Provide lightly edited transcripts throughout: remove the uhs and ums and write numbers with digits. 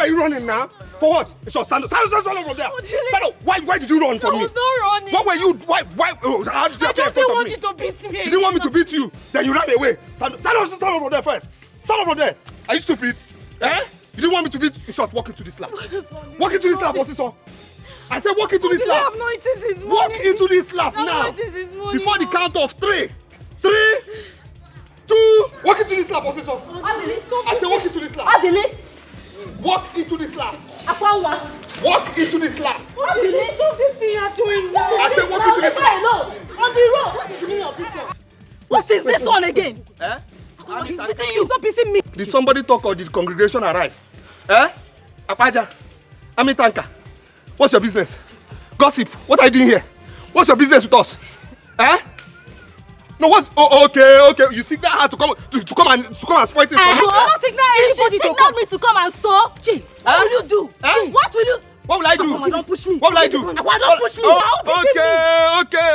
you running now? For what? Stand up from there. Stand up. Why did you run from me? I was not running. What were you? Why? How did you appear in front of me? I just didn't want you to beat me. You didn't want me to beat you. Then you ran away. Stand up from there first. Stand up from there. Are you stupid? Eh? You didn't want me to beat you. Short. Walk into this lap. Walk into this lap, Wazico. I said walk into this lap. I have no, it is his money. Walk into this lap now. It is his money. Before the count of 3. 3, 2. Walk into this lap, Wazico. I said walk into this lap. Walk into this lap. Walk into this lap. Stop this thing you're doing now. I said walk into this lap. On the road. What is the meaning of this one? What is this one again? Eh? He's beating you. Stop beating me. Did somebody talk or did the congregation arrive? Eh? Apaja. Amitanka. What's your business? Gossip. What are you doing here? What's your business with us? Eh? No, what's okay. You signal her to come and spoil things for me. You don't signal anybody to come. Me to come and sew. Gee, what will you do? What will you? What will I do? Don't push me. What will I do? Don't push me. Okay.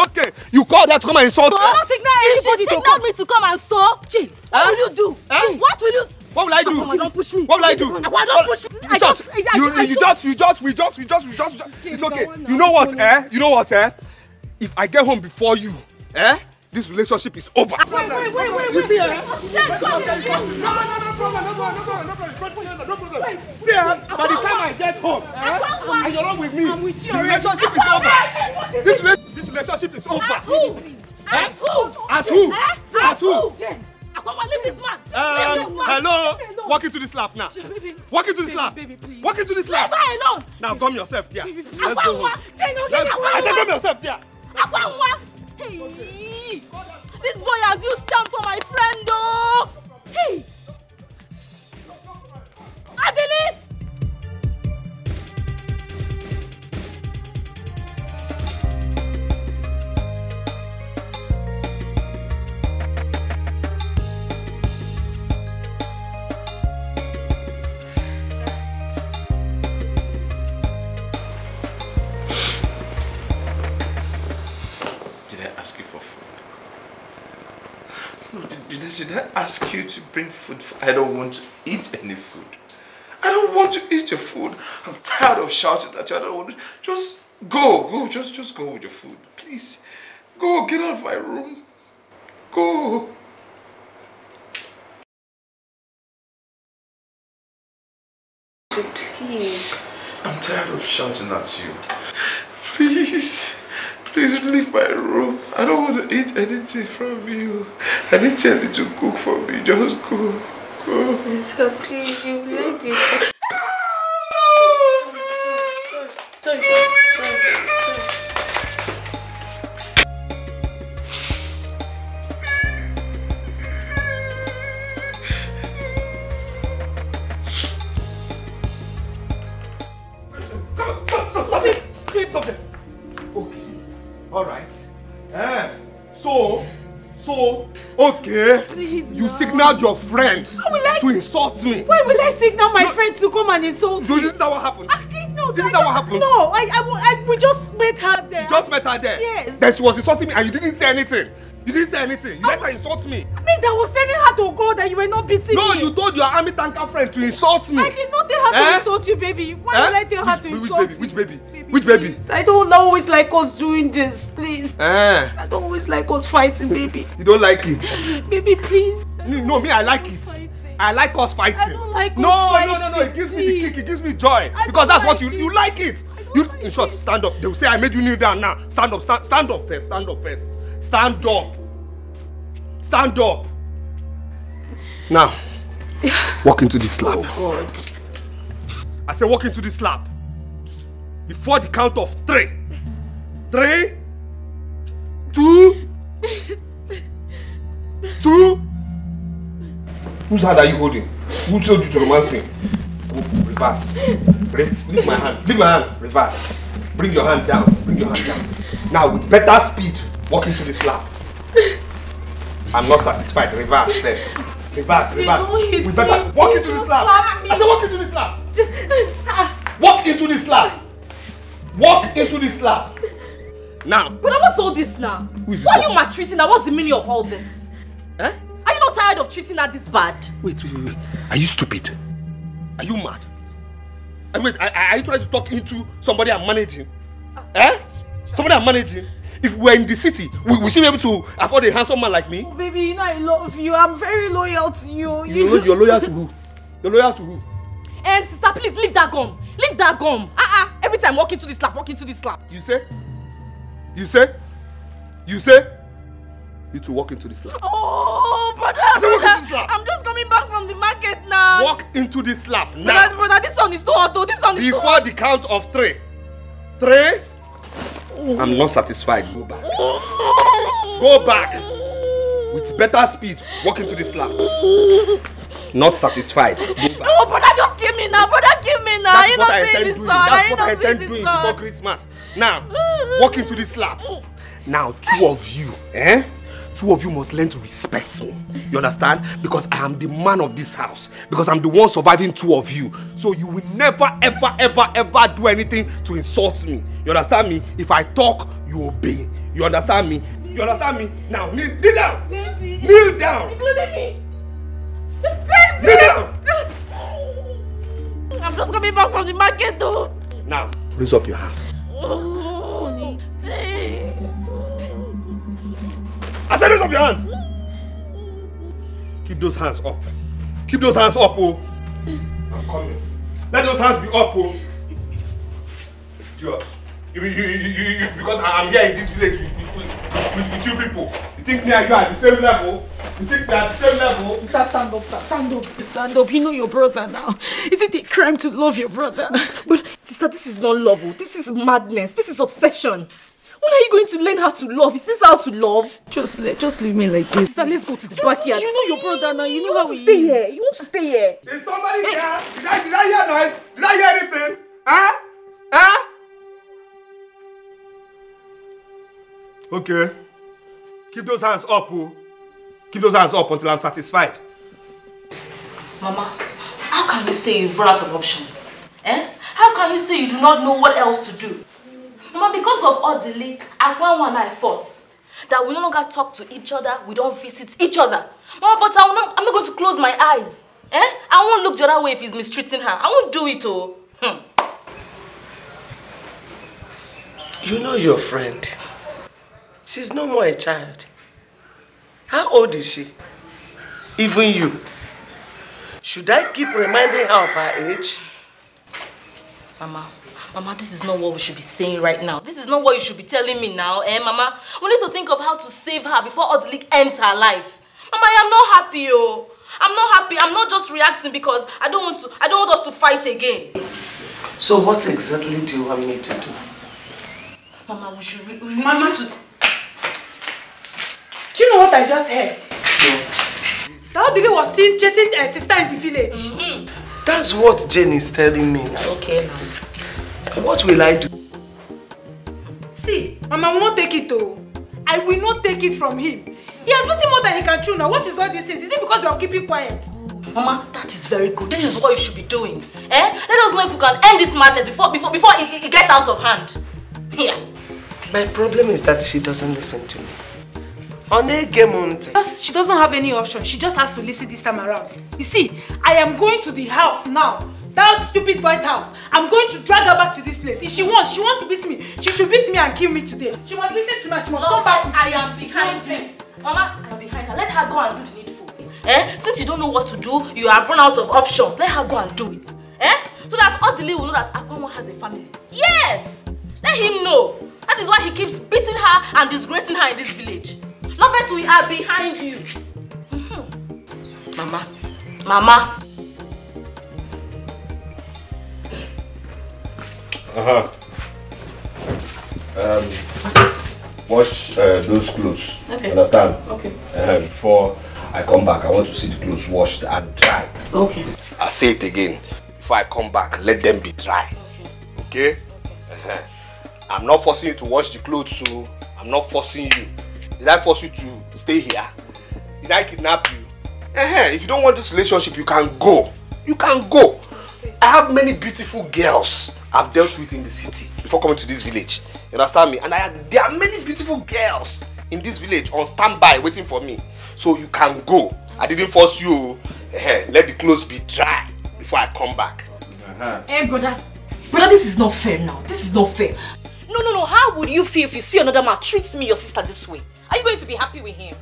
Okay. You called her to come and insult me. Don't signal anybody to come. Me to come and sew. Gee, what will you do? What will you? What will I do? Don't push me. What will I do? Don't push me. It's okay. You know what, eh? If I get home before you, this relationship is over. Wait. No problem. See, by the time I get home, and you're not with me, the relationship is over. This relationship is over. As who? Leave this man. Hello. Walk into this lap now. Walk into this lap. Walk into this lap. Leave her alone. Now come yourself there. Let's go home. I said come yourself there. Hey, this boy has used charm for my friend, though. Hey, Adele. Did I ask you to bring food? I don't want to eat any food. I don't want to eat your food. I'm tired of shouting at you. I don't want to. Just go. Just go with your food. Please. Go. Get out of my room. Go. Please. I'm tired of shouting at you. Please. Please leave my room. I don't want to eat anything from you. I need to tell you to cook for me. Just go. Go. So please, you let it. Sorry. Stop it. Okay. Alright. So, okay. Please, you signaled your friend to insult me. Why will I signal my friend to come and insult me? Isn't that what happened? Isn't that what happened? No, we just met her there. You just met her there? Yes. Then she was insulting me and you didn't say anything. You let her insult me. I was telling her to go, that you were not beating me. No, you told your army tanker friend to insult me. I did not tell her to insult you, baby. Why will I tell her to insult you? Which baby? Which baby? I don't always like us doing this, please. I don't always like us fighting, baby. You don't like it? Baby, please. No, me, I like it. I like us fighting. I don't like us fighting. No. It gives me the kick. It gives me joy. Because that's what you like it. In short, stand up. They will say I made you kneel down now. Stand up first. Stand up. Now, walk into this lap. Oh God. I said walk into this lap. Before the count of 3. 3, 2. Whose hand are you holding? Who told you to romance me? Reverse. Leave my hand. Reverse. Bring your hand down. Now with better speed, walk into this lap. I'm not satisfied. Reverse first. Reverse. We better walk into this lap. I said walk into this lap. Walk into this lap. Now. But what's all this now? Why are you maltreating her? What's the meaning of all this? Are you not tired of treating her this bad? Wait. Are you stupid? Are you mad? And wait, are you trying to talk into somebody I'm managing? Somebody I'm managing? If we're in the city, we should be able to afford a handsome man like me. Oh, baby, you know I love you. I'm very loyal to you. You're loyal to who? You're loyal to who? Sister, please leave that gum. Leave that gum. Every time walk into this slap, walk into this slap. You say? You say? You say? You to walk into the slap. Oh, brother, walk into the slap. I'm just coming back from the market now. Walk into the slap now. Brother, this one is too hot. This one is too hot. Before the count of 3. 3. I'm not satisfied. Go back. Go back. With better speed, walk into the slap. Not satisfied. Go back. No, brother, just give me now. Brother, give me now. That's what I intend doing. That's what I intend doing before Christmas. Now, walk into the slap. Now, 2 of you, 2 of you must learn to respect me. You understand? Because I am the man of this house. Because I'm the one surviving 2 of you. So you will never, ever, ever, ever do anything to insult me. You understand me? If I talk, you obey. You understand me? You understand me? Now, kneel down. Baby. Kneel down. Including me. Baby. Kneel down. I'm just coming back from the market though. Now, raise up your hands. I said raise up your hands. Keep those hands up. Keep those hands up, oh. I'm coming. Let those hands be up, oh. Just. Because I'm here in this village with you people. You think me and you are at the same level? You think we are at the same level? Sister, stand up, sir. Stand up. Stand up. You know your brother now. Is it a crime to love your brother? But sister, this is not love. This is madness. This is obsession. When are you going to learn how to love? Is this how to love? Just leave me like this. Sister, let's go to the backyard. You know your brother now. You know how he stay is. here. You want to stay here? Is somebody there? Did I hear noise? Did I hear anything? Huh? Okay. Keep those hands up, oh. Keep those hands up until I'm satisfied. Mama, how can you say you've run out of options? How can you say you do not know what else to do? Mama, because of Odili, Akwanwa and I fought. That we no longer talk to each other, we don't visit each other. Mama, but I'm not going to close my eyes. I won't look the other way if he's mistreating her. I won't do it, oh. You know your friend. She's no more a child. How old is she? Even you. Should I keep reminding her of her age? Mama, this is not what we should be saying right now. This is not what you should be telling me now, Mama? We need to think of how to save her before Odili ends her life. Mama, I am not happy, oh. I'm not happy. I'm not just reacting because I don't want us to fight again. So what exactly do you want me to do? Mama, we should need to... Do you know what I just heard? What? That Odili was seen chasing her sister in the village. That's what Jane is telling me now. Okay, now. What will I do? See, Mama will not take it though. I will not take it from him. He has nothing more than he can chew now. What is all this things? Is it because we are keeping quiet? Mama, that is very good. This is what you should be doing. Let us know if we can end this madness before it gets out of hand. Here. My problem is that she doesn't listen to me. She doesn't have any option. She just has to listen this time around. You see, I am going to the house now. That stupid boy's house. I'm going to drag her back to this place. If she wants to beat me. She should beat me and kill me today. She must listen to me. She must come back. I am behind her. Mama, I am behind her. Let her go and do the needful. Since you don't know what to do, you have run out of options. Let her go and do it. So that Odili will know that Akwanwa has a family. Yes! Let him know. That is why he keeps beating her and disgracing her in this village. Love it, we are behind you. Mama. Wash those clothes. Okay. Understand? Okay. Before I come back, I want to see the clothes washed and dry. Okay. I'll say it again. Before I come back, let them be dry. Okay? I'm not forcing you to wash the clothes, so I'm not forcing you. Did I force you to stay here? Did I kidnap you? If you don't want this relationship, you can go. You can go. I have many beautiful girls I've dealt with in the city before coming to this village. You understand me? And there are many beautiful girls in this village on standby waiting for me. So you can go. I didn't force you. Let the clothes be dry before I come back. Hey, brother, this is not fair now. This is not fair. No. How would you feel if you see another man treat me, your sister, this way? Are you going to be happy with him?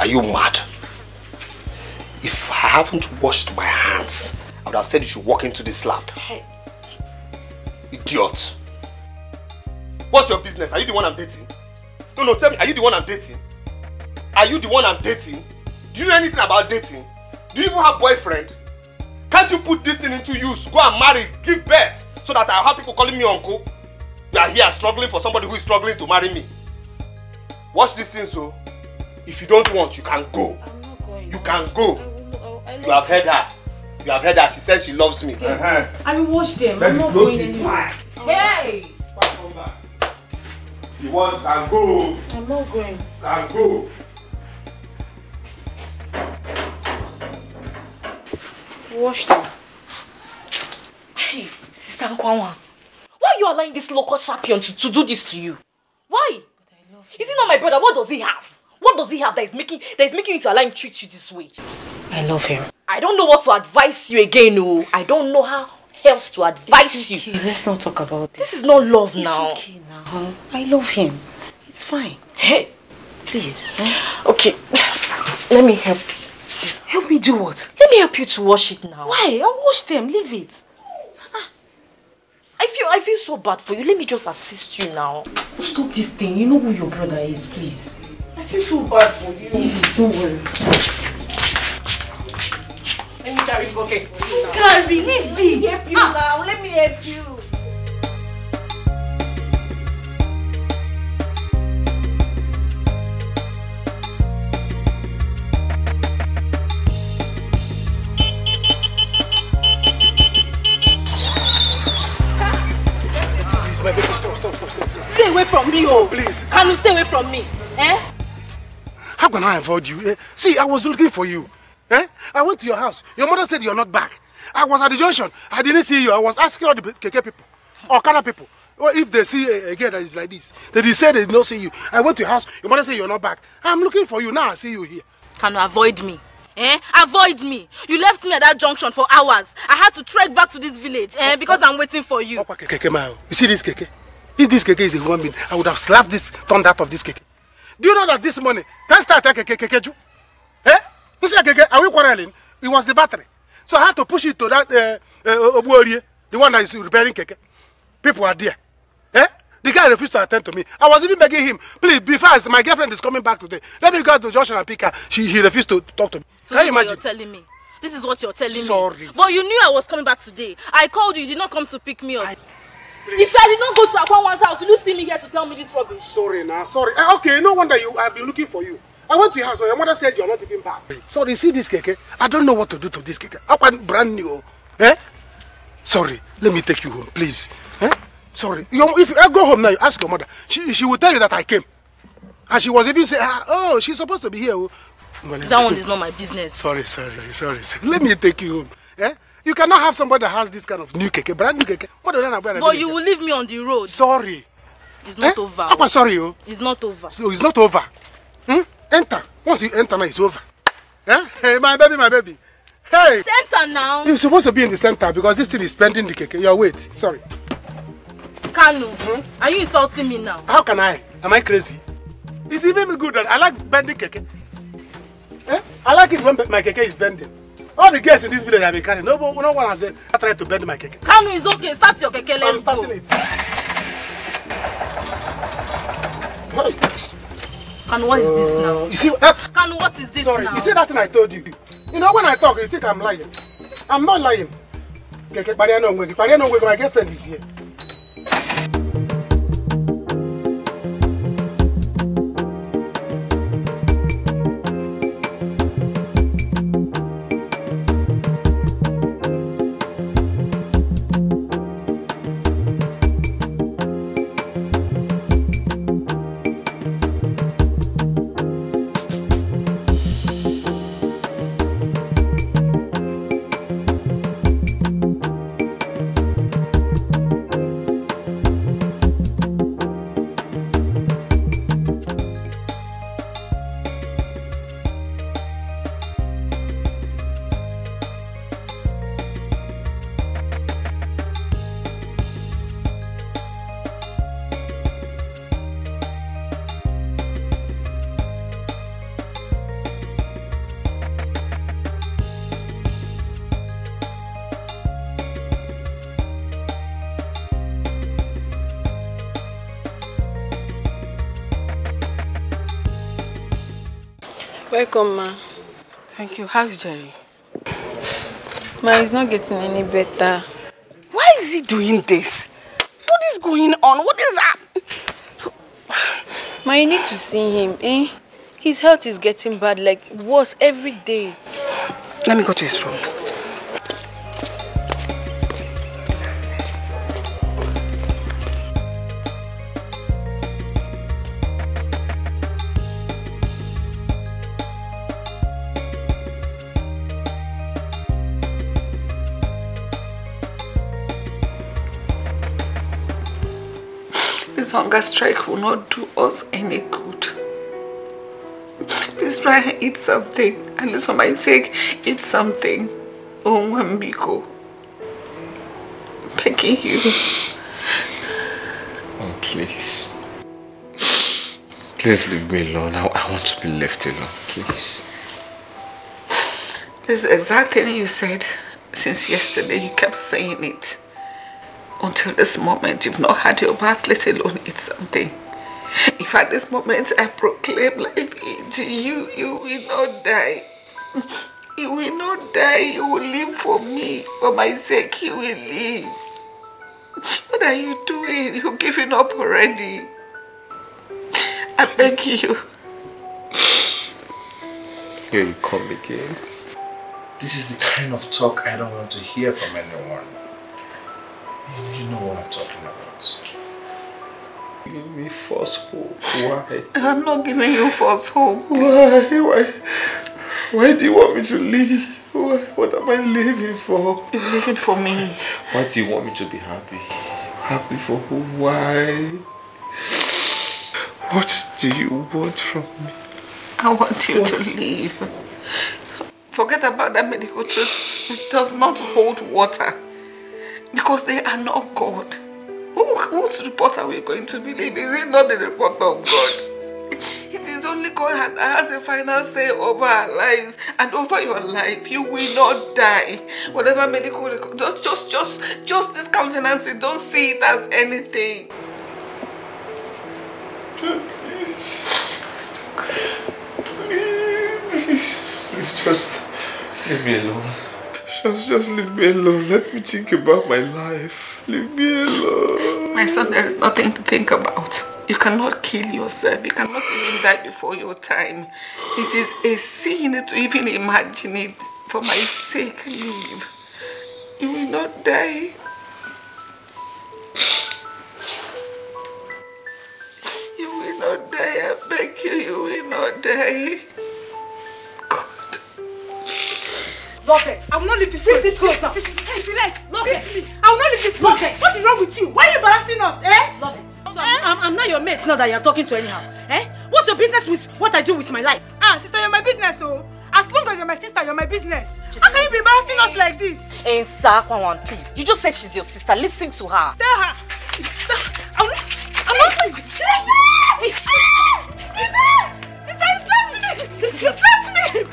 Are you mad? If I haven't washed my hands, I would have said you should walk into this lab. Hey. Idiot. What's your business? Are you the one I'm dating? No, tell me, are you the one I'm dating? Are you the one I'm dating? Do you know anything about dating? Do you even have a boyfriend? Can't you put this thing into use? Go and marry, give birth, so that I'll have people calling me uncle? You are here struggling for somebody who is struggling to marry me. Watch this thing, so if you don't want, you can go. I'm not going. You can go. You have heard her. You have heard her. She says she loves me. I will watch them. I'm not going anywhere. Hey! Come back. If you want, you can go. I'm not going. You can go. Wash them. Hey, Sister Nkwanwa, why are you allowing this local champion to do this to you? Why? But I love him. Is he not my brother? What does he have? What does he have that is making you to allow him to treat you this way? I love him. I don't know what to advise you again, no. I don't know how else to advise you. Let's not talk about this. This is not love now. It's okay now, huh? I love him. It's fine. Hey, please. Okay, let me help you. Help me do what? Let me help you to wash it now. Why? I'll wash them. Leave it. I feel so bad for you. Let me just assist you now. Stop this thing. You know who your brother is, please. I feel so bad for you. Don't worry. Let me carry bucket for you now. Carry, leave it. Help you now. Let me help you. Stay away from me, oh. Please. Can you stay away from me? Eh? How can I avoid you? See, I was looking for you. I went to your house. Your mother said you're not back. I was at the junction. I didn't see you. I was asking all the Keke people, or Kana people, if they see a girl that is like this. They said they did not see you. I went to your house. Your mother said you're not back. I'm looking for you. Now I see you here. Can you avoid me? Avoid me. You left me at that junction for hours. I had to trek back to this village because I'm waiting for you. You see this Keke? If this Keke is a human being, I would have slapped this thorn out of this Keke. Do you know that this morning, can't start Keke? You see Keke, are we quarreling? It was the battery. So I had to push it to that the one that is repairing Keke. People are there. The guy refused to attend to me. I was even begging him, please, be fast. My girlfriend is coming back today. Let me go to Joshua and pick her. He refused to talk to me. So Can you imagine? You're telling me. This is what you're telling me. Sorry. But you knew I was coming back today. I called you. You did not come to pick me up. If I did not go to Akwanwa's house, will you see me here to tell me this rubbish? Sorry, now. Sorry. Okay, no wonder I've been looking for you. I went to your house, but your mother said you're not even back. Sorry, see this Keke? I don't know what to do to this Keke. I want brand new. Sorry, let me take you home, please. Sorry. If I go home now, you ask your mother. She will tell you that I came. And she was even saying, oh, she's supposed to be here. Well, that one is not my business. Sorry. Let me take you home. You cannot have somebody that has this kind of new Keke, brand new Keke. But you will leave me on the road. Sorry. It's not over. I'm sorry. It's not over. So it's not over. Enter. Once you enter now, it's over. Hey, my baby. Hey. Enter now. You're supposed to be in the center because this thing is bending the Keke. Your weight. Sorry. Kanu, are you insulting me now? How can I? Am I crazy? It's even good that I like bending Keke. I like it when my Keke is bending. All the girls in this village have been carrying. No one has tried to bend my Keke. Kanu is okay. Start your Keke. Let's go. It. Kanu, what is this now? You see, Kanu, what is this sorry, now? you see that thing I told you? You know when I talk, you think I'm lying. I'm not lying. Keke, my girlfriend is here. Welcome, ma. Thank you. How's Jerry? Ma, he's not getting any better. Why is he doing this? What is going on? What is that? Ma, you need to see him, eh? His health is getting bad, like worse every day. Let me go to his room. This hunger strike will not do us any good. Please try and eat something. At least for my sake, eat something. Oh, Wazico. Begging you. Oh, please. Please leave me alone. I want to be left alone, please. This is the exact thing you said since yesterday. You kept saying it. Until this moment, you've not had your bath, let alone eat something. If at this moment I proclaim life into you, you will not die. You will not die. You will live for me. For my sake, you will live. What are you doing? You're giving up already. I beg you. Here you come again. This is the kind of talk I don't want to hear from anyone. You know what I'm talking about. You give me false hope. Why? I'm not giving you false hope. Why do you want me to leave? What am I living for? You're living for me. Why do you want me to be happy? Happy for who? Why? What do you want from me? I want you to leave. Forget about that medical truth. It does not hold water. Because they are not God. Whose report are we going to believe? Is it not the report of God? It is only God that has the final say over our lives and over your life. You will not die. Whatever medical record, just this countenance, don't see it as anything. Please, just leave me alone. Just leave me alone. Let me think about my life. Leave me alone. My son, there is nothing to think about. You cannot kill yourself. You cannot even die before your time. It is a sin to even imagine it. For my sake, leave. You will not die. You will not die. I beg you, you will not die. Love it. I will not leave this place. This close now. If you like, love it. Me. I will not leave this place. Love it. What is wrong with you? Why are you embarrassing us? Eh? Love it. So I'm not your mate. It's not that you're talking to anyhow. Eh? What's your business with what I do with my life? Ah, sister, you're my business, oh. As long as you're my sister, you're my business. How can you be embarrassing us like this? Hey, sir, come on, please. You just said she's your sister. Listen to her. Tell her. I'm not. Hey. Sister, you slapped me. You slapped me.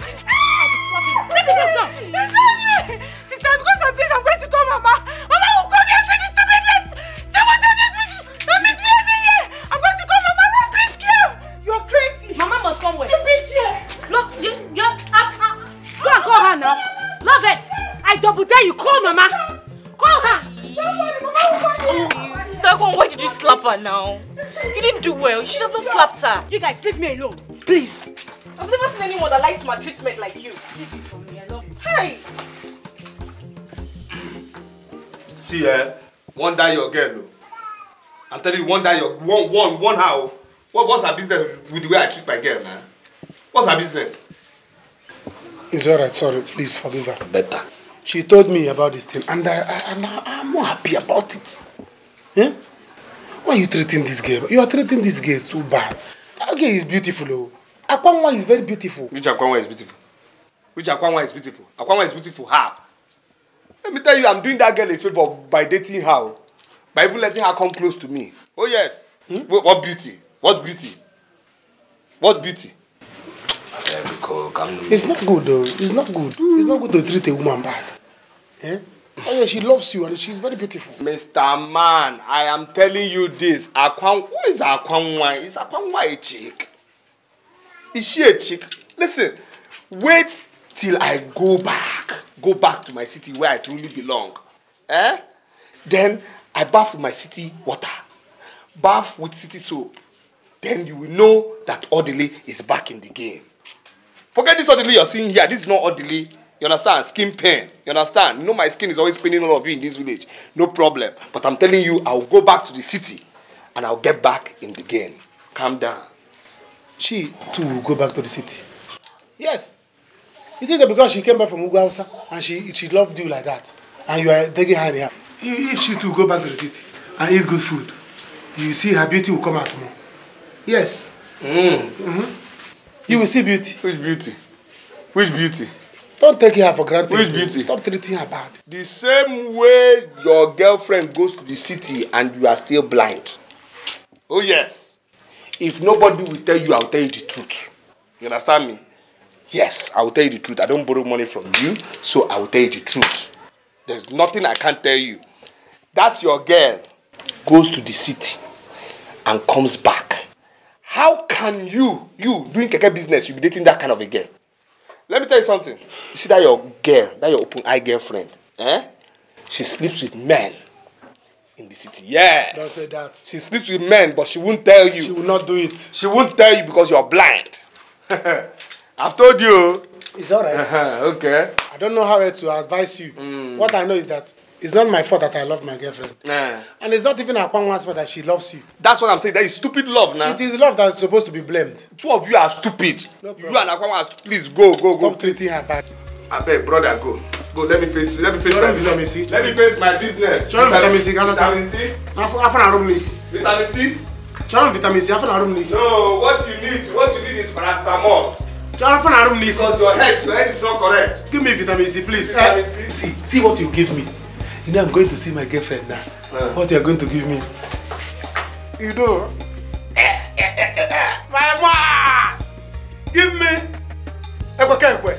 Sister, because of this, I'm going to call Mama. Mama will come here and say this stupidness. Say what you do. Don't misbehave here. I'm going to call Mama. Rubbish girl. You're crazy. Mama must come where? Stupid girl. Look, go and call her now. Love it. I double dare you. Call Mama. Call her. Second, why did you slap her now? You didn't do well. You should have not slapped her. You guys, leave me alone. Please. I've never seen anyone that likes my treatment like you. Leave it for me. I love you. Hey! See, one die your girl. I'm telling you, one die your one how. What's her business with the way I treat my girl, man? What's her business? It's alright, sorry, please forgive her. Better. She told me about this thing and I'm not happy about it. Eh? Why are you treating this girl? You are treating this girl so bad. That girl is beautiful, oh. Akwanwa is very beautiful. Which Akwanwa is beautiful? Which Akwanwa is beautiful? Akwanwa is beautiful how? Let me tell you, I'm doing that girl a favor by dating her. By even letting her come close to me. Oh yes. What beauty? What beauty? What beauty? It's not good though. It's not good. It's not good to treat a woman bad. Eh? Oh yeah, she loves you and she's very beautiful. Mr. Man, I am telling you this. Who is Akwanwa? Is Akwanwa a chick? Is she a chick? Listen, wait till I go back to my city where I truly belong. Then I bath with my city water, bath with city soap. Then you will know that Odile is back in the game. Forget this Odile you're seeing here. This is not Odile. You understand? Skin pain. You understand? You know my skin is always paining all of you in this village. No problem. But I'm telling you, I'll go back to the city and I'll get back in the game. Calm down. She too will go back to the city. Yes. You think that because she came back from Ugausa and she loved you like that and you are taking her here. If she too go back to the city and eat good food, you see her beauty will come out more. Yes. You will see beauty. Which beauty? Which beauty? Don't take her for granted. Which beauty? Stop treating her bad. The same way your girlfriend goes to the city and you are still blind. Oh yes. If nobody will tell you, I'll tell you the truth. You understand me? Yes, I will tell you the truth. I don't borrow money from you, so I will tell you the truth. There's nothing I can't tell you. That your girl goes to the city and comes back. How can you doing keke business, you be dating that kind of a girl? Let me tell you something. You see that your girl, that your open-eye girlfriend, she sleeps with men in the city. Yes. Don't say that. She sleeps with men, but she won't tell you. She will not do it. She won't tell you because you're blind. I've told you. It's all right. Okay. I don't know how to advise you. What I know is that it's not my fault that I love my girlfriend. And it's not even Akwanwa's fault that she loves you. That's what I'm saying. That is stupid love now. It is love that is supposed to be blamed. Two of you are stupid. No you and Akwanwa are stupid. Please go. Stop treating her bad. I beg, brother, go. Go, let me face my business. Vitamin Vitamin C. Vitamin C. Vitamin C. No, what you need is paracetamol. Because your head is not correct. Give me vitamin C, please. Vitamin C. See what you give me. You know I'm going to see my girlfriend now. What you are going to give me? You know. My mom! Give me Ekwekekwe.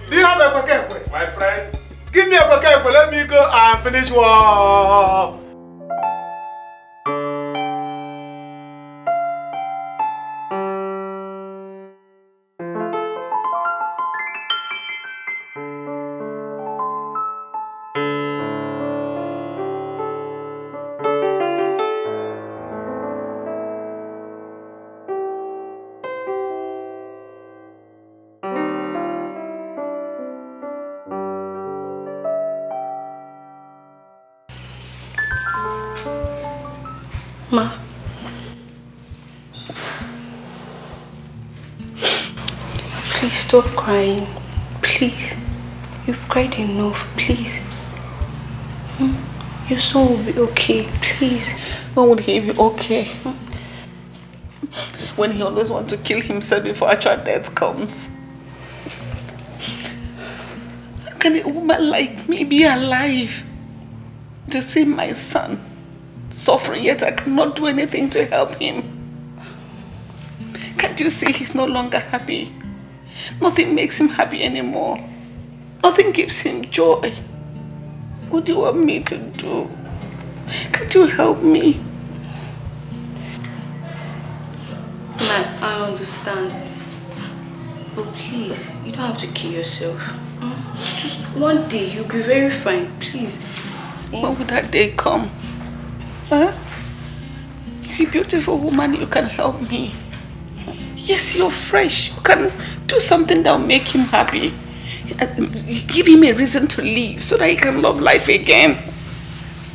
Do you have Ekwekekwe? My friend. Give me Ekwekekwe. Let me go and finish work. Ma. Please stop crying. Please. You've cried enough. Please. Your son will be okay. Please. When would he be okay? When he always wants to kill himself before actual death comes. How can a woman like me be alive to see my son suffering, yet I cannot do anything to help him? Can't you see he's no longer happy? Nothing makes him happy anymore. Nothing gives him joy. What do you want me to do? Can't you help me? Ma, I understand. But please, you don't have to kill yourself. Just one day, you'll be very fine. Please. When would that day come? Huh? You're a beautiful woman, you can help me. Yes, you're fresh. You can do something that will make him happy. Give him a reason to live so that he can love life again.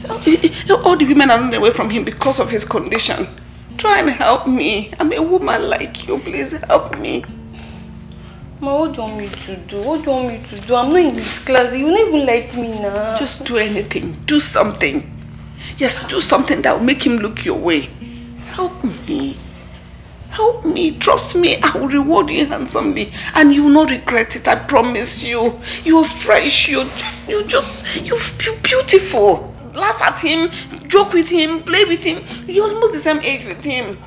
All the women are running away from him because of his condition. Try and help me. I'm a woman like you. Please help me. Ma, what do you want me to do? What do you want me to do? I'm not in this class. You don't even like me now. Just do anything. Do something. Yes, do something that will make him look your way. Help me. Help me. Trust me. I will reward you handsomely. And you will not regret it. I promise you. You're fresh. You're beautiful. Laugh at him. Joke with him. Play with him. You're almost the same age with him.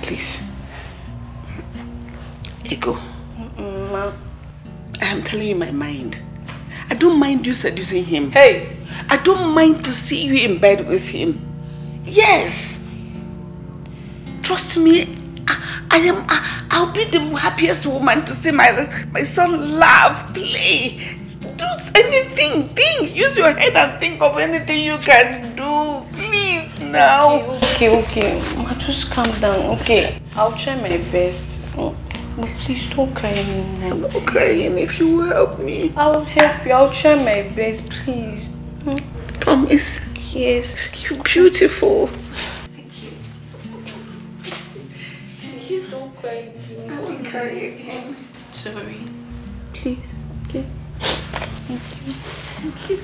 Please. Ego. Ma. I am telling you my mind. I don't mind you seducing him. Hey! I don't mind to see you in bed with him. Yes. Trust me, I'll be the happiest woman to see my son laugh, play, do anything. Think, use your head and think of anything you can do. Please now. Okay. Ma, just calm down. Okay, I'll try my best. But please don't cry anymore. I'm not crying if you will help me. I'll help you. I'll try my best, please. Promise? Yes. You're beautiful. Thank you. Don't cry again. I won't cry again. Sorry. Please. Okay. Thank you.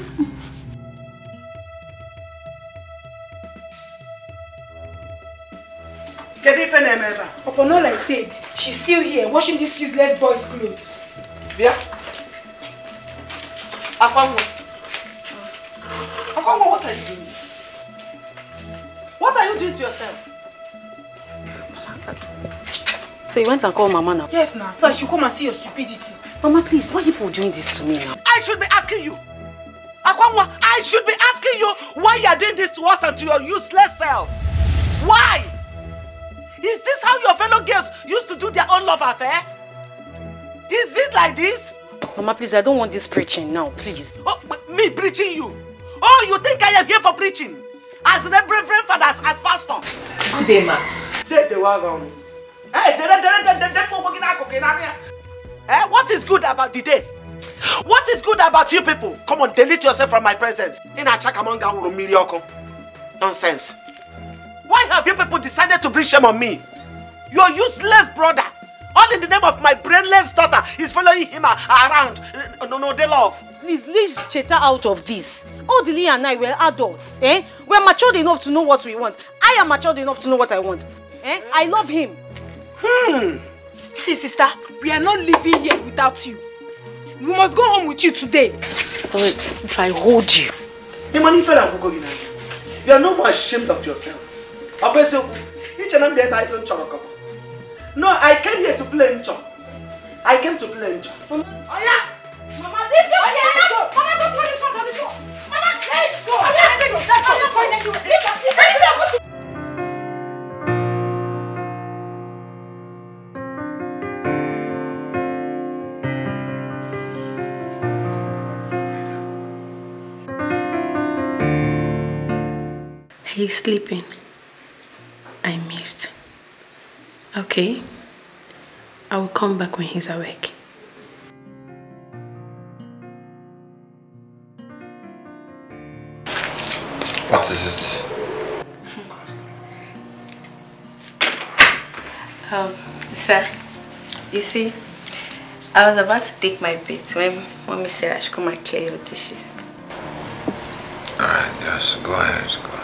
Upon all I said, she's still here washing this useless boy's clothes. Yeah. Akwanwa, what are you doing? What are you doing to yourself? So you went and called Mama now? Yes, now. So I should come and see your stupidity. Mama, please, why are you people doing this to me now? I should be asking you. Akwanwa, I should be asking you why you are doing this to us and to your useless self. Why? Is this how your fellow girls used to do their own love affair? Is it like this? Mama, please, I don't want this preaching now, please. Oh, me preaching you? Oh, you think I am here for preaching? As Reverend Father, as pastor? Good day, ma. What is good about the day? What is good about you people? Come on, delete yourself from my presence. Nonsense. Why have you people decided to bring shame on me? Your useless brother, all in the name of my brainless daughter, is following him around. No, they love. Please leave Cheta out of this. Odili and I were adults. We're matured enough to know what we want. I am matured enough to know what I want. I love him. See, sister, we are not living here without you. We must go home with you today. If I hold you. You are no more ashamed of yourself. No, I came here to play ncho. I came to play ncho. Mama, Mama, leave your Mama, don't throw this one on the floor. Mama, let's go. Let's go. He's sleeping. I missed. Okay. I will come back when he's awake. What is it? Sir, you see, I was about to take my bait when Mommy said I should come and clear your dishes. Alright, yes, go ahead, go ahead.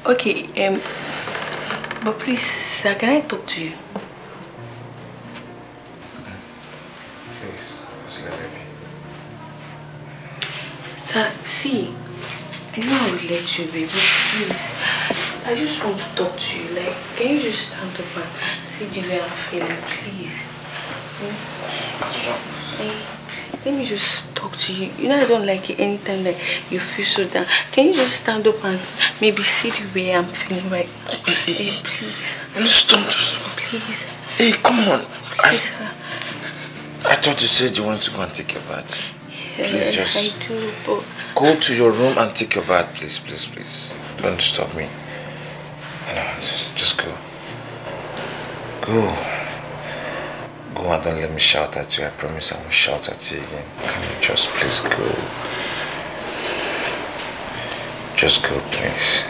Okay, but please, sir, can I talk to you? Please, just let me be. Sir, see, I know I would let you be, but please, I just want to talk to you. Like, can you just stand up and see the way I'm feeling, please? Let me just talk to you. You know I don't like it anytime that you feel so down. Can you just stand up and maybe see the way I'm feeling right now? Hey, please. Stop. Please. Hey, come on. Please, I thought you said you wanted to go and take your bath. Please just... I do, but... Go to your room and take your bath, please, please, please. Don't stop me. I know, just go. Go. Go and don't let me shout at you. I promise I won't shout at you again. Can you just please go? Just go, please.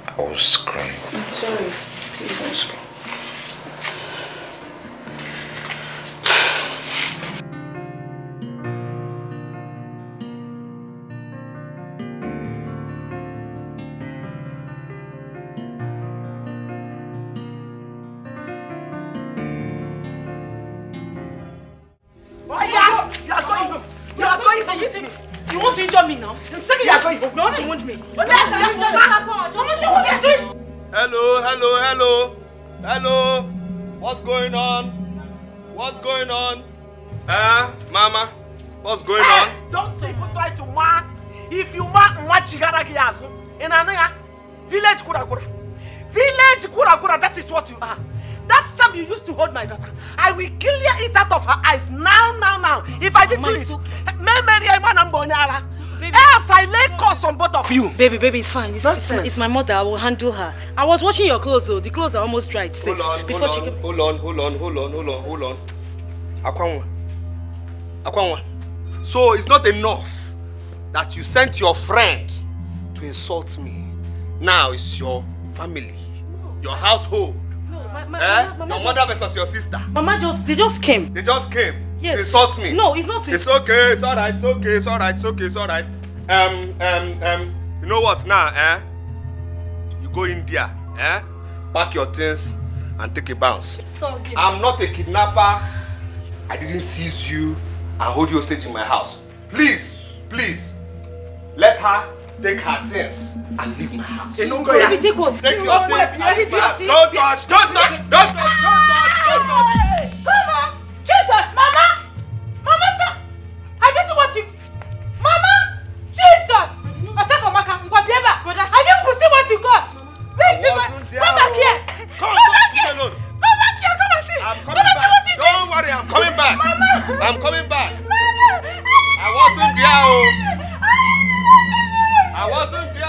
I will scream. I'm sorry. Please don't scream. You want to injure me now? You want to wound me? Hello. What's going on? Mama, what's going on? Don't even try to mark. If you mark, what you gotta get us? In a village, That is what you are. That charm you used to hold my daughter, I will clear it out of her eyes now. If I did do it, else I lay curse on both of you. Baby, it's fine. It's my mother. I will handle her. I was washing your clothes though. The clothes are almost dried. Hold on. Akwanwa. So it's not enough that you sent your friend to insult me. Now it's your family, your household. Your mother versus your sister. Mama they just came. They just came. Yes. To insult me. No, it's not. It's okay. It's alright. It's alright. You know what now? You go in there. Pack your things and take a bounce. I'm not a kidnapper. I didn't seize you and hold you hostage in my house. Please, let her take her things and leave my house. Baby, take what? Take your things and leave my house. Don't touch. Come on! Jesus, Mama! Mama, stop! Have you seen what you... Mama! Jesus! Attack on Maka. Brother, have you seen what you got? Wait, come back here! Come back here! Come back here! Come and see! I'm coming back. Don't worry, I'm coming back. Mama! I'm coming back. Mama! I wasn't there. I wasn't there.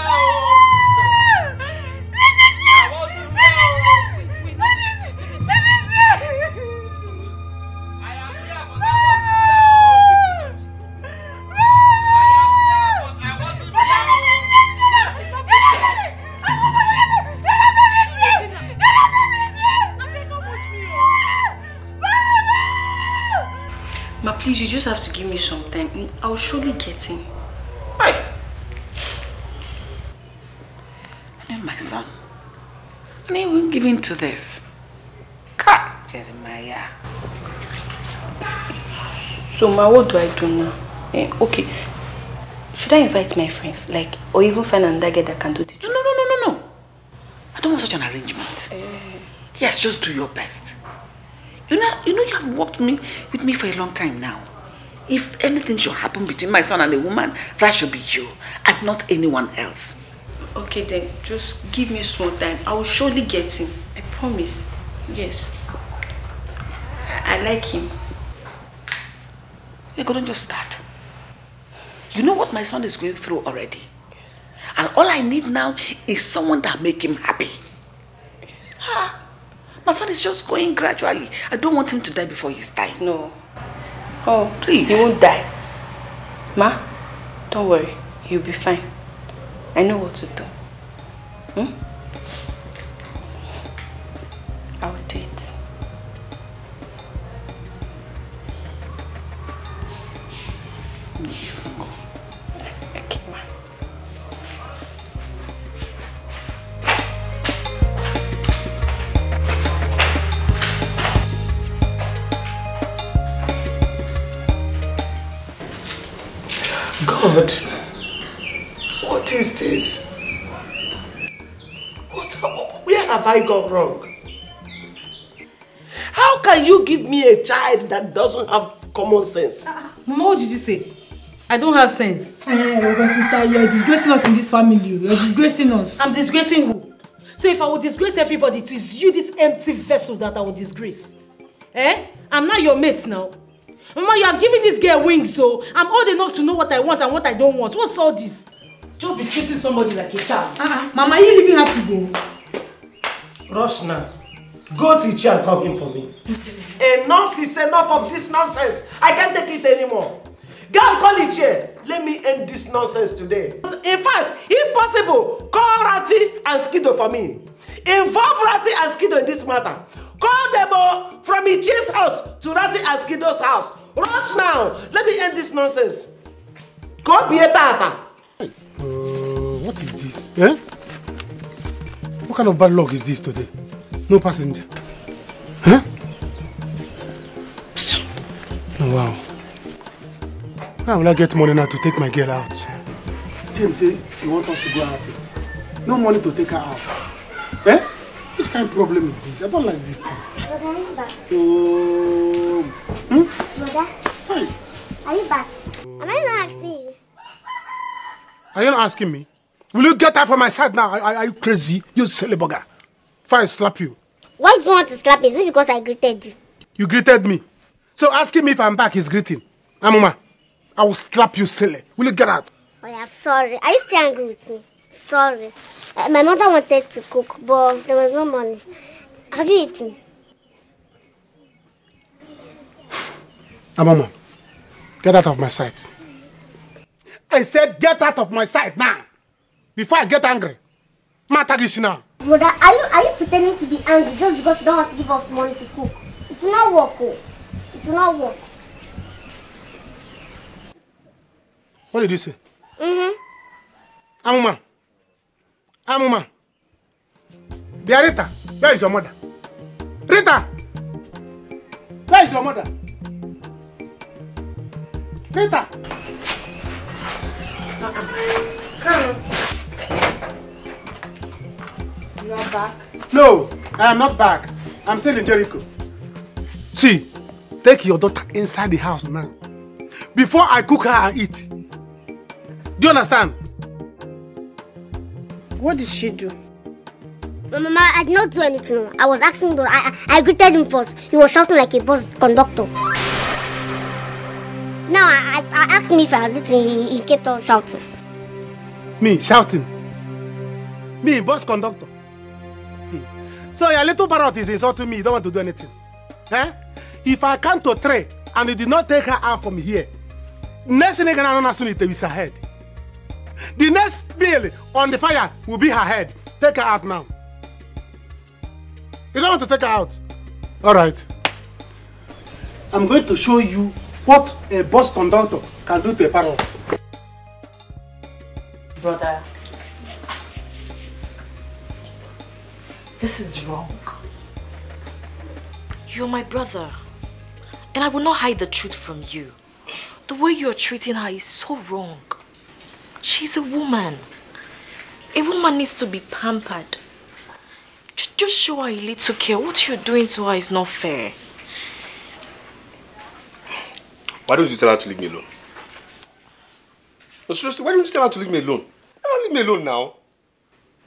Ma, please, you just have to give me some time. I'll surely get in. Hey. My son. And I won't give in to this. God, Jeremiah. So, Ma, what do I do now? Okay. Should I invite my friends? Or even find another guy that can do the job? No. I don't want such an arrangement. Yes, just do your best. You know you have worked with me for a long time now. If anything should happen between my son and a woman, that should be you and not anyone else. Okay then, just give me small time. I will surely get him. I promise. Yes. I like him. You couldn't just start. You know what my son is going through already. Yes. And all I need now is someone that make him happy. Yes. My son is just going gradually. I don't want him to die before his time. No. Oh, please. He won't die. Ma, don't worry. He'll be fine. I know what to do. I will do it. Okay, ma. God, what is this? Where have I gone wrong? How can you give me a child that doesn't have common sense? Mama, what did you say? I don't have sense. Sister, you're disgracing us in this family. You're disgracing us. I'm disgracing who? So if I would disgrace everybody, it is you, this empty vessel, that I would disgrace. I'm not your mate now. Mama, you are giving this girl wings, so I'm old enough to know what I want and what I don't want. What's all this? Just be treating somebody like a child. Mama, are you leaving her to go? Rush now. Go to Ichi and come in for me. Enough is enough of this nonsense. I can't take it anymore. Go and call Ichi. Let me end this nonsense today. In fact, if possible, call Rati and Skido for me. Involve Rati and Skido in this matter. Call them from Ichi's house to Rati and Skido's house. Rush now. Let me end this nonsense. Go be a tata. What is this? Eh? What kind of bad luck is this today? No passenger. Huh? Oh, wow. Where will I get money now to take my girl out? Jane say she wants us to go out. No money to take her out. Eh? Which kind of problem is this? I don't like this thing. Brother, are you back? Brother? Hi. Are you back? Am I not asking you? Are you not asking me? Will you get out from my side now? Are you crazy? You silly bugger. before I slap you. Why do you want to slap me? Is it because I greeted you? You greeted me. So asking me if I'm back is greeting. Amuma, I will slap you silly. Will you get out? Oh yeah, sorry. Are you still angry with me? Sorry. My mother wanted to cook, but there was no money. Have you eaten? Amuma, get out of my sight. I said get out of my sight now. Before I get angry. Matagishi now. Brother, are you pretending to be angry just because you don't want to give us money to cook? It will not work, oh. It will not work. What did you say? Amuma. Amuma. Rita, where is your mother? Rita! Where is your mother? Rita! You are back? No, I am not back. I'm still in Jericho. See, take your daughter inside the house now. Before I cook her and eat. Do you understand? What did she do? Mama, I did not do anything. I was asking, but I greeted him first. He was shouting like a bus conductor. Now I asked him if I was eating. He kept on shouting. Me shouting? Me, bus conductor? So your little parrot is insulting me. You don't want to do anything. Eh? If I count to 3 and you did not take her out from here, next thing you're going to do is her head. The next bill on the fire will be her head. Take her out now. You don't want to take her out? Alright. I'm going to show you what a bus conductor can do to a parrot. Brother, this is wrong. You're my brother, and I will not hide the truth from you. The way you're treating her is so wrong. She's a woman. A woman needs to be pampered. Just show her a little care. What you're doing to her is not fair. Why don't you tell her to leave me alone? No, seriously, why don't you tell her to leave me alone? Let her leave me alone now.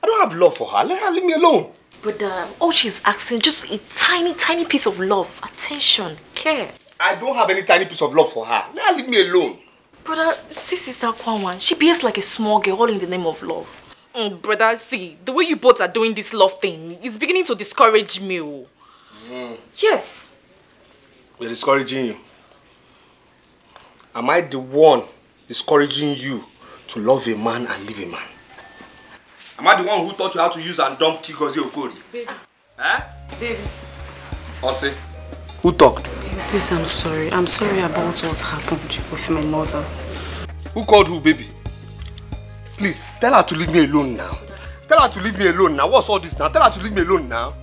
I don't have love for her. Let her leave me alone. But all she's asking, just a tiny, tiny piece of love, attention, care. I don't have any tiny piece of love for her. Let her leave me alone. Brother, see Sister Kwanwan, she behaves like a small girl, all in the name of love. Brother, see, the way you both are doing this love thing is beginning to discourage me. Yes. We're discouraging you. Am I the one discouraging you to love a man and leave a man? Am I the one who taught you how to use and dump Chigozie Okori? Baby. Eh? Baby. Ose, who talked? Baby, please, I'm sorry. I'm sorry about what happened with my mother. Who called who, baby? Please, tell her to leave me alone now. Tell her to leave me alone now. What's all this now? Tell her to leave me alone now.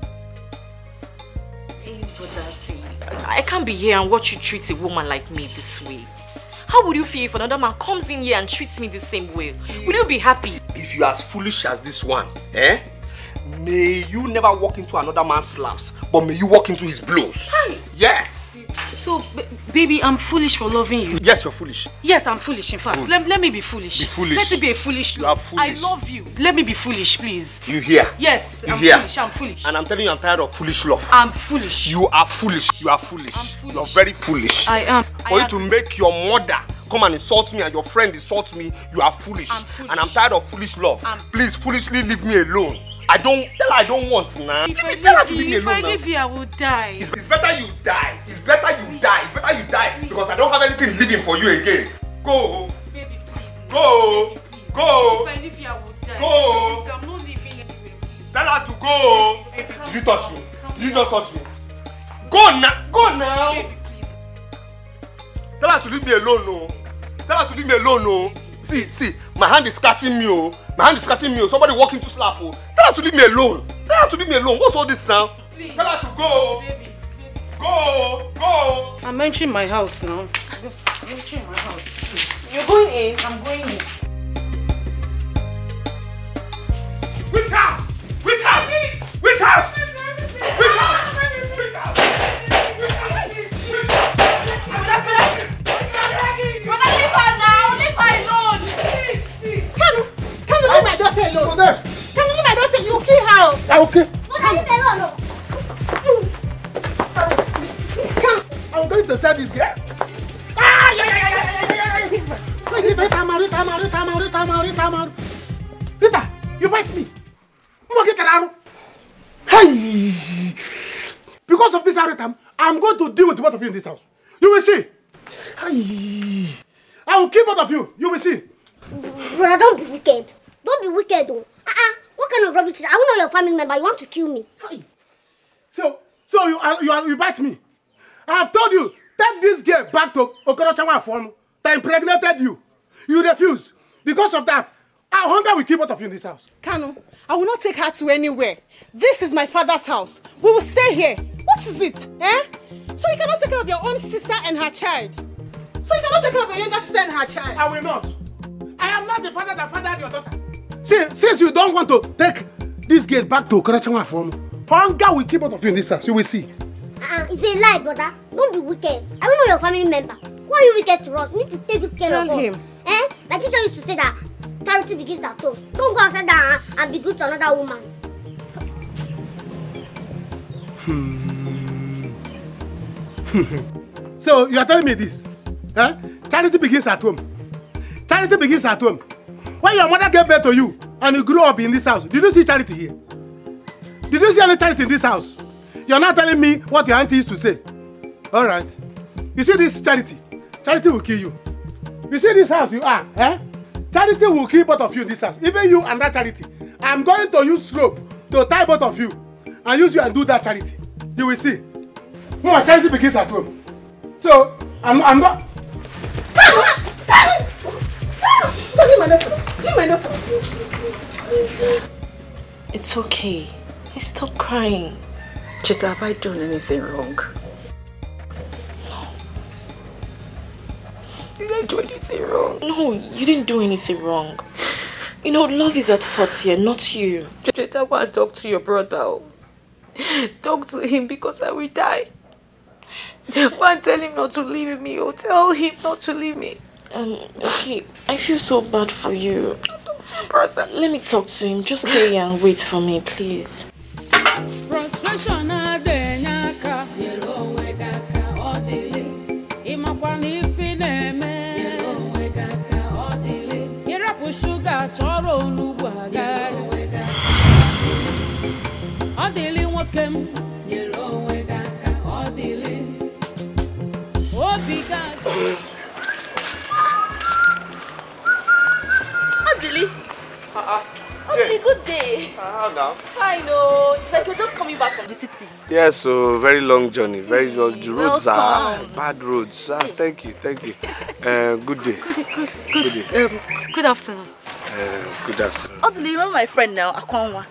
Hey, brother, see, I can't be here and watch you treat a woman like me this way. How would you feel if another man comes in here and treats me the same way? Will you be happy? If you're as foolish as this one, eh? May you never walk into another man's slaps, but may you walk into his blows. Hi. Yes. So, baby, I'm foolish for loving you. Yes, you're foolish. Yes, I'm foolish, in fact. Let me be foolish. Be foolish. Let it be a foolish You are foolish. I love you. Let me be foolish, please. You hear? Yes, I'm hear? foolish. I'm foolish. And I'm telling you, I'm tired of foolish love. I'm foolish. You are foolish. You are foolish. I'm foolish. You're very foolish. I am. For you to make your mother come and insult me and your friend insult me, you are foolish. I'm foolish. And I'm tired of foolish love. Please, foolishly leave me alone. Tell her I don't want now. If Tell her to leave me if I alone leave you, I will die. It's better you die. It's better you die. It's better you die. Because I don't have anything living for you again. Go. Baby, please. Go. Baby, please. Go. If I leave you, I will die. Go. Please, I'm not leaving anywhere. Please. Tell her to go. Baby, Did you touch me? Did you just touch me? Go now. Go now. Baby, please. Tell her to leave me alone, no. Tell her to leave me alone, no. See, my hand is scratching me, oh. My hand is scratching me, oh. Somebody walking to slap, oh. Tell her to leave me alone. Tell her to leave me alone. What's all this now? Please. Tell her to go. Baby. Go. I'm entering my house now. I'm entering my house. Please. You're going in? I'm going in. Which house? Which house? Which house? Which house? Which house? Brother, leave her now. Leave her alone. Can you leave my daughter alone? Can you leave my daughter? You kill her. Okay. Mother, leave I'm going to sell this girl. Rita, you bite me. Hey! Because of this Aritam, I'm going to deal with both of you in this house. You will see. Hey! I will kill both of you. You will see. Brother, don't be wicked. Don't be wicked, though. What kind of rubbish is that? I know your family member. You want to kill me. Hey. So you bite me. I have told you, take this girl back to Okorochawa farm that impregnated you. You refuse. Because of that, our hunger will keep both of you in this house. Kanu, I will not take her to anywhere. This is my father's house. We will stay here. What is it? Eh? So you cannot take care of your own sister and her child. So you cannot take care of your younger sister and her child. I will not. I am not the father that fathered your daughter. Since you don't want to take this girl back to Okorochawa farm, hunger will keep both of you in this house. You will see. It's a lie, brother. Don't be wicked. I don't know your family member. Why are you wicked to us? You need to take good care of us. Eh? My teacher used to say that charity begins at home. Don't go outside that and be good to another woman. So you are telling me this? Eh? Charity begins at home. Charity begins at home. When your mother gave birth to you and you grew up in this house, did you see charity here? Did you see any charity in this house? You're not telling me what your auntie used to say. All right. You see this charity? Charity will kill you. You see this house you are, eh? Charity will kill both of you in this house. Even you and that charity. I'm going to use rope to tie both of you and use you and do that charity. You will see. No, charity begins at home. So, I'm not... Leave my daughter. Leave my daughter. Sister, it's okay. Stop crying. Chita, have I done anything wrong? No. Did I do anything wrong? No, you didn't do anything wrong. You know, love is at fault here, not you. Chita, go and talk to your brother. Talk to him because I will die. Go and tell him not to leave me. Or tell him not to leave me. Okay, I feel so bad for you. Talk to your brother. Let me talk to him. Just stay here and wait for me, please. Frustration adenyaka yero wegaka odili imakwani fineme yero wegaka odili irapu sugar choro onugbu aga yero wegaka odili nwokem yero wegaka odili obiga Odili. Okay, good day. How now? Fine, oh. It's like you're just coming back from the city. Yes, so very long journey. Very long. The roads are Welcome. bad roads. Thank you, thank you. Good day. Good day. Good afternoon. Good afternoon. Odili, you remember my friend now, Akwanwa?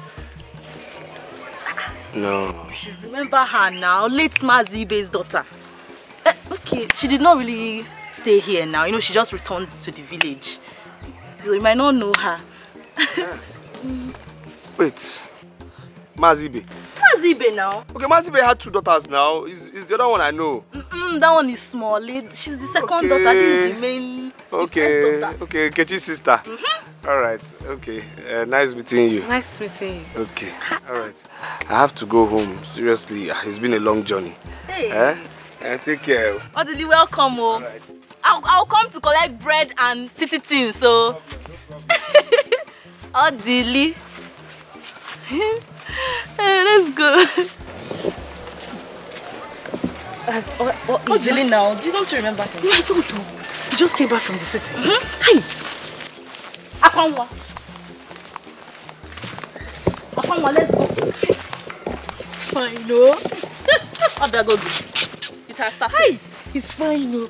No. You should remember her now, late Mazibe's daughter. Okay, she did not really stay here now. You know, she just returned to the village. So you might not know her. Wait. Mazibe. Mazibe now. Okay, Mazibe had 2 daughters now. Is the other one I know? That one is small. She's the second daughter. This is the main. Okay. The first daughter. Okay, Kechi's sister. All right. Okay. Nice meeting you. Nice meeting you. Okay. All right. I have to go home. Seriously, it's been a long journey. Hey. Take care. Odili, welcome. Oh. Right. I'll come to collect bread and city things. So. Odili. Let's go. What is Odili now? Do you don't remember him? No, I don't know. He just came back from the city. Hey! Akwanwa, let's go. It's fine, no? How do I go? It has started. Hey! It's fine, no?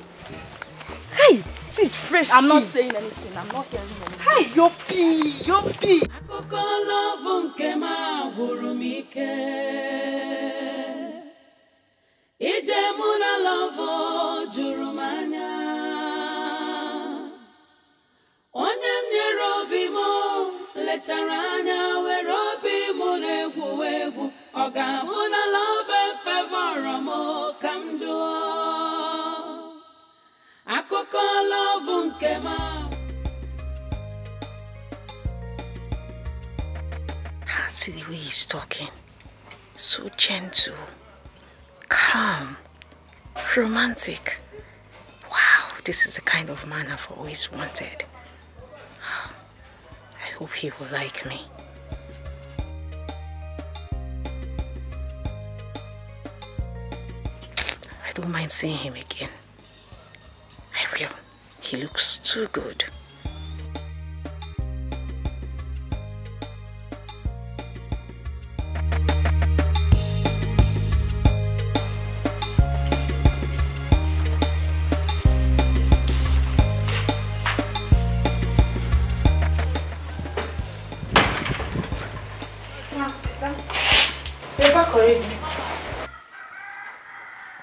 Hey! This is fresh. I'm not saying anything. I'm not hearing anything. Hey! Yopi! akụkọ love nke ma gwụrụ m ike ije mụ na love juru m anya onye m nyere obi m lechara anya were obi m na-egwu egwu ọ ga-abụ na love fevọrọ m ka m jụọ akụkọ love nke ma. See the way he's talking. So gentle, calm, romantic. Wow, this is the kind of man I've always wanted. I hope he will like me. I don't mind seeing him again. I will. He looks too good.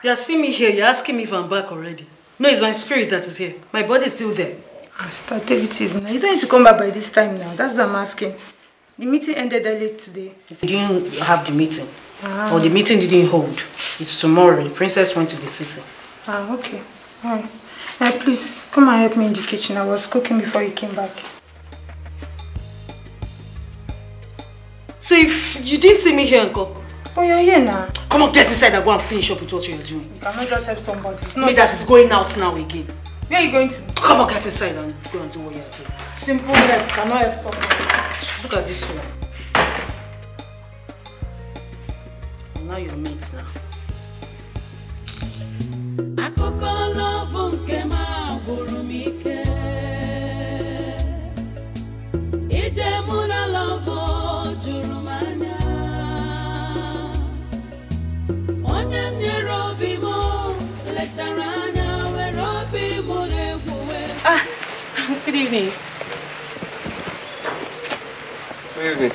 You are seeing me here, you're asking me if I'm back already. No, it's my spirit that is here. My body is still there. Start take it easy now. You don't need to come back by this time now. That's what I'm asking. The meeting ended early today. You didn't have the meeting. Or the meeting didn't hold. It's tomorrow. The princess went to the city. Okay. Alright. Please, come and help me in the kitchen. I was cooking before you came back. So if you didn't see me here, Uncle? Oh, you're here now. Come on, get inside and go and finish up with what you're doing. You cannot just help somebody. Maid that is going out now again. Where are you going to? Come on, get inside and go and do what you're doing. Simple help. Cannot help somebody. Look at this one. Now you're mates now. Good evening. Good evening.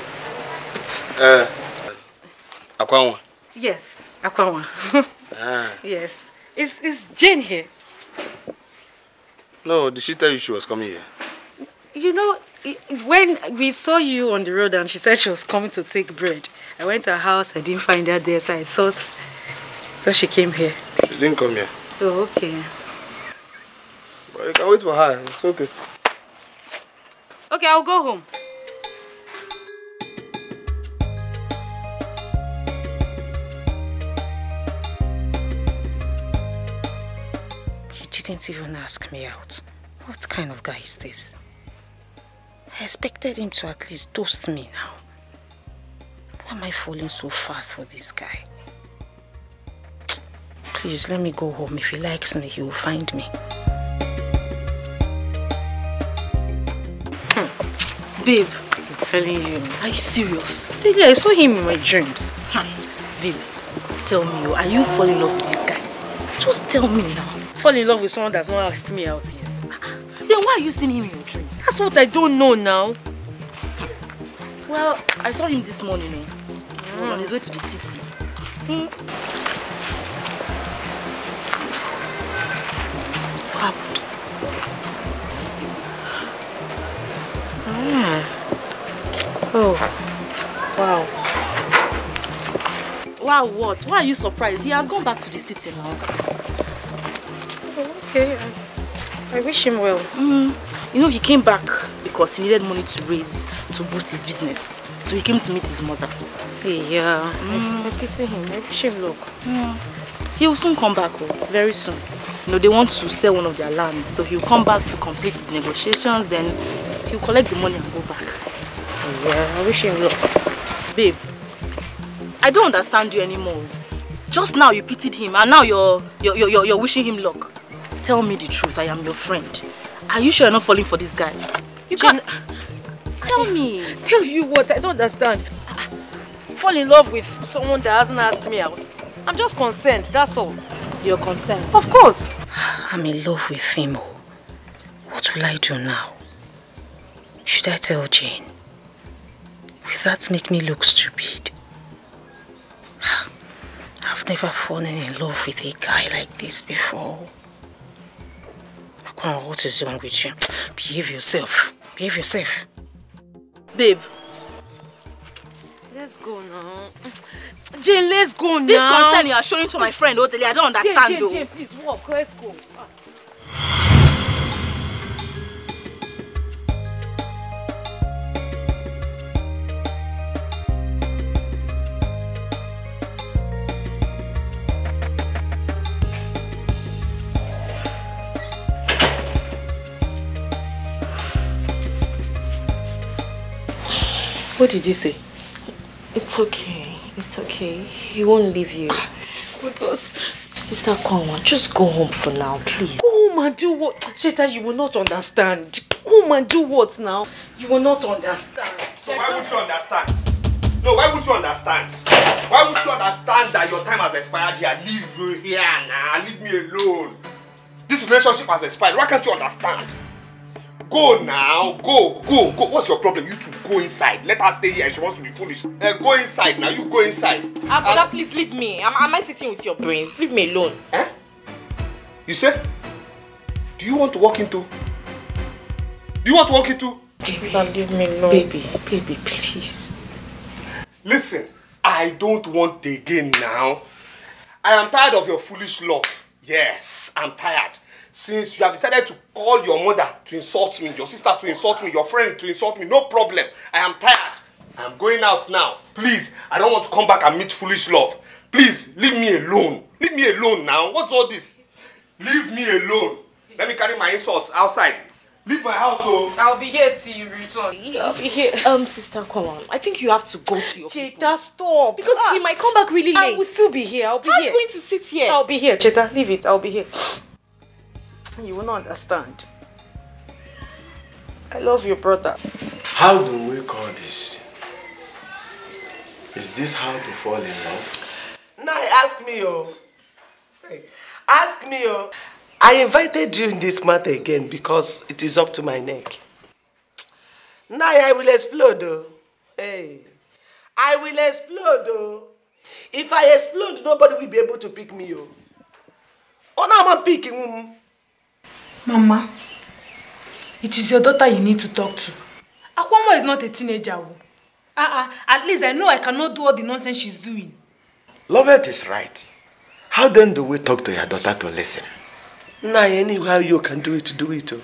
Akwanwa? Yes, Akwanwa. Yes. Is Jane here? No, did she tell you she was coming here? You know, when we saw you on the road and she said she was coming to take bread, I went to her house, I didn't find her there, so I thought she came here. She didn't come here. Oh, okay. But you can wait for her, it's okay. Okay, I'll go home. He didn't even ask me out. What kind of guy is this? I expected him to at least toast me now. Why am I falling so fast for this guy? Please, let me go home. If he likes me, he will find me. Babe, I'm telling you. Are you serious? I saw him in my dreams. Babe, tell me, are you falling in love with this guy? Just tell me now. Fall in love with someone that's not asked me out yet. Then why are you seeing him in your dreams? That's what I don't know now. Well, I saw him this morning. He was on his way to the city. What happened? Oh, wow. Wow, what? Why are you surprised? He has gone back to the city now. Oh, okay, I wish him well. You know, he came back because he needed money to raise to boost his business. So he came to meet his mother. Yeah, I pity him. I wish him luck. He will soon come back, very soon. You know, they want to sell one of their lands, so he'll come back to complete the negotiations, then he'll collect the money and go back. Yeah, I wish him luck. Babe, I don't understand you anymore. Just now you pitied him and now you're wishing him luck. Tell me the truth, I am your friend. Are you sure you're not falling for this guy? You can't... Tell me. Tell you what, I don't understand. Fall in love with someone that hasn't asked me out. I'm just concerned, that's all. You're concerned? Of course. I'm in love with him. What will I do now? Should I tell Jane? Will that make me look stupid? I've never fallen in love with a guy like this before. What is wrong with you? Behave yourself. Behave yourself. Babe. Let's go now. Jane, let's go now. This concern you are showing to my friend, Oteli, I don't understand though. Jane, please walk. Let's go. What did you say? It's okay. It's okay. He won't leave you. Because, Sister Kwanwa, just go home for now, please. Go home and do what? Sheta, you will not understand. Go home and do what now? You will not understand. So why won't you understand? No, why won't you understand? Why won't you understand that your time has expired here? Leave here now. Leave me alone. This relationship has expired. Why can't you understand? Go now. Go. What's your problem? You two go inside. Let her stay here. She wants to be foolish. Go inside now. You go inside. Brother, please leave me. Am I sitting with your brains? Leave me alone. Eh? You said? Do you want to walk into? Do you want to walk into? Baby, leave me alone. Baby, please. Listen, I don't want again now. I am tired of your foolish love. Yes, I'm tired. Since you have decided to call your mother to insult me, your sister to insult me, your friend to insult me, no problem. I am tired. I'm going out now. Please, I don't want to come back and meet foolish love. Please, leave me alone. Leave me alone now. What's all this? Leave me alone. Let me carry my insults outside. Leave my house, oh. I'll be here till you return. I'll be here. Sister, come on. I think you have to go to your Cheta, stop. Because he might come back really late. I will still be here. I'll be here. I'm going to sit here. I'll be here. Cheta, leave it. I'll be here. You will not understand. I love your brother. How do we call this? Is this how to fall in love? Now ask me, oh. Hey, ask me, oh. I invited you in this matter again because it is up to my neck. Now I will explode, oh. Hey, I will explode, oh. If I explode, nobody will be able to pick me, oh. Oh, now I'm picking. Mama, it is your daughter you need to talk to. Akwanwa is not a teenager. At least I know I cannot do all the nonsense she's doing. Lovett is right. How then do we talk to your daughter to listen? Nah, anyhow you can do it, oh.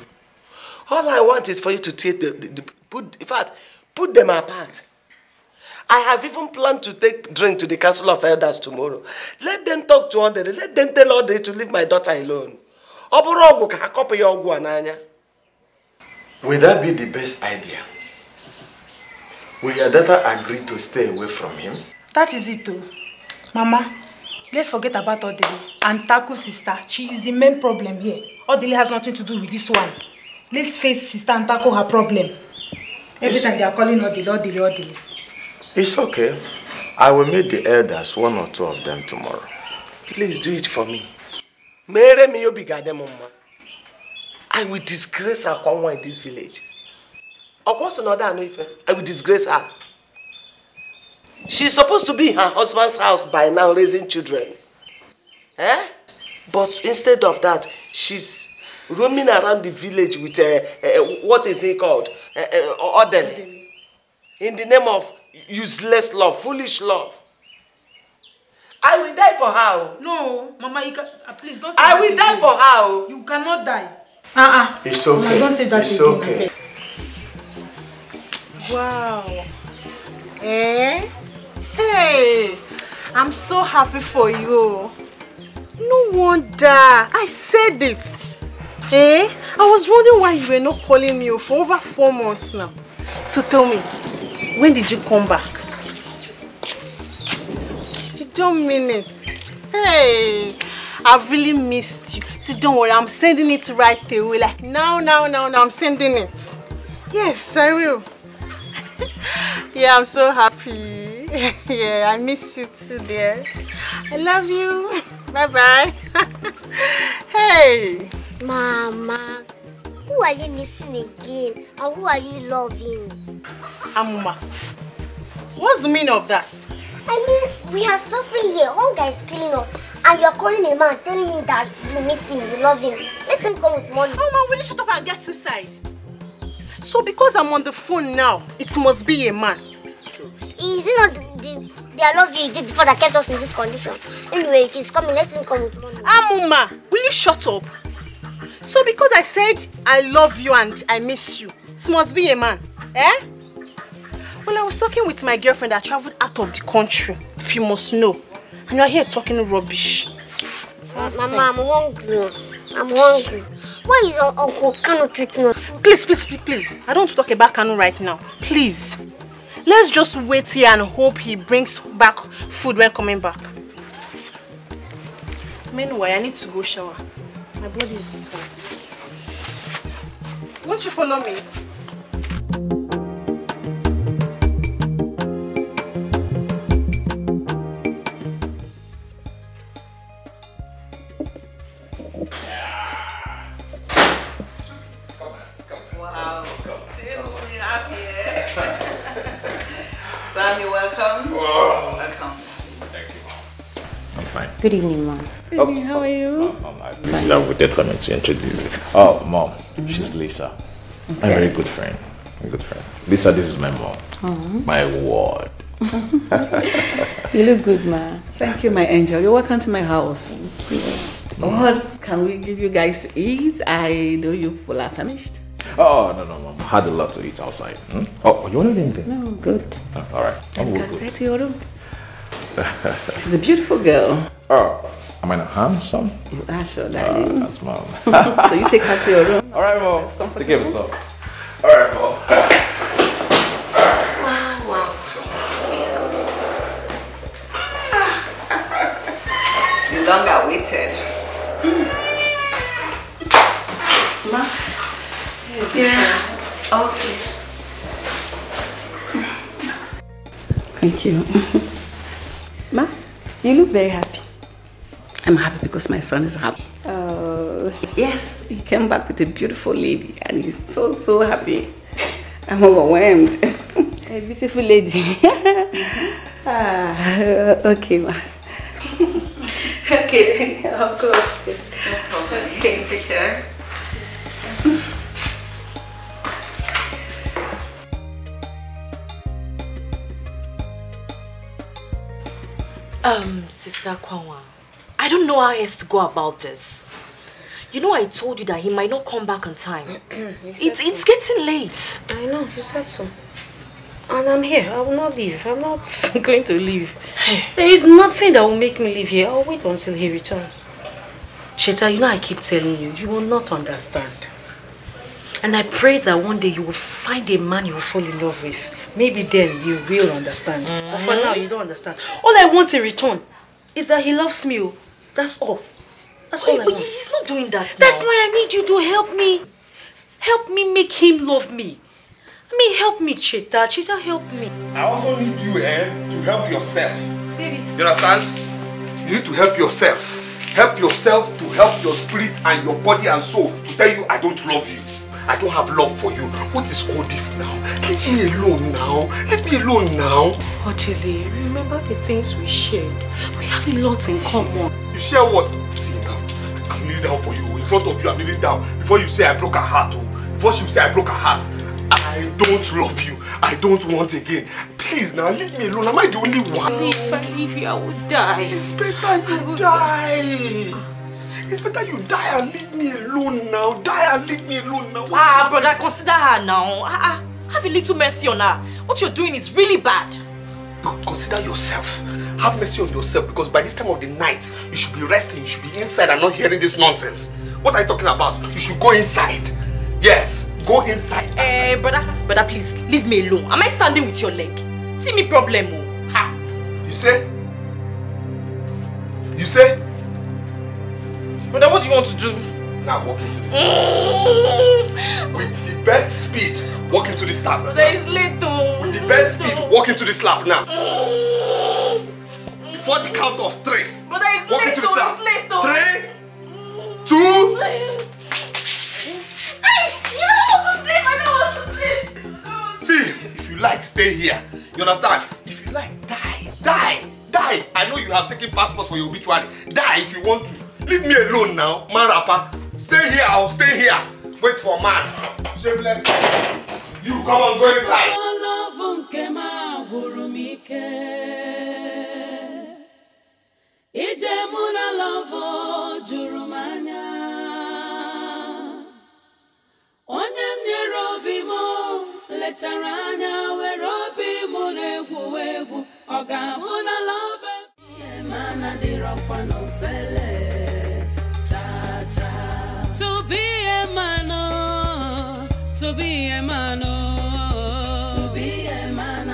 All I want is for you to take put them apart. I have even planned to take drink to the Council of Elders tomorrow. Let them talk to Audrey. Let them tell Audrey to leave my daughter alone. Will that be the best idea? Will your daughter agree to stay away from him? That is it, though. Mama, let's forget about Odile and Taku's sister. She is the main problem here. Odile has nothing to do with this one. Let's face Sister and Taku her problem. Every time they are calling Odile. It's okay. I will meet the elders, 1 or 2 of them tomorrow. Please do it for me. I will disgrace Akwanwa in this village. I will disgrace her. She's supposed to be in her husband's house by now raising children. Eh? But instead of that, she's roaming around the village with what is it called? Odile. In the name of useless love, foolish love. I will die for her. No, Mama, you can, please don't say I will die for her. You cannot die. It's okay. Mama, don't say that it's again. Okay. Wow. Hey, I'm so happy for you. No wonder. I said it. I was wondering why you were not calling me for over 4 months now. So tell me, when did you come back? You don't mean it. Hey, I've really missed you. See, don't worry, I'm sending it right away. Like now, I'm sending it. Yes, I will. Yeah, I'm so happy. Yeah, I miss you too, dear. I love you. Bye-bye. Hey. Mama, who are you missing again? And who are you loving? Amuma, what's the meaning of that? I mean, we are suffering here. One guy is killing us. And you are calling a man, telling him that you miss him, you love him. Let him come with money. Oh, man, will you shut up and get inside? So because I'm on the phone now, it must be a man. Is it not the I love you did before that kept us in this condition? Anyway, if he's coming, let him come with money. Amuma, will you shut up? So because I said I love you and I miss you, it must be a man, eh? Well, I was talking with my girlfriend that traveled out of the country, if you must know. And you are here talking rubbish. Mama, I'm hungry. I'm hungry. Why is Uncle Kanu treating us? Please. I don't want to talk about Kanu right now. Please. Let's just wait here and hope he brings back food when coming back. Meanwhile, I need to go shower. My body is hot. Won't you follow me? Wow. Sam, you're welcome. Welcome. Thank you. I'm fine. Good evening, Mom. Good evening, how are you? This is that waited for me to introduce you. Oh, Mom, she's Lisa. Okay. A very good friend. A good friend. Lisa, this is my mom. My ward. You look good, Ma. Thank you, my angel. You're welcome to my house. Thank you. What can we give you guys to eat? I know you people are famished. Oh, no, Mom. I had a lot to eat outside. Oh, you want anything? No, good. Oh, all right. Can I go to your room? She's a beautiful girl. Oh, am I not handsome? You are sure, darling. That's Mom. So you take her to your room. All right, Mom. Take care of yourself. All right, Mom. Wow. The long awaited. Ma? Yeah. Okay. Thank you. Ma, you look very happy. I'm happy because my son is happy. Yes, he came back with a beautiful lady and he's so happy. I'm overwhelmed. A beautiful lady. Okay, ma. Okay, I'll go upstairs. No problem. Okay, take care. Sister Kwanwa, I don't know how else to go about this. You know, I told you that he might not come back on time. It's getting late. I know, you said so. And I'm here. I will not leave. I'm not going to leave. There is nothing that will make me leave here. I'll wait until he returns. Cheta, you know I keep telling you, you will not understand. And I pray that one day you will find a man you will fall in love with. Maybe then you will understand. But for now, you don't understand. All I want in return is that he loves me. That's all. That's all I want. He's not doing that now. That's why I need you to help me. Help me make him love me. I mean, help me, Cheta. Cheta, help me. I also need you to help yourself. Baby. You understand? You need to help yourself. Help yourself to help your spirit and your body and soul to tell you I don't love you. I don't have love for you. What is all this now? Leave me alone now. Leave me alone now. Otili, remember the things we shared. We have a lot in common. You share what? See now, I'm kneeling down for you. In front of you, I'm kneeling down. Before you say I broke her heart, before she say I broke her heart, I don't love you. I don't want again. Please now, leave me alone. Am I the only one? If I leave you, I will die. It's better you die. It's better you die and leave me alone now. Die and leave me alone now. Brother, consider her now. Have a little mercy on her. What you're doing is really bad. Consider yourself. Have mercy on yourself, because by this time of the night, you should be resting. You should be inside and not hearing this nonsense. What are you talking about? You should go inside. Yes, go inside. Brother, please, leave me alone. Am I standing with your leg? See me problem, Ha. You say? You say? Brother, what do you want to do? Now walk into this. With the best speed, walk into the slab. Brother, it's late though. With the best speed, walk into the slab now. Before the count of 3. Brother, it's walk late into the slab. It's late though. 3, 2. Hey, you don't want to sleep. I don't want to sleep. See, if you like, stay here. You understand? If you like, die. I know you have taken passport for your obituary. Die if you want to. Leave me alone now, man rapper. Stay here, I'll stay here. Wait for man. Shameless. You come on, go inside. To be a man, oh, to be a man, oh, to be a man,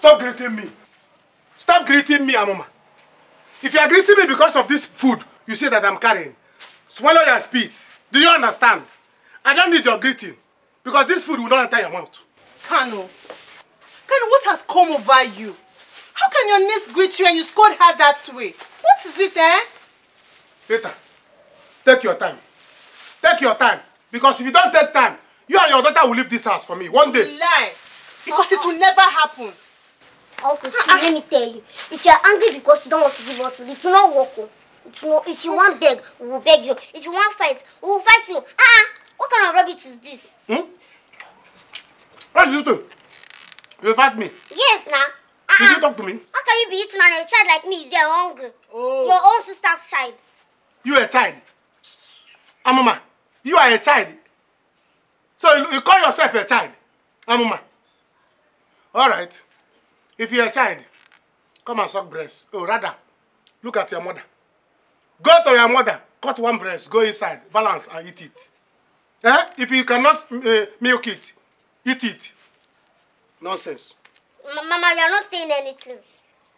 Stop greeting me. Stop greeting me, Amoma. If you are greeting me because of this food you say that I'm carrying, swallow your spit. Do you understand? I don't need your greeting because this food will not enter your mouth. Kanu, what has come over you? How can your niece greet you and you scold her that way? What is it, eh? Rita, take your time. Take your time. Because if you don't take time, you and your daughter will leave this house for me one day. You lie. Because it will never happen. Uncle, see, let me tell you. If you are angry because you don't want to give us food, it will not work. If you want beg, we will beg you. If you want fight, we will fight you. What kind of rubbish is this? What did you do? You will fight me? Yes, now. Did you talk to me? How can you be eating and a child like me is there hungry? Oh. Your own sister's child. You are a child. Amoma, you are a child. So you call yourself a child. Amoma. Alright. If you're a child, come and suck breast. Oh, rather, look at your mother. Go to your mother, cut one breast, go inside, balance and eat it. If you cannot milk it, eat it. Nonsense. Mama, you're not saying anything.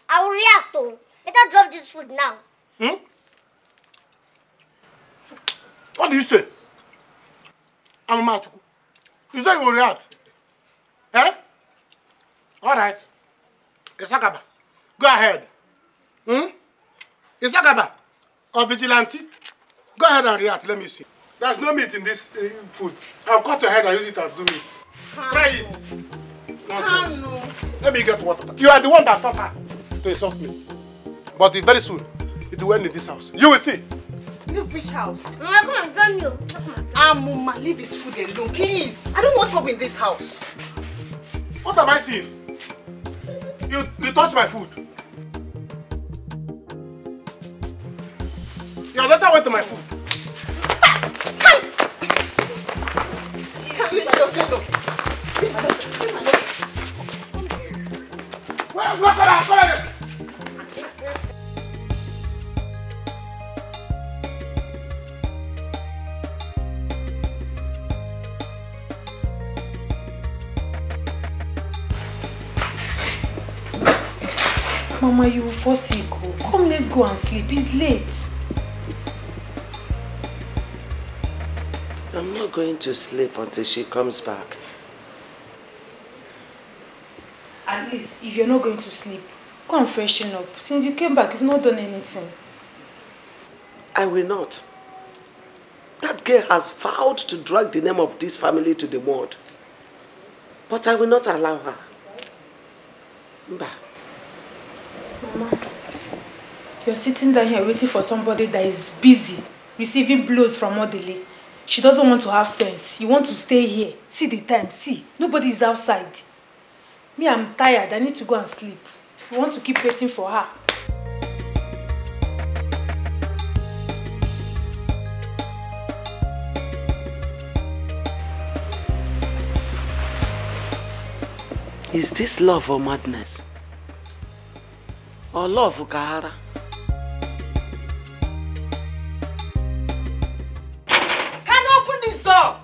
I will react though. Better drop this food now. What do you say? Amoma, you say you will react? Alright. Isakaba, go ahead. Isakaba, or vigilante, go ahead and react. Let me see. There's no meat in this food. I'll cut your head and use it as do meat. Try it. Nonsense. Let me get water. You are the one that taught her to insult me. But very soon, it will end in this house. You will see. Leave which house? Mama, come and join you. Mama, leave his food alone, please. I don't want trouble in this house. What have I seen? You touched my food. Your daughter went to my food. Mama, you will fall sick. Come, let's go and sleep. It's late. I'm not going to sleep until she comes back. At least, if you're not going to sleep, go and freshen up. Since you came back, you've not done anything. I will not. That girl has vowed to drag the name of this family to the mud. But I will not allow her. Mba. Mama, you're sitting down here waiting for somebody that is busy receiving blows from Odile. She doesn't want to have sense. You want to stay here. See the time. See, nobody is outside. Me, I'm tired. I need to go and sleep. You want to keep waiting for her. Is this love or madness? Or love, Ukahara? Can you open this door?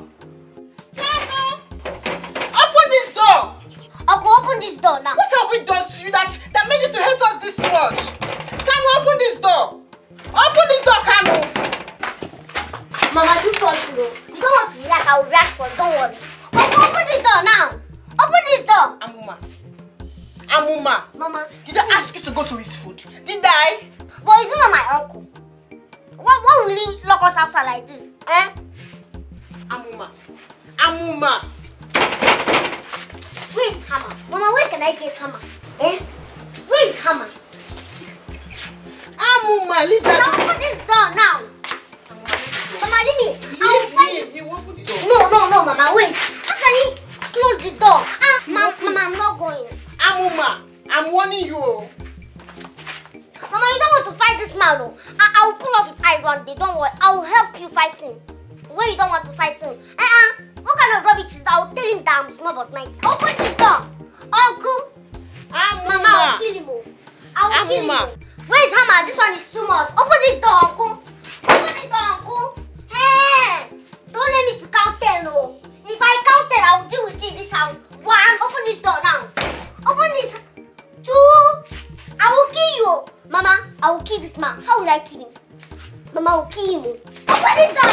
Can open this door? Uncle, open this door now. What have we done to you that made you to hate us this much? Can you open this door? Open this door, Kanu. Mama, do something. You don't want to react, I will react for it. Don't worry. Uncle, open this door now. Open this door. Amuma. Mama. Did I ask you to go to his food? Did I? But he's not my uncle. Why will he lock us outside like this? Amuma. Where is Hammer? Mama, where can I get Hammer? Where is Hammer? Amuma, leave that. Mama, open this door now. Mama, leave me. You open the door. No, Mama, wait. How can he close the door? Mama, I'm not going. Amuma, I'm warning you. Mama, you don't want to fight this man. I will pull off his eyes one day. Don't worry. I will help you fight him. When you don't want to fight him. What kind of rubbish is that? I will tell him that I'm small but mighty. Open this door. Uncle. Mama, I will kill him. I will kill him. Where is Hammer? This one is too much. Open this door, Uncle. Open this door, Uncle. Hey, don't let me to count 10, no. If I count 10, I will deal with you in this house. 1, open this door now. Open this. I will kill you. Mama, I will kill this man. How will I kill him? Mama, I will kill him. Open this door.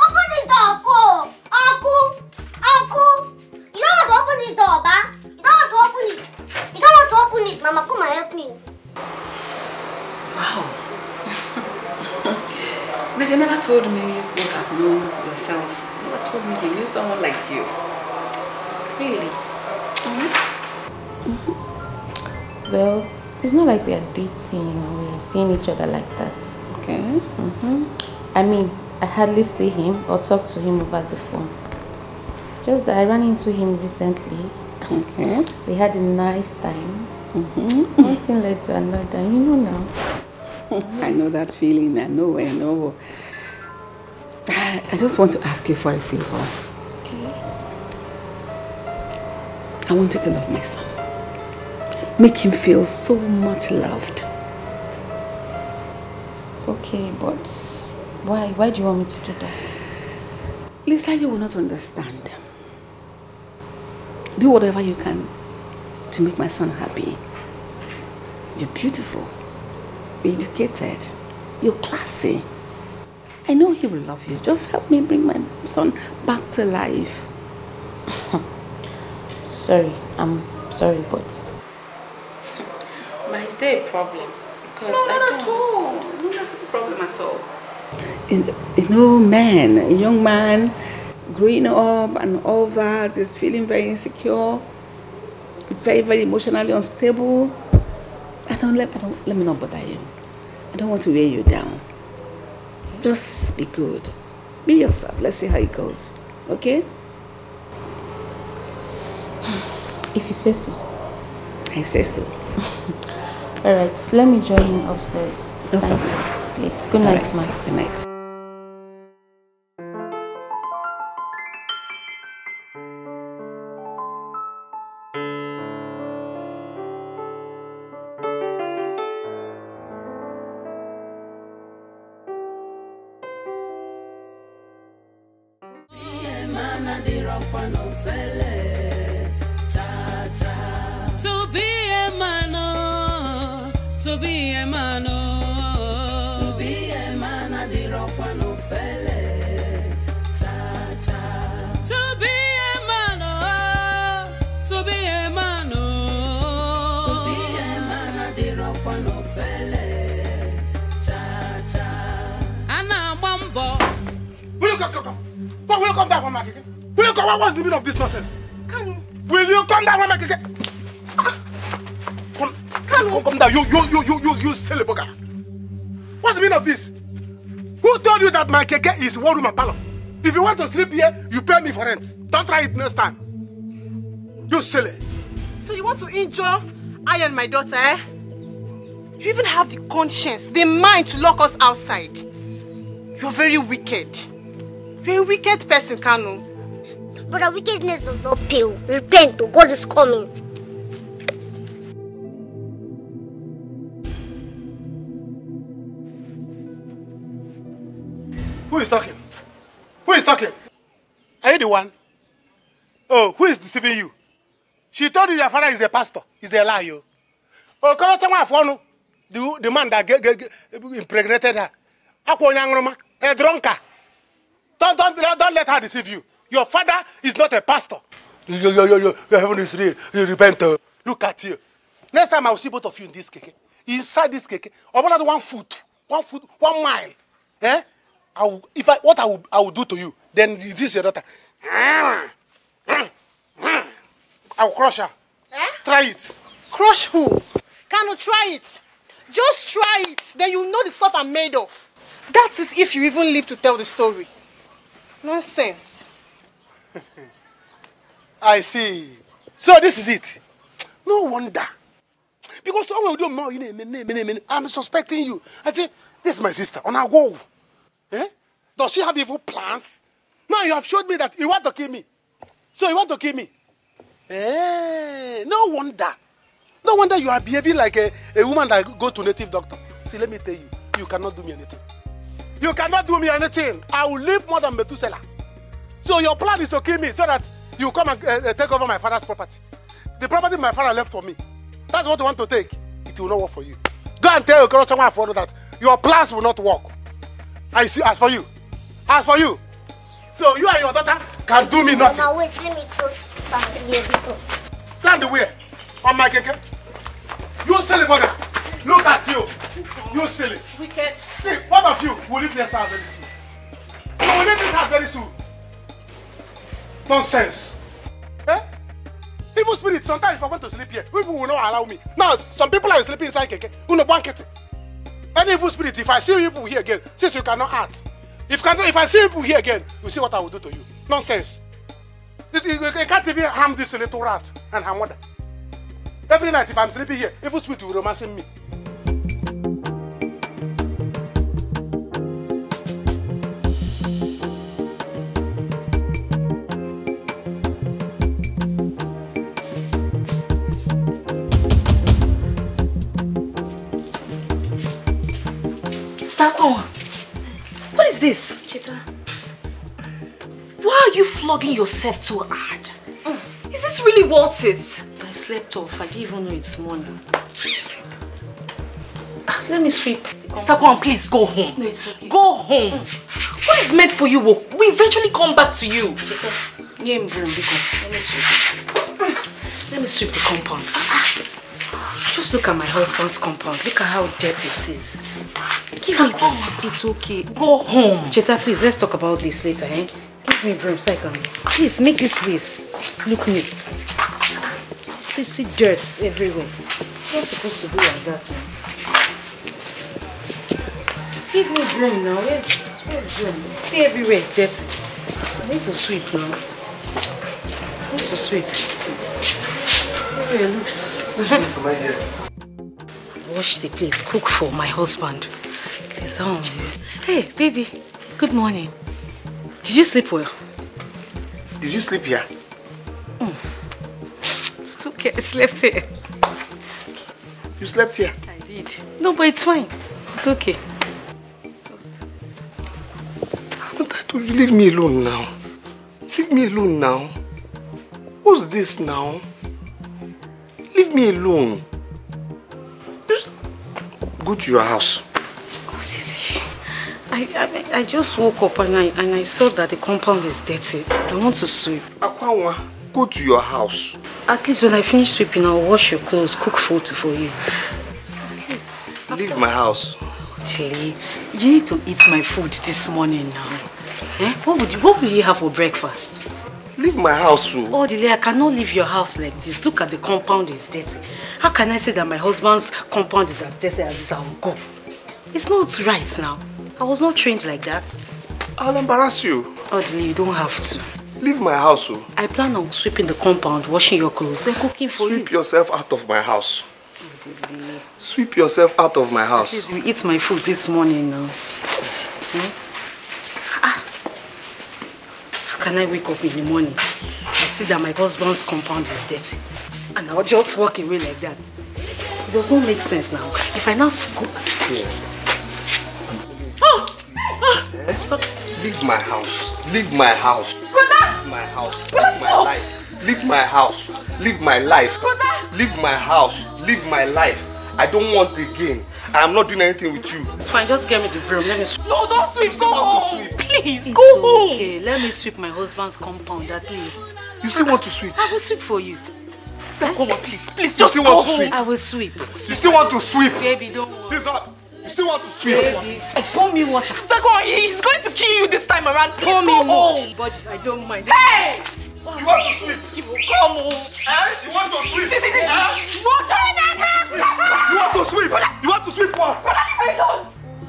Open this door, Uncle. Uncle. You don't want to open this door, Ba. You don't want to open it. You don't want to open it. Mama, come and help me. Wow. But you never told me you would have known yourselves. You never told me you knew someone like you. Really? Well, it's not like we are dating or we are seeing each other like that. Okay. I mean, I hardly see him or talk to him over the phone. Just that I ran into him recently. Okay. We had a nice time. One thing led to another, you know now. I know that feeling. I know. I just want to ask you for a favor. Okay. I want you to love my son. Make him feel so much loved. Okay, but why? Why do you want me to do that? Lisa, you will not understand. Do whatever you can to make my son happy. You're beautiful. You're educated. You're classy. I know he will love you. Just help me bring my son back to life. Sorry, I'm sorry, but is there a problem? Because no, not at all. No, there's no problem at all. You know, a young man, growing up and all that, is feeling very insecure, very, very emotionally unstable. Let me not bother you. I don't want to weigh you down. Just be good. Be yourself. Let's see how it goes. Okay? If you say so. I say so. Alright, so let me join him upstairs. It's time to sleep. Good night, man. Good night. What's the meaning of this nonsense? Will you come down from my keke? Come down, you silly bugger. What's the meaning of this? Who told you that my keke is one room and parlor? If you want to sleep here, you pay me for rent. Don't try it next time. You silly. So you want to injure I and my daughter, eh? You even have the conscience, the mind to lock us outside. You're very wicked. You're a wicked person, Kanu. But the wickedness does not pay. Repent, oh, God is coming. Who is talking? Who is talking? Are you the one? Oh, who is deceiving you? She told you your father is a pastor. He's a liar. Oh, the man that impregnated her. A drunker. Don't let her deceive you. Your father is not a pastor. Your heaven is real. You repent. Look at you. Next time I will see both of you in this keke. Inside this keke. About 1 foot. 1 foot, 1 mile. Eh? What I will do to you, then this is your daughter. I will crush her. Eh? Try it. Crush who? Can you try it? Just try it. Then you know the stuff I'm made of. That is if you even live to tell the story. Nonsense. I see. So this is it. No wonder. Because someone will do more. I'm suspecting you. I say, this is my sister. On our go. Eh? Does she have evil plans? Now you have showed me that you want to kill me. So you want to kill me. Eh? No wonder. No wonder you are behaving like a woman that goes to native doctor. See, let me tell you, you cannot do me anything. You cannot do me anything. I will live more than Methuselah. So your plan is to kill me so that you come and take over my father's property. The property my father left for me. That's what you want to take. It it will not work for you. Go and tell your father that your plans will not work. I see. As for you, so you and your daughter can do me nothing. Now wait, let me throw sand here before. Sand where? On my keke? You silly bugger! Look at you! You silly! Wicked. See, one of you will leave this house very soon. You will leave this house very soon. Nonsense. Eh? Evil spirit, sometimes if I want to sleep here, people will not allow me. Now, some people are sleeping inside keke. You know, blanket. Any evil spirit, if I see people here again, since you cannot act. If I see people here again, you see what I will do to you. Nonsense. You can't even harm this little rat and her mother. Every night, if I'm sleeping here, evil spirit will romancing me. What is this? Cheta. Why are you flogging yourself too hard? Is this really worth it? I slept off. I didn't even know it's morning. Let me sweep. Stakwan, please go home. No, it's okay. Go home. What is meant for you will eventually come back to you. Let me sweep. Let me sweep the compound. Just look at my husband's compound. Look at how dirty it is. It's okay. Go home. Cheta, please, let's talk about this later, eh? Give me a broom so I can... Please, make this place look neat. See dirt everywhere. It's not supposed to be like that, eh? Give me broom now. Where's broom? See, everywhere is dirty. I need to sweep now. I need to sweep. Everywhere looks... Wash the plates, cook for my husband. Hey, baby. Good morning. Did you sleep well? Did you sleep here? It's okay. I slept here. You slept here? I did. No, but it's fine. It's okay. Haven't I told you, leave me alone now? Leave me alone now. What's this now? Leave me alone. Just go to your house. I just woke up and I saw that the compound is dirty. I want to sweep. Akwanwa, go to your house. At least when I finish sweeping, I'll wash your clothes, cook food for you. At least. Leave my house. Tilly, you need to eat my food this morning now. Eh? What will you have for breakfast? Leave my house, too. Oh, Dile, I cannot leave your house like this. Look at the compound is dirty. How can I say that my husband's compound is as dirty as this? I will go. It's not right now. I was not trained like that. I'll embarrass you. Oh, Dile, you don't have to. Leave my house, too. I plan on sweeping the compound, washing your clothes, and cooking for you. Sweep yourself out of my house. Sweep yourself out of my house. Please, you eat my food this morning now. How can I wake up in the morning? I see that my husband's compound is dirty. And I'll just walk away like that. It doesn't make sense now. If I now go... Leave my house. Leave my house. Brother! Leave my house. Leave my life. Leave my house. Leave my life. Brother! Leave my house. Leave my life. I don't want again. I am not doing anything with you. It's fine, just get me the broom. Let me sweep. No, don't sweep. Go home. Please, It's go home. Okay, let me sweep my husband's compound at least. You still want to sweep? I will sweep for you. Come on, please, just still go want to home. sweep? I will sweep. You still want to sweep? Baby, don't worry. Please not. You still want to sweep? Baby, pour me water. Stakwan, he's going to kill you this time around. Please Pour me go home. But I don't mind. Hey! You want to sweep? Come home. You want to sweep? You want to sweep? You want to sweep what?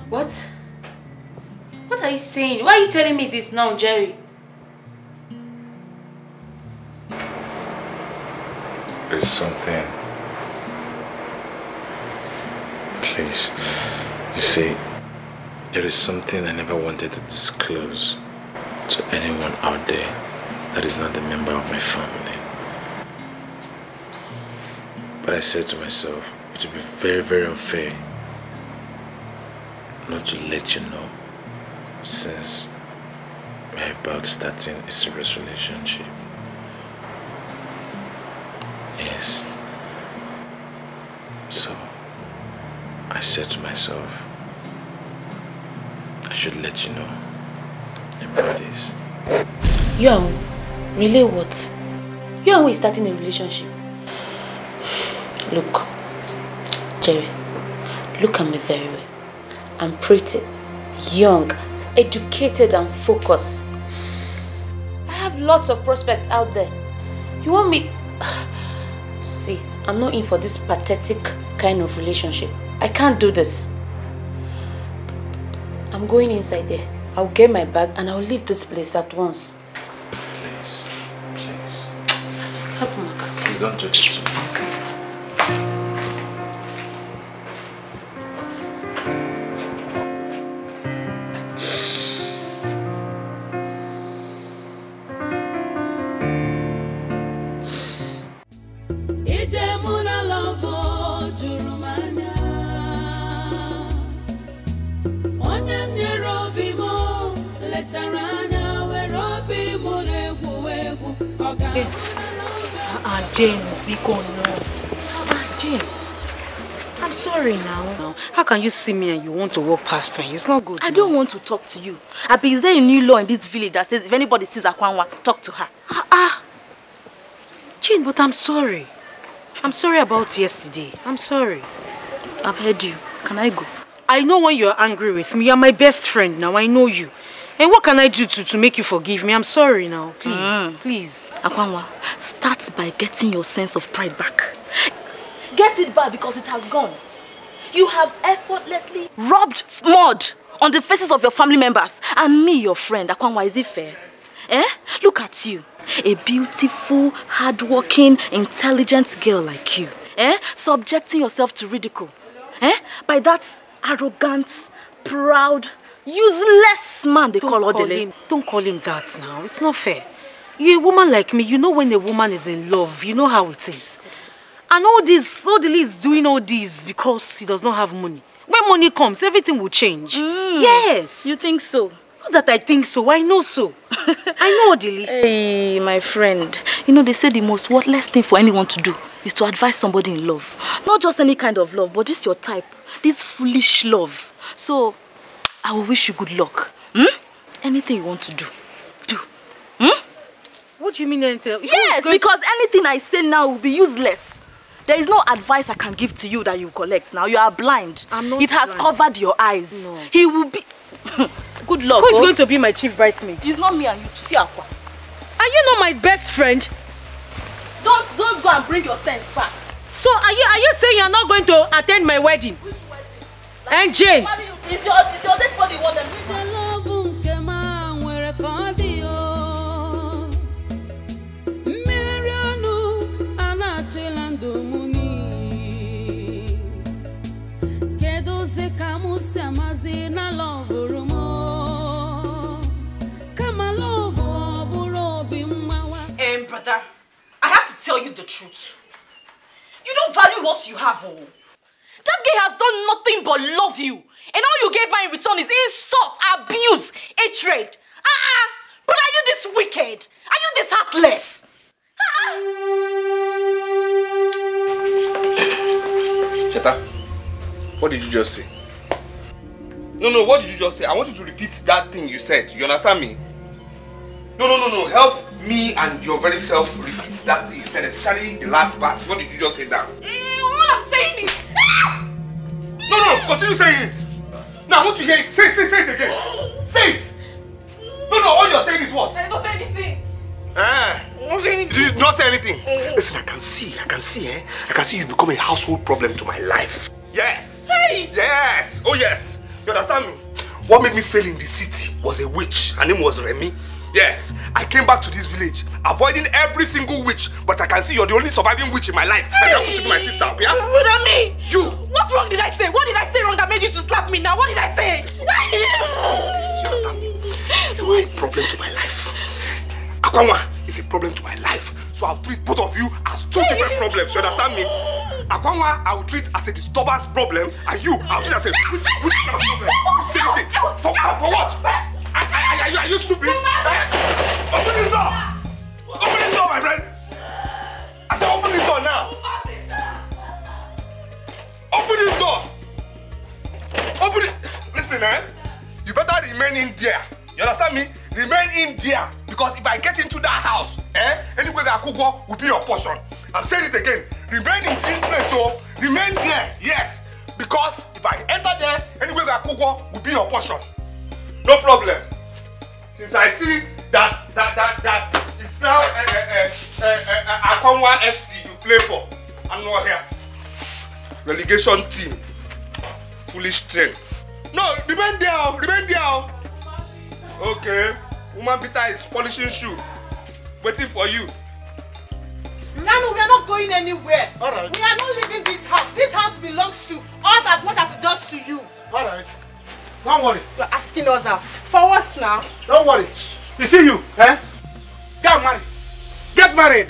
What? What are you saying? Why are you telling me this now, Jerry? There's something. Please. You see, there is something I never wanted to disclose to anyone out there that is not a member of my family. But I said to myself, it would be very, very unfair not to let you know, since we're about starting a serious relationship. Yes. So, I said to myself, I should let you know. Everybody's. You are really what? You and who is starting a relationship? Look, Jerry, look at me very well. I'm pretty, young, educated and focused. I have lots of prospects out there. You want me... See, I'm not in for this pathetic kind of relationship. I can't do this. I'm going inside there. I'll get my bag and I'll leave this place at once. Please, please. Help Maka. Please don't do this to me. Jane, be gone now. Jane, I'm sorry now. How can you see me and you want to walk past me? It's not good. I don't want to talk to you. Is there a new law in this village that says if anybody sees Akwanwa, talk to her? Jane, but I'm sorry. I'm sorry about yesterday. I'm sorry. I've heard you. Can I go? I know when you're angry with me. You're my best friend now. I know you. And what can I do to make you forgive me? I'm sorry now. Please, please. Akwanwa, start by getting your sense of pride back. Get it back because it has gone. You have effortlessly rubbed mud on the faces of your family members and me, your friend. Akwanwa, is it fair? Look at you. A beautiful, hardworking, intelligent girl like you. Subjecting yourself to ridicule. By that arrogant, proud, useless man they call Odele. Don't call him that now. It's not fair. You're a woman like me. You know when a woman is in love. You know how it is. And all this, Odele is doing all this because he does not have money. When money comes, everything will change. Yes. You think so? Not that I think so. I know so. I know, Odele. Hey, my friend. You know, they say the most worthless thing for anyone to do is to advise somebody in love. Not just any kind of love, but this your type. This foolish love. So, I will wish you good luck. Anything you want to do, do. What do you mean anything? Yes, because anything I say now will be useless. There is no advice I can give to you that you collect now. You are blind. I'm not It has blind. covered your eyes. No. He will be... Good luck. Who is going to be my chief bridesmaid? It's not me and you. See Akwa. Are you not my best friend? Don't go and bring your sense back. So are you saying you're not going to attend my wedding? Which wedding? And Jane. Is your dead body one that brother, I have to tell you the truth. You don't value what you have, oh. That guy has done nothing but love you. And all you gave her in return is insults, abuse, hatred. But are you this wicked? Are you this heartless? Cheta, what did you just say? No, what did you just say? I want you to repeat that thing you said. You understand me? No. Help me and your very self repeat that thing you said, especially the last part. What did you just say down? All I'm saying is... No, continue saying it. Now I want to hear it. Say it again. Say it. No, all you're saying is what? I didn't say anything. You did not say anything. Listen, I can see, I can see you become a household problem to my life. Yes. Hey. Yes. Oh yes. You understand me? What made me fail in the city was a witch. Her name was Remy. Yes, I came back to this village, avoiding every single witch, but I can see you're the only surviving witch in my life. I want to be my sister, yeah? What me? You! What wrong did I say? What did I say wrong that made you to slap me now? What did I say? This, you understand me? You are a problem to my life. Akwanwa is a problem to my life, so I'll treat both of you as two different problems, you understand me? Akwanwa, I will treat as a disturbance problem, and you, I'll treat as a witch problem. Same thing. For what? Are you stupid? Open this door! Open this door, my friend! I said open this door now! Open this door! listen, you better remain in there. You understand me? Remain in there. Because if I get into that house, anywhere that Akugo will be your portion. I'm saying it again. Remain in this place, so remain there. Yes. Because if I enter there, anywhere that Akugo will be your portion. No problem. Since I see that it's now Akonwa FC you play for. I'm not here. Relegation team. Foolish thing. No, remain there, remain there. Okay. Woman Bita is polishing shoe. Waiting for you. Nanu, we are not going anywhere. Alright. We are not leaving this house. This house belongs to us as much as it does to you. Alright. Don't worry. You're asking us out. For what now? Don't worry. You see you, Get married. Get married.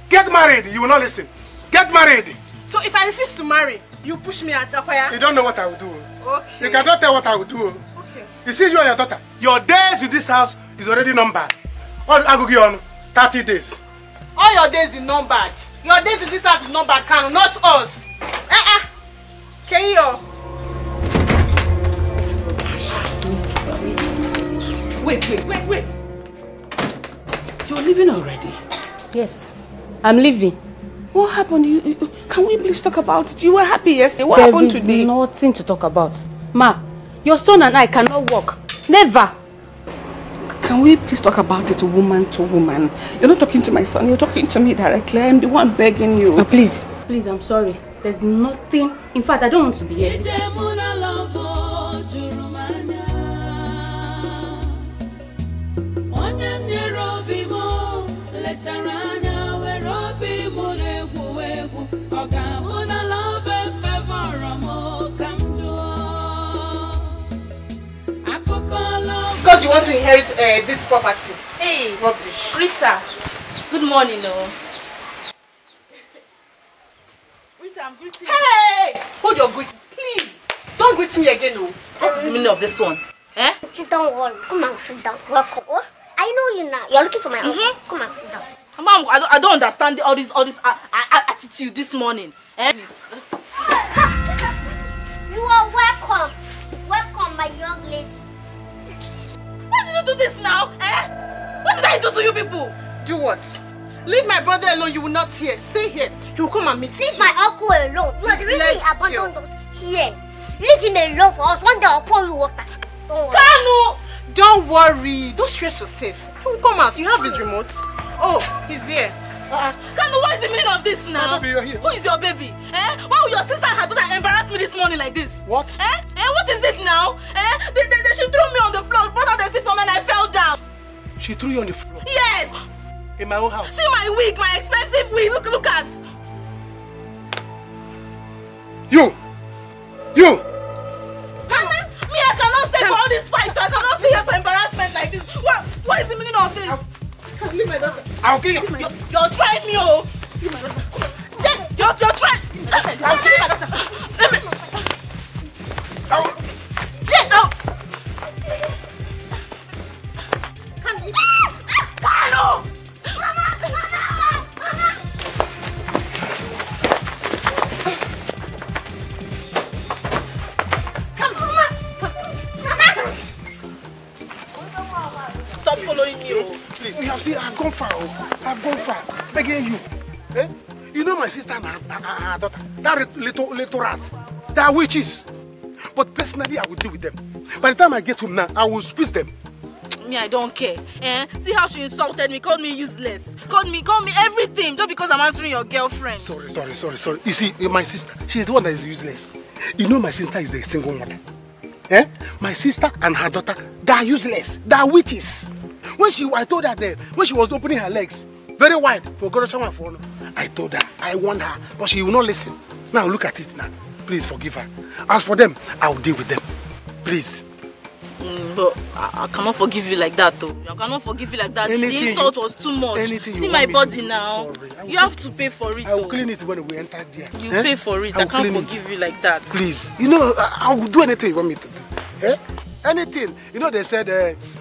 Get married. You will not listen. Get married. So if I refuse to marry, you push me out, Akwaya? You don't know what I will do. Okay. You cannot tell what I will do. Okay. You see, you and your daughter, your days in this house is already numbered. All I will give you 30 days. All your days is numbered. Your days in this house is numbered, Kanu, not us. Keyo. Wait. You're leaving already? Yes, I'm leaving. What happened? Can we please talk about it? You were happy yesterday. What happened today? There is nothing to talk about. Ma, your son and I cannot walk. Never. Can we please talk about it woman to woman? You're not talking to my son. You're talking to me directly. I'm the one begging you. Oh, please, I'm sorry. There's nothing. In fact, I don't want to be here. Because you want to inherit this property. Hey, rubbish. Rita, good morning, Rita, I'm greeting you. Hey! Hold your greetings, please. Don't greet me again, What's the meaning of this one? Don't worry. Come and sit down. Welcome. Oh, I know you now. You're looking for my uncle. Come and sit down. Mom, I don't understand all this attitude this morning. You are welcome. Welcome, my young lady. Why did you do this now? What did I do to you people? Do what? Leave my brother alone. You will not hear. Stay here. He will come and meet you. Leave my uncle alone. You are the reason he abandoned us here. Leave him alone for us. One day I'll pour you water. Don't worry. Kanu! Don't worry. Don't stress yourself. He will come out. You have his remote. Oh, he's here. Kanu, what is the meaning of this now? Baby, you're here. Who is your baby? Why will your sister and her daughter embarrass me this morning like this? What? What is it now? She threw me on the floor, brought out the seat for me and I fell down. She threw you on the floor? Yes! In my own house? See my wig, my expensive wig. Look at. You! Me, I cannot stay for all this fight. I cannot stay here for embarrassment like this. What is the meaning of this? Leave my daughter. I'll kill you. You're trying me, Leave my daughter. You're trying. I'll kill my daughter. Let me. Carlo! Stop following me, Please, you have seen, I've gone far. I've gone far. Begging you. You know my sister and her daughter. That little rat. They are witches. But personally, I will deal with them. By the time I get home now, I will squeeze them. Me, I don't care. See how she insulted me, called me useless, called me everything just because I'm answering your girlfriend. Sorry. You see, my sister, she is the one that is useless. You know my sister is the single mother. My sister and her daughter, they are useless. They are witches. I told her that when she was opening her legs very wide for Goroshawa for I told her, I warned her, but she will not listen. Now look at it now. Please forgive her. As for them, I will deal with them. Please. But I cannot forgive you like that, though. I cannot forgive you like that. The insult was too much. See my body now. You have to pay for it. I will clean it when we enter there. You pay for it. I can't forgive you like that. Please. You know, I will do anything you want me to do. Anything. You know, they said,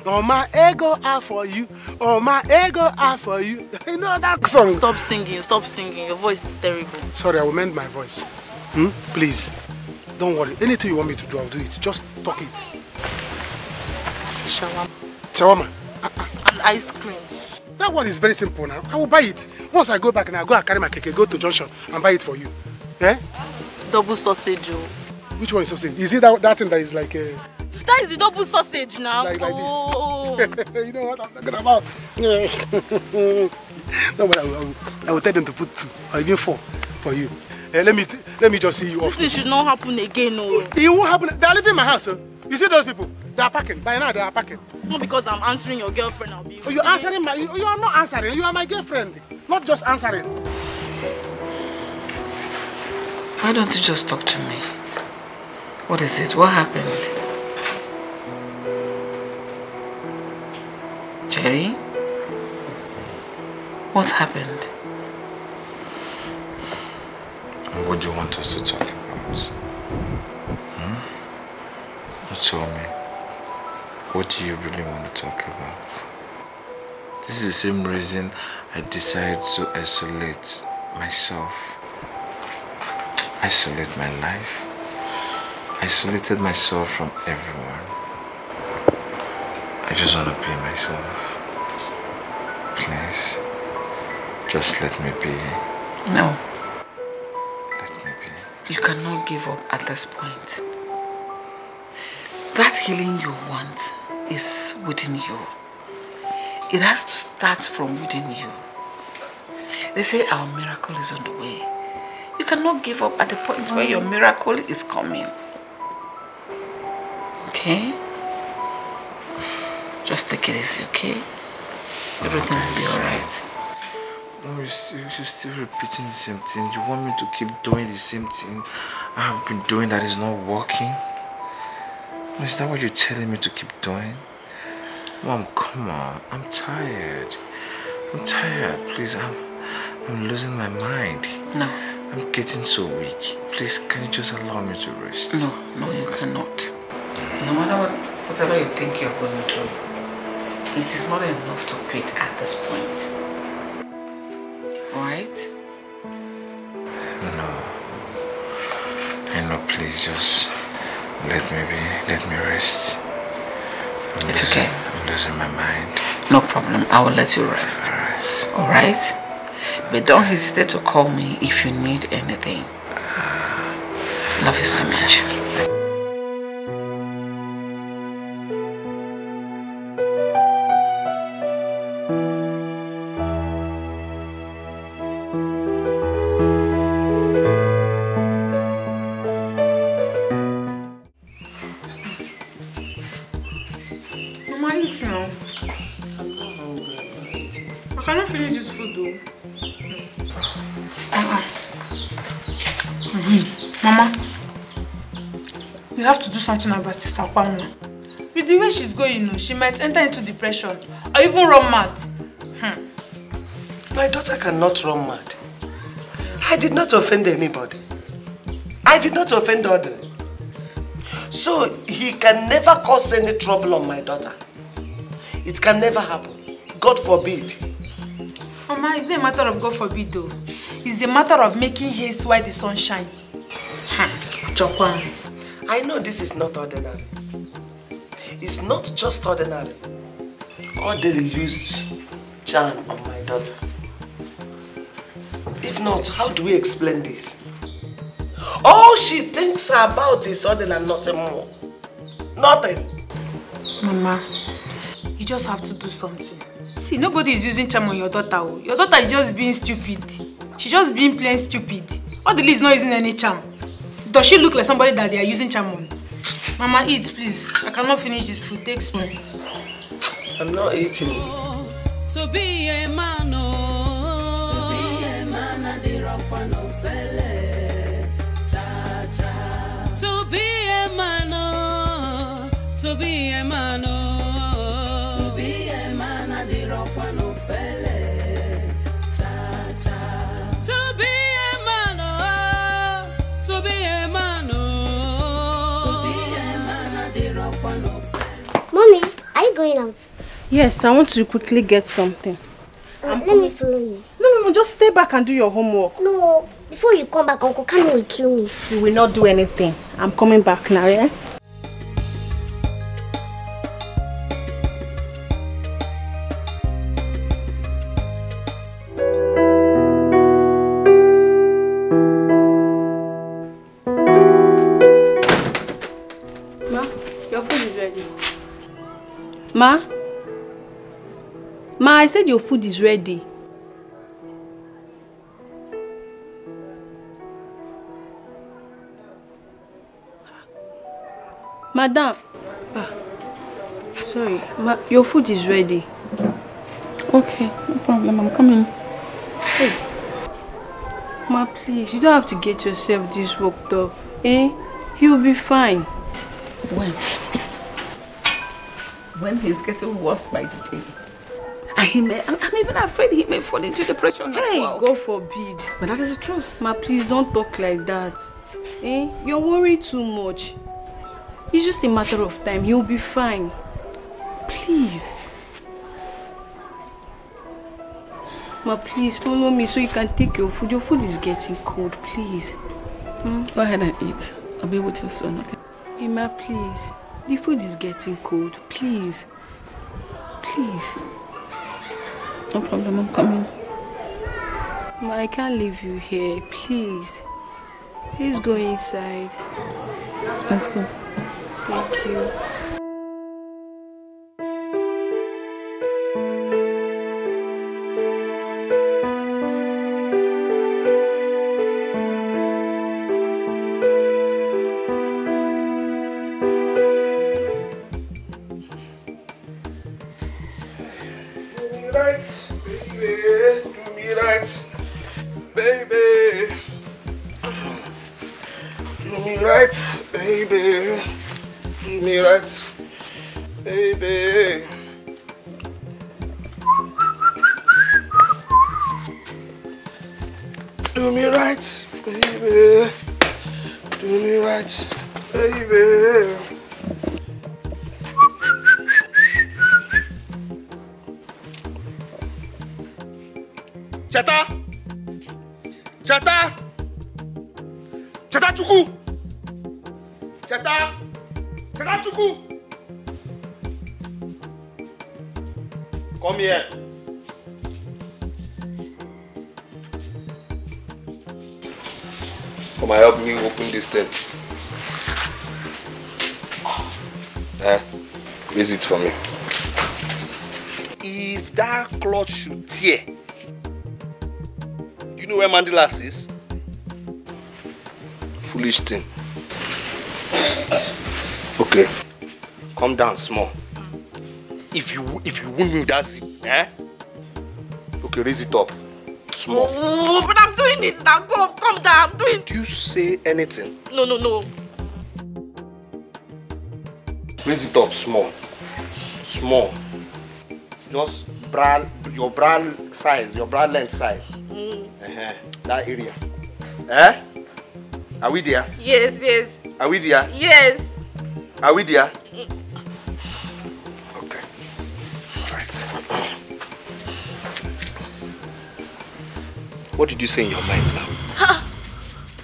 oh, my ego are for you. Oh, my ego are for you. You know that song. Stop singing. Your voice is terrible. Sorry, I will mend my voice. Please. Don't worry. Anything you want me to do, I'll do it. Just talk it. shawarma. Shawarma? And ice cream. That one is very simple now. I will buy it. Once I go back and I go and carry my keke, go to junction and buy it for you. Eh? Double sausage. Which one is sausage? Is it that thing that is like a... That is the double sausage now. Like this. You know what I'm talking about? No, but I will tell them to put 2 or even 4 for you. Let me just see you off. This should not happen again. No. It won't happen. They are leaving my house. You see those people? They are packing. By now they are packing. Not because I'm answering your girlfriend. I'll be. Oh, you're answering my... You are not answering. You are my girlfriend. Not just answering. Why don't you just talk to me? What is it? What happened? Jerry? What happened? What do you want us to talk about? Tell me. What do you really want to talk about? This is the same reason I decided to isolate myself. Isolate my life. Isolated myself from everyone. I just want to be myself. Please. Just let me be. No. Let me be. You cannot give up at this point. That healing you want is within you. It has to start from within you. They say our miracle is on the way. You cannot give up at the point where your miracle is coming. Okay? Just take it easy, okay? Everything will be alright. No, you're still repeating the same thing. You want me to keep doing the same thing I have been doing that is not working? Is that what you're telling me to keep doing? Mom, come on. I'm tired. I'm tired. Please, I'm losing my mind. No. I'm getting so weak. Please, can you just allow me to rest? No, you cannot. No matter whatever you think you're going through, it is not enough to quit at this point. Alright? No. I know, please just let me rest. It's okay. I'm losing my mind. No problem. I will let you rest. Alright? But don't hesitate to call me if you need anything. Love you so much. You have to do something about Sister Kwamna. With the way she's going, she might enter into depression or even run mad. My daughter cannot run mad. I did not offend anybody. I did not offend Audrey. So he can never cause any trouble on my daughter. It can never happen. God forbid. Mama, it's not a matter of God forbid though. It's a matter of making haste while the sun shines. I know this is not ordinary. It's not just ordinary. Audrey used charm on my daughter. If not, how do we explain this? All she thinks about is Audrey and nothing more. Nothing. Mama, you just have to do something. See, nobody is using charm on your daughter. Your daughter is just being stupid. She's just being plain stupid. Audrey is not using any charm. Does she look like somebody that they are using charm on? Mama, eat, please. I cannot finish this food. Take spoon. I'm not eating. To be a man, I did rock one of felle. Cha cha. To be a man, to be a man, to be a man, I did rock one of felle. Cha cha. To be a man, to be a man, to be a man, I did rock one of felle. Mommy, are you going out? Yes, I want to quickly get something. Let me follow you. No, just stay back and do your homework. No, before you come back, Uncle Kanu will kill me. You will not do anything. I'm coming back now, yeah? Ma? Ma, I said your food is ready. Madam. Sorry, ma, your food is ready. Okay, no problem, I'm coming. Hey. Ma, please, you don't have to get yourself this worked up. Eh? You'll be fine. When he's getting worse by the day. And I'm even afraid he may fall into depression as well. God forbid. But that is the truth. Ma, please don't talk like that. Eh? You're worried too much. It's just a matter of time. He'll be fine. Please. Ma, please follow me so you can take your food. Your food is getting cold, please. Go ahead and eat. I'll be with you soon, okay? Hey, ma, please. The food is getting cold. Please. Please. No problem, I'm coming. Ma, I can't leave you here. Please. Please go inside. Let's go. Thank you. Come here. Come and help me open this thing. Raise it for me. If that cloth should tear, you know where Mandilas is? Foolish thing. Okay, calm down small. If you wound me with that zip, okay, raise it up. Small. Oh, but I'm doing it now. Calm down. I'm doing. Do you say anything? No. Raise it up, small. Small. Just your bra size, your bra length size. That area. Are we there? Yes. Are we there? Yes. Are we there? Okay. Alright. What did you say in your mind now? Huh?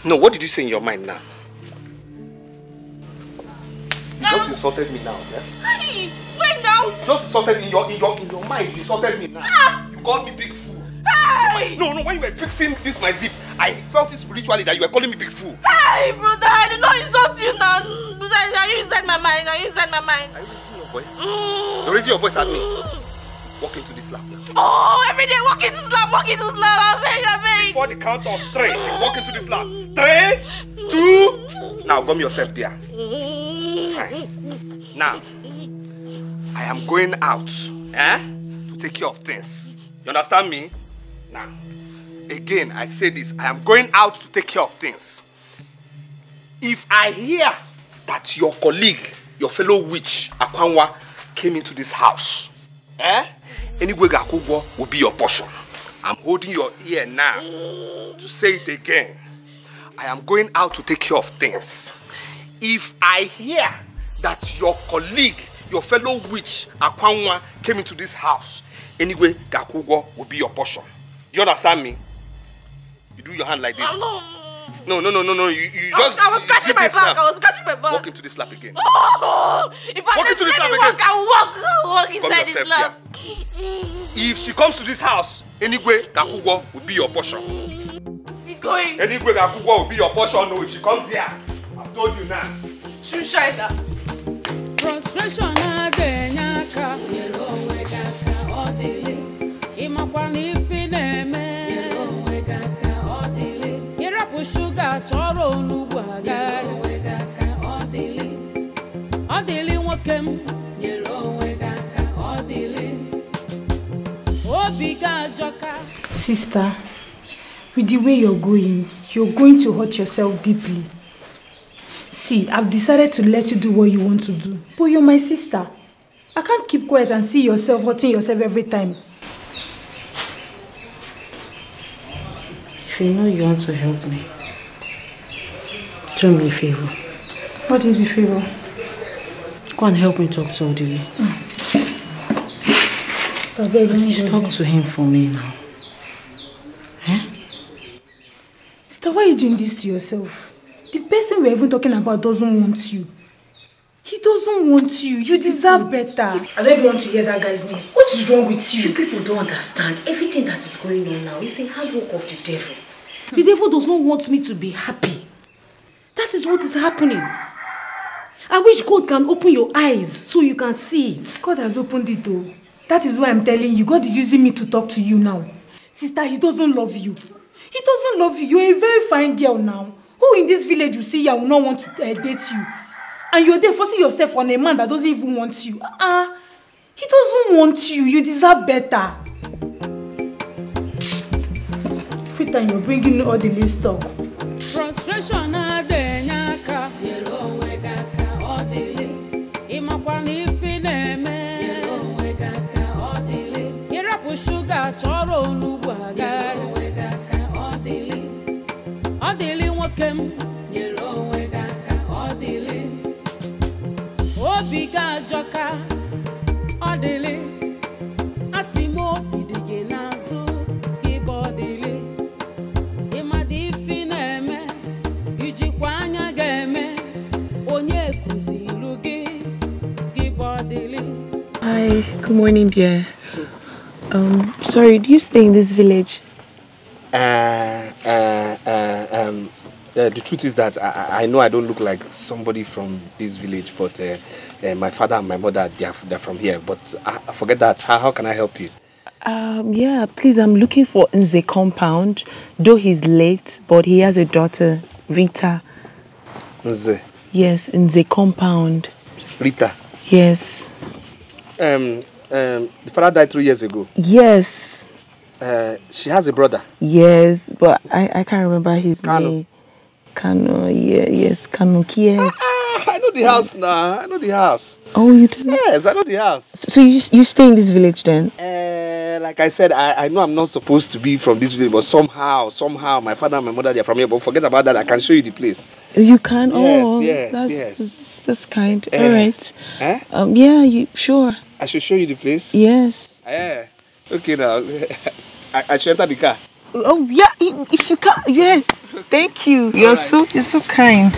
No, what did you say in your mind now? You just insulted me now, yeah? Hey, wait now. You just insulted me in your mind. You insulted me now. You called me big fool. Hey! No, when you were fixing this my zip, I felt it spiritually that you were calling me big fool. Hey, brother, I did not insult you now. Are you inside my mind? Are you inside my mind? Are you raising your voice? You're raising your voice at me. Walk into this lap now. Oh, every day walk into slap. I beg. Before the count of 3, walk into this lap. 3, 2. Now, gum yourself there. Fine. Now, I am going out, to take care of things. You understand me? Now, again, I say this. I am going out to take care of things. If I hear that your colleague, your fellow witch, Akwanwa, came into this house, anyway, Gakugo will be your portion. I'm holding your ear now to say it again. I am going out to take care of things. If I hear that your colleague, your fellow witch, Akwanwa, came into this house, anyway, Gakugo will be your portion. Do you understand me? You do your hand like this. No. You just. I was scratching my back. Walk into this lap again. Oh, if I walk into this lap again. I'll walk inside this lap. If she comes to this house, anyway, Gakugo will be your portion. Keep going. Anyway, Gakugo will be your portion. No, if she comes here, I've told you now. Shushaina. Frustration, Sister, with the way you're going to hurt yourself deeply. See, I've decided to let you do what you want to do. But you're my sister. I can't keep quiet and see yourself hurting yourself every time. If you know you want to help me, do me a favor. What is the favor? Go and help me talk to Odile. Please talk to him for me now. Sister, why are you doing this to yourself? The person we're even talking about doesn't want you. He doesn't want you. You deserve better. I don't even want to hear that guy's name. What is wrong with you? You people don't understand. Everything that is going on now is a handwork of the devil. The devil does not want me to be happy. That is what is happening. I wish God can open your eyes so you can see it. God has opened it though. That is why I'm telling you. God is using me to talk to you now. Sister, he doesn't love you. He doesn't love you. You're a very fine girl now. Who in this village you see here will not want to date you? And you're there forcing yourself on a man that doesn't even want you. He doesn't want you. You deserve better. Every time you're bringing all the list talk. Frustration adenyaka yelo wegaka odili imakwani ifineme yelo wegaka odili irapu sugar choro onugbu aga yelo wegaka odili odili nwokem yelo wegaka odili obiga joka odili asimo idige nazo ibodili imadi ifineme ijikwanya game onye kuzilu gi ibodili. Hi, good morning, dear. Sorry, do you stay in this village? The truth is that I know I don't look like somebody from this village, but my father and my mother, they're from here. But forget that. How can I help you? Yeah, please, I'm looking for Nze compound. Though he's late, but he has a daughter, Rita. Nze? Yes, Nze compound. Rita? Yes. The father died 3 years ago. Yes. She has a brother. Yes, but I can't remember his name. Kano, yeah, yes, Kano, yes. I know the house now. I know the house. Oh, you do? Yes, I know the house. So you stay in this village then? Like I said, I know I'm not supposed to be from this village, but somehow, my father and my mother, they're from here. But forget about that. I can show you the place. You can? Yes, oh, yes. That's kind. All right. Yeah, sure. I should show you the place? Yes. Okay, now. I should enter the car. Oh yeah, if you can, yes. Thank you. You're so kind.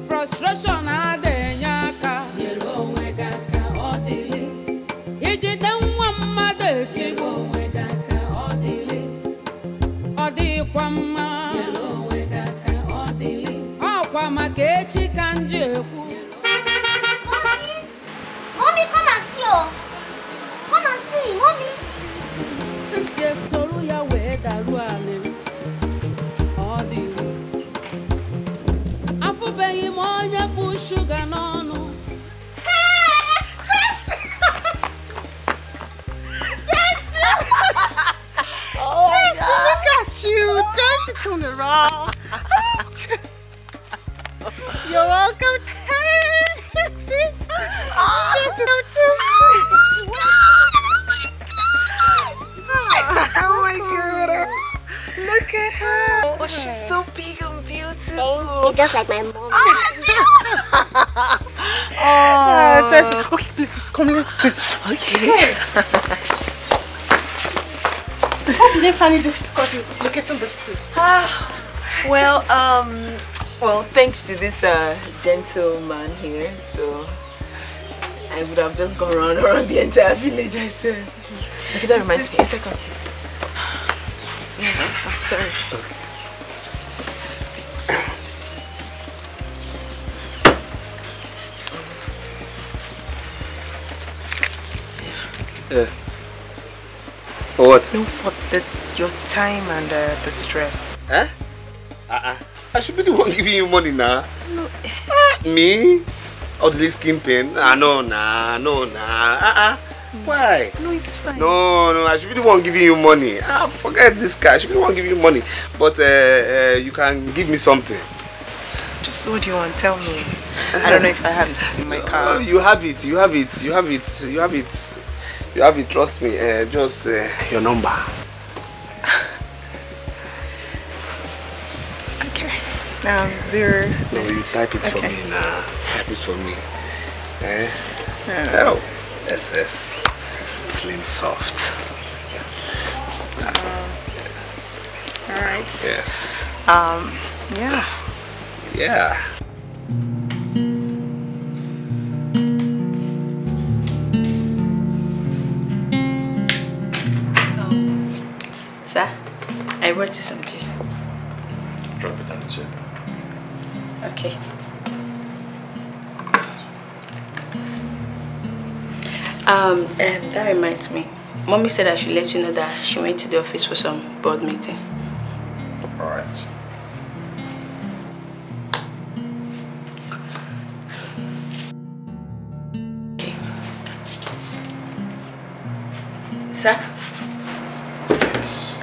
Frustration adenyaka yelo wegaka odili ijide nwammade yelo wegaka odili odikwa mma yelo wegaka odili akwa maka echi kanje ekwu. Mommy, come and see, oh. Come and see, mommy. Ntie soro ya we daru ane. Odili. Afubeghị m onye bụ sugar n'ọnụ. Oh my God. Look at you, just turn around. You're welcome. Hey, Trixie. Oh my God. Look at her. Oh, she's so big and beautiful. You're just like my mom. Okay, please come, let's sit. Okay. How did they find it difficult locating this place? Well, thanks to this gentleman here, so I would have just gone around the entire village, I said. Okay, that reminds me. A second, please. Yeah, I'm sorry. For what? No, for your time and the stress. Eh? I should be the one giving you money now. No. Me? All this skin pain? No. Why? No, it's fine. No, I should be the one giving you money. Forget this guy. I should be the one giving you money. But you can give me something. Just what do you want? Tell me. I don't know if I have it in my car. You have it. Trust me. Just your number. Okay. 0. No, you type it for me now. Type it for me. Oh. SS. Slim soft. Alright. Yes. Yeah. Yeah. Sir, I brought you some juice. Drop it on the table. Okay. And that reminds me. Mommy said I should let you know that she went to the office for some board meeting. Alright. Okay. Sir? Yes.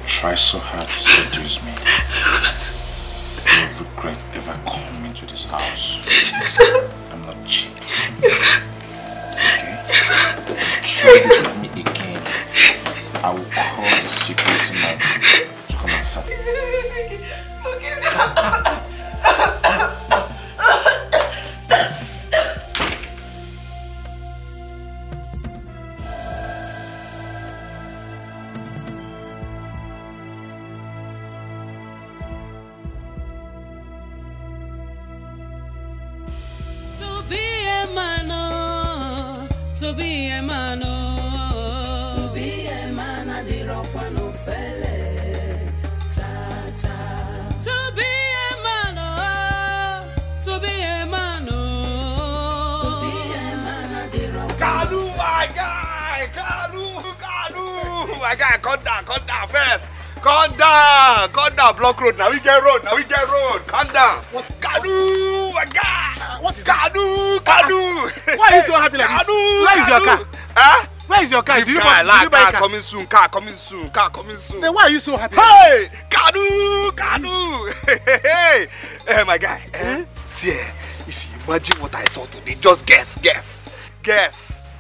Try so hard to seduce me. You'll regret ever coming to this house. I'm not cheap. Okay? Try this with me again. I will call the security man to come and settle. Calm down first. Calm down, block road. Now we get road. Calm down. Kadu, my guy. What is Kadu? Why are you so happy like this? Where is your car? Huh? Where is your car? Did you buy a car? Coming soon. Car coming soon. Then why are you so happy? Hey, Kadu. Hey, my guy. See, if you imagine what I saw today, just guess.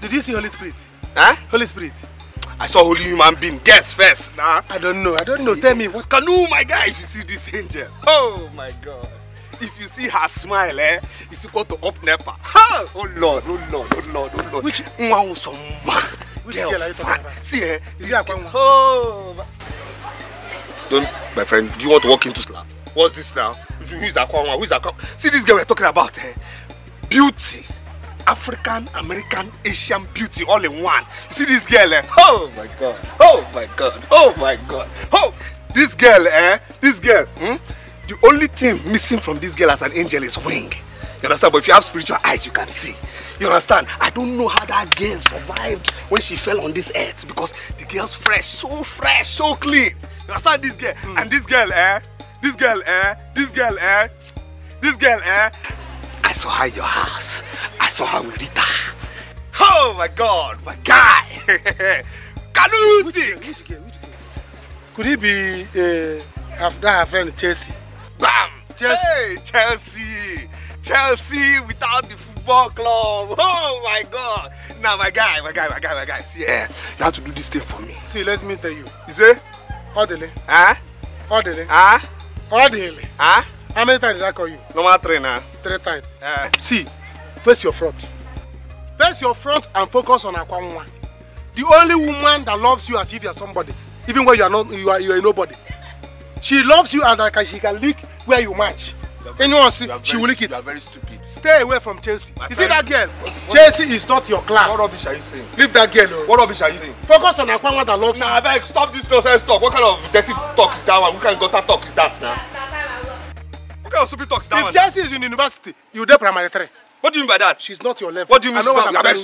Did you see Holy Spirit? Huh? Holy Spirit. I saw holy human being. Guess first. Nah. I don't know. Tell me what. Kanu, my guy, if you see this angel. Oh my God. If you see her smile, it's equal to up Nepa. Oh Lord. Which girl are you talking about? See, is it Akwanwa? Oh. Don't, my friend. Do you want to walk into slap? What's this now? Who is Akwanwa? See this girl we're talking about. Beauty. African, American, Asian beauty all in one. You see this girl, Oh my God. Oh, this girl, the only thing missing from this girl as an angel is wing. You understand? But if you have spiritual eyes, you can see. You understand? I don't know how that girl survived when she fell on this earth, because the girl's fresh, so clean. You understand this girl? And this girl, I saw her in your house. I saw her with Rita. Oh my God, my guy. Which girl? Could it be her friend Chelsea? Bam! Chelsea. Hey, Chelsea without the football club. Oh my God. Now my guy. See, you have to do this thing for me. See, let me tell you. You say? Orderly. Huh? Orderly. Huh? Orderly. Huh? How many times did I call you? Normal 3 now. 3 times. See, face your front. Face your front and focus on Akwanwa. The only woman that loves you as if you are somebody, even when you are not, you are a nobody. She loves you and like she can lick where you match. Anyone see, she will lick it. You are very stupid. Stay away from Chelsea. You see that girl? Chelsea is not your class. What rubbish are you saying? Leave that girl alone. What rubbish are you saying? Focus on Akwanwa that loves you. Nah, I beg, stop this nonsense talk. What kind of dirty talk is that one? What kind of gutter talk is that now? What kind of stupid talk is that if one? If Chelsea is in university, you do primary 3. What do you mean by that? She's not your level. What do you mean she's not? I beg,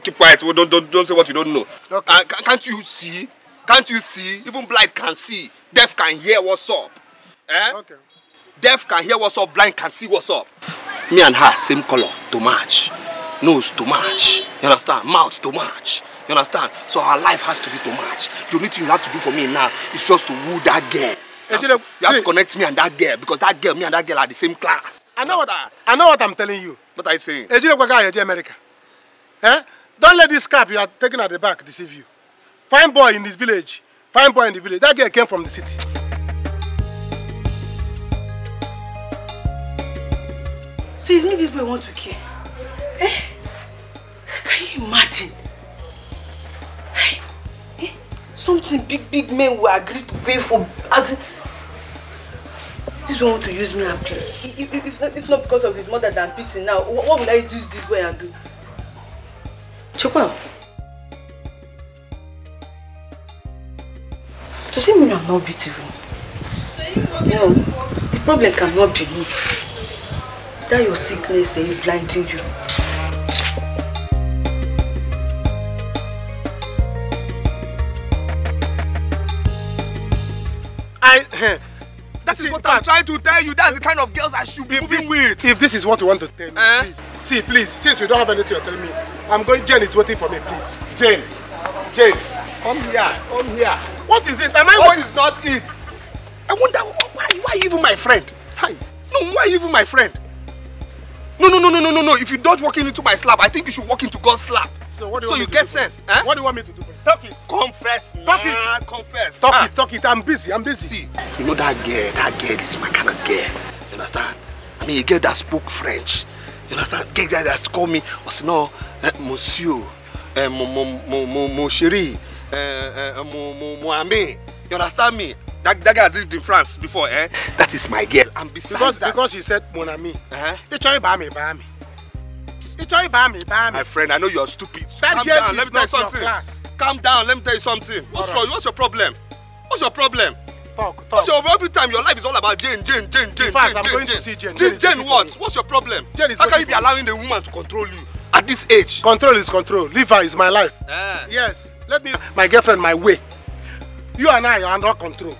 keep quiet. Don't say what you don't know. Okay. Can't you see? Can't you see? Even blind can see. Deaf can hear what's up. Eh? Okay. Deaf can hear what's up, blind can see what's up. Me and her, same color, to match. Nose to match. You understand? Mouth to match. You understand? So our life has to be to match. The only thing you have to do for me now is just to woo that girl. You have to connect me and that girl because that girl, me and that girl are the same class. I know what I'm telling you. What are you saying? America. Eh? Don't let this cap you are taking at the back deceive you. Fine boy in this village. Fine boy in the village. That girl came from the city. So it's me this boy want to care? Eh? Can you imagine? Eh? Something big men will agree to pay for as in, this boy want to use me and play. If not because of his mother that I'm beating now, what will I use this boy and do? Chopper. Does it mean I'm not beautiful? No, the problem cannot be me. That your sickness is blinding you. That is what I'm trying to tell you. That's the kind of girls I should be moving with. If this is what you want to tell me, please. See, please, since you don't have anything to tell me, I'm going. Jane is waiting for me, please. Jane, come here, come here. What is it? What is not it? I wonder why are you even my friend? Hi. No, why are you even my friend? No. If you don't walk into my slap, I think you should walk into God's slap. So what do you want you me get to sense? Eh? What do you want me to do? Talk it. Confess. Talk it. Confess. Talk it. I'm busy. See, you know that girl is my kind of girl. You understand? I mean, a girl that spoke French. You understand? A girl that called me, no, monsieur, mon chéri, mon ami. You understand me? That guy has lived in France before, eh? That is my girl. And besides because she said mon ami. My friend, I know you are stupid. That girl is not your class. Calm down, let me tell you something. What's wrong? What's your problem? What's your problem? Talk. Every time your life is all about Jane. Fast, I'm going to see Jane. Jane what? What's your problem? How can you be allowing the woman to control you at this age? Control is control. Leave her is my life. Yes. Let me, my girlfriend, my way. You and I are under control.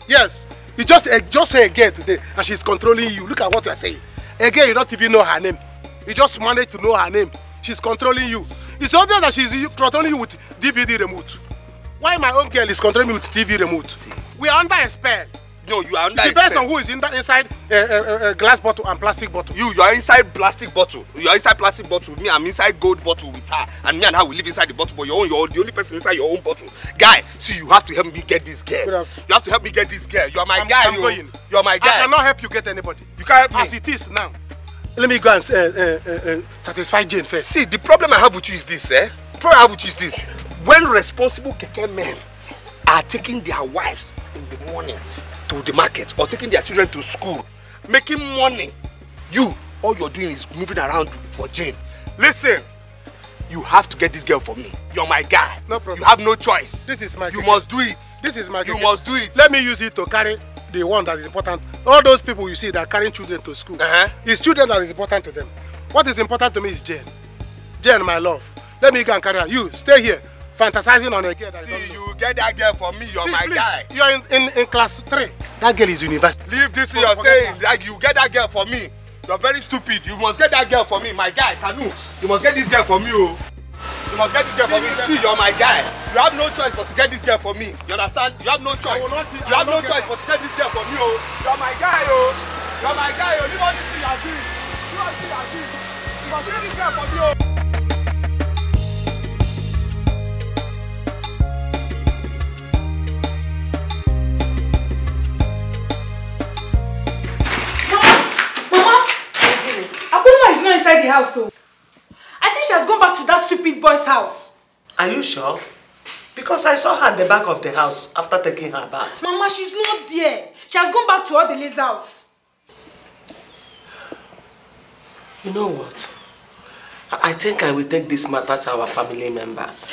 Yes. You just say a girl today and she's controlling you. Look at what you're saying. A girl, you don't even know her name. You just managed to know her name. She's controlling you. It's obvious that she's controlling you with DVD remote. Why my own girl is controlling me with TV remote? See. We are under a spell. No, you are under a spell. It depends on who is inside a glass bottle and plastic bottle. You are inside plastic bottle. You are inside plastic bottle. Me, I'm inside gold bottle with her. And me and her will live inside the bottle. But you're the only person inside your own bottle. Guy, see, you have to help me get this girl. You have to help me get this girl. You are my guy. I'm going. You are my guy. I cannot help you get anybody. You can't help me. As it is now. Let me go and satisfy Jane first. See, the problem I have with you is this, eh? The problem I have with you is this. When responsible keke men are taking their wives in the morning to the market or taking their children to school, making money, all you're doing is moving around for Jane. Listen, you have to get this girl for me. You're my guy. No problem. You have no choice. This is my You must do it. This is my You must do it. Let me use it to carry the one that is important. All those people you see that are carrying children to school, it's children that is important to them. What is important to me is Jane. Jane, my love. Let me go and carry her. You stay here, fantasizing on a girl. See, you get that girl for me. You're my guy. You're in class 3. That girl is university. Leave this thing you're saying. Like you get that girl for me. You're very stupid. You must get that girl for me, my guy. Kanu, you must get this girl for me, oh. You must get this girl for me. See, you're my guy. You have no choice but to get this girl for me. You understand? You have no choice. You have no choice but to get this girl for me, oh. You're my guy, oh. You're my guy, oh. You know this thing you're doing. You know this thing you're doing. You must get this girl for me, oh. the house, so. I think she has gone back to that stupid boy's house. Are you sure? Because I saw her at the back of the house after taking her bath. Mama, she's not there. She has gone back to Odele's house. You know what? I think I will take this matter to our family members.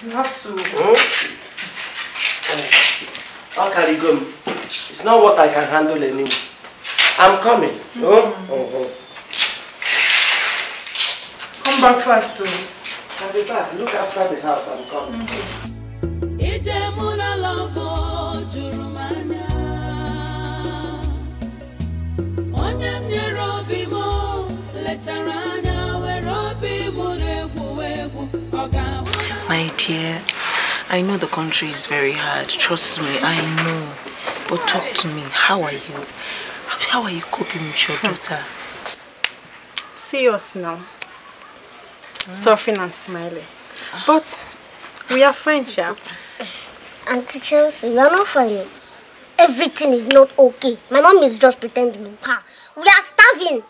You have to. How can you go? It's not what I can handle anymore. I'm coming. Come back fast, too. I'll be back. Look after the house. I'm coming. My dear, I know the country is very hard. Trust me, I know. But talk to me. How are you? How are you coping with your daughter? See us now. Suffering and smiling. But we are fine, Sha. Auntie Chelsea, you are not fine. Everything is not okay. My mom is just pretending. Ha. We are starving.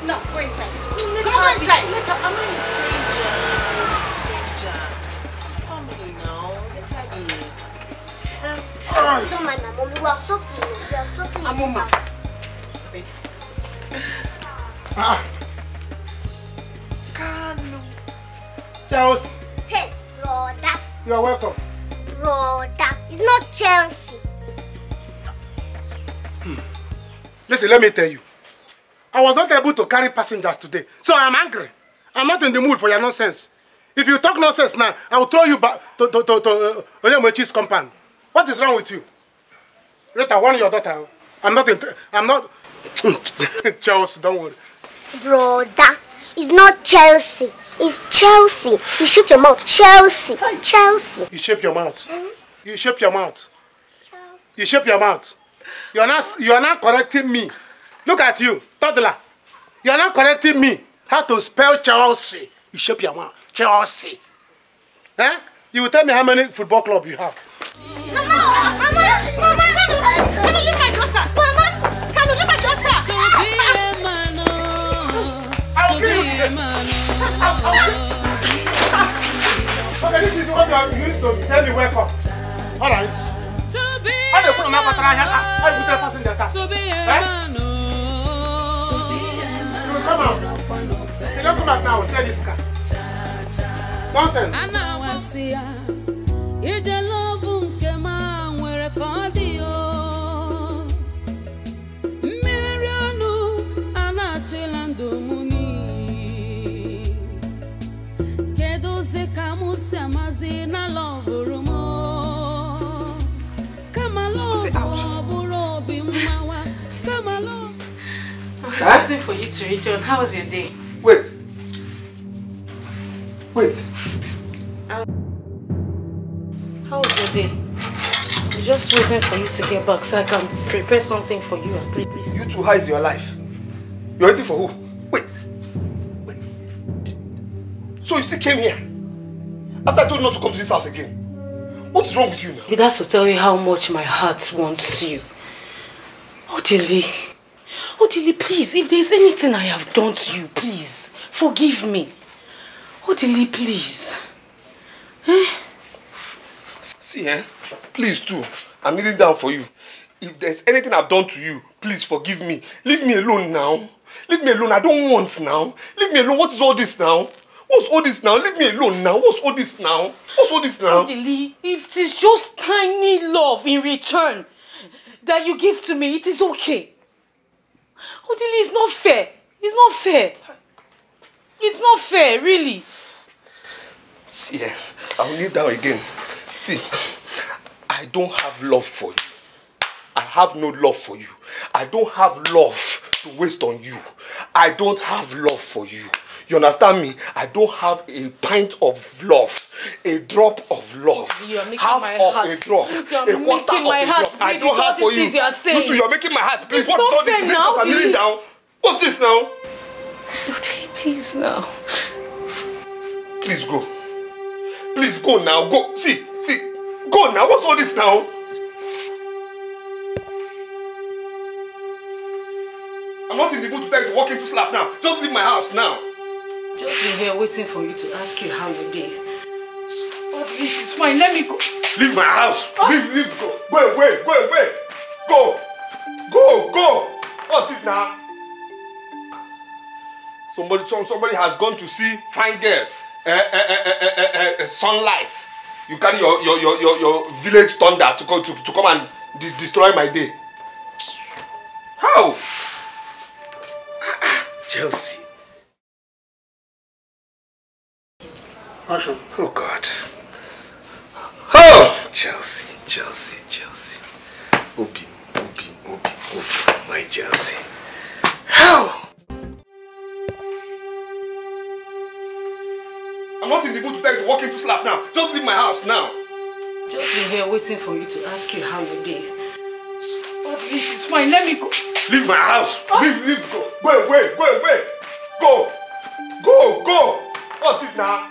No, go inside. Come on inside. Let her. I'm not a stranger. Family now. Let her be. Don't mind my mom. We are suffering. We are suffering. I'm Mama. Chelsea. Hey, brother. You are welcome. Brother. It's not Chelsea. Listen, let me tell you. I was not able to carry passengers today, so I am angry. I'm not in the mood for your nonsense. If you talk nonsense now, I will throw you back to Onyemochi's compound. What is wrong with you? Rita, warn your daughter. I'm not. Chelsea, don't worry. Brother, it's not Chelsea. It's Chelsea. You shape your mouth. Chelsea. Chelsea. You shape your mouth. You shape your mouth. You shape your mouth. You are not correcting me. Look at you, toddler. You are not correcting me. How to spell Chelsea? You shape your mouth. Chelsea. Eh? You will tell me how many football clubs you have. Mama! Can you leave my daughter? Mama! Can you leave my daughter? I'll kill you. Okay, this is what you are used to tell me welcome. Alright. How do you put a man here? How do you put a passenger? You will come out. If you don't come out now, we'll sell this car. Nonsense. I was waiting for you to return. How was your day? Wait. How was your day? I'm just waiting for you to get back so I can prepare something for you and please. You two, how is your life? You're waiting for who? Wait. So you still came here? After I told you not to come to this house again? What is wrong with you now? It has to tell you how much my heart wants you. Odili, please, if there's anything I have done to you, please, forgive me. Odili, please. See, please too, I'm kneeling down for you. If there's anything I've done to you, please forgive me. Leave me alone now. Leave me alone, I don't want now. Leave me alone, what is all this now? What's all this now? Leave me alone now. What's all this now? What's all this now? Odili, if it is just tiny love in return that you give to me, it is okay. Odili, it's not fair. It's not fair. It's not fair, really. See, I will kneel down again. See, I don't have love for you. I have no love for you. I don't have love to waste on you. I don't have love for you. You understand me? I don't have a pint of love, a drop of love, half of a drop, a quarter of a drop. I don't have for you. You too, you're making my heart bleed. What's all this? Is it because I'm kneeling down? What's this now? Odili, please now. Please go. Please go now. Go. See. Go now. What's all this now? I'm not in the mood to tell you to walk into slap now. Just leave my house now. Just been here waiting for you to ask you how your day. Oh, it's fine. Let me go. Leave my house. Leave. Go. Wait. Go. What's it now? Somebody has gone to see fine girl. Sunlight. You carry your village thunder to come and destroy my day. How? Chelsea. Oh God. Oh, Chelsea. Obi, my Chelsea. How? I'm not in the mood to tell you to walk into slap now. Just leave my house now. Just been here waiting for you to ask you how your day. Oh, it's fine. Let me go. Leave my house. Leave. Go. Wait. Go. What's it now?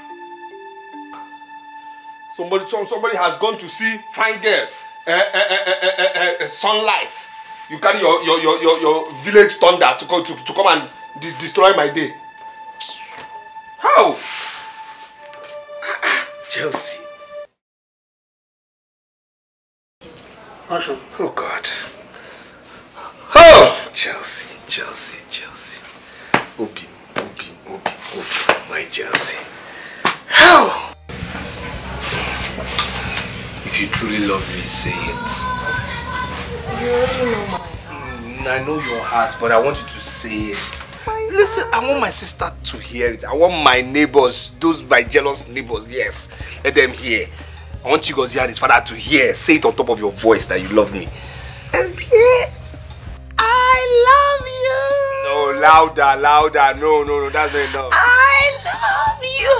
Somebody has gone to see fine girl. Sunlight. You carry your village thunder to come and destroy my day. How? Chelsea. Oh God. Oh, Chelsea. Obi, my Chelsea. How? If you truly love me, say it. You already know my I know your heart, but I want you to say it. Listen, I want my sister to hear it. I want my neighbors, my jealous neighbors, yes. Let them hear. I want Chigozie and his father to hear. Say it on top of your voice that you love me. And here, I love you. No, louder. No, that's not enough. I love you.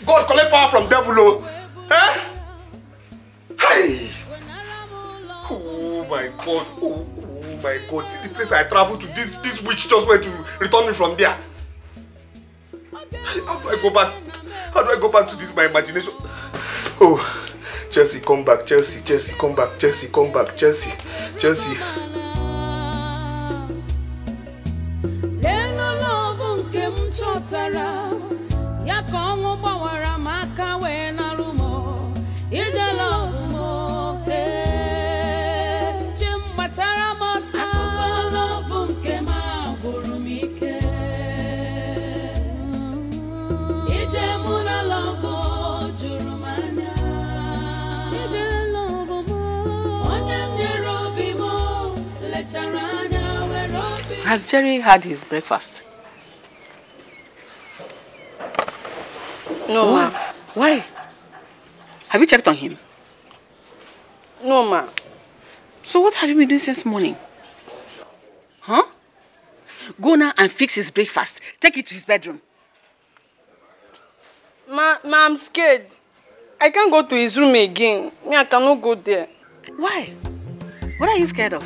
God collect power from devil. Hey! Oh my God! Oh my God! See the place I traveled to. This witch just went to return me from there. How do I go back? How do I go back to this my imagination? Oh, Chelsea, come back, Chelsea, come back, Chelsea, come back, Chelsea. Has Jerry had his breakfast? No, ma. Why? Have you checked on him? No, ma. So what have you been doing since morning? Huh? Go now and fix his breakfast. Take it to his bedroom. Ma, I'm scared. I can't go to his room again. Me, I cannot go there. Why? What are you scared of?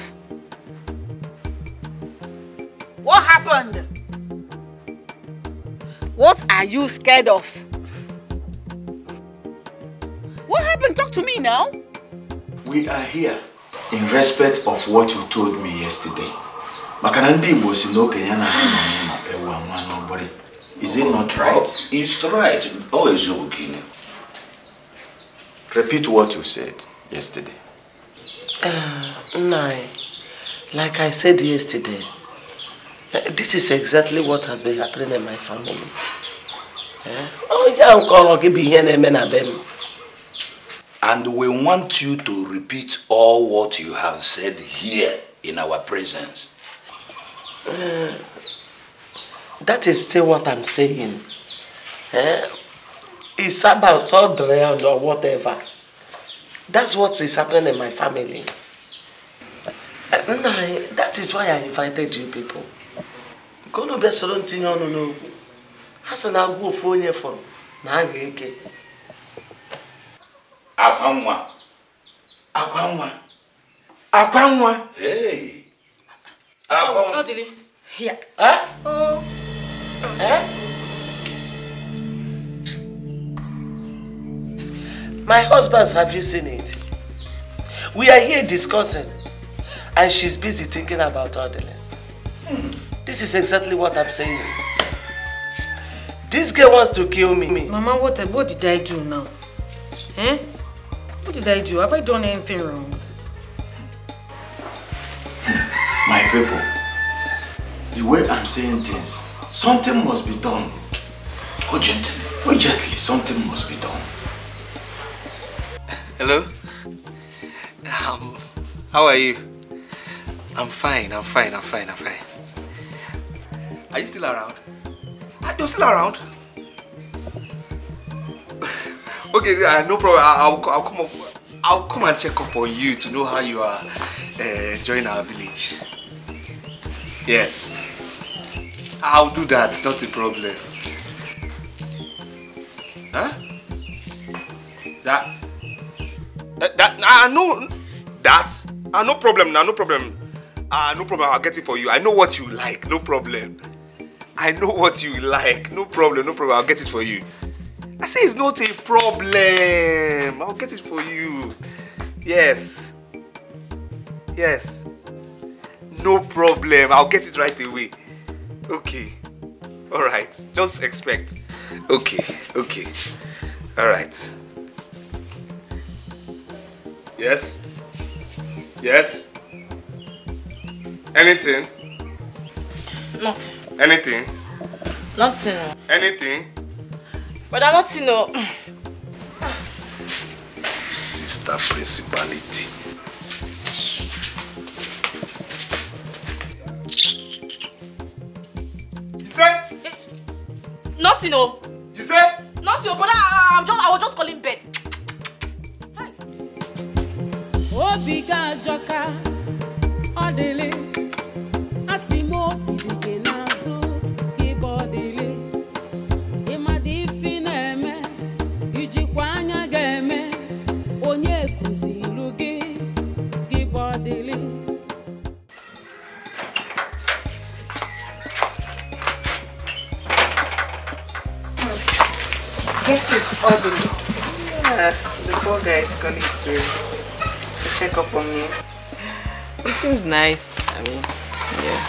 What happened? What are you scared of? What happened? Talk to me now. We are here in respect of what you told me yesterday. Is it not right? It's right. Always okay. Repeat what you said yesterday. No. Like I said yesterday, this is exactly what has been happening in my family. And we want you to repeat all what you have said here in our presence. That is still what I'm saying. It's about all drowned or whatever. That's what is happening in my family. That is why I invited you people. Go be so don't no. Hasana go phone you for na ageke. Akwanwa. Hey. How did he? Here. Huh? Oh. My husband's, have you seen it? We are here discussing, and she's busy thinking about Adeline. This is exactly what I'm saying. This girl wants to kill me. Mama, what did I do now? What did I do? Have I done anything wrong? My people, the way I'm saying things, something must be done. Urgently, something must be done. Hello? How are you? I'm fine. Are you still around? You're still around? Okay, no problem. I'll come and check up on you to know how you are enjoying our village. Yes. I'll do that, not a problem. Huh? No problem now, no problem. No problem, I'll get it for you. I know what you like, no problem. I know what you like, no problem, I'll get it for you. I say it's not a problem. I'll get it for you. Yes. No problem, I'll get it right away. Okay. Alright, just expect. Okay. Alright. Yes? Anything? Nothing. Anything? Nothing. Anything? But I'm not, Sister Principality. You said? Nothing, no. You said? Nothing, brother. I was just calling bed. Hi. Obiga joka odele asimo bidike nazo ibodele imadi fineme ijikwanya game onye kuzilu gi ibodele. Get it, orderly. Yeah, the poor guy is calling to check up on me. It seems nice. I mean, yeah.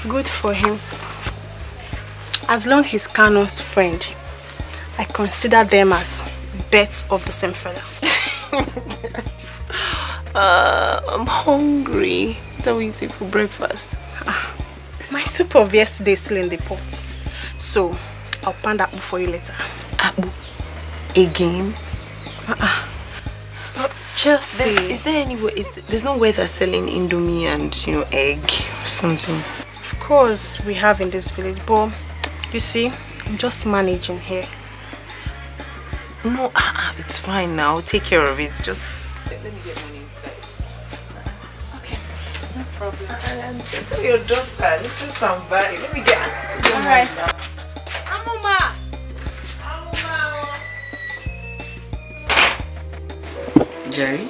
Good for him. As long as he's Kano's friend, I consider them as birds of the same feather. I'm hungry. What are we eating for breakfast? My soup of yesterday is still in the pot. So, I'll pan that for you later. Abu? Again? Chelsea. Is there any way? There's no way they're selling Indomie and egg or something? Of course, we have in this village, but you see, I'm just managing here. No, it's fine now. I'll take care of it. Just let me get money inside. Okay, no problem. And tell your daughter, this is from Bali. Let me get. All right. Amuma. Jerry,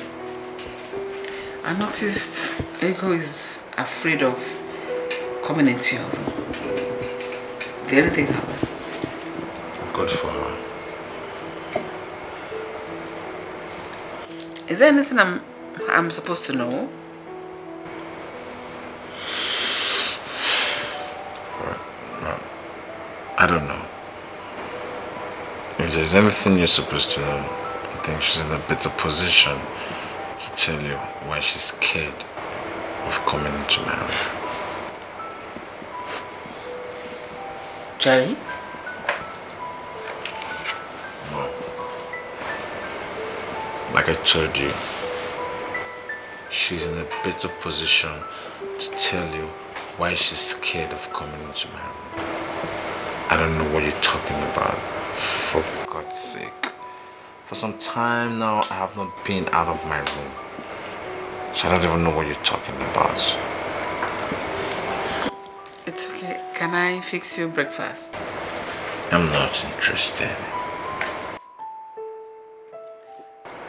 I noticed Ego is afraid of coming into your room. Did anything happen? Good for her. Is there anything I'm supposed to know? No, I don't know. If there's anything you're supposed to know, I think she's in a better position to tell you why she's scared of coming into my room. Jerry? No. Like I told you, she's in a better position to tell you why she's scared of coming into my room. I don't know what you're talking about, for God's sake. For some time now, I have not been out of my room. So I don't even know what you're talking about. It's okay. Can I fix you breakfast? I'm not interested.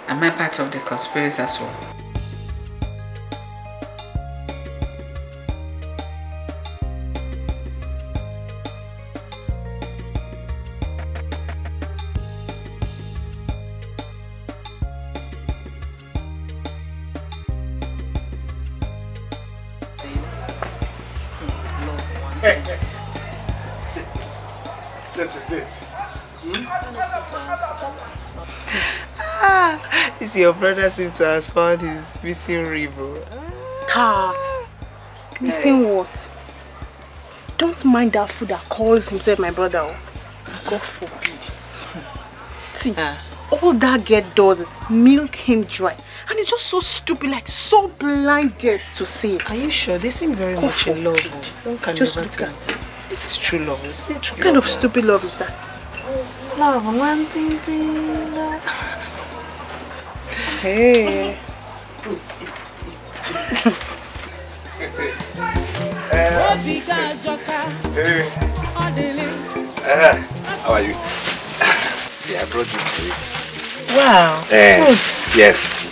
Am I part of the conspiracy as well? This is it. This your brother seems to have found his missing river. Missing what? Don't mind that fool that calls himself my brother. God forbid. See, all that girl does is milk him dry. And he's just so stupid, like so blinded to see it. Are you sure? They seem very much in love. One can just never look tell. at it. This is true love. You see, true What kind love of stupid love is that? Love, one thing. Hey. How are you? See, I brought this for you. Wow. Fruits. Yes,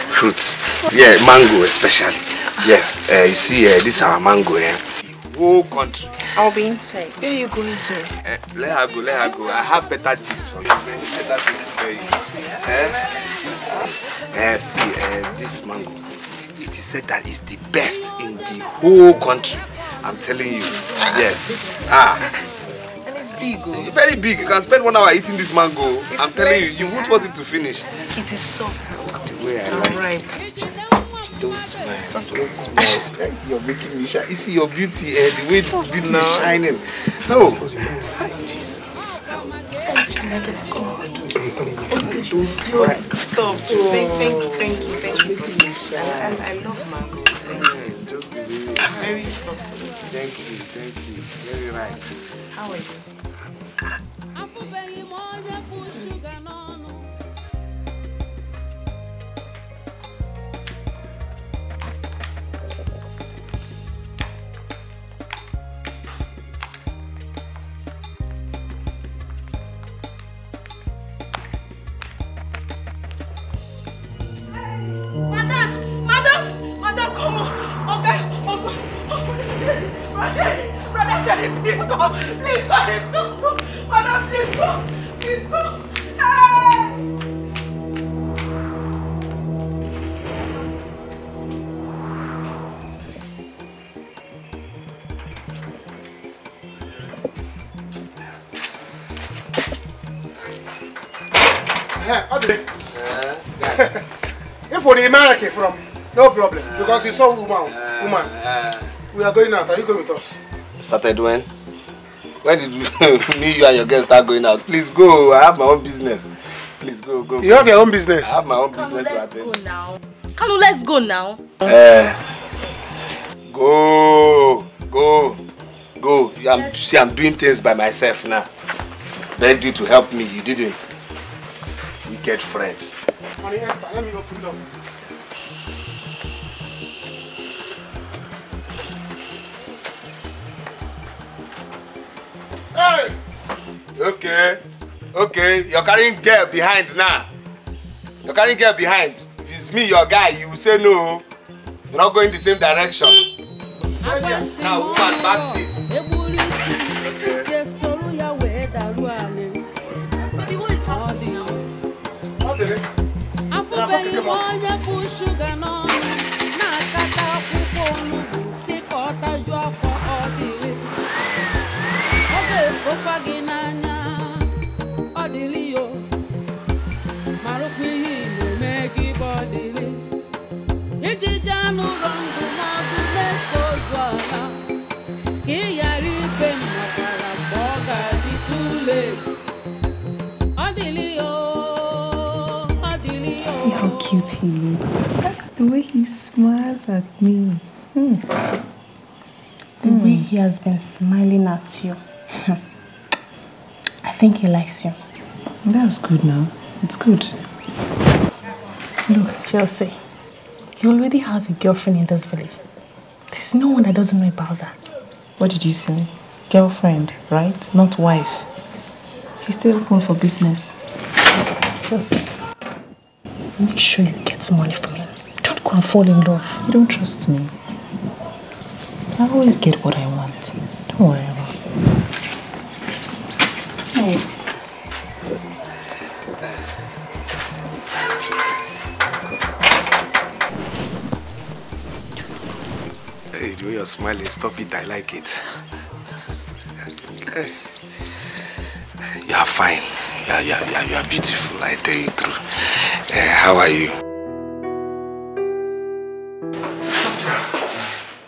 fruits. Yeah, mango especially. Yes, you see, this is our mango here. The whole country. I'll be inside. Where are you going to? Let her go, let her go. I have better gist for you. Better gist for you. See, this mango, it is said that it's the best in the whole country. I'm telling you. Yes. And it's big. Oh. Very big. You can spend 1 hour eating this mango. I'm telling you, you won't want it to finish. It is soft. The way I like it. Don't smile. Don't smile. You're making me shine. You see your beauty, the way the beauty is shining. No. Hi, Jesus. Such a man of God. Don't smile. Stop. Thank you for this. I love mangoes. Thank you. Very thoughtful. Thank you. Very right. How are you? Madam, come on. Okay. Brother Jerry, please go. Please go. Madam, please go. Please go. If for the American from, no problem. Because you saw woman. We are going out. Are you going with us? Started when? When did me, you and your girls start going out? Please go. I have my own business. Please go. You have your own business. I have my own business to attend. Let's go now. Kanu, let's go now. Go. I'm doing things by myself now. Begged you to help me, you didn't. Wicked friend. Honey, let me open it up. Hey! Okay, you're carrying girl behind now. You're carrying girl behind. If it's me, your guy, you will say no. You're not going the same direction. Now, woman, back seat. See how cute he looks. The way he smiles at me. The way he has been smiling at you. I think he likes you. That's good now. It's good. Look, Chelsea. He already has a girlfriend in this village. There's no one that doesn't know about that. What did you say? Girlfriend, right? Not wife. He's still open for business. Chelsea, make sure you get some money from him. Don't go and fall in love. You don't trust me. I always get what I want. Don't worry about it. Hey. Hey, the way you're smiling, stop it, I like it. You are fine. You are beautiful, I tell you the truth. How are you?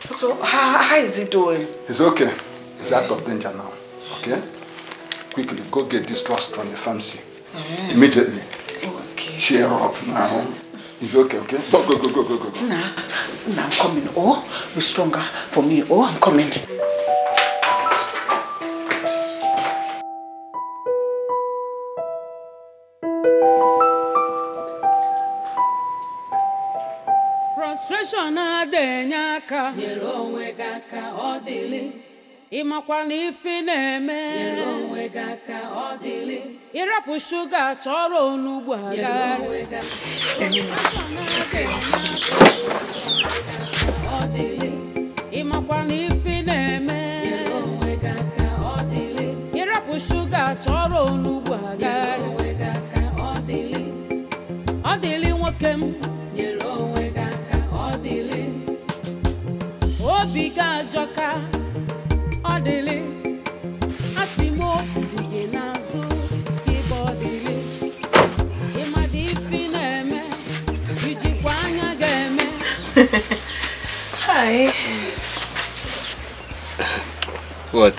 Doctor, how is he doing? He's okay. He's out of danger now. Okay? Quickly, go get this drugs from the pharmacy. Immediately. Okay. Cheer up now. He's okay, okay? Go. Nah, I'm coming. Oh, be stronger for me. Oh, I'm coming. Frustration adenyaka nyere onwe gị aka ọ dịlị ịmakwa na ife na-eme nyere onwe gị aka ọ dịlị ịrapụ shuga chọrọ onugbu agharị ọ dịlị ịmakwa na ife na-eme nyere onwe gị aka ọ dịlị ịrapụ shuga chọrọ onugbu agharị ọ dịlị nwoke m nyere onwe gị aka obi ga-ajọka ọ dịlị asị m okwu dị n'azụ ịgba ọ dịlị ịmadị ife na-eme ijikwa anya ga-eme. Hi. What?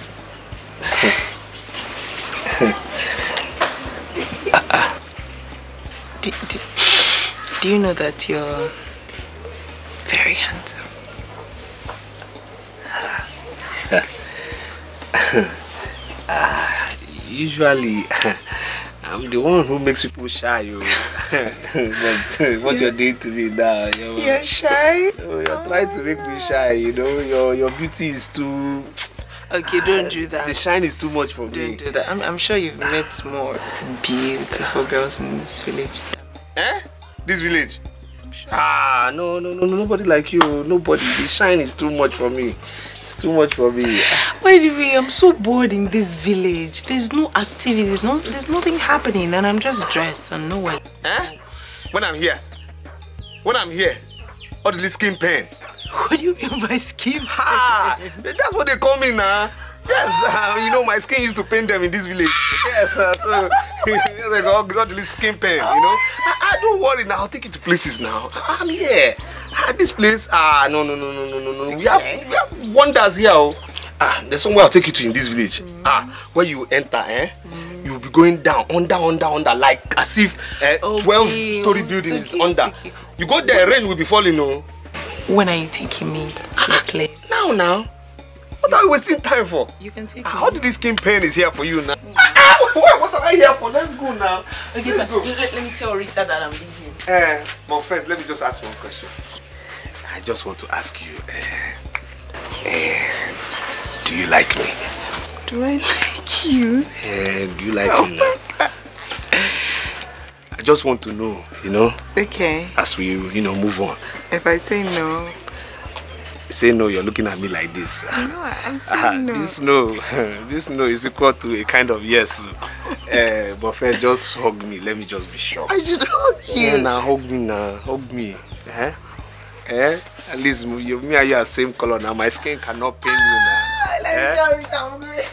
Do you know that you're very handsome? Usually, I'm the one who makes people shy. But what you're doing to me now, you're shy? You're trying to make me shy, you know. Your beauty is too... Okay, don't do that. The shine is too much for me. Don't do that. I'm sure you've met more beautiful girls in this village. Eh? This village? Sure. No, nobody like you. Nobody. The shine is too much for me. It's too much for me. Why do we? I'm so bored in this village. There's no activities. There's nothing happening, and I'm just dressed and nowhere. Eh? When I'm here, all the skin pain. What do you mean by skin pain? That's what they call me now. Yes, you know my skin used to pain them in this village. Yes, so they got the skin pain. You know. Don't worry now. I'll take you to places now. I'm here. This place. No. We have wonders here. There's somewhere I'll take you to in this village. Where you enter, you'll be going down, under, like as if 12-story building is under. You go there, rain will be falling, no? When are you taking me to the place? Now. What are you wasting time for? You can take me. How did this skin pain is here for you now? What am I here for? Let's go now. Okay, let's go. Let me tell Rita that I'm leaving. But first, let me just ask one question. I just want to ask you, do you like me? Do I like you? Do you like me? I just want to know, Okay. as we, move on. If I say no. Say no, you're looking at me like this. No, I'm saying no. This no is equal to a kind of yes. But first, just hug me. Let me just be sure. I should hug you. Yeah, now hug me. At least me and you are same color now. My skin cannot pain you now. Let me tell you, I'm great.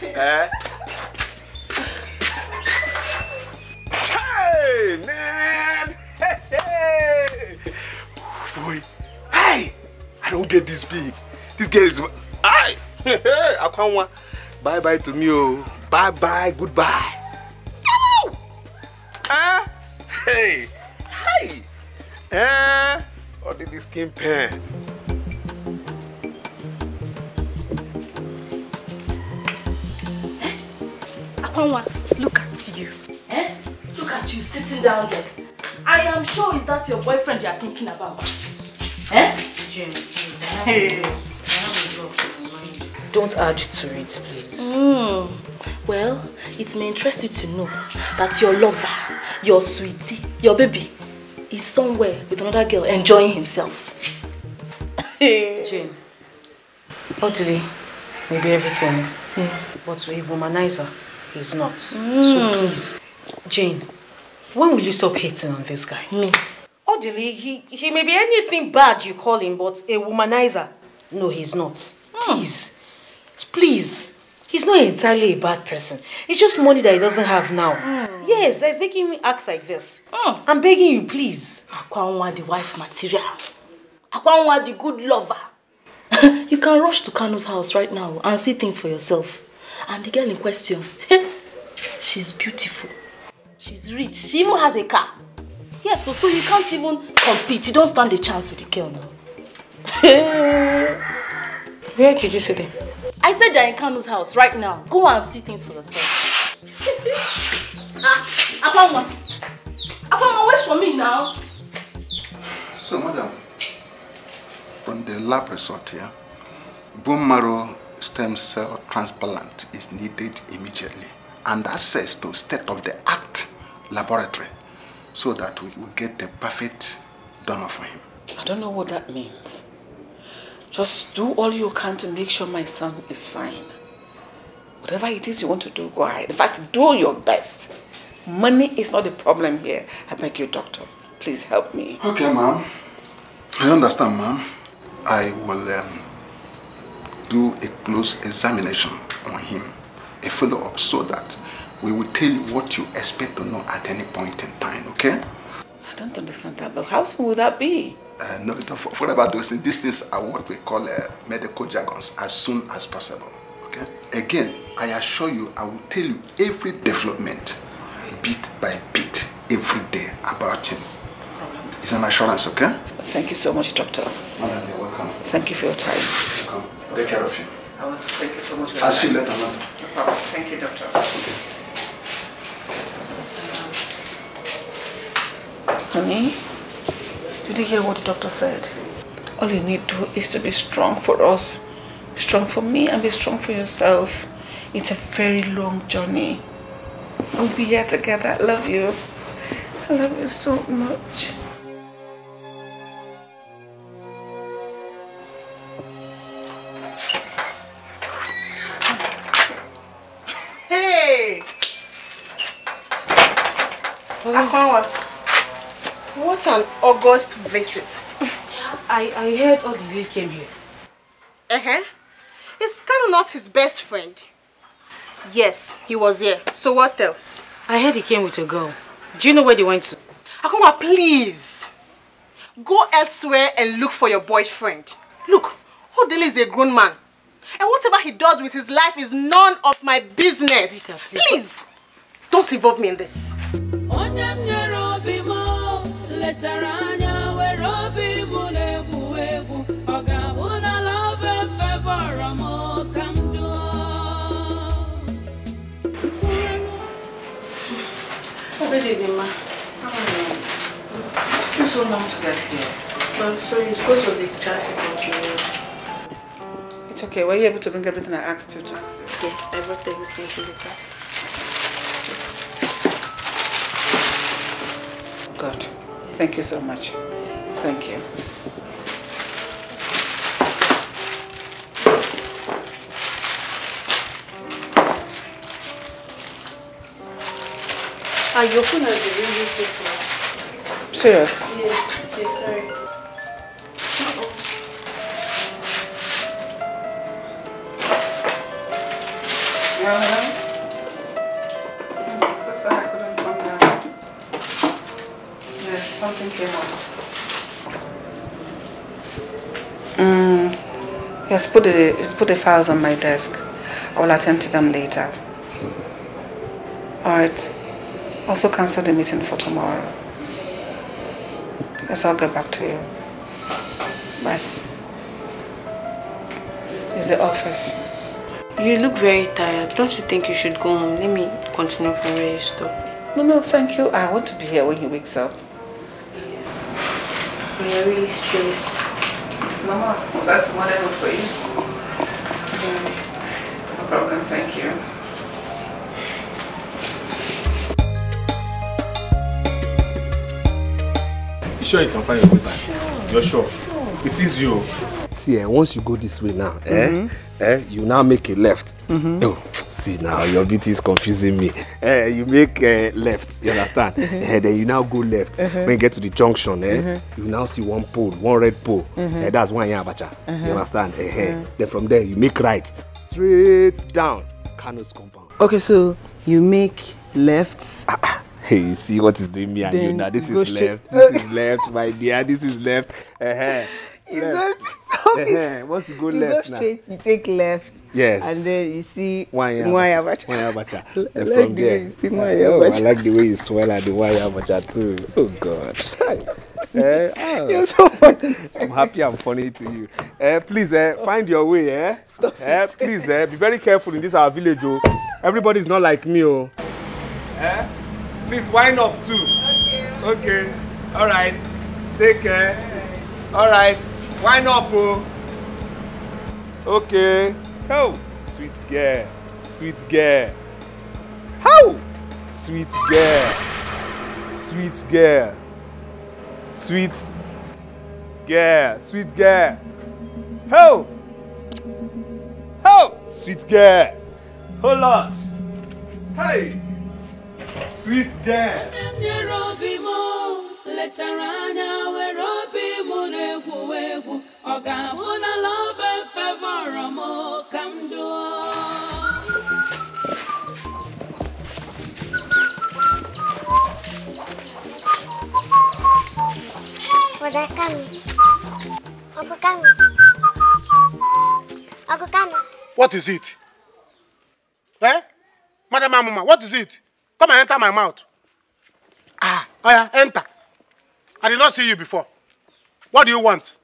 Hey, man! Hey! Boy, hey! I don't get this babe. This girl is... I can't want... Bye-bye to me, oh. Bye-bye, goodbye. Hey! What did this skin pain? Akwanwa, look at you. Look at you sitting down there. I am sure is that your boyfriend you are thinking about. Jane, please. Don't add to it, please. Well, it may interest you to know that your lover, your sweetie, your baby is somewhere with another girl enjoying himself. Jane, Odili may be everything, but a womanizer he's not. So please, Jane, when will you stop hating on this guy? Me. Odili, he may be anything bad you call him, but a womanizer. No, he's not. Please. He's not entirely a bad person. It's just money that he doesn't have now. Yes, that's making me act like this. I'm begging you, please. Akwanwa, the wife material. Akwanwa, the good lover. You can rush to Kanu's house right now and see things for yourself. And the girl in question, she's beautiful. She's rich. She even has a car. Yes, so you can't even compete. You don't stand a chance with the girl now. Where did you say them? I said they're in Kanu's house right now. Go and see things for yourself. Akwanwa, wait for me now. So, madam, on the lab resort here, bone marrow stem cell transplant is needed immediately and access to state-of-the-art laboratory so that we will get the perfect donor for him. I don't know what that means. Just do all you can to make sure my son is fine. Whatever it is you want to do, go ahead. In fact, do your best. Money is not the problem here. I beg you, doctor. Please help me. Okay, ma'am. I understand, ma'am. I will do a close examination on him, a follow-up, so that we will tell you what you expect to know at any point in time, okay? I don't understand that, but how soon will that be? No, forget about those things. These things are what we call medical jargons, as soon as possible, okay? Again, I assure you, I will tell you every development, bit by bit, every day about him. It's an assurance, okay? Thank you so much, doctor. Madam, you're welcome. Thank you for your time. Welcome. Take care of him. I will. Thank you so much. I'll see you later, madam. No problem. Thank you, doctor. Okay. Honey, did you hear what the doctor said? All you need to do is to be strong for us. Be strong for me and be strong for yourself. It's a very long journey. We'll be here together. I love you. I love you so much. Hey! Akwanwa, what an August visit. I heard Odili came here. Is Kanu not his best friend? Yes, he was here. So what else? I heard he came with a girl. Do you know where they went to? Akwanwa, please. Go elsewhere and look for your boyfriend. Look, Odili is a grown man. And whatever he does with his life is none of my business. Rita, please. Don't involve me in this. Good evening, ma. It took so long to get here. I'm sorry, it's because of the traffic on the road. It's okay. Were you able to bring everything I asked you to? Yes, I brought everything to the car. Good. Thank you so much. Thank you. Your phone has been ringing so Serious? Yes, okay, sorry. So sorry I couldn't come down. Yes, something came up. Yes, put the files on my desk. I will attend to them later. Alright. Also cancel the meeting for tomorrow. Yes, I'll get back to you. Bye. It's the office. You look very tired. Don't you think you should go home? Let me continue from where you stopped. No, thank you. I want to be here when he wakes up. You're really stressed. It's normal. That's what I want for you. Sorry. No problem, thank you. You sure you can find your way back? Sure. You're sure? Sure. It is you. See, once you go this way now, you now make a left. Oh, see now, your beauty is confusing me. You make left, you understand? Then you now go left. When you get to the junction, you now see one pole, one red pole. That's one Abacha. You understand? Then from there, you make right, straight down, Kano's compound. Okay, so you make left. Hey, you see what is doing me and you now? This is left. This is left, my dear. This is left. You go straight. Once you go left go straight, you take left. Yes. And then you see one Abacha. And I from like the there, way you see one Abacha. I like the way you swell at the one Abacha too. Oh God. You're so funny. I'm happy I'm funny to you. Please, find your way, Stop it. Please, be very careful in this our village, oh. Everybody's not like me, oh. Please wind up too. Okay. All right. Take care. All right. Wind up, oh. Okay. Oh, sweet girl. Sweet girl. How? Sweet girl. Sweet girl. Sweet girl. Sweet girl. How? How? Sweet girl. Hold on. Hey. Sweet girl. Uncle Kami. What is it? Madam Amuma, what is it? Come and enter my mouth. Oh yeah, enter. I did not see you before. What do you want?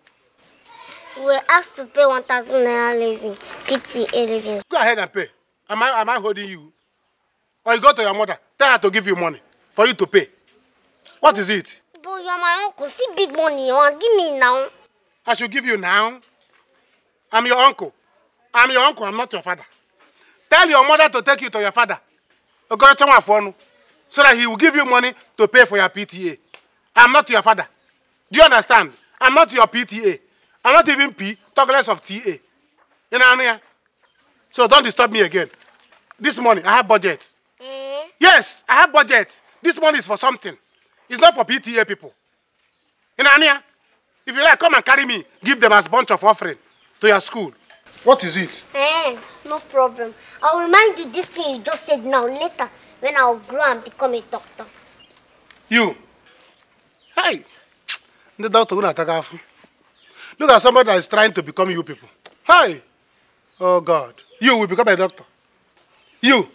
We were asked to pay 1,000 naira living, PTA living. Go ahead and pay. Am I holding you? Or you go to your mother, tell her to give you money for you to pay. What is it? But you are my uncle. See big money. You want give me now? I should give you now. I'm your uncle. I'm your uncle. I'm not your father. Tell your mother to take you to your father. So that he will give you money to pay for your PTA. I'm not your father. Do you understand? I'm not your PTA. I'm not even P, talk less of TA. You know? So don't disturb me again. This money, I have budget. Yes, I have budget. This money is for something. It's not for PTA people. You know? If you like, come and carry me. Give them as a bunch of offering to your school. What is it? No problem. I'll remind you this thing you just said now later when I'll grow and become a doctor. You. Hey. The doctor will not take. Look at somebody that is trying to become you people. Hey. Oh God. You will become a doctor. You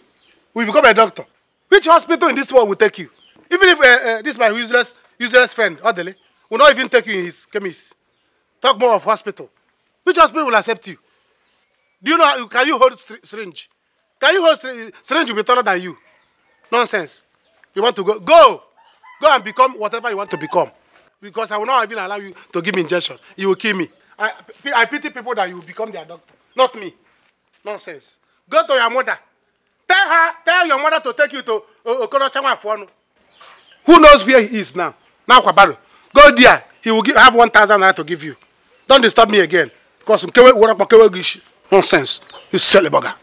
will become a doctor. Which hospital in this world will take you? Even if this my useless friend, Odele, will not even take you in his chemist. Talk more of hospital. Which hospital will accept you? Do you know, can you hold syringe? Can you hold syringe will be taller than you? Nonsense. You want to go? Go and become whatever you want to become. Because I will not even allow you to give me injection. You will kill me. I pity people that you will become their doctor. Not me. Nonsense. Go to your mother. Tell your mother to take you to Okorochangwa Fuonu. Who knows where he is now? Now Kwabaro. Go there. He will have 1,000 naira to give you. Don't disturb me again. Because nonsense. You silly bugger.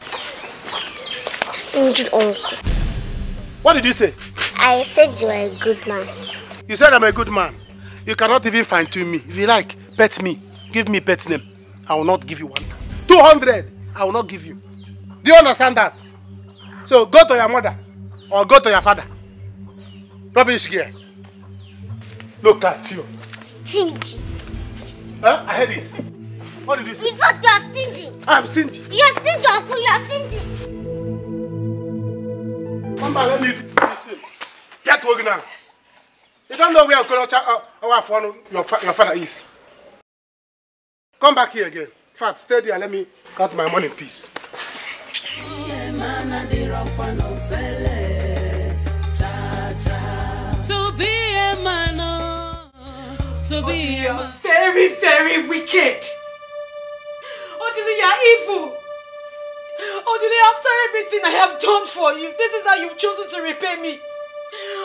Stingy uncle. What did you say? I said you are a good man. You said I'm a good man. You cannot even fine-tune me. If you like, pet me. Give me pet name. I will not give you 1. 200. I will not give you. Do you understand that? So go to your mother or go to your father. Rubbish gear. Look at you. Stingy. Huh? I heard it. What did you say? In fact, you are stingy. I'm stingy. You are stingy, uncle. You are stingy. Come back, let me listen. Get working now. You don't know where your father is. Come back here again. Fat, stay there. Let me count my money in peace. To be a man, to be a man. Very, very wicked. Odile, you are evil. Odile, after everything I have done for you, this is how you've chosen to repay me.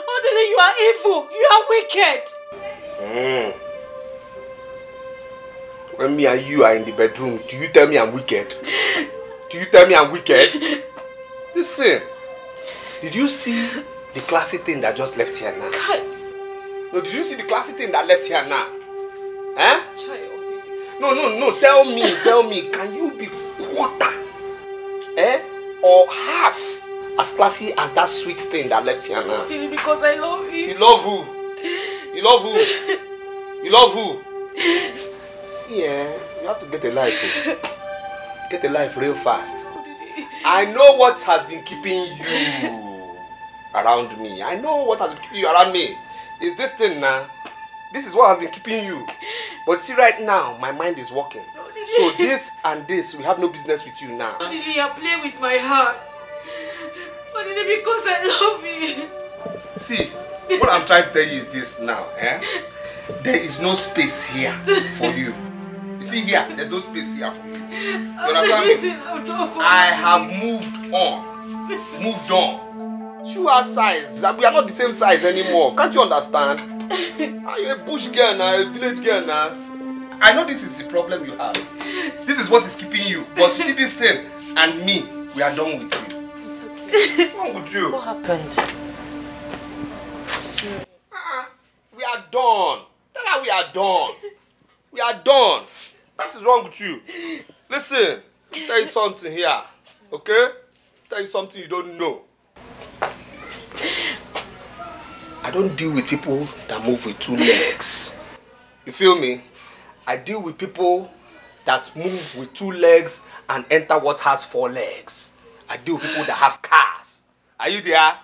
Odile, you are evil. You are wicked. When me and you are in the bedroom, do you tell me I'm wicked? Do you tell me I'm wicked? Listen, did you see the classy thing that just left here now? No, did you see the classy thing that left here now? Huh? No, tell me, can you be quarter, or half as classy as that sweet thing that left here now? Because I love you. You love who? You love who? You love who? See, you have to get a life. Get a life real fast. I know what has been keeping you around me. I know what has been keeping you around me. It's this thing now. This is what has been keeping you. But see, right now, my mind is working. So this and this, we have no business with you now. Odile, you play with my heart. Odile, because I love you. See, what I'm trying to tell you is this now. There is no space here for you. You see here, there's no space here for you. You understand me? I have moved on. Moved on. You are size. We are not the same size anymore. Can't you understand? Are you a bush girl now, a village girl now? I know this is the problem you have. This is what is keeping you. But you see this thing and me, we are done with you. It's okay. What's wrong with you? What happened? We are done. Tell her we are done. We are done. What is wrong with you? Listen, I'll tell you something here. Okay? I'll tell you something you don't know. I don't deal with people that move with 2 legs. You feel me? I deal with people that move with 2 legs and enter what has 4 legs. I deal with people that have cars. Are you there?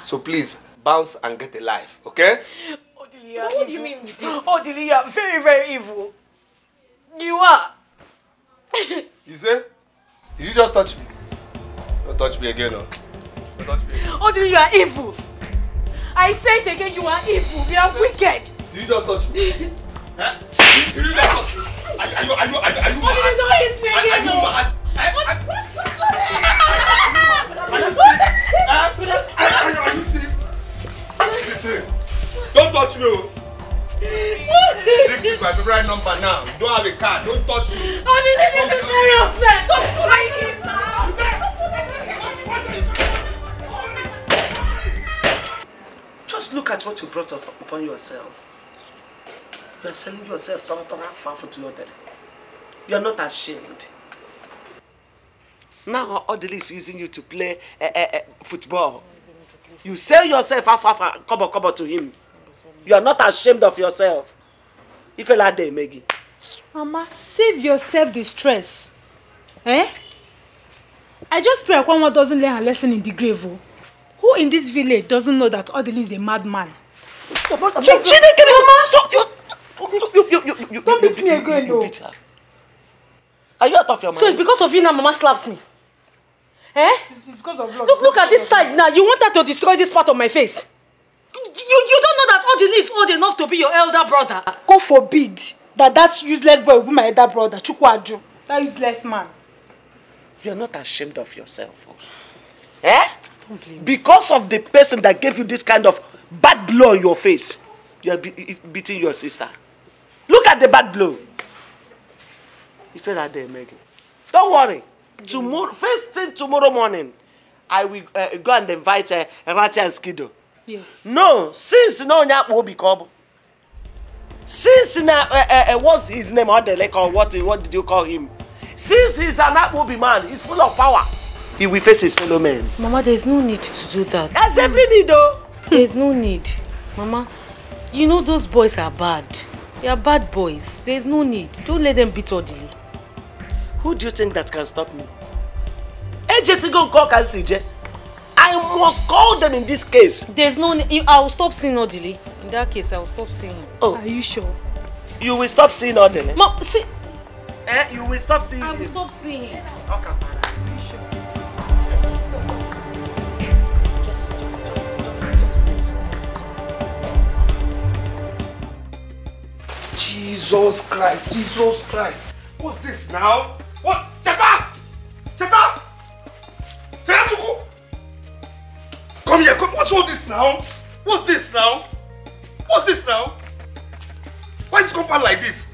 So please, bounce and get a life, okay? What do you mean with this? Odile, you are very, very evil. You are. You say? Did you just touch me? Don't touch me again, no. Don't touch me again. Odile, you are evil. I say it again, you are evil. You are wicked. Did you just touch me? Huh? Did you just touch me? Are you mad? Odile, don't hit me again, no. Are you sick? Don't touch me. This is my favorite number now. You don't have a car. Don't touch me. Odile, this is very unfair. Don't do like this now. Just look at what you brought upon yourself. You are selling yourself to your. You are not ashamed. Now Odile is using you to play football. You sell yourself come to him. You are not ashamed of yourself. If you like that, Maggie. Mama, save yourself the stress. I just pray Akwanwa doesn't learn her lesson in the grave. Who in this village doesn't know that Odili is a madman? Mama! You don't beat me again, you beat her. Are you out of your mind? So it's because of you now Mama slapped me? Eh? It's because of love. Look at this side now. You want her to destroy this part of my face. You don't know that Odili is old enough to be your elder brother. God forbid that useless boy will be my elder brother, Chukwaju. That useless man. You are not ashamed of yourself. Eh? Because of the person that gave you this kind of bad blow on your face, you are beating your sister. Look at the bad blow. He said that day, Megan. Don't worry. Tomorrow, first thing tomorrow morning, I will go and invite Rati and Skido. Yes. No, since no Nyap will be called. Since what's his name or what did you call him? Since he's an Akwobi man, he's full of power. He will face his fellow men. Mama, there's no need to do that. That's every need though. There's no need. Mama, you know those boys are bad. They are bad boys. There's no need. Don't let them beat Odili. Who do you think that can stop me? AJC go call CJ. I must call them in this case. There's no need. I will stop seeing Odili. In that case, I will stop seeing him. Oh. Are you sure? You will stop seeing Odili? Mom, see. You will stop seeing him? I will stop seeing him. Okay. Are you sure? Jesus Christ, Jesus Christ. What's this now? What? Chata! Chata! Chata Chuku! Come here, come. What's all this now? What's this now? What's this now? Why is this compound like this?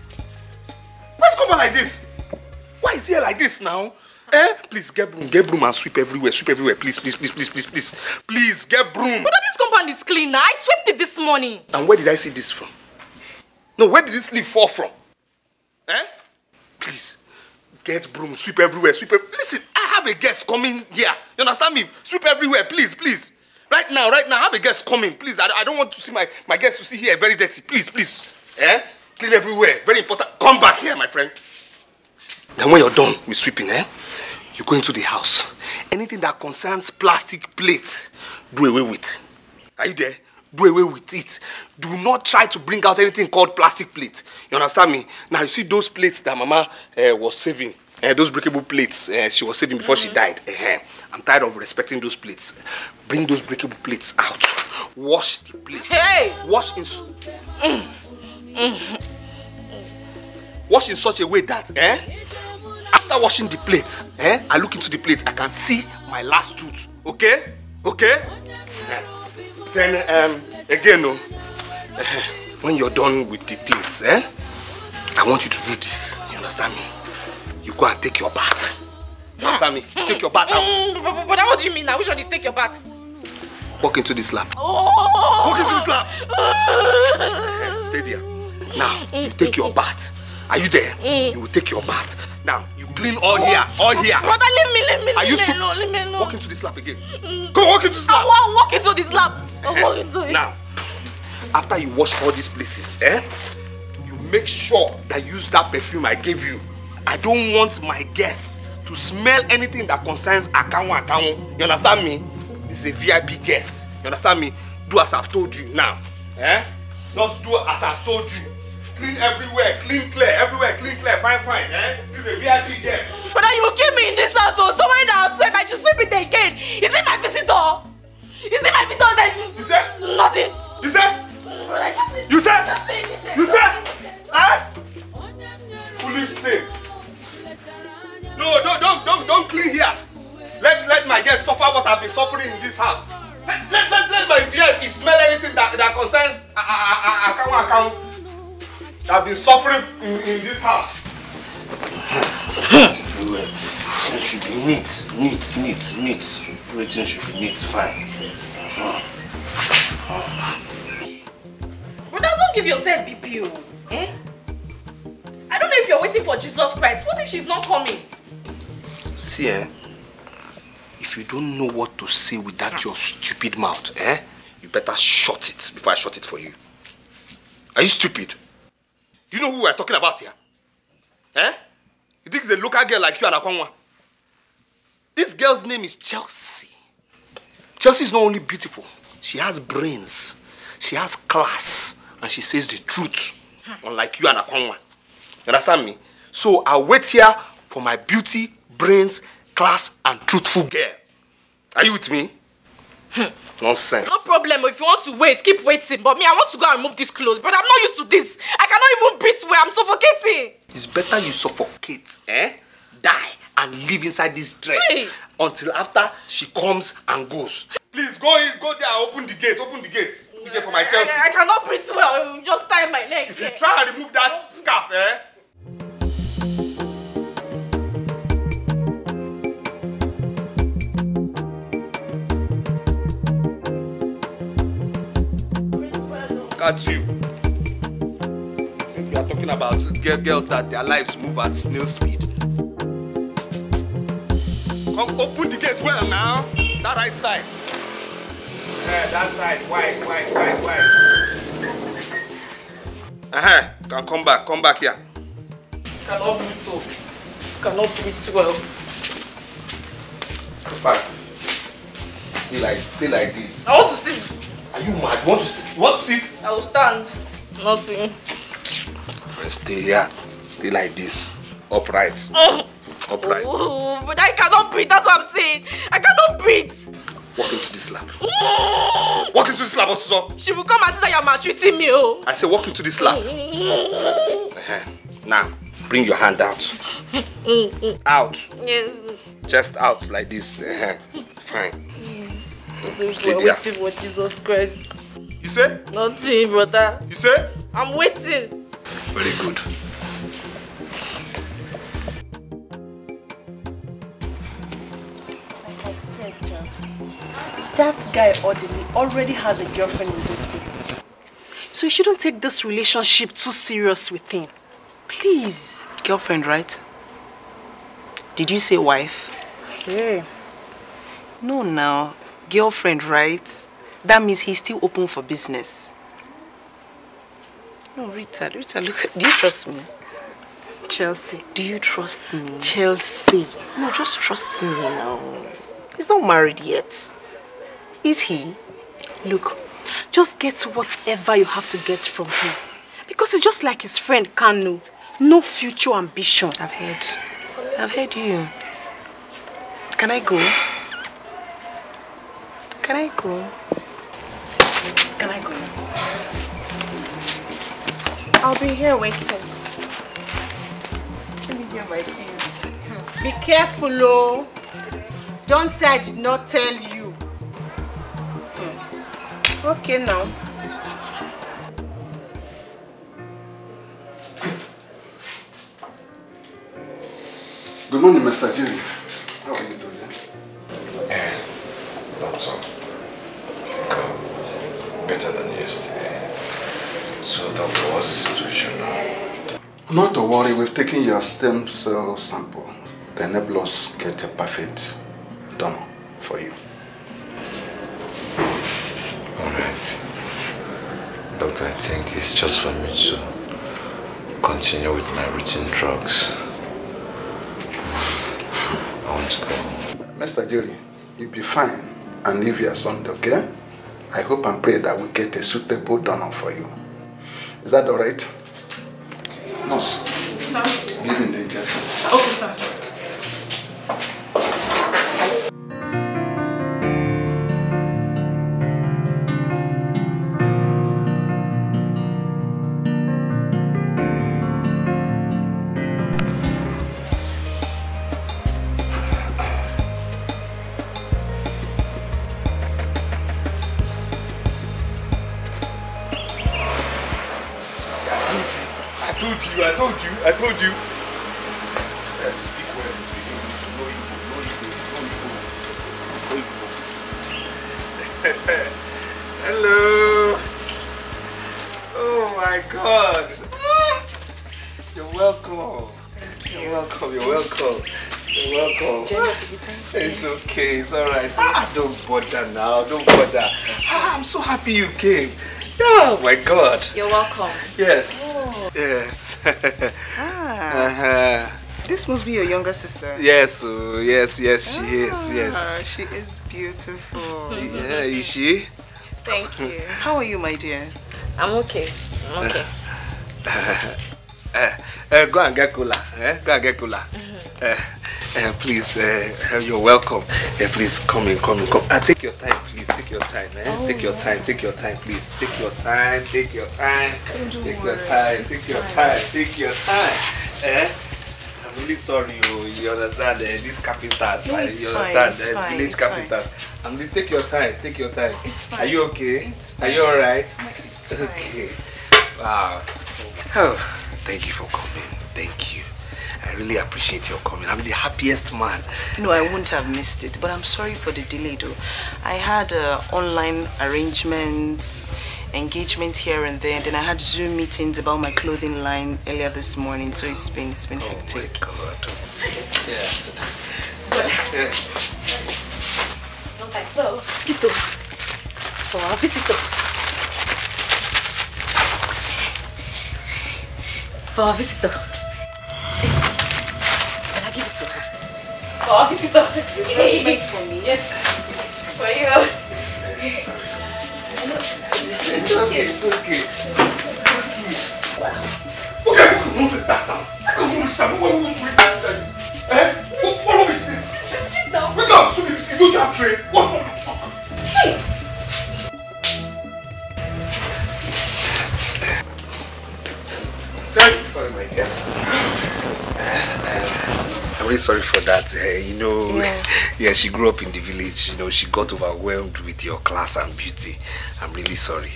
Why is this compound like this? Why is it like this now? Eh? Please get broom and sweep everywhere, please, please, please, please, please, please. Please, get broom. But this compound is clean now. I swept it this morning. And where did I see this from? No, where did this leaf fall from? Eh? Please, get broom, sweep everywhere, Listen, I have a guest coming here. You understand me? Sweep everywhere, please, please. Right now, I have a guest coming. Please, I don't want to see my guest to see here very dirty. Please, please. Eh? Clean everywhere. Very important. Come back here, my friend. Then when you're done with sweeping, you go into the house. Anything that concerns plastic plates, do away with. Are you there? Do away with it. Do not try to bring out anything called plastic plate. You understand me? Now you see those plates that Mama was saving. Those breakable plates she was saving before she died. I'm tired of respecting those plates. Bring those breakable plates out. Wash the plates. Hey! Wash in such a way that after washing the plates, I look into the plates, I can see my last tooth. Okay? Okay? Then again, when you're done with the plates, I want you to do this. You understand me? You go and take your bath. You understand me? Take your bath out. But what do you mean now? Which one is take your bath? Walk into the slab. Oh. Walk into the slab. Stay there. Now, you take your bath. Are you there? You will take your bath. Now, you clean all here. All here. Brother, leave me leave me alone. Walk into the slab again. Go walk into the slab. I will walk into the slab. I'll walk into it. Now, after you wash all these places, you make sure that you use that perfume I gave you. I don't want my guests to smell anything that concerns Akanwo. You understand me? This is a VIP guest. You understand me? Do as I've told you now. Just do as I've told you. Clean everywhere, clean clear, everywhere, clean clear, fine. This is a VIP guest. But you will keep me in this house, so somebody that I've swept, I should sweep it again. Is it my visitor? Is it my visitor that you said? Nothing. You said? You said? You said? Foolish thing. No, don't clean here. Let my guests suffer what I've been suffering in this house. Let my VIP smell anything that concerns Akanwo. I've been suffering in this house. Everywhere. It should be neat. Everything should be neat, fine. But now don't give yourself BPO. I don't know if you're waiting for Jesus Christ. What if she's not coming? See, if you don't know what to say with that your stupid mouth, you better shut it before I shut it for you. Are you stupid? Do you know who we're talking about here? You think it's a local girl like you and Akanwo? This girl's name is Chelsea. Chelsea is not only beautiful, she has brains, she has class, and she says the truth. Unlike you and Akonwa. You understand me? So I'll wait here for my beauty, brains, class, and truthful girl. Are you with me? Nonsense. No problem. If you want to wait, keep waiting. But me, I want to go and remove these clothes. But I'm not used to this. I cannot even breathe well. I'm suffocating. It's better you suffocate, die, and live inside this dress until after she comes and goes. Please go in, go there, open the gate, open the gate. Open the gate for my Chelsea. I cannot breathe well. Just tie my legs. If you try and remove that scarf, At you. We are talking about girls that their lives move at snail speed. Come open the gate well now. That right side. Yeah, that side. Wide. Can come back here. Cannot breathe though. Cannot breathe well. In fact, stay like this. I want to sit. Are you mad? You want to sit? I will stand. Nothing. Stay here. Stay like this. Upright. Upright. Oh, but I cannot breathe. That's what I'm saying. I cannot breathe. Walk into this lab. Walk into this lab, also. She will come and say that you're maltreating me. Oh. I say walk into this lab. Now, bring your hand out. Out. Yes. Chest out like this. Fine. Stay there. Waiting for Jesus Christ. You say? Nothing, brother. You say? I'm waiting. Very good. Like I said, Chelsea, that guy already has a girlfriend in this village. So you shouldn't take this relationship too serious with him. Please. Girlfriend, right? Did you say wife? Yeah. No, now. Girlfriend, right? That means he's still open for business. No, Rita, look, do you trust me? Chelsea. Do you trust me? Chelsea. No, just trust me now. He's not married yet. Is he? Look, just get whatever you have to get from him. Because he's just like his friend Kanu. No future ambition. I've heard you. Can I go? Can I go? Can I go? I'll be here waiting. Let me get my keys. Be careful, oh. Don't say I did not tell you. Okay now. Good morning, Mr. Jerry. How are you doing? Doctor, I think better than yesterday. So, doctor, what's the situation now? Not to worry, we've taken your stem cell sample to enable us get a perfect donor for you. Alright. Doctor, I think it's just for me to continue with my routine drugs. I want to go. Mr. Jerry, you'll be fine and leave your son, okay? I hope and pray that we get a suitable donor for you. Is that all right? Nurse, give him the injection. Okay, sir. I told you. Speak well, speak English. No Igbo. Hello. Oh my God. You're welcome. You're welcome. It's okay, it's alright. Don't bother now, don't bother. I'm so happy you came. Oh my God. You're welcome. Yes. Oh. Yes. This must be your younger sister. Yes, yes, she is, yes. She is beautiful. Yeah, is she? Thank you. How are you, my dear? I'm okay. I'm okay. Go and get cooler. Go and get cooler. Please, you're welcome. Please, come in. Take your time, please. Take your time, Take your time, please. Take your time. Take your time. I'm really sorry, you understand, these carpenters, No, you understand, village carpenters. Take your time. It's fine. Are you okay? It's fine. Are you alright? It's fine. Okay. Wow. Oh, thank you for coming. Thank you. I really appreciate your coming. I'm the happiest man. No, I wouldn't have missed it, but I'm sorry for the delay though. I had online arrangements, engagement here and there, and then I had Zoom meetings about my clothing line earlier this morning, so it's been hectic. Oh my God. Yeah. So, Skito, for our visitor. For our visitor. Can I give it to her? For our visitor. Refreshment for me? Yes. For you. Sorry. It's okay. Okay, who is that now? What is this? Biscuit now. What's up? Don't you have tray? What? Sorry, my dear. I'm really sorry for that. Yeah, she grew up in the village. She got overwhelmed with your class and beauty. I'm really sorry.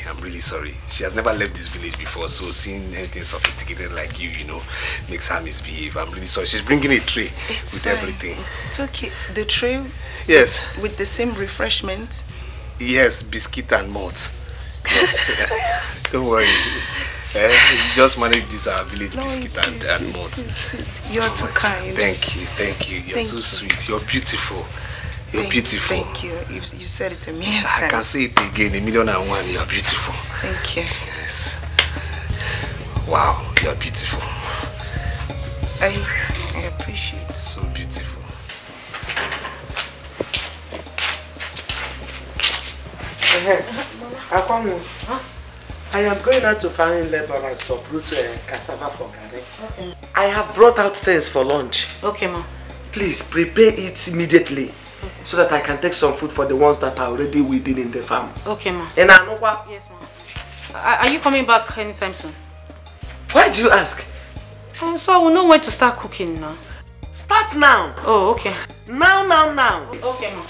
She has never left this village before, so seeing anything sophisticated like you, makes her misbehave. I'm really sorry. She's bringing a tray with everything. It's okay. The tray? Yes. With the same refreshment? Yes, biscuit and malt. Yes. Don't worry. You just manage this village biscuit and malt. You're too kind. Thank you. You're too sweet. You're beautiful. Beautiful. Thank you. You said it a million times. I can say it again, 1,000,001. You're beautiful. Thank you. Yes. Wow, you're beautiful. I appreciate it. So beautiful. I am going out to find laborers to uproot cassava for Gary. Okay. I have brought out things for lunch. Okay, ma. Please prepare it immediately so that I can take some food for the ones that are already waiting in the farm. Okay, ma. And Anokwa? Yes, ma. Are you coming back anytime soon? Why do you ask? So I will know when to start cooking now. Start now. Oh, okay. Now. Okay, ma.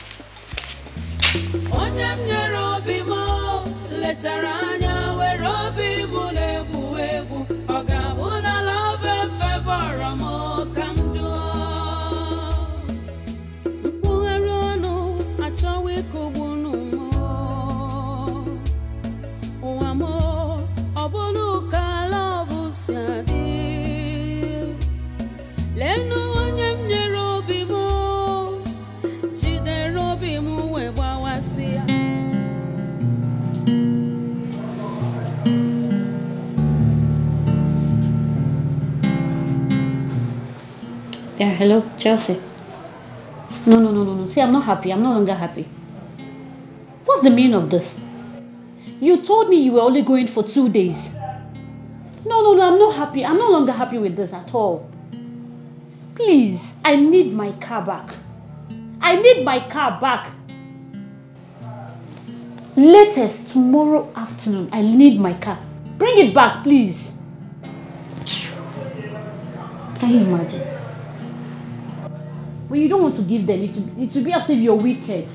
Yeah, hello, Chelsea. No. See, I'm not happy. I'm no longer happy. What's the meaning of this? You told me you were only going for 2 days. No, I'm not happy. I'm no longer happy with this at all. Please, I need my car back. Latest tomorrow afternoon, I need my car. Bring it back, please. Can you imagine? When you don't want to give them, it will be as if you're wicked.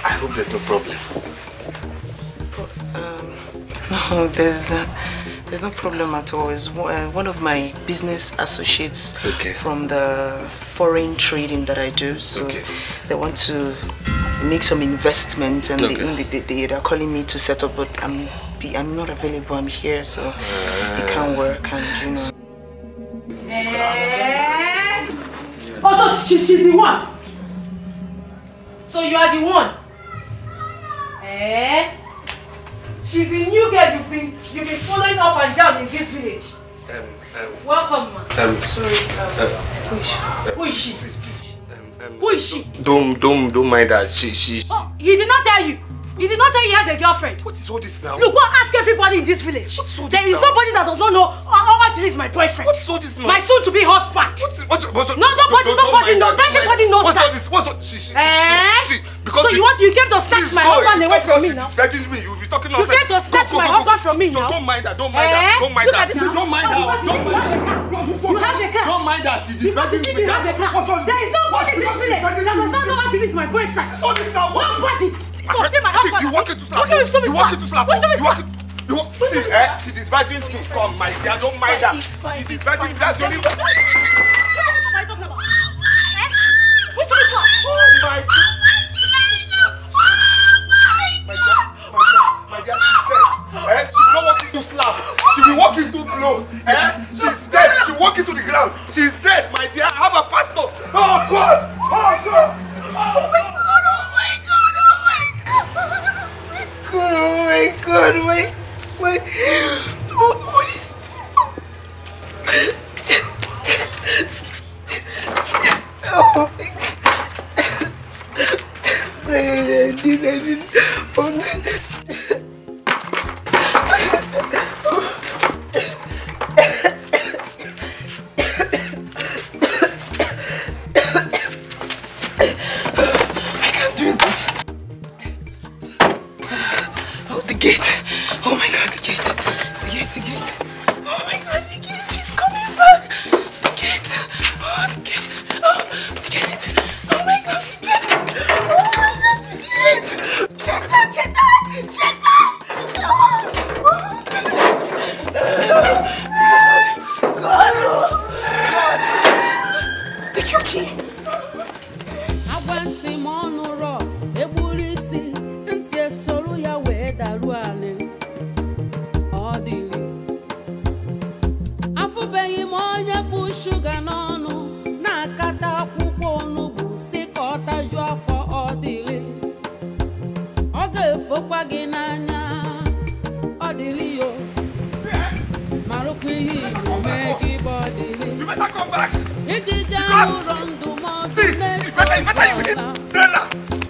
I hope there's no problem. No, there's no problem at all. It's one of my business associates from the foreign trading that I do. So they want to make some investment, and they're calling me to set up, but I'm not available. I'm here, so it can't work, and you know. she's the one. So you are the one. Eh? She's a new girl you've been following up and down in this village. Welcome, ma. Sorry. Who is she? Please. Who is she? Don't mind her. She. Oh, he did not tell you. He did not tell you he has a girlfriend. What is all this now? Look, go and ask everybody in this village. There is nobody that does not know until he's my boyfriend. What's all this now? My soon-to-be husband. Nobody knows. Everybody knows that. What's all this? Because you came to snatch my husband away from me now. You will be talking nonsense. You came to snatch my husband from me now. Don't mind her. Don't mind her. Don't mind her. Don't mind her. You have a car. Don't mind her. She is virgin. You have a car. There is nobody in this village that does not know until he's my boyfriend. Nobody. You walk into slap. You walk into slap. See, she is virgin to come, my dear. Don't mind her. She is virgin. That's the only. What are you talking about? What's this slap? Oh my God. My dear, she's dead. She will not walk into slap. She will walk into blow. She's dead. She will walk into the ground. She's dead, my dear. I have a pastor. Oh God. Oh God. Oh my God. Oh my God, wait. What is oh my God. I didn't. I can't do this. Oh, the gate. Oh my God, the gate. The gate. Oh my God, the gate. She's coming back. The gate. Oh, the gate. Oh, the gate. Oh my God, the gate. Oh my God, the gate. Check that. God. Take your key. I went to Monoro, Eburisi, and Soro Yahweh Daruane. Odili. Afubei Monya Pushuga Nono, Nakata Puponubu, Sikota Jua for Odili. Oge Fopaginanya, Odilio. Maruki, Megi Bodili. You better come back.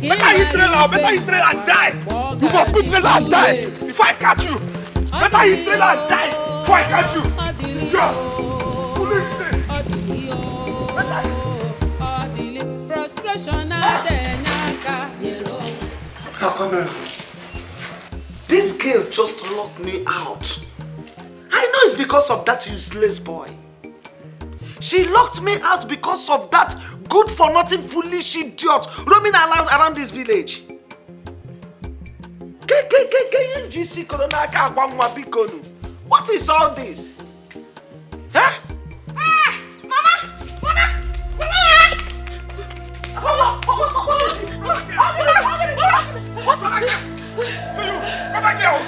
Better you hit trailer and die. You must put trailer and die before I catch you. Better hit trailer and die before I catch you. Frustration. How come? This girl just locked me out. I know it's because of that useless boy. She locked me out because of that good-for-nothing foolish idiot roaming around this village. What is all this? Huh? What is this? So you, come back here.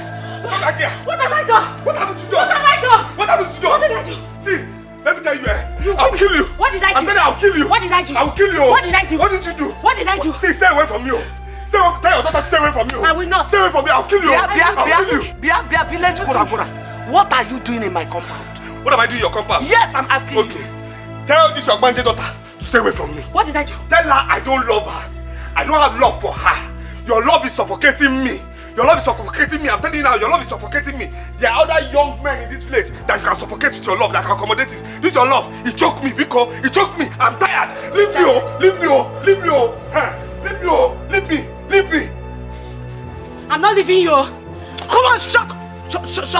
Come back here. What have I done? What happened to you? What have I done? What happened to you? What did I do? See, let me tell you, I'll kill you. What did I do? I'm telling you, I'll kill you. What did I do? I'll kill you. What did I do? What did you do? What did I do? See, stay away from you. Tell your daughter to stay away from you. I will not. Stay away from me, I'll kill you. I'll kill you. Bia, village Kuragura. What are you doing in my compound? What am I doing in your compound? Yes, I'm asking you. Okay. Tell this your Gbanje daughter to stay away from me. What did I do? Tell her I don't love her. I don't have love for her. Your love is suffocating me. Your love is suffocating me. I'm telling you now, your love is suffocating me. There are other young men in this village that you can suffocate with your love, that can accommodate it. This is your love. It choked me, Biko. It choked me. I'm tired. Leave me, oh. Leave me, oh. Leave me, oh. Leave me, oh. Leave me. Leave me. I'm not leaving you. Come on, shut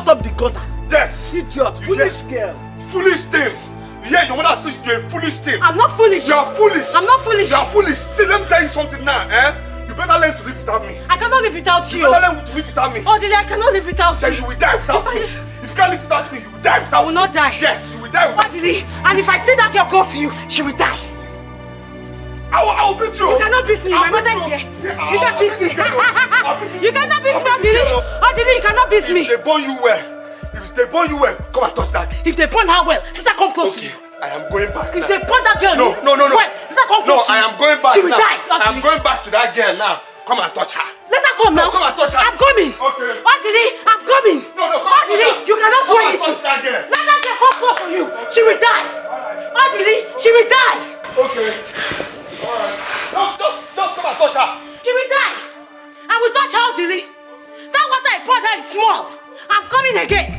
up the gutter. Yes. Idiot. Foolish girl. Foolish thing. Yeah, your mother still, you're a foolish thing. I'm not foolish. You are foolish. I'm not foolish. You are foolish. See, let me tell you something now, You better learn to live without me. I cannot live without you. You better learn to live without me. Odile, I cannot live without you. Then you will die without me. If you can't live without me, you will die without me. I will not die. Yes, you will die without me. And if I see that girl close to you, she will die. I will beat you. You cannot beat me. My mother is here. You can't beat me. You cannot beat me, Odile. Odile, you cannot beat me. If they burn you well, come and touch that. If they burn her well, let her come close to you. I am going back If now. they put that girl No. Wait, let her come No, touch I you. am going back She will now. die. I am going back to that girl now. Come and touch her. Let her come now. Come and touch her. I'm coming. Okay. Odili, I'm coming. No, come and touch her. You cannot do Come and anything. touch that girl. Let that girl come close to you. She will die. Odili, she will die. Okay. Alright. Just come and touch her. She will die. I will touch her, Odili. That water I poured her is small. I'm coming again.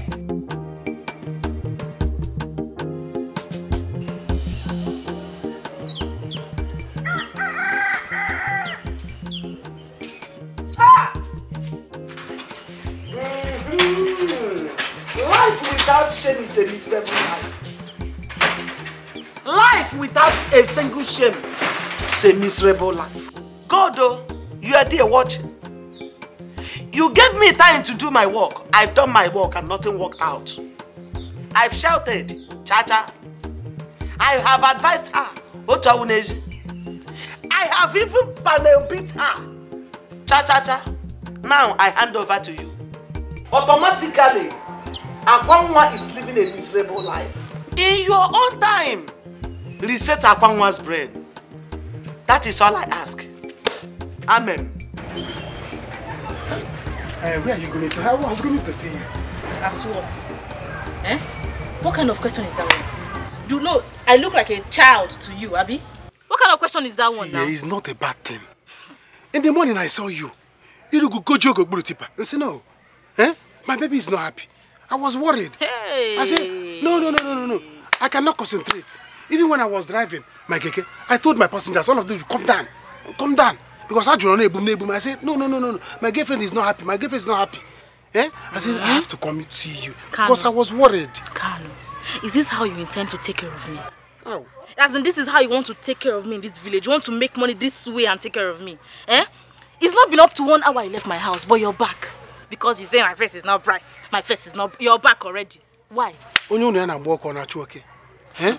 Life without shame is a miserable life. Life without a single shame is a miserable life. God, oh, you are there watching. You gave me time to do my work. I've done my work and nothing worked out. I've shouted, Cha-cha. I have advised her, Otawuneji. I have even panel beat her. Cha-cha-cha. Now I hand over to you. Automatically, Akwanwa is living a miserable life. In your own time, reset Akwanwa's brain. That is all I ask. Amen. Where are you going to? I was going to see you. As what? Eh? What kind of question is that one? You know, I look like a child to you, Abi. What kind of question is that one now? It's not a bad thing. In the morning I saw you. You go joke and say no. Eh? My baby is not happy. I was worried. Hey. I said, no. I cannot concentrate. Even when I was driving my keke, I told my passengers, all of them, come down. Because I said, no. My girlfriend is not happy. Eh? I said, I have to come to see you. Kano. Because I was worried. Kano, is this how you intend to take care of me? How? As in, this is how you want to take care of me in this village? You want to make money this way and take care of me? Eh? It's not been up to 1 hour I left my house, but you're back. Because you say my face is not bright. My face is not... You're back already. Why? Eh?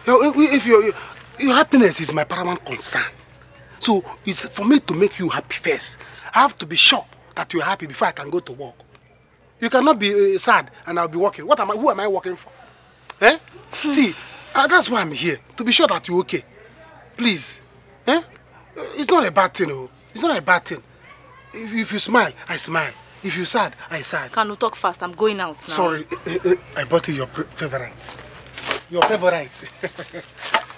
If your happiness is my paramount concern. So it's for me to make you happy first. I have to be sure that you're happy before I can go to work. You cannot be sad and I'll be working. Who am I working for? Eh? See, that's why I'm here. To be sure that you're okay. Please. Eh? It's not a bad thing. Oh. It's not a bad thing. If you smile, I smile. If you're sad, I sad. Can you talk fast? I'm going out now. Sorry, I bought you your favorite. Your favorite.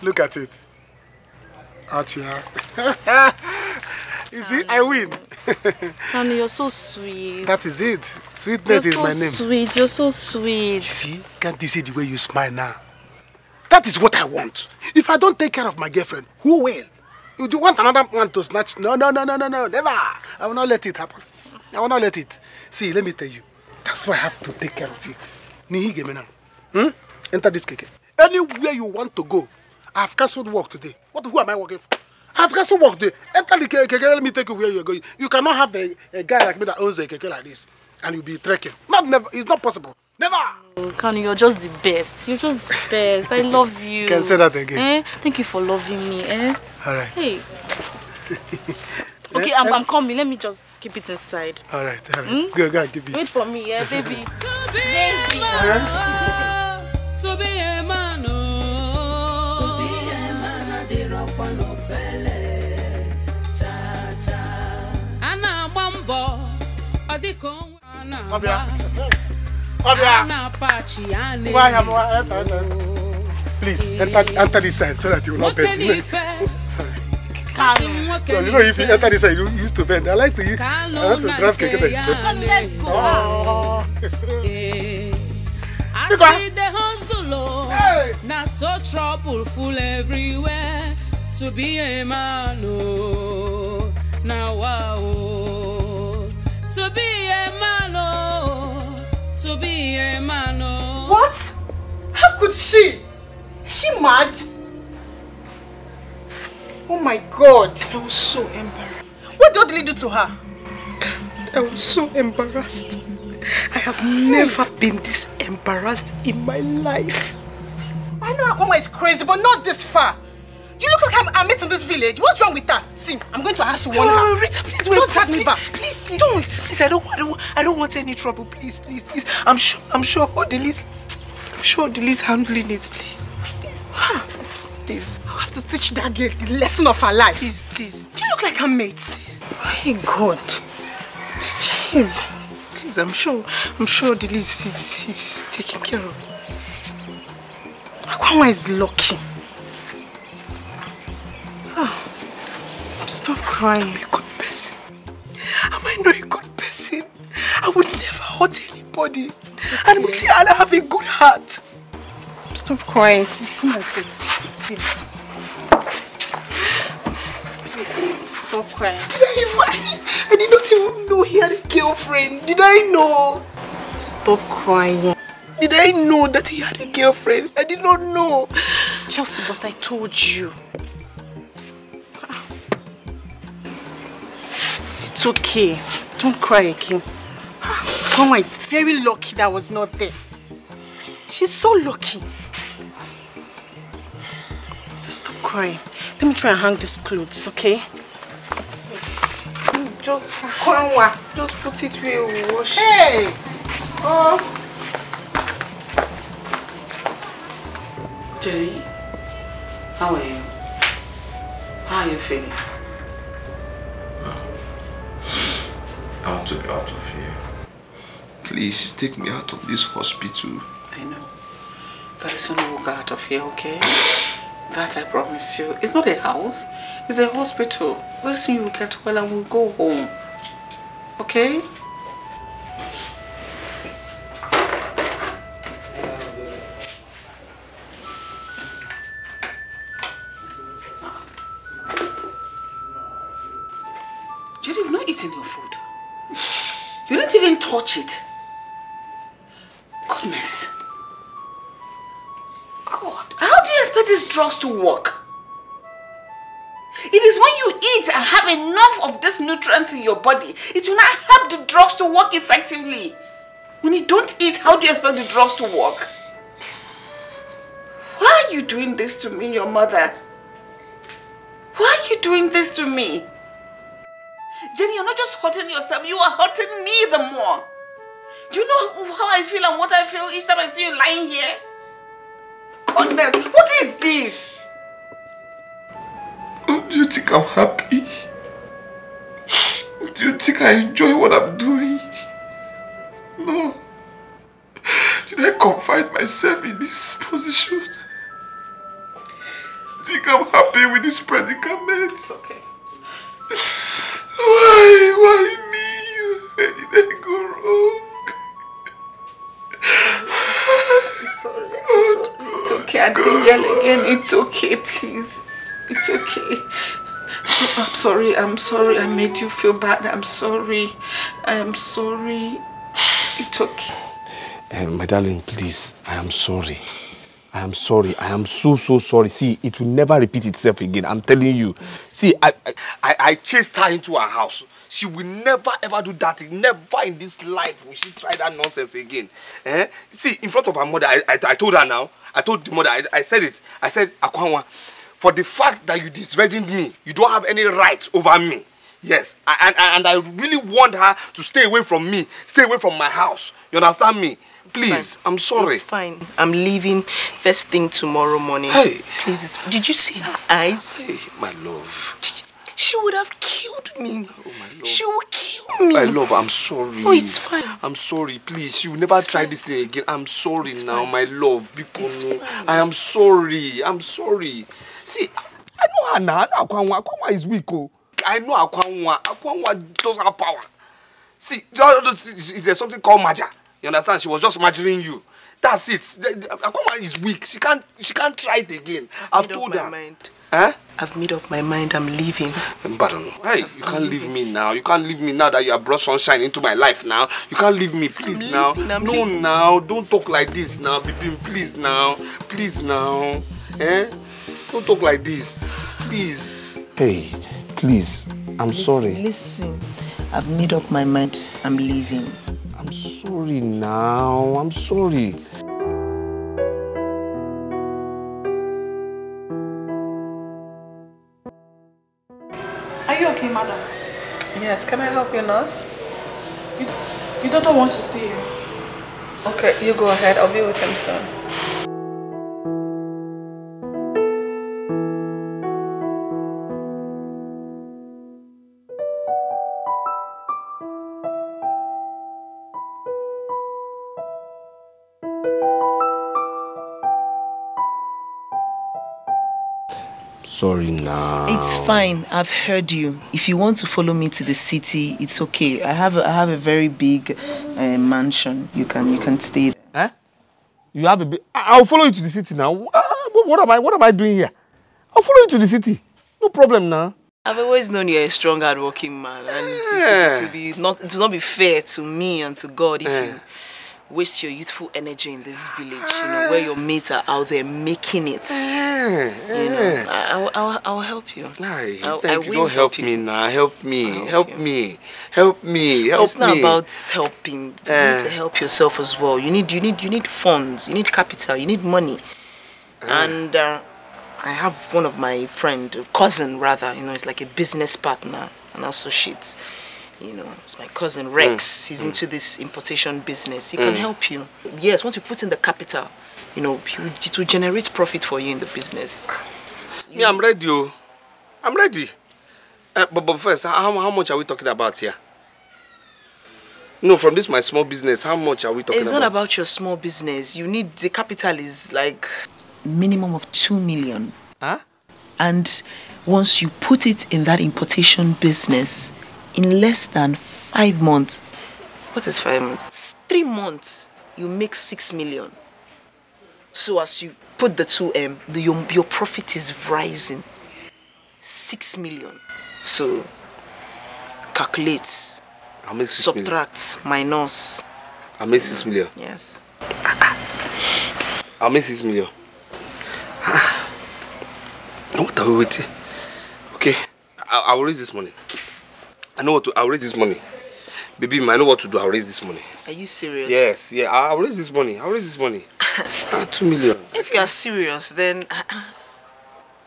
Look at it. Out here. You see, I win. Honey, you're so sweet. That is it. Sweetness is my name. Sweet. You're so sweet. You see, can't you see the way you smile now? That is what I want. If I don't take care of my girlfriend, who will? You do want another one to snatch? No, never. I will not let it happen. I will not let it. See, let me tell you. That's why I have to take care of you. Nihi now. Enter this keke. Anywhere you want to go, I have cancelled work today. Who am I working for? I have cancelled work today. Enter the keke, let me take you where you are going. You cannot have a guy like me that owns a keke like this and you'll be trekking. Never. It's not possible. Never. Oh, Kanu, you're just the best. You're just the best. I love you. You can say that again. Eh? Thank you for loving me. Eh? Alright. Hey. Okay, I'm coming. Let me just keep it inside. Alright. Go and keep it. Wait for me, yeah, baby. Baby. To be a man, to be a man, the rock one of felle, cha. Ana mambo, adiko ana. Ana pachi ane. Please enter this side so that you will not bend. Sorry. So you know if you enter this side, you used to bend. I like to drive keke that is I see the hustle, not so troubleful everywhere. To be a man, oh, now wow. To be a man, oh, to be a man, oh. What? How could she? Is she mad? Oh my God. I was so embarrassed. What did Odili do to her? I was so embarrassed. I have never been this embarrassed in my life. I know Akoma is crazy, but not this far. You look like I'm in this village. What's wrong with that? See, I'm going to ask to warn her. Rita, please wait. Don't drag me back. Please, don't. Please, I don't want any trouble. Please. I'm sure Odili's handling it. Please. Please, I have to teach that girl the lesson of her life. Please. You look like her mate. My God. Jeez. Please, I'm sure the list is taken care of. Akwanwa is lucky. Stop crying. I'm a good person. Am I not a good person? I would never hurt anybody. And I have a good heart. Stop crying. Come and sit. Please. Please, stop crying. I did not even know he had a girlfriend. Did I know? Stop crying. Did I know that he had a girlfriend? I did not know. Chelsea, but I told you. It's okay. Don't cry again. Mama is very lucky that I was not there. She's so lucky. Stop crying. Let me try and hang these clothes, okay? Just put it where we wash it. Jerry, how are you? How are you feeling? I want to be out of here. Please take me out of this hospital. I know. Very soon we'll get out of here, okay? That I promise you. It's not a house. It's a hospital. Very soon you will get well and we'll go home. Okay? Jerry, you've not eaten your food. You didn't even touch it. Goodness. God, how do you expect these drugs to work? It is when you eat and have enough of this nutrient in your body, it will not help the drugs to work effectively. When you don't eat, how do you expect the drugs to work? Why are you doing this to me, your mother? Why are you doing this to me? Jenny, you're not just hurting yourself, you are hurting me the more. Do you know how I feel and what I feel each time I see you lying here? Goodness, what is this? Do you think I'm happy? Do you think I enjoy what I'm doing? No. Did I confine myself in this position? Think I'm happy with this predicament? It's okay. Why me? Where did I go wrong? It's okay. I didn't yell again. It's okay, please. It's okay. I'm sorry. I made you feel bad. I'm sorry. I am sorry. It's okay. My darling, please, I am sorry. I am sorry. I am so sorry. See, it will never repeat itself again. I'm telling you. See, I chased her into her house. She will never ever do that. Never in this life will she try that nonsense again. See, in front of her mother, I told her now. I told the mother, I said it. I said, Akwanwa, for the fact that you disvirgined me, you don't have any right over me. Yes, and I really want her to stay away from me, stay away from my house. You understand me? Please, I'm sorry. It's fine. I'm leaving first thing tomorrow morning. Hey. Please, did you see her eyes? Hey, my love. She would have killed me. Oh, my love. She would kill me. My love, I'm sorry. Oh, it's fine. I'm sorry. Please, she will never try this thing again. I'm sorry now, my love. Because I am sorry. I'm sorry. See, I know her now. I know Akwanwa is weak. I know Akwanwa. Akwanwa doesn't have power. See, there's something called Maja. You understand? She was just imagining you. That's it. Akwanwa is weak. She can't try it again. I've told her. I've made up my mind. I'm leaving. Pardon. Hey, you can't leave me now. You can't leave me now that you have brought sunshine into my life now. You can't leave me, please now. No, now. Don't talk like this now, baby. Please now. Please now. Don't talk like this. Please. Hey, please. I'm sorry. Listen. I've made up my mind. I'm leaving. I'm sorry now. I'm sorry. Are you okay, madam? Yes, can I help you, nurse? Your daughter wants to see you. Okay, you go ahead. I'll be with him soon. sorry now. It's fine. I've heard you. If you want to follow me to the city, it's okay. I have a very big mansion. You can stay there. Eh? You have a big... I'll follow you to the city now. What am I doing here? I'll follow you to the city. No problem now. I've always known you're a strong, hard-working man, and it will not be fair to me and to God if you waste your youthful energy in this village, where your mates are out there making it. I'll help you. Thank you. Don't help me now. Help me. It's not about helping. You need to help yourself as well. You need funds. You need capital. You need money. And I have one of my cousin rather. It's like a business partner, an associate. It's my cousin Rex. He's into this importation business. He can help you. Yes, once you put in the capital, it will generate profit for you in the business. Me, I'm ready. I'm ready. But first, how much are we talking about here? No, from this my small business, how much are we talking about? It's not about your small business. The capital is like minimum of 2 million. Huh? And once you put it in that importation business, in less than 5 months. What is 5 months? 3 months, you make 6 million. So as you put the 2M, your profit is rising. 6 million. So calculate, subtract, minus. I make 6 million. Yes. I make 6 million. What are we waiting? Okay, I will raise this money. I know what to. I'll raise this money, baby. I know what to do. I'll raise this money. Are you serious? Yes. Yeah. I'll raise this money. 2 million. If you are serious, then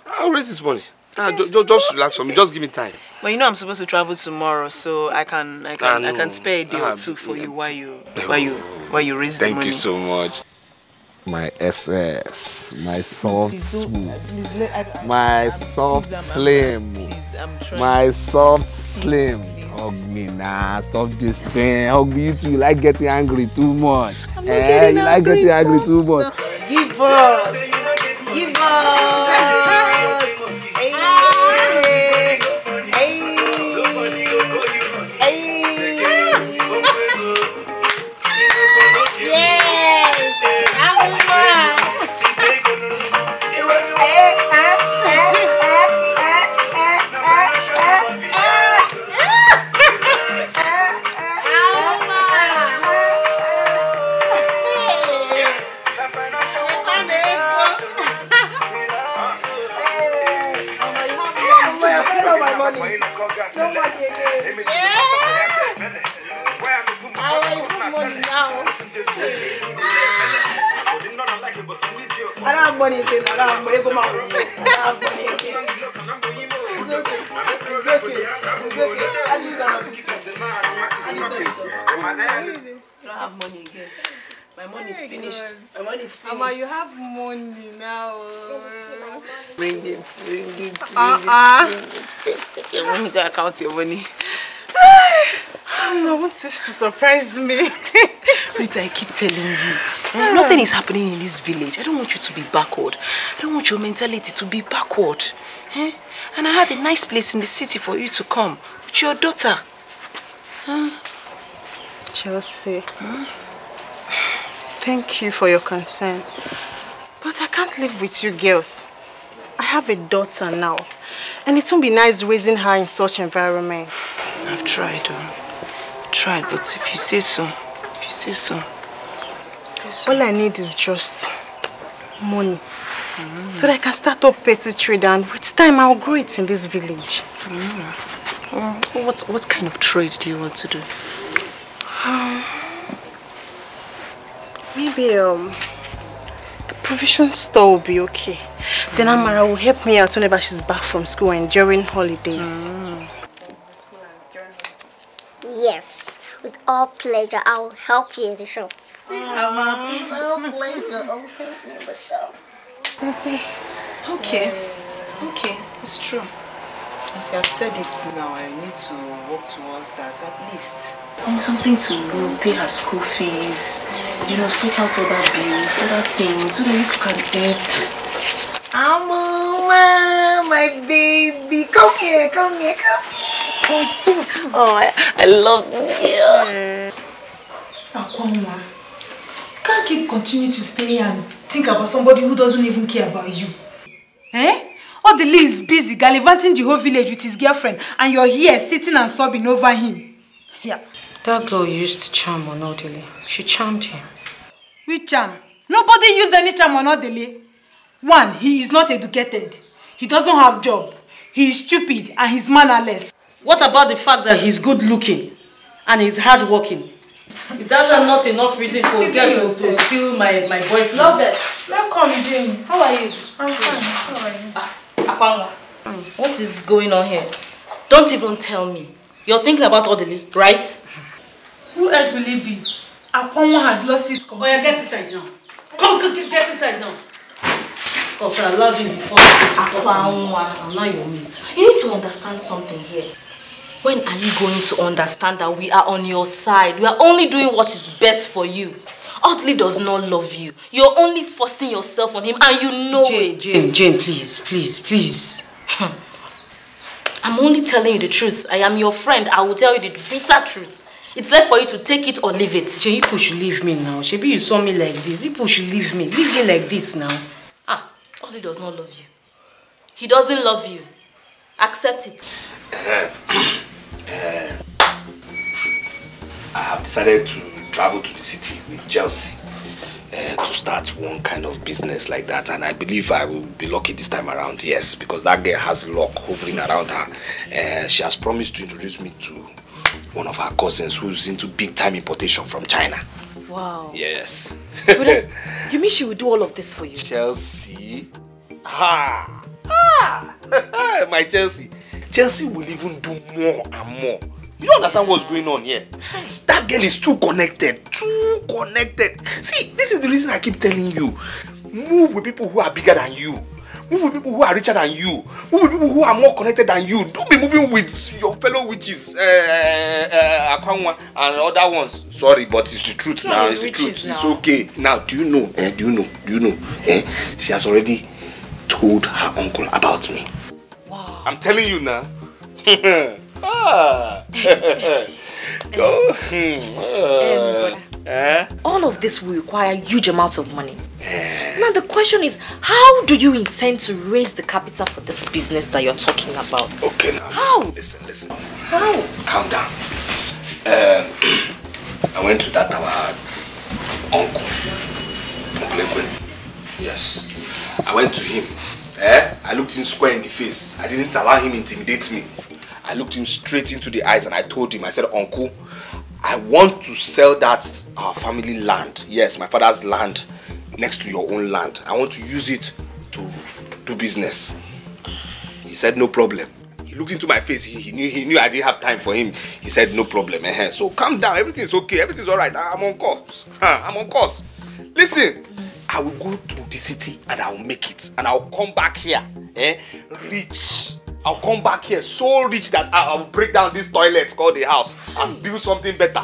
I'll raise this money. Just relax for me. Just give me time. But I'm supposed to travel tomorrow, so I can spare a day or two for you while you raise the money. Thank you so much. My SS, my soft smooth, my soft slim, my soft slim. Hug me now, stop this thing. Hug me, you too. You like getting angry too much. You like getting angry too much. Give us. I don't have money again. It's okay. I need I don't have money again. My money is finished. Mama, you have money now. Bring it. Let me go count your money. I want this to surprise me. Rita, I keep telling you, nothing is happening in this village. I don't want you to be backward. I don't want your mentality to be backward. And I have a nice place in the city for you to come with your daughter. Chelsea, thank you for your concern. But I can't live with you girls. I have a daughter now. And it won't be nice raising her in such environment. I've tried, but if you say so, All I need is just money. So that I can start up petty trade, and with time I'll grow it in this village. What kind of trade do you want to do? Maybe the provision store will be okay. Then Amara will help me out whenever she's back from school and during holidays. Yes, with all pleasure. I'll help you in the shop. With all pleasure. I'll help you in the shop. Okay, it's true. As you have said it now, I need to work towards that at least. I need something to pay her school fees, sort out other bills, other things, so that you can eat. My baby. Come here. Oh, I love this girl. Akwanwa, you can't keep continuing to stay and think about somebody who doesn't even care about you. Eh? Odili is busy gallivanting the whole village with his girlfriend and you're here sitting and sobbing over him. Yeah. That girl used to charm on Odili. She charmed him. Which charm? Nobody used any charm on Odili. One, he is not educated. He doesn't have job. He is stupid and he's mannerless. What about the fact that he's good looking and he's hard working? Is that not enough reason for a girl to steal my boyfriend? Love it. Welcome, Jane. How are you? I'm fine. How are you? Akwanwa, what is going on here? Don't even tell me. You're thinking about Odili, right? Who else will it be? Akwanwa has lost it. Oh yeah, get inside now. Come, get inside now. Because I allowed you before. Akwanwa, I'm not your mate. You need to understand something here. When are you going to understand that we are on your side? We are only doing what is best for you. Odili does not love you. You're only forcing yourself on him and you know it. Jane, please. I'm only telling you the truth. I am your friend. I will tell you the bitter truth. It's left for you to take it or leave it. Jane, you should leave me now. Shebi, you saw me like this. You should leave me. Leave me like this now. Odili does not love you. He doesn't love you. Accept it. I have decided to travel to the city with Chelsea to start one kind of business like that, and I believe I will be lucky this time around. Yes, because that girl has luck hovering around her. She has promised to introduce me to one of her cousins who's into big time importation from China. Wow. Yes. You mean she will do all of this for you? Chelsea? My Chelsea. Chelsea will even do more and more. You don't understand what's going on here. That girl is too connected. See, this is the reason I keep telling you. Move with people who are bigger than you. Move with people who are richer than you. Move with people who are more connected than you. Don't be moving with your fellow witches, Akwanwa and other ones. Sorry, but it's the truth now. It's the truth. It's okay. Now, do you know? She has already told her uncle about me. Wow. I'm telling you now. All of this will require huge amounts of money. Now the question is, how do you intend to raise the capital for this business that you're talking about? Okay now. How? Listen. How? Calm down. I went to that our uncle Ekwe. Yes. I went to him. I looked him square in the face. I didn't allow him to intimidate me. I looked him straight into the eyes and I told him, I said, Uncle, I want to sell that our family land. Yes, my father's land next to your own land. I want to use it to do business. He said, no problem. He looked into my face. He knew I didn't have time for him. He said, no problem. So calm down. Everything's okay. Everything's all right. I'm on course. I'm on course. Listen, I will go to the city and I will make it. And I will come back here rich. I'll come back here so rich that I will break down this toilet called the house and build something better.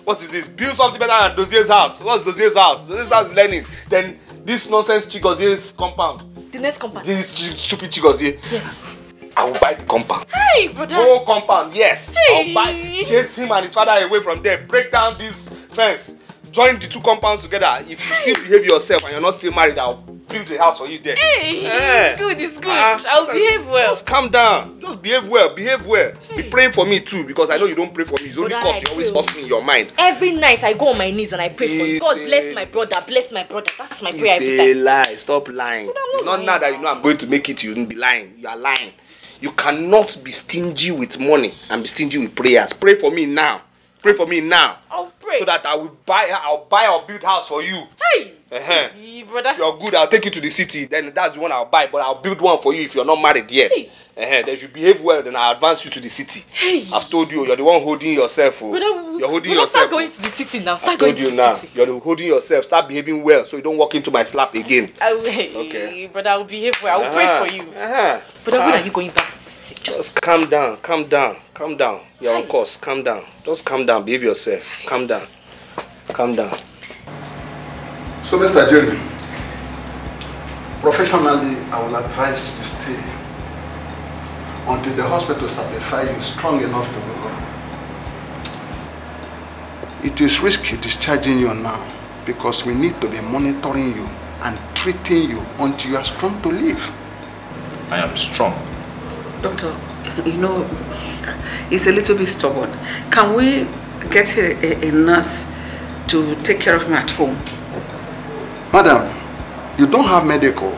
What is this? Build something better than Dozier's house. What's Dozier's house? Dozier's house is learning. Then this nonsense Chigozier's compound. The next compound? This stupid Chigozie. Yes. I will buy the compound. Hey, brother. Whole compound, yes. Hey. I'll buy, chase him and his father away from there. Break down this fence. Join the two compounds together. If you still behave yourself and you're not still married, I'll build a house for you there. Hey, it's good. I'll behave well. Just calm down. Just behave well. Be praying for me too, because I know you don't pray for me. It's only because you always force me in your mind. Every night I go on my knees and I pray for you. God bless my brother. Bless my brother. That's my prayer every time. It's a lie. Stop lying. It's not now that you know I'm going to make it, you won't be lying. You are lying. You cannot be stingy with money and be stingy with prayers. Pray for me now. Pray for me now. I'll pray. So that I'll buy or build house for you. Hey! Brother. If you're good, I'll take you to the city. Then that's the one I'll buy. But I'll build one for you if you're not married yet. Hey. Then if you behave well, then I'll advance you to the city. Hey. I've told you, you're the one holding yourself. You're holding yourself. Start going to the city now. Start going to the city. You're holding yourself. Start behaving well so you don't walk into my slap again. Okay. But I'll behave well. I'll pray for you. But when are you going back to the city? Just calm down. You're on course. Calm down. Just calm down. Behave yourself. Calm down. So, Mr. Jerry, Professionally, I will advise you stay until the hospital certify you strong enough to go home. It is risky discharging you now because we need to be monitoring you and treating you until you are strong to live. I am strong. Doctor, you know, he's a little bit stubborn. Can we get a nurse to take care of him at home? Madam, you don't have medical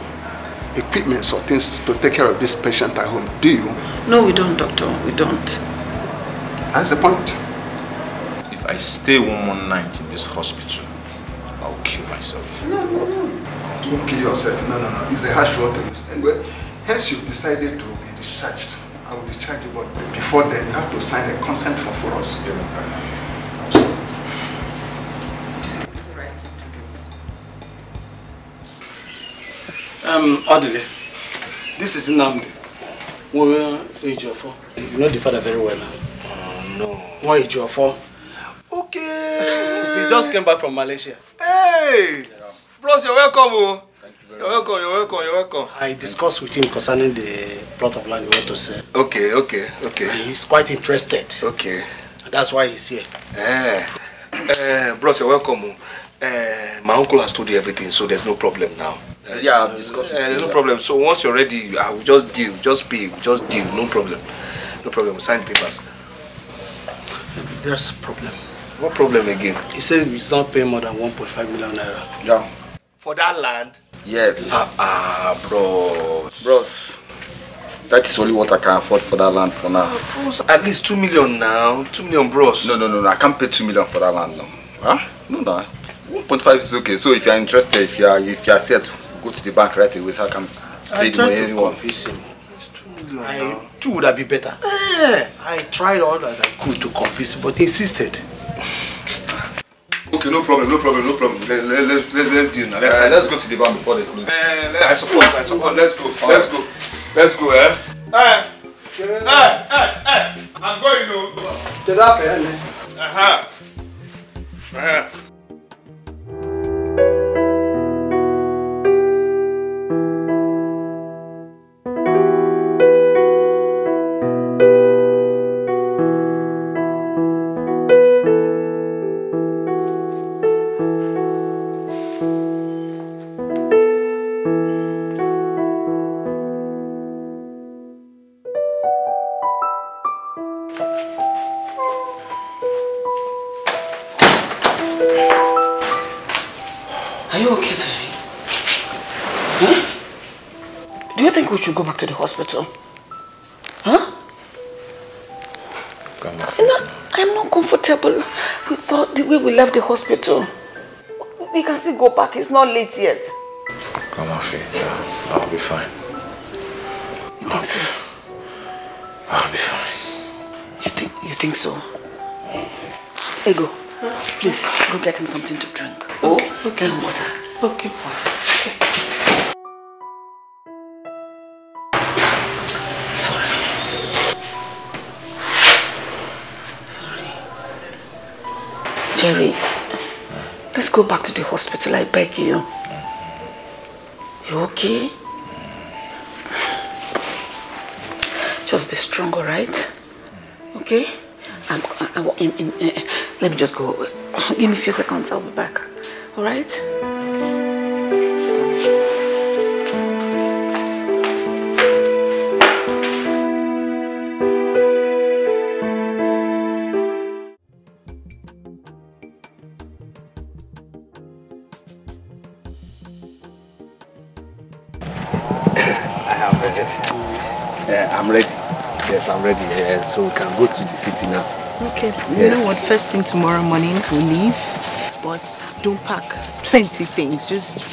equipment or things to take care of this patient at home, do you? No, we don't, doctor. We don't. That's the point. If I stay one more night in this hospital, I'll kill myself. No. Don't kill yourself. No. It's a harsh word to use. Anyway, hence you've decided to be discharged. I will discharge you, but before then, you have to sign a consent form for us. Orderly, this is Namdi. What age you for? You know the father very well now. No. What age you for? Okay. He just came back from Malaysia. Hey! Bros, you're welcome. Oh. You're welcome. I discussed with him concerning the plot of land you want to sell. Okay. And he's quite interested. Okay. And that's why he's here. Bros, you're welcome. My uncle has told you everything, so there's no problem now. Yeah, I've discussed. There's no problem. So once you're ready, I will just deal. Just pay. Just deal. No problem. We'll sign the papers. There's a problem. What problem again? He said he's not paying more than 1.5 million naira. Yeah. For that land? Yes. Bros. That is only what I can afford for that land for now. Bros, at least 2 million now. 2 million, bros. No. I can't pay 2 million for that land now. Huh? No. 1.5 is okay. So if you are interested, if you are set, go to the bank right away. So I can pay the money anyone. Convince him. 2 million. 2 would have been better. I tried all that I could to convince him, but he insisted. Okay, no problem. Let's deal now. Let's go to the bank before they close. I support. Let's go, eh? Hey! I'm going, Are you okay, Terry? Huh? Do you think we should go back to the hospital? Huh? I'm not comfortable with the way we left the hospital. We can still go back. It's not late yet. Come on, Faith. I'll be fine. You think so? I'll be fine. You think so? Ego, please go get him something to drink. Okay. And water. Okay. First. Sorry. Jerry, let's go back to the hospital, I beg you. You okay? Just be strong, alright? Okay? Let me just go. Give me a few seconds, I'll be back. Alright? I'm ready. Yes, I'm ready. So we can go to the city now. Okay. Yes. You know what? First thing tomorrow morning we'll leave, but don't pack plenty things. Just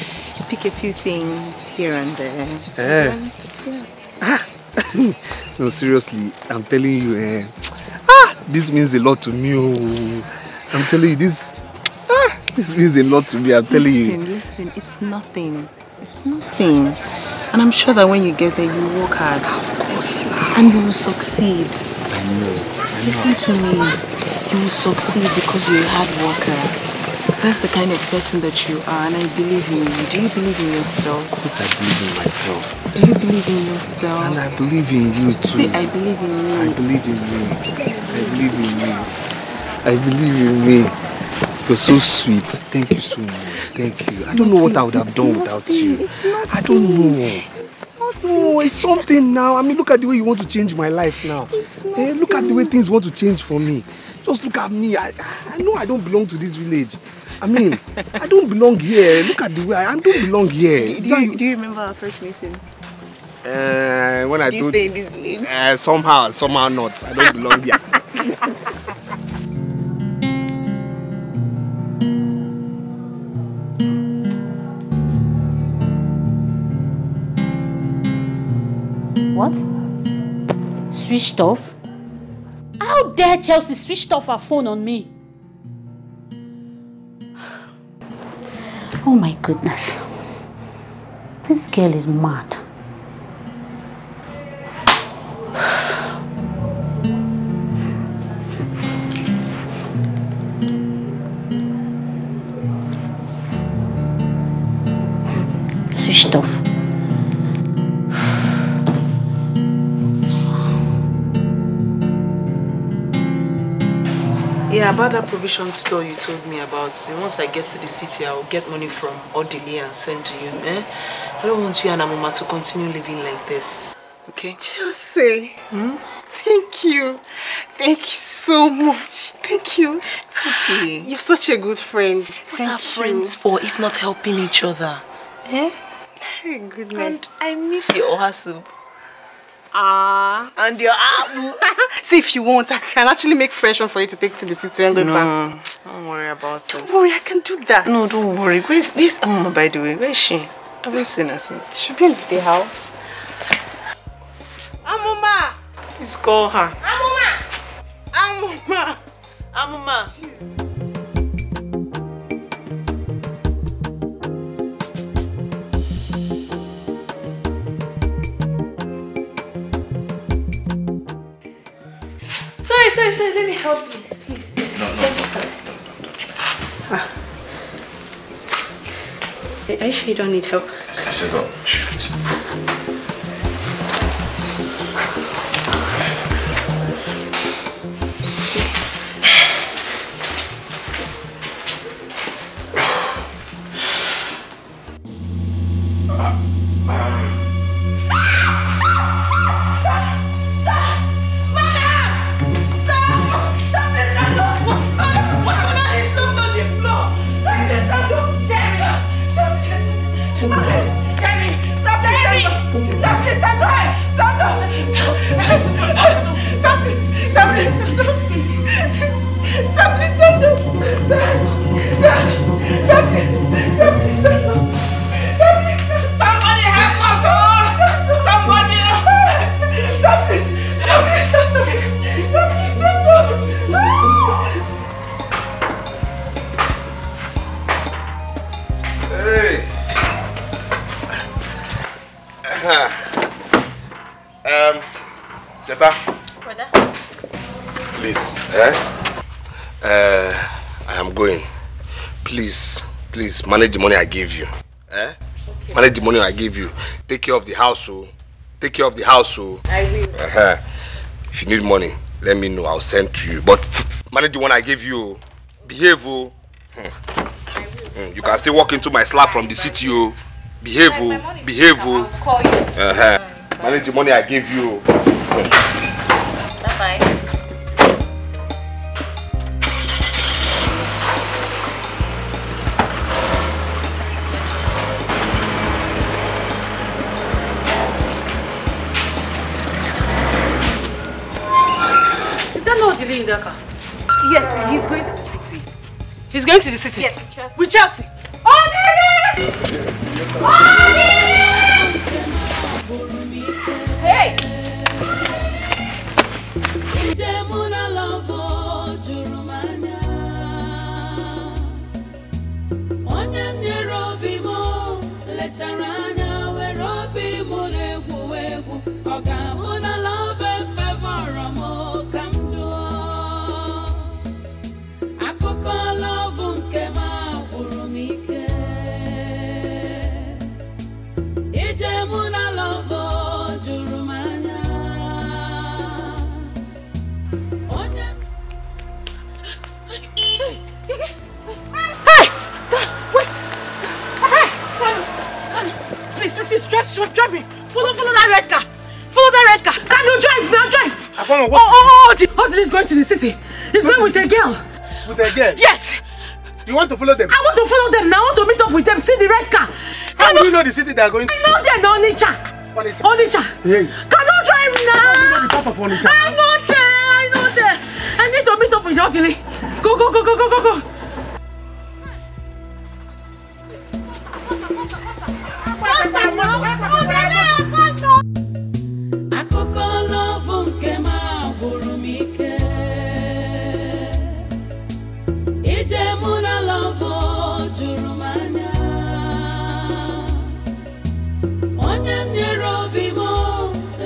pick a few things here and there. Yes. No, seriously, I'm telling you, this means a lot to me. I'm telling you, this means a lot to me. I'm telling you. Listen, it's nothing. It's nothing. And I'm sure that when you get there, you will work hard. Of course. And you will succeed. I know. Listen to me. You will succeed because you're a hard worker. That's the kind of person that you are, and I believe in you. Do you believe in yourself? Of course I believe in myself. Do you believe in yourself? And I believe in you too. See, I believe in you. I believe in you. I believe in you. I believe in me. You're so sweet. Thank you so much. Thank you. I don't know what I would have done without you. It's not. I don't know. No, it's something now. I mean, look at the way you want to change my life now. Hey, look at the way things want to change for me. Just look at me. I know I don't belong to this village. I mean, I don't belong here. Look at the way I don't belong here. Do you remember our first meeting? When I do you told stay in this village? Somehow not. I don't belong here. What? Switched off? How dare Chelsea switched off her phone on me? Oh my goodness. This girl is mad. Switched off. Yeah, about that provision store you told me about. So once I get to the city, I'll get money from Odili and send to you. I don't want you and Amuma to continue living like this. Okay? Chelsea, thank you. Thank you so much. Thank you. It's okay. You're such a good friend. What are friends for if not helping each other? Hey, goodness. And I miss your oha soup. And your apple. See, if you want, I can actually make fresh one for you to take to the city and go back. Don't worry about it. Don't worry, I can do that. No, don't worry. Where's Amuma, by the way? Where is she? I haven't seen her since. She'll be in the house. Amuma! Please call her. Amuma! Amuma! Sorry, let me help you. Please. No, don't Are you sure you don't need help? I said, oh, shoot. Jetta. Brother. Please, I am going. Please, manage the money I gave you. Okay. Manage the money I gave you. Take care of the house, Take care of the house, I will. If you need money, let me know. I'll send to you. But manage the one I gave you. Behave, I will. You can still walk into my slab from the city, Behave, behave, I'll call you. Manage the money I gave you. Bye-bye. Is that not delay in that car? Yes, he's going to the city. He's going to the city? Yes, with Chelsea. With Chelsea? Hey! Akụkọ love nke ma drive me. Follow that red car. Follow that red car. Can you drive now? Drive. Odile is going to the city. He's going with a girl. With a girl? Yes. You want to follow them? I want to follow them now. I want to meet up with them. See the red car. How do you know the city they are going to? I know they're in Onitsha. Onitsha. Hey. Can you drive now? How do you know the part of Onitsha? I know there. I need to meet up with Odile. Go. Akụkọ love nke ma gwụrụ m ike. Ije mụ na love juru m anya. Onye m nyere obi m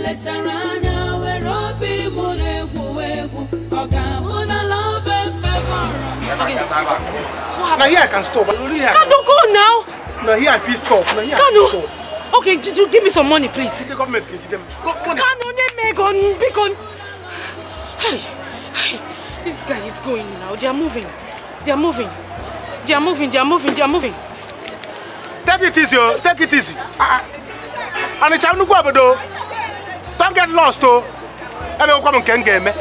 lechara anya were obi m na-egwu egwu. Ọ ga-abụ na love favor. Now here I can stop. Can you go now? Now here I feel stop. Now here Can you? Okay, give me some money, please. The government can give them. Hey, this guy is going now. They are moving. Take it easy, take it easy. And it's not going to don't get lost, oh. I will come and can get me.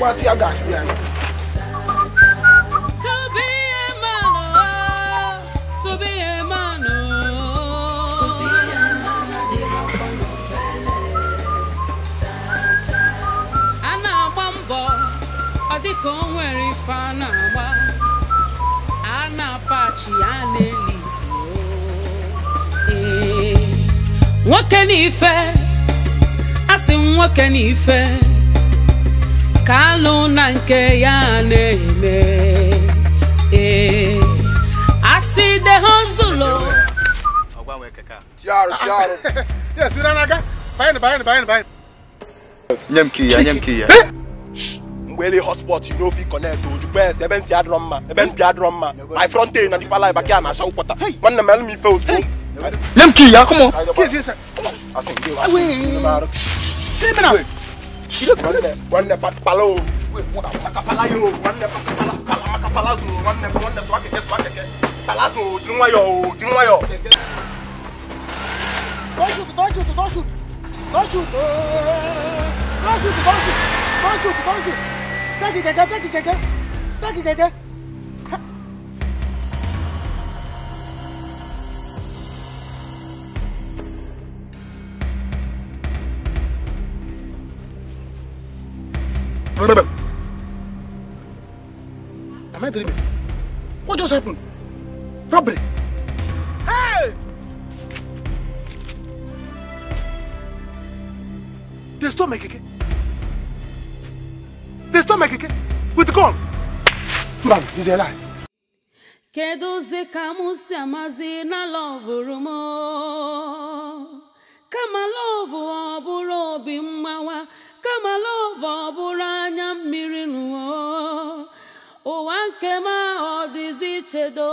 What you got there? Nwoke n'ife asị nwoke n'ife kalụ na nke ya na-eme asị de hozulu ogwa nwe keka tiaro yes we naga bayin nyem ki ya mgbele hotspot you know fit connect to jukbes eben si adromma eben bi adromma my front end na di pala ba kia na sha ukota man na mel mi fe usco nyem ki ya come on kiss this asin dey wa about 3 minutes one palo pala yo one pala zo one swake palazo dinwayo don't shoot take it Am I dreaming? What just happened? Robbery! Hey! They stole my keke. With the gun. Man, he's alive. Kedoze kamusi amazi na love rumo. Kama love oburo bimmawa. Kama love oburo anya mmiri nuwo. O anke ma odizi chedo.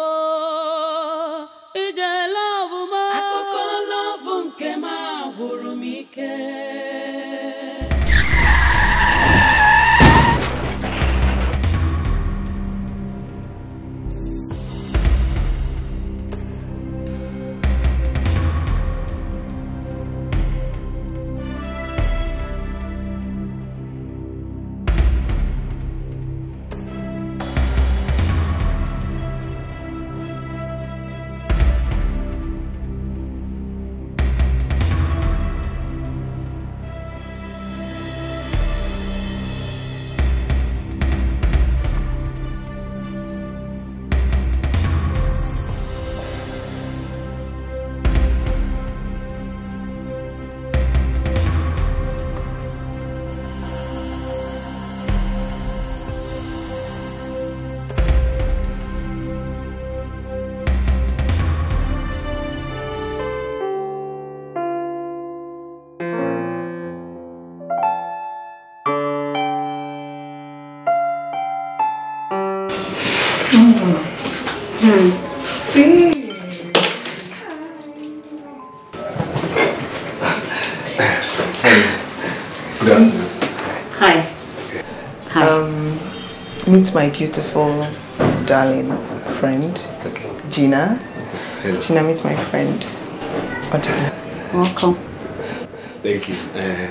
Ije love mo. Akoko love nke ma gwuru m ike. Hi. Meet my beautiful, darling friend, Gina. Hello. Gina, meet my friend, Oda. Welcome. Thank you.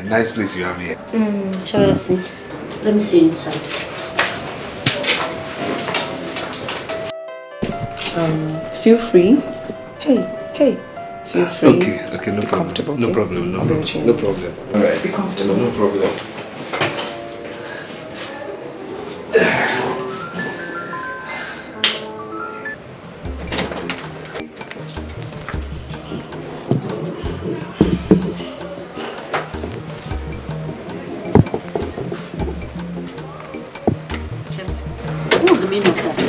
Nice place you have here. Shall I see? Let me see you inside. Feel free. Hey. Feel free. Okay, no problem. Comfortable. No problem. No problem. All right. Be comfortable. No problem. What's the meaning of that?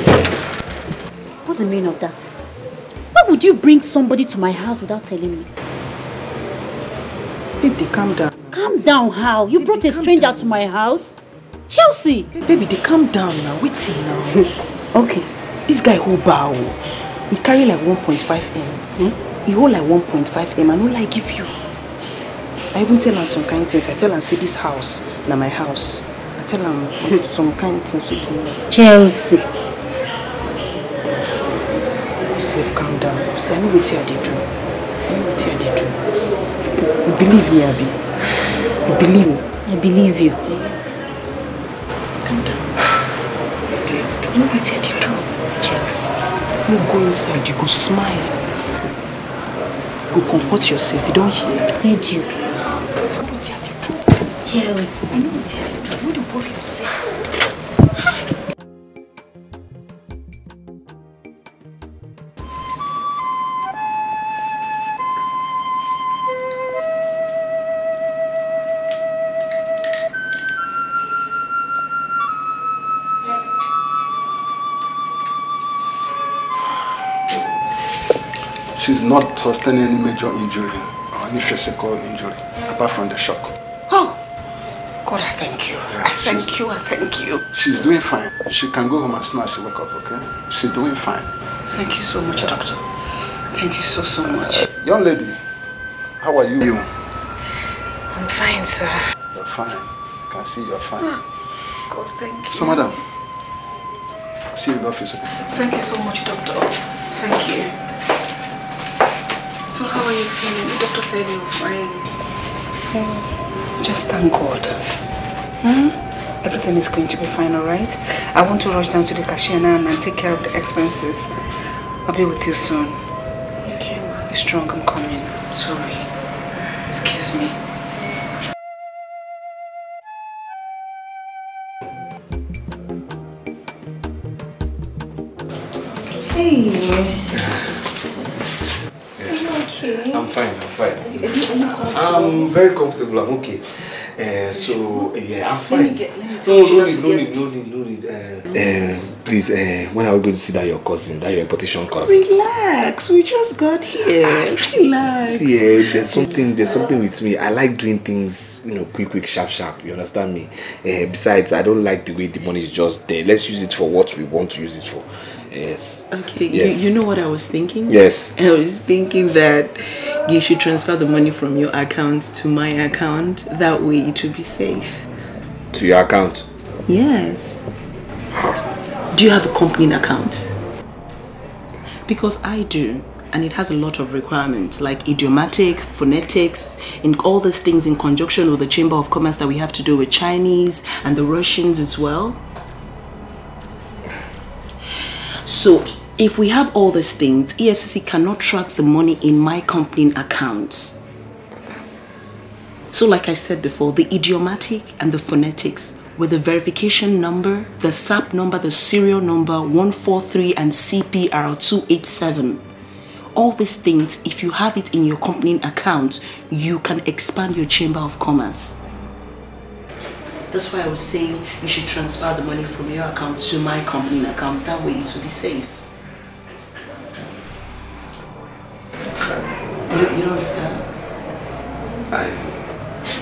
What's the meaning of that? Why would you bring somebody to my house without telling me? Baby, calm down. Calm down how? You brought a stranger to my house? Chelsea! Baby, calm down now. Wait now. Okay. This guy who bow, he carry like 1.5 M. He hold like 1.5 M and all I give you. I even tell him some kind of things. I tell him, say this house, now my house. I tell him some kind of things with you. Chelsea. You safe, calm down. You say, I know what I did do. You believe me, Abby. You believe me. I believe you. Calm down. I know what I did do. Chelsea. You go inside, you go smile. Go comport yourself. You don't hear. Heard you. Chelsea. I know what I did do. You don't worry yourself. She's not sustaining any major injury or any physical injury, apart from the shock. Oh, God, I thank you. Yeah, I thank you. She's doing fine. She can go home as soon as she wake up, okay? She's doing fine. Thank you so much, doctor. Thank you so much. Young lady, how are you? I'm fine, sir. You're fine. I can see you're fine. God, thank you. So, madam, see you in the office, okay? Thank you so much, doctor. Thank you. So how are you feeling? The doctor said you were fine. Just thank God. Everything is going to be fine, alright? I want to rush down to the cashier now and take care of the expenses. I'll be with you soon. Okay, ma. Be strong, I'm coming. Sorry. Excuse me. Hey. I'm fine. I'm very comfortable. I'm okay. So yeah, I'm fine. Let me take No need. Please, when are we going to see that your cousin, that your importation cousin? Relax, we just got here. Relax. See, there's something with me. I like doing things, quick, sharp. You understand me? Besides, I don't like the way the money is just there. Let's use it for what we want to use it for. Yes. Okay. Yes. You know what I was thinking? Yes. I was thinking that you should transfer the money from your account to my account. That way it will be safe. To your account? Yes. Do you have a company account? Because I do, and it has a lot of requirements like idiomatic, phonetics, and all these things in conjunction with the Chamber of Commerce that we have to do with Chinese and the Russians as well. So if we have all these things, EFCC cannot track the money in my company account. So like I said before, the idiomatic and the phonetics with the verification number, the SAP number, the serial number 143 and CPR 287. All these things, if you have it in your company account, you can expand your Chamber of Commerce. That's why I was saying you should transfer the money from your account to my company accounts. That way it will be safe. You don't understand?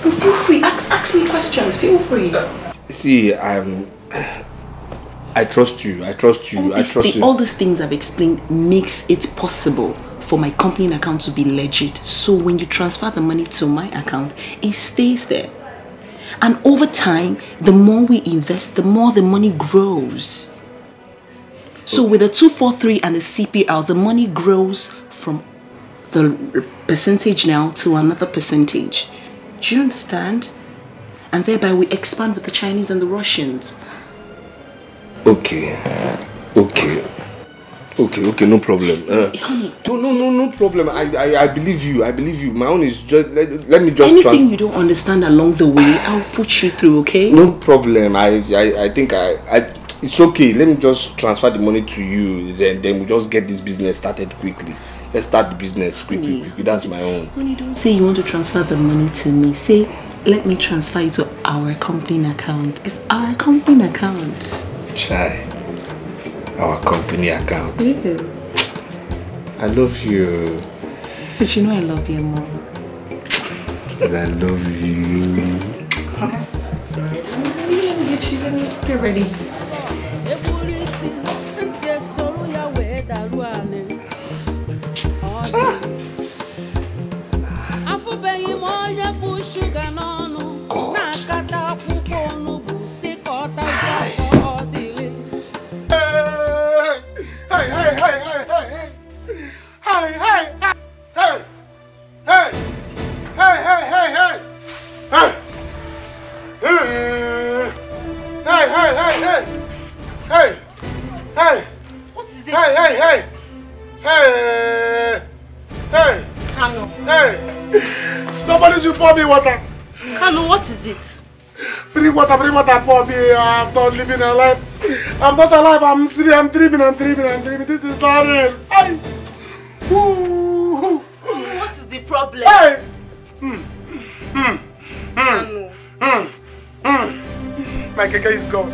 No, feel free. Ask me questions. Feel free. See, I trust you. All these things I've explained makes it possible for my company account to be legit. So when you transfer the money to my account, it stays there. And over time, the more we invest, the more the money grows. So with the 243 and the CPR, the money grows from the percentage now to another percentage. Do you understand? And thereby we expand with the Chinese and the Russians. Okay, no problem. Honey, no problem. I believe you. My own is just let me just anything you don't understand along the way, I'll put you through, okay? No problem. I think it's okay. Let me just transfer the money to you. Then we'll just get this business started quickly. Let's start the business quickly. That's my own. When you don't say you want to transfer the money to me, say let me transfer it to our company account. It's our company account. Chai. Our company account. Yes. I love you. But you know I love you more. I love you. Sorry. Get ready. What is it? Hey! Kanu. Hey! Somebody should pour me water. Kanu, what is it? Bring water, pour me. I'm not living a life. I'm not alive. I'm dreaming. This is not real. What is the problem? Hey! My keke is gone.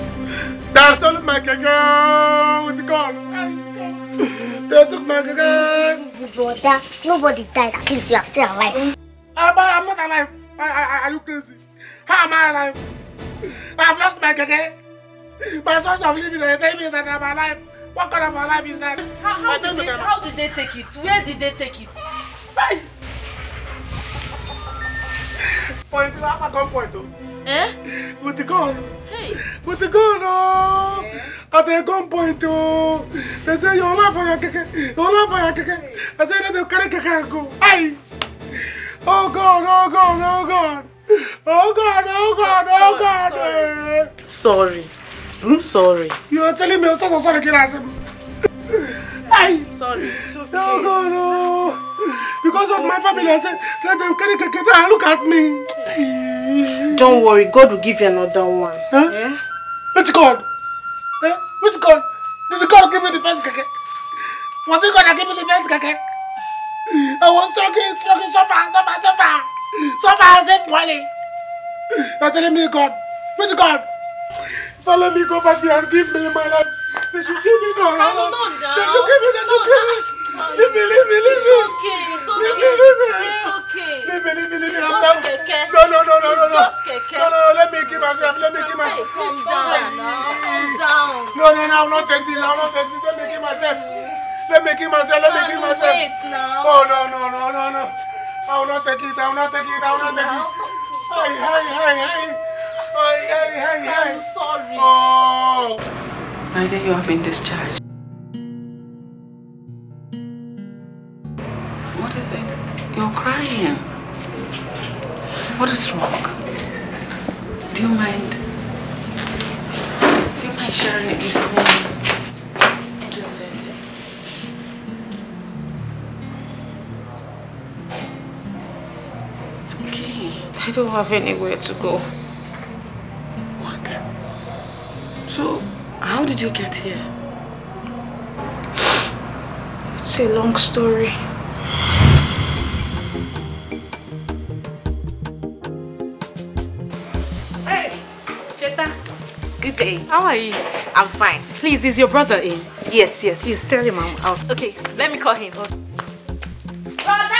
They have stolen my keke with the gun. They took my keke. This is brother. Nobody died. At least you are still alive. I'm not alive. Are you crazy? How am I alive? I have lost my keke. My source of living, they tell me that I'm alive. What kind of alive is that? How did they take it? Where did they take it? Point to I'm gun point to. Eh? With the gun. Hey. With the gun, oh. At the gun point to. They say you're alive for your keke. You're alive for your keke. I say that they carry keke and go. Hey. Oh God. Sorry. Sorry. You are telling me I'm so sorry, Kilasem. Hey. Sorry. It's okay. No. Because of my family, I said, let them carry keke. Look at me. Don't worry, God will give you another one. Huh? Yeah? Which God? Eh? Which God? Did God give me the first keke? Was it God that gave me the first keke? I was struggling so far, I said, Wally. You're telling me God. Which God? If I let me go back there and give me my life, they should give me no. They should give me. Leave me. It's okay. It's okay. Leave me. It's just keke. No. It's just keke. No, let me kill myself. Hey, calm down now. Calm down. No, I will not take this. Let me kill myself. Wait now. Oh, no. I will not take it. Hi. I'm sorry. Oh. My dear, you have been discharged. What is it? You're crying. What is wrong? Do you mind sharing it with me? What is it? It's okay. I don't have anywhere to go. What? So, how did you get here? It's a long story. Hey, Cheta. Good day. How are you? I'm fine. Please, is your brother in? Yes. Please tell him I'm out. Okay, let me call him. Brother!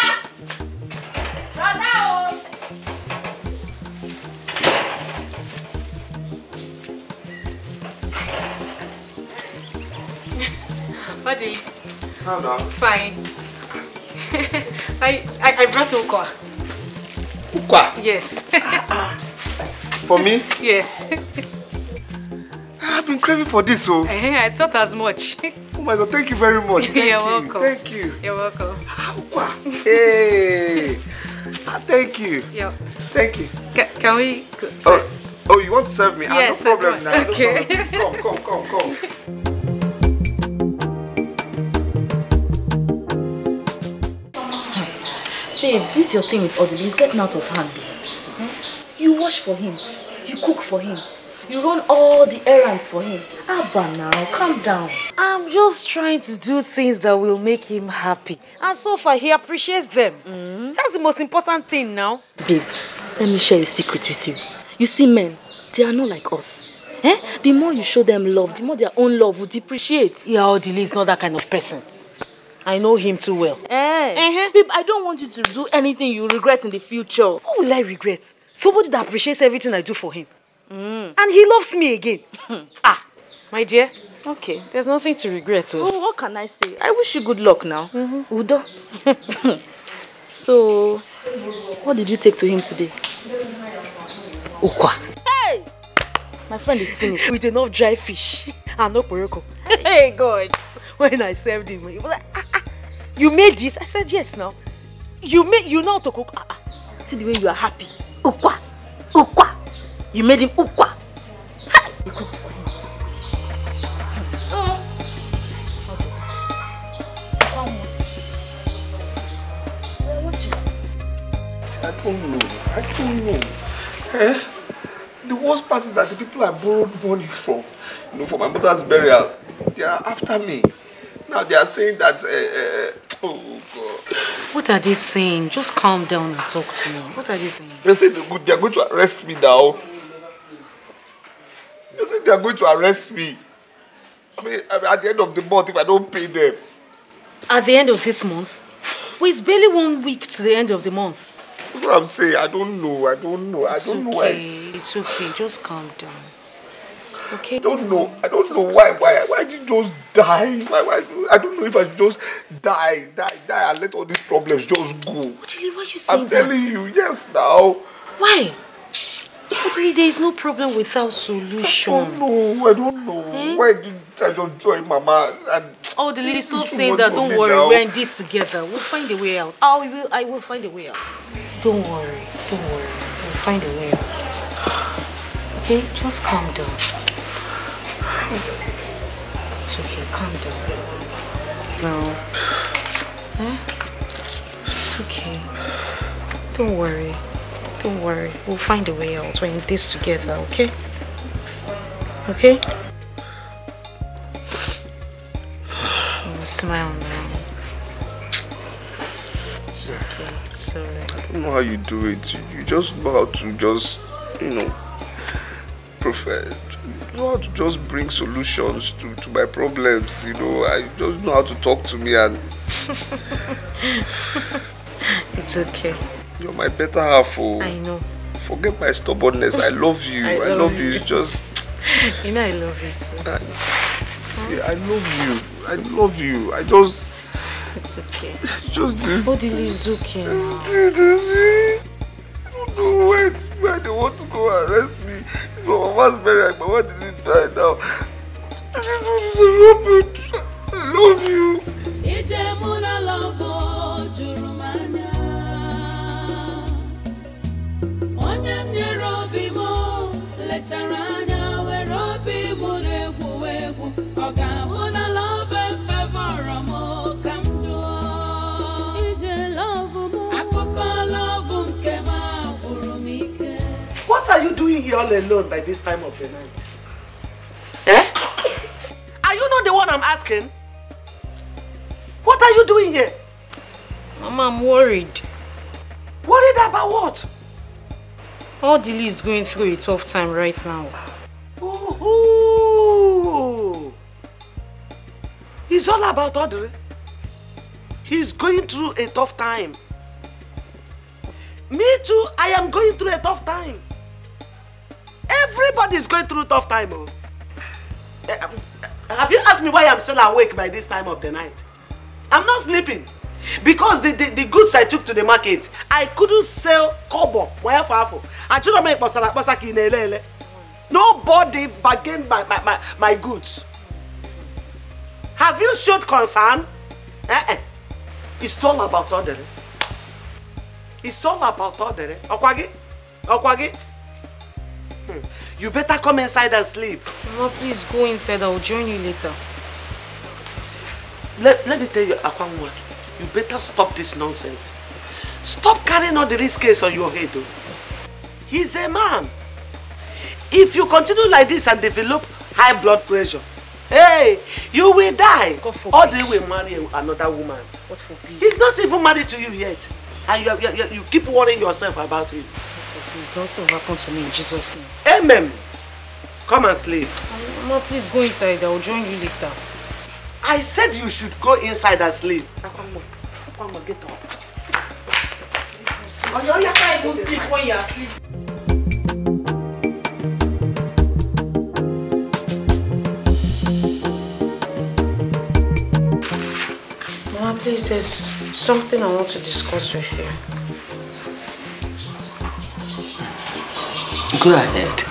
Buddy. How now? Fine. I brought Ukwa. Ukwa? Yes. For me? Yes. I've been craving for this, so. I thought as much. Oh my God, thank you very much. You're welcome. Thank you. You're welcome. Ukwa. Hey. Thank you. Yeah. Thank you. Can we go? Oh, you want to serve me? Yes, no problem now. Okay. No problem. Come. Babe, this your thing with Odili is getting out of hand. You wash for him, you cook for him, you run all the errands for him. Abba now, calm down. I'm just trying to do things that will make him happy. And so far, he appreciates them. That's the most important thing now. Babe, let me share a secret with you. You see, men, they are not like us. The more you show them love, the more their own love will depreciate. Yeah, Odili is not that kind of person. I know him too well. Babe, I don't want you to do anything you regret in the future. What will I regret? Somebody that appreciates everything I do for him. And he loves me again. My dear. Okay, there's nothing to regret. Oh, what can I say? I wish you good luck now. Udo. So, what did you take to him today? Ukwa. Hey! My friend is finished. With enough dry fish and no poroko. Hey, God. When I served him, he was like, you made this? I said, yes, now. You know how to cook? See the way you are happy. Ukwa. You made him ukwa. You cook for him. I don't know. The worst part is that the people I borrowed money from, for my mother's burial, they are after me. Now they are saying that, oh God. What are they saying? Just calm down and talk to me. What are they saying? They say they are going to arrest me now. They say they are going to arrest me. I mean, at the end of the month, if I don't pay them. At the end of this month? Well, it's barely 1 week to the end of the month. That's what I'm saying. I don't know. I don't know why. It's okay. Just calm down. Okay? I don't know why did you just die? Why I don't know if I just die and let all these problems just go. Why are you saying that? I'm telling you, yes now. Why? Actually, there is no problem without solution. I don't know. Why did I just join Mama and... Oh, the lady, stop saying that. Don't worry, we're in this together. We'll find a way out. I will find a way out. Don't worry. We'll find a way out. Okay, just calm down. It's okay, calm down. No. It's okay. Don't worry. We'll find a way out. We're in this together, okay? Okay? Smile now. It's okay. Sorry. I don't know how you do it. You just know how to just you know, Prophet, you know how to just bring solutions to my problems, you know. I just know how to talk to me and... It's okay. You're my better half. Oh. I know. Forget my stubbornness. I love you. I love you. It's just... You know I love you too. See, I love you. I love you. I just... It's okay. It's just this... Odile is okay now. I don't know where they want to go arrest me. It's my mama's burial. My mama didn't die now. I just want to say, Robert, I love you. What are you doing here all alone by this time of the night? Eh? Are you not the one I'm asking? What are you doing here? Mama, I'm worried. Worried about what? Odile is going through a tough time right now. Ooh. It's all about Odile. He's going through a tough time. Me too, I am going through a tough time. Everybody's going through a tough time. Oh. Have you asked me why I'm still awake by this time of the night? I'm not sleeping. Because the goods I took to the market, I couldn't sell kobo. Nobody bargained my goods. Have you showed concern? It's all about Odile. It's all about Odile. Okwagi? Okwagi? You better come inside and sleep. Mama, please go inside. I'll join you later. Let me tell you, Akwangwa, you better stop this nonsense. Stop carrying on this case on your head, though. He's a man. If you continue like this and develop high blood pressure, hey, you will die. Or they will marry another woman. God forbid. He's not even married to you yet. And you keep worrying yourself about him. Don't will happen to me in Jesus' name. Amen. Come and sleep. Mama, please go inside. I'll join you later. I said you should go inside and sleep. Come on, get up. You can't even sleep when you are asleep. Mama, please, there's something I want to discuss with you. Go ahead.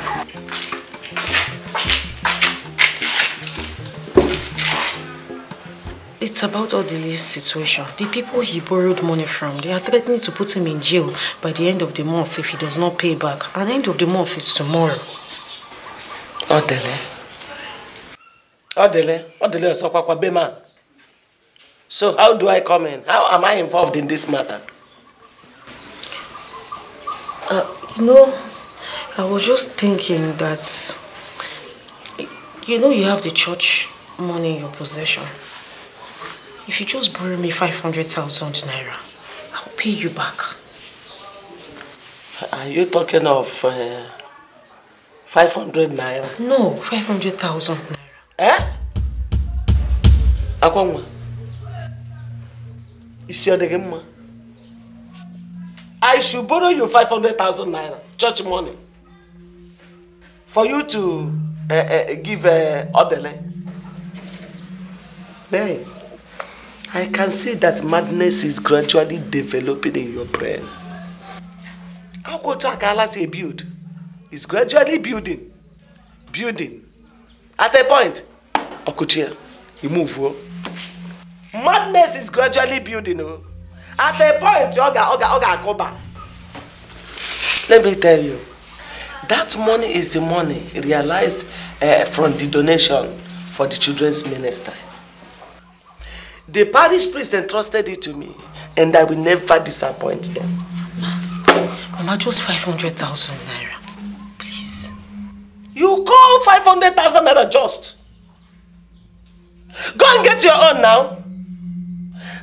It's about Odile's situation. The people he borrowed money from, they are threatening to put him in jail by the end of the month if he does not pay back. And the end of the month is tomorrow. Odile is Okwakwa Bema. So how do I come in? How am I involved in this matter? You know, I was just thinking that, you know, you have the church money in your possession. If you just borrow me 500,000 naira, I'll pay you back. Are you talking of 500 naira? No, 500,000 naira. Eh? Akwangwa, is your degema? I should borrow you 500,000 naira, church money, for you to give Odile. Hey, I can see that madness is gradually developing in your brain. How could Akala say build? It's gradually building. At a point, Okuchia, you move. Oh. Madness is gradually building. Oh. At a point, Oga, go back. Let me tell you, that money is the money realized from the donation for the children's ministry. The parish priest entrusted it to me, and I will never disappoint them. Mama, just 500,000 naira. Please. You call 500,000 naira just? Go and get your own now.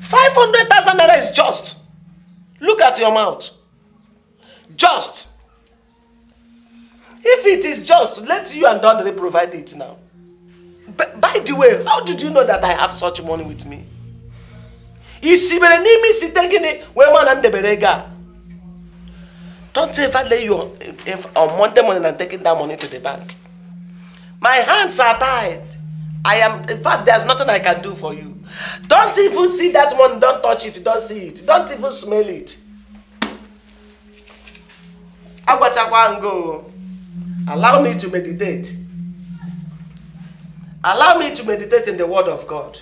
500,000 naira is just. Look at your mouth. Just. If it is just, let you and Dondre provide it now. By the way, how did you know that I have such money with me? Don't ever lay you on Monday morning and taking that money to the bank. My hands are tied. In fact, there's nothing I can do for you. Don't even see that money, don't touch it, don't see it, don't even smell it. Go. Allow me to meditate. Allow me to meditate in the word of God.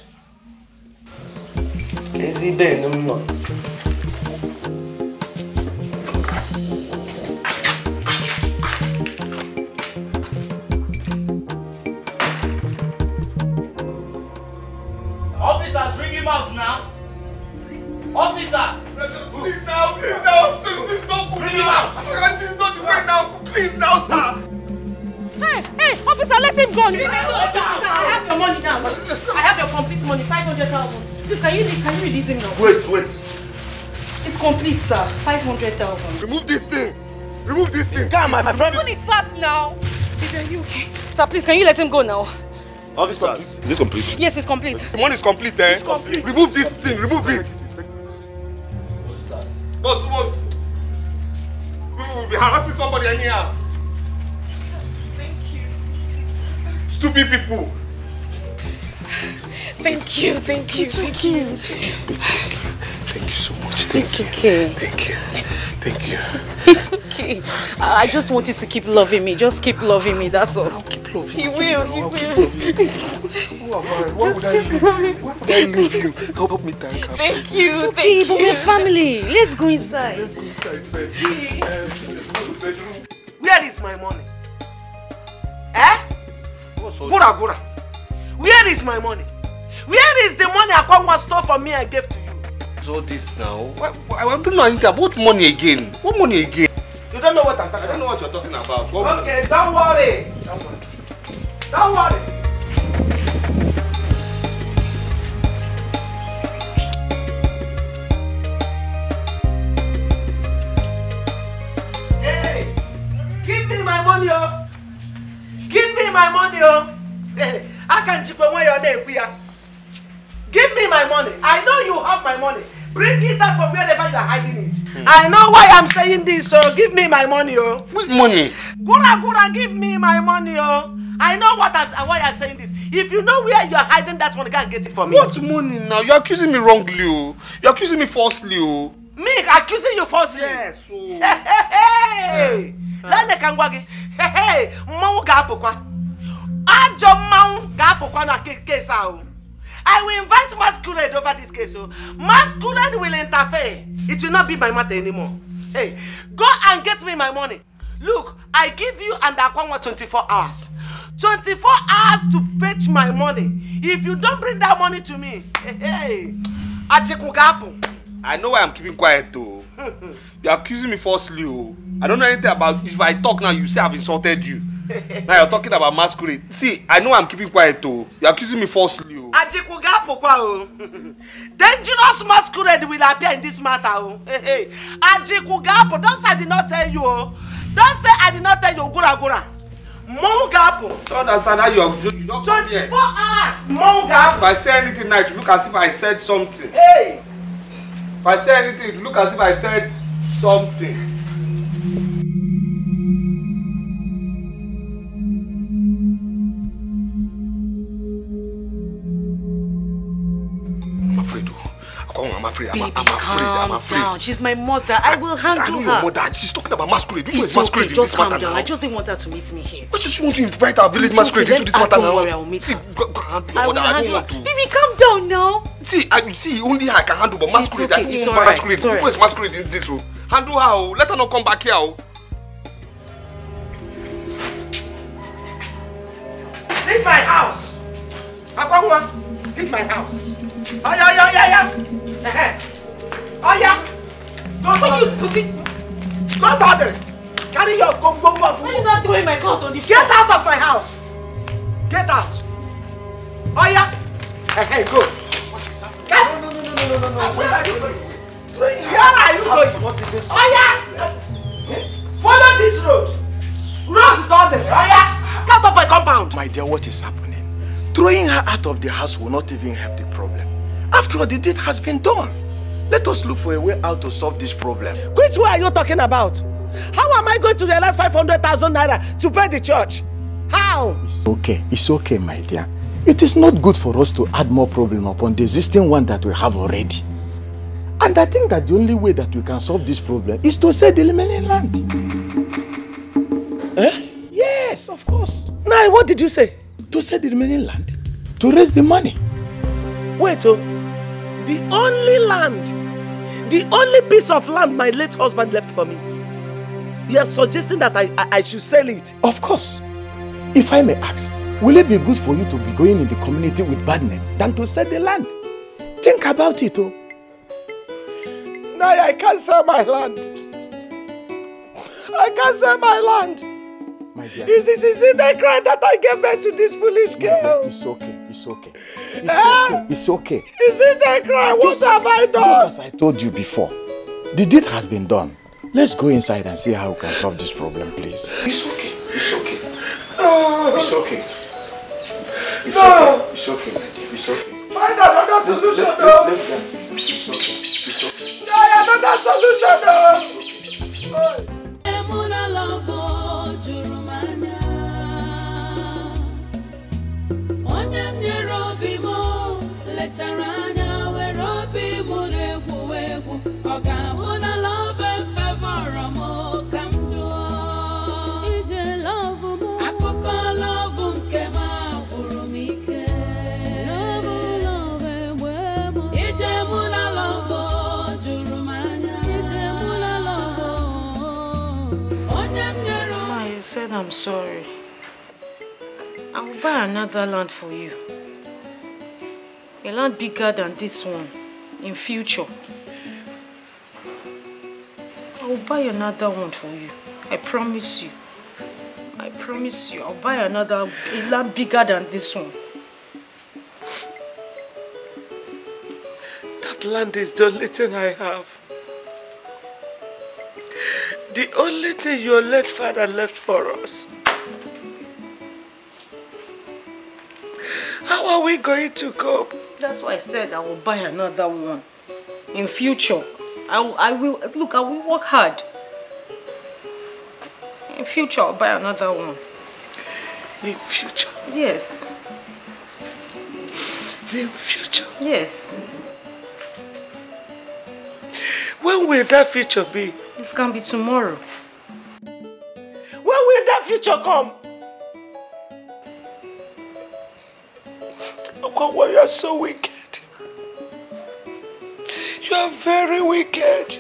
Officers, bring him out now. Officer! Please now, this is not good. Bring him out. This is not the way now. Please now, sir. Hey, officer, let him go. Sir, I have your money now. I have your complete money, 500,000. Please, can you release him now? Wait. It's complete, sir. 500,000. Remove this thing. Remove this thing. Come, my friend. Open it fast now. Are you okay? Sir, please, can you let him go now? Officers, is this complete? Yes, it's complete. The money is complete, eh? It's complete. Remove this thing. Remove it. Boss, what? We will be harassing somebody anyhow. Thank you. Stupid people. Thank you. It's okay. Thank you so much. It's okay. Thank you. It's okay. I just want you to keep loving me. Just keep loving me, that's all. I'll keep loving you. Why would I leave you? Help me thank her. Thank you. It's okay, but we're family. Let's go inside. Let's go inside first. Where is my money? Eh? Gura. Where is my money? Where is the money Akwanwa stole from me and gave to you? All this now. I don't know anything about money again. What money again? You don't know what I'm talking about. I don't know what you're talking about. Okay, don't worry. Don't worry. Hey, give me my money, oh. Give me my money, oh. Hey, I can't chip away your name, give me my money. I know you have my money. Bring it out from wherever you are hiding it. I know why I'm saying this, so give me my money, oh. What money? Gura, give me my money, oh. I know why I'm saying this. If you know where you are hiding that money, can't get it from me. What money now? You're accusing me wrongly, oh. You're accusing me falsely, oh. Me accusing you falsely? Yes, oh. Hey. Lane kangwagi. Hey. Mmanwu ga-apụkwa. Ajo mmanwu ga-apụkwa na case ahụ. I will invite Masquerade over this case. So Masquerade will interfere. It will not be my matter anymore. Hey, go and get me my money. Look, I give you and Akwanwa 24 hours. 24 hours to fetch my money. If you don't bring that money to me, hey, I know why I'm keeping quiet though. You're accusing me falsely. Oh. I don't know anything about. If I talk now, you say I've insulted you. Now you're talking about Masquerade. See, I know I'm keeping quiet though. You're accusing me falsely. Dangerous Masquerade will appear in this matter. Don't say I did not tell you. Don't say I did not tell you. Gura. Mongapo. Don't understand how you're 24 hours. Mongapo. If I say anything now, it look as if I said something. Hey. If I say anything, it look as if I said something. I'm afraid. Baby, I'm afraid. Down. She's my mother. I will handle her. Your mother. She's talking about Masquerade. Which one is Masquerade in this matter calm down. now? I just didn't want her to meet me here. I just want to invite our village Masquerade into this matter now. Worry, I will meet her. Go handle your mother. I don't want to. Baby, calm down now. See, only I can handle, but Masquerade. It's okay. Masquerade. Which one is Masquerade in this room? Handle her. Let her not come back here. Leave my house. Akwanwa, leave my house. Yeah. Oh yeah! Go down there! Carry your go. Why are you not throwing my coat on the floor? Get out of my house! Get out! Oh yeah! Hey, go! What is that? No. Where are you going? Where are you going? What is this? Oh yeah! Follow this road! Run to the Get off my compound! My dear, what is happening? Throwing her out of the house will not even help the problem. After all, the deed has been done. Let us look for a way out to solve this problem. Which way are you talking about? How am I going to realize 500,000 naira to pay the church? How? It's okay, my dear. It is not good for us to add more problem upon the existing one that we have already. And I think that the only way that we can solve this problem is to sell the remaining land. Eh? Yes, of course. Now, what did you say? To sell the remaining land. To raise the money. Wait, the only land, the only piece of land my late husband left for me. You are suggesting that I should sell it? Of course. If I may ask, will it be good for you to be going in the community with bad name than to sell the land? Think about it, oh. Now I can't sell my land. I can't sell my land. My dear. Is it a cry that I gave birth to this foolish girl? It's okay. It's okay. Is it a cry? What have I done? Just as I told you before, the deed has been done. Let's go inside and see how we can solve this problem, please. It's okay. No. It's okay, my dear. It's okay. Find another solution, Let's dance. It's okay. Another solution, I'm sorry. I will buy another land for you. A land bigger than this one in future. I will buy another one for you. I promise you. I'll buy a land bigger than this one. That land is the only thing I have. The only thing your late father left for us. How are we going to cope? That's why I said I will buy another one. In future, I will work hard. In future, I'll buy another one. In future? Yes. In future? Yes. When will that future be? It can be tomorrow. When will that future come? Okwawa, you are so wicked. You are very wicked.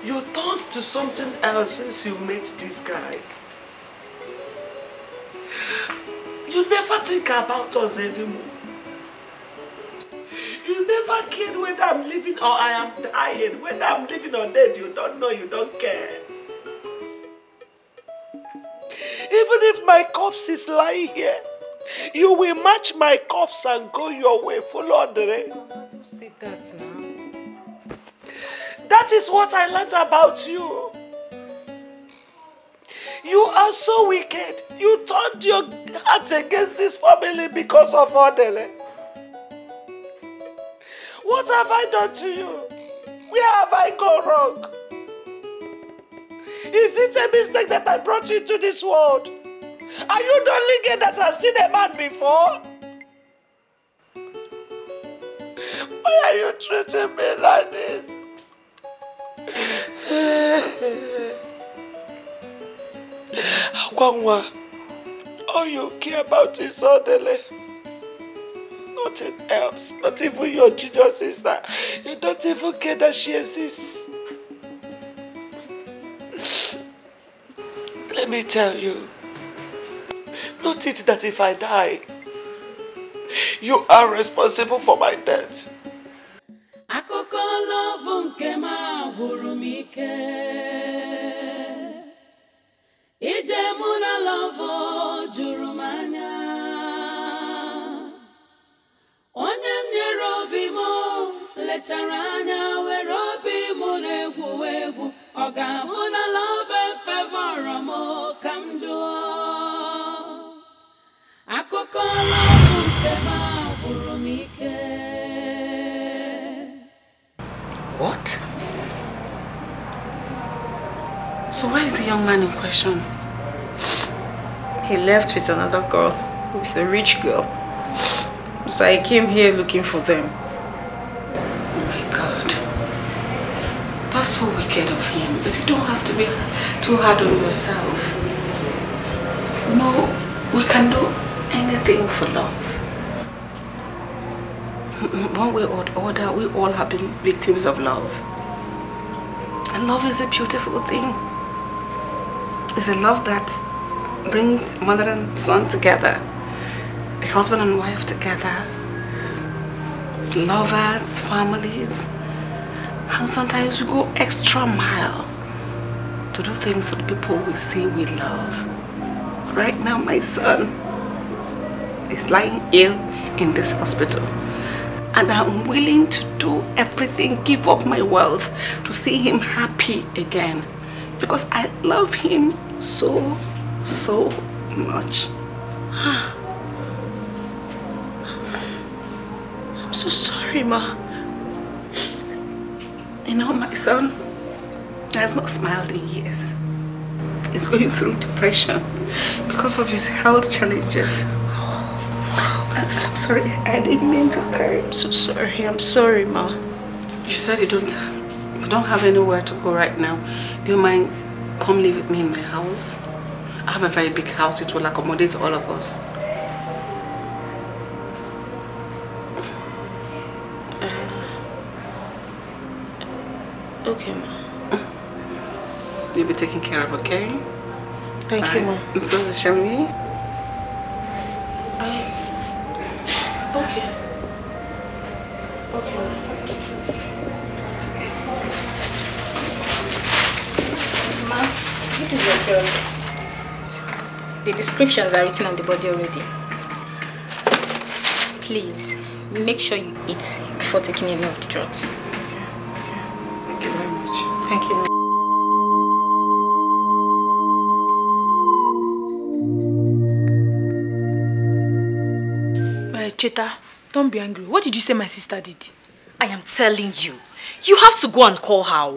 You turned to something else since you met this guy. You never think about us anymore. You never cared whether I'm living or I am dying. Whether I'm living or dead, you don't know, you don't care. Even if my corpse is lying here, you will match my corpse and go your way, full Andre. Don't say that now. That is what I learned about you. You are so wicked. You turned your heart against this family because of Odele. What have I done to you? Where have I gone wrong? Is it a mistake that I brought you into this world? Are you the only girl that has seen a man before? Why are you treating me like this? Akwangwa, all you care about is Odele. Nothing else, not even your junior sister. You don't even care that she exists. Let me tell you, not it that if I die, you are responsible for my death. Akụkọ love nke ma gwụrụ m ike. Ije mụ na love juru m anya. Onye m nyere obi m lechara anya were obi m na-egwu egwu. Ọ ga-abụ na love and favor What? So where is the young man in question? He left with another girl, with a rich girl. So I came here looking for them. Oh my God. That's so wicked of him. But you don't have to be too hard on yourself. No, we can do anything for love. One way or other, we all have been victims of love. And love is a beautiful thing. It's a love that brings mother and son together, a husband and wife together, lovers, families. And sometimes we go extra mile to do things for the people we say we love. Right now, my son is lying ill in this hospital. And I'm willing to do everything, give up my wealth to see him happy again. Because I love him so much. I'm so sorry, Ma. You know, my son has not smiled in years. He's going through depression because of his health challenges. I'm sorry, I didn't mean to cry. I'm so sorry. I'm sorry, Ma. You said you don't have anywhere to go right now. Do you mind come live with me in my house? I have a very big house. It will accommodate all of us. Okay, Ma. You'll be taken care of, okay? Thank you, Ma. So, shall we? Okay. Okay. It's okay. Ma, this is your drugs. The descriptions are written on the body already. Please, make sure you eat before taking any of the drugs. Thank you very much. Thank you, Ma. Cheta, don't be angry. What did you say my sister did? I am telling you, you have to go and call her.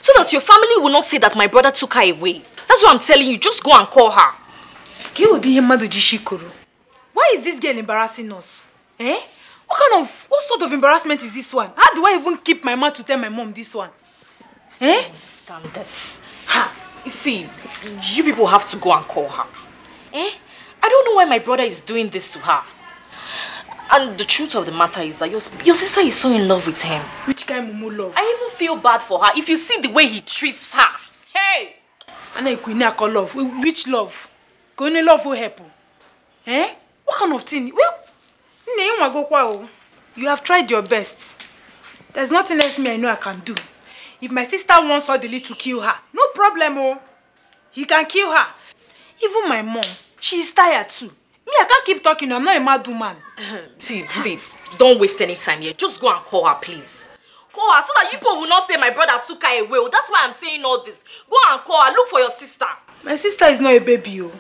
So that your family will not say that my brother took her away. That's what I'm telling you. Just go and call her. Why is this girl embarrassing us? Eh? What sort of embarrassment is this one? How do I even keep my mouth to tell my mom this one? Eh? I don't understand this. Ha! You see, you people have to go and call her. Eh? I don't know why my brother is doing this to her. And the truth of the matter is that your sister is so in love with him. Which kind of mumu love? I even feel bad for her if you see the way he treats her. Hey! Love. Which love? Going love will help. Eh? What kind of thing? Well, you have tried your best. There's nothing else I know I can do. If my sister wants Odili to kill her, no problem, oh. He can kill her. Even my mom, she is tired too. Me, I can't keep talking. I'm not a mad woman. See, don't waste any time here. Just go and call her, please. Call her so that you people will not say my brother took her away. That's why I'm saying all this. Go and call her. Look for your sister. My sister is not a baby, oh.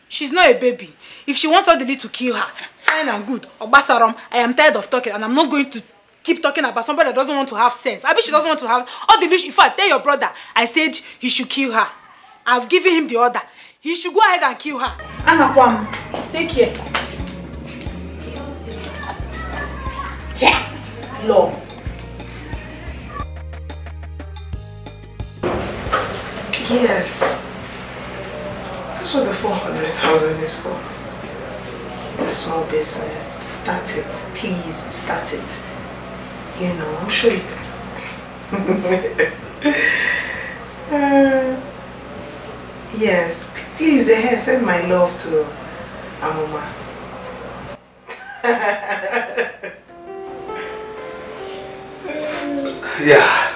She's not a baby. If she wants Odili to kill her, fine and good. Obasaram, I am tired of talking and I'm not going to keep talking about somebody that doesn't want to have sense. I bet she doesn't want to have... Odili, in fact, tell your brother, I said he should kill her. I've given him the order. He should go ahead and kill her. Anakwam, take care. Yeah, Lord. Yes. That's what the 400,000 is for. The small business. Start it. Please, start it. You know, I'm sure you yes. Please, send my love to Amoma. Yeah.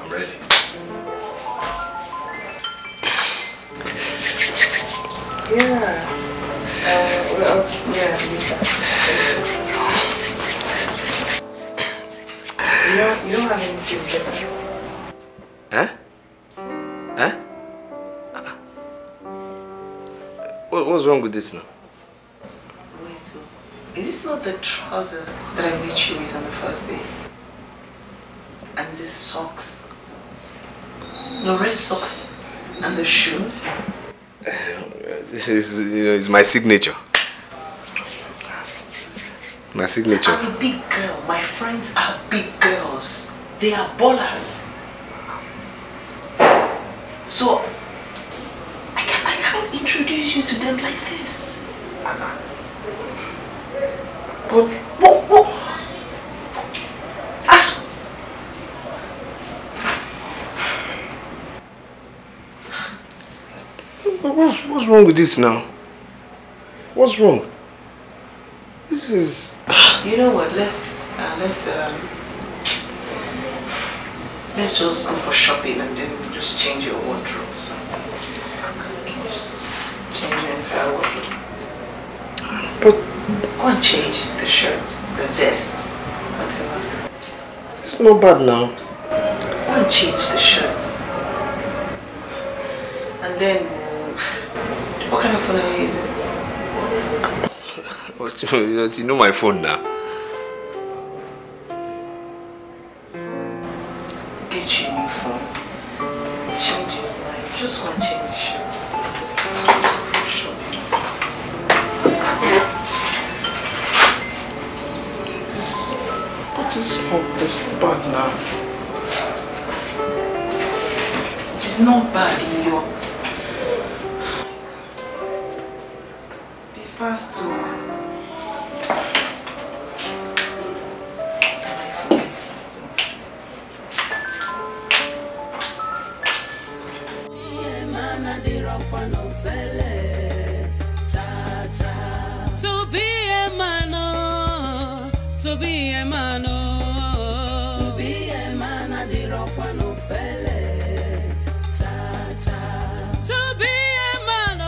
I'm ready. Yeah. You don't have anything, just Huh? Huh? What's wrong with this now? Wait, is this not the trouser that I met you with on the first day? And the socks? Your red socks and the shoe? This is, it's my signature. My signature. I'm a big girl. My friends are big girls. They are ballers. So, I cannot introduce you to them like this. But, what? What's wrong with this now? What's wrong? This is... You know what? Let's just go for shopping and then just change your wardrobe or something. Just change your entire wardrobe. But go and change the shirts, the vest, whatever. It's not bad now. Go and change the shirts. And then, what kind of phone are you using? You know my phone now. Get you a new phone. Change it. Like, just want to change the shirts, please. This is not bad now. It's not bad in your... Be fast to... To be a man, to be a man, to be a man, I did rock one of fele. Cha cha. To be a man,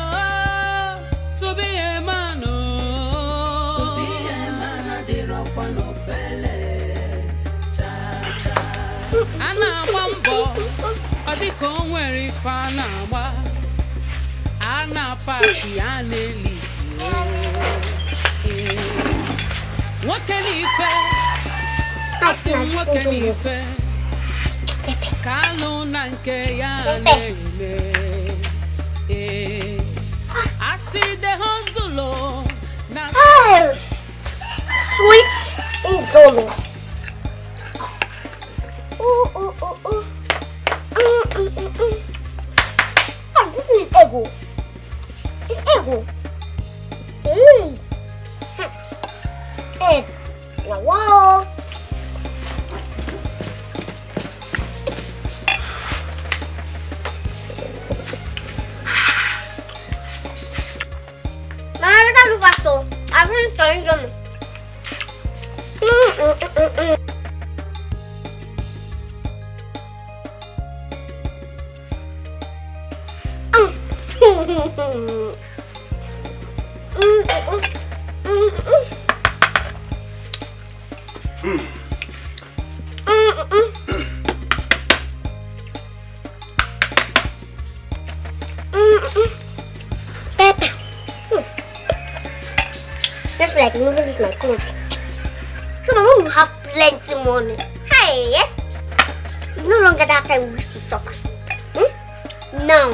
to be a man, to be a man, I did rock one of fele. Cha cha. Ana mambo, adi konweri fana wa. Ana pachi aneli. What can he say? What can he say? Kalo nanke ya nele. I see the hustle. Sweet Indomie. Oh, this is ego. It's ego. Egg. Now, wow. I've been telling them. Just like moving this my clothes. So my mom will have plenty money. Hey, it's no longer that time we used to suffer. Now,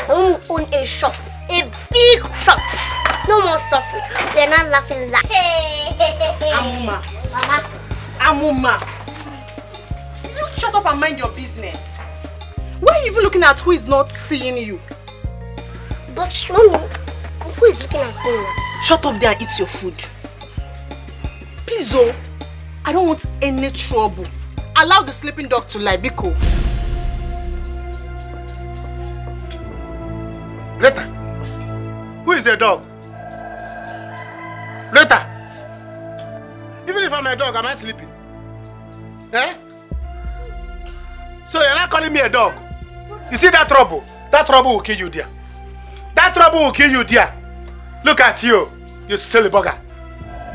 my mom will own a shop, a big shop. No more suffering. We are not laughing like. Amuma. Mama. Amuma. You shut up and mind your business. Why are you even looking at who is not seeing you? But mommy, who is looking at you now? Shut up there and eat your food. Please, oh, I don't want any trouble. Allow the sleeping dog to lie, Biko. Rita, who is the dog? Rita, even if I'm a dog, am I sleeping? Eh? So you're not calling me a dog? You see that trouble? That trouble will kill you, dear. That trouble will kill you, dear. Look at you, you silly bugger.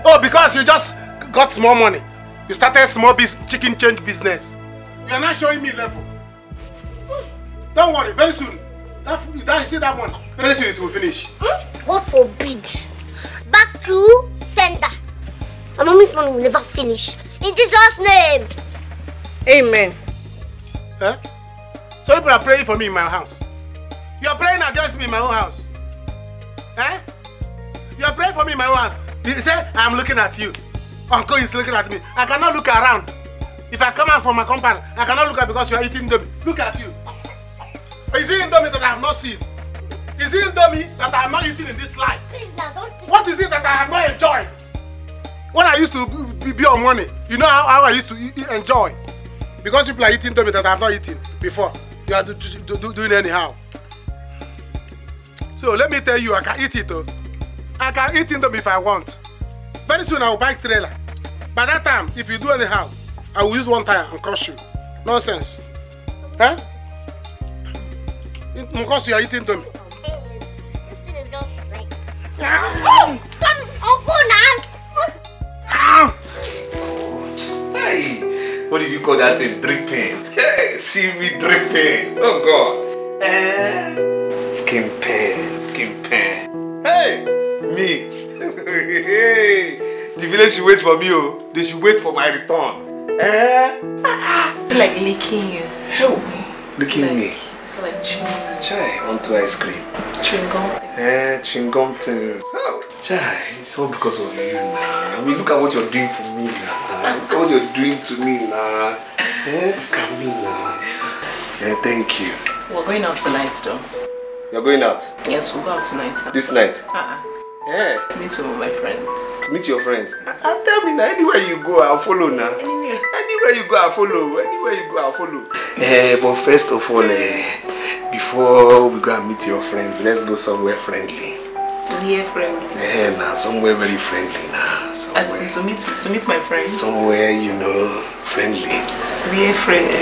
Oh, because you just got small money. You started small chicken change business. You are not showing me level. Don't worry, very soon. You see that one? Very soon it will finish. God forbid. Back to sender. My mommy's money will never finish. In Jesus' name. Amen. Huh? So people are praying for me in my house. You are praying against me in my own house. Eh? You are praying for me in my own house. You say, I am looking at you. Uncle is looking at me. I cannot look around. If I come out from my compound, I cannot look at because you are eating Indomie. Look at you. Is it Indomie that I have not seen? Is it Indomie that I have not eaten in this life? Please now, don't speak. What is it that I have not enjoyed? When I used to be on money, you know how I used to enjoy. Because people are eating Indomie that I have not eaten before. You are doing anyhow. So let me tell you, I can eat it. I can eat Indomie if I want. Very soon I will buy trailer. By that time, if you do anyhow, I will use one tire and crush you. Nonsense. Huh? Because you are eating Indomie. This thing is just like... Oh! Hey! What did you call that thing? Dripping. Hey! See me dripping. Oh God. Skin pain. Skin pain. Hey! Me. Hey! The village should wait for me. Oh. They should wait for my return. I feel like licking you. Hell, licking like, me. Like chewing. Chai, want to ice cream. Chewing gum. Chewing gum things. Oh, Chai, it's all because of you now. I mean, look at what you're doing for me now. Look at what you're doing to me now. Look at me now. Thank you. We're going out tonight though. You're going out? Yes, we'll go out tonight. This night? Yeah. Meet some of my friends. To meet your friends? Tell me now, anywhere you go, I'll follow now. Anywhere you go, I'll follow. Anywhere you go, I'll follow. But first of all, before we go and meet your friends, let's go somewhere friendly. Yeah, friendly. Nah, somewhere very friendly now. As to meet my friends. Somewhere, you know, friendly. Yeah, friendly.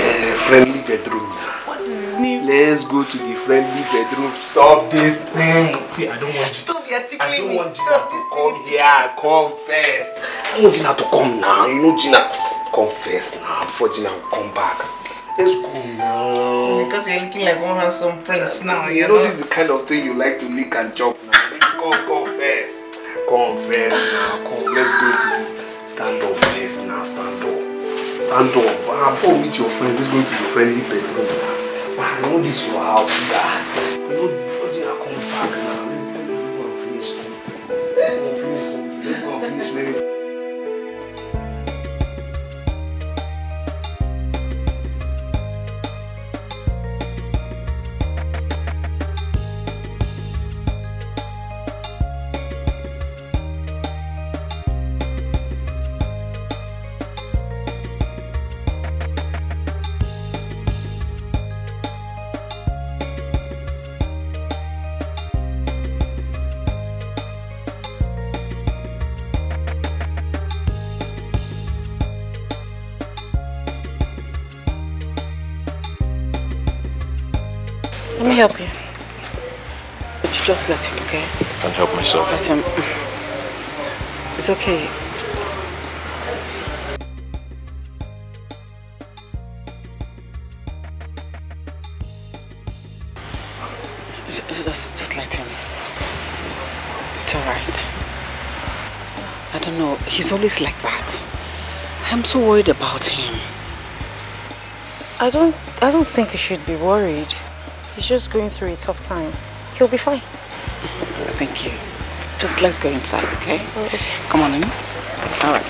Friendly bedroom now. What is his name? Let's go to the friendly bedroom. Stop this thing. See, I don't want you. Stop, you're tickling me. I don't want Gina to come here. Come first. I want Gina to come now. You know, Gina, come first now before Gina will come back. Let's go now. So because you're looking like one handsome prince now, you know this is the kind of thing you like to lick and chop now. Come first. Come first now. Come. Let's go to the stand up first now. Stand up. Stand up. Before we meet your friends, let's go to the friendly bedroom now. I know this is your house, Dad. You know, before Gina comes back now, let's go and finish something. Let's go and finish maybe. Let me help you. You just let him, okay? I can't help myself. Let him. It's okay. Just let him. It's alright. I don't know. He's always like that. I'm so worried about him. I don't think you should be worried. He's just going through a tough time. He'll be fine. Thank you. Just let's go inside, okay? Come on in. All right.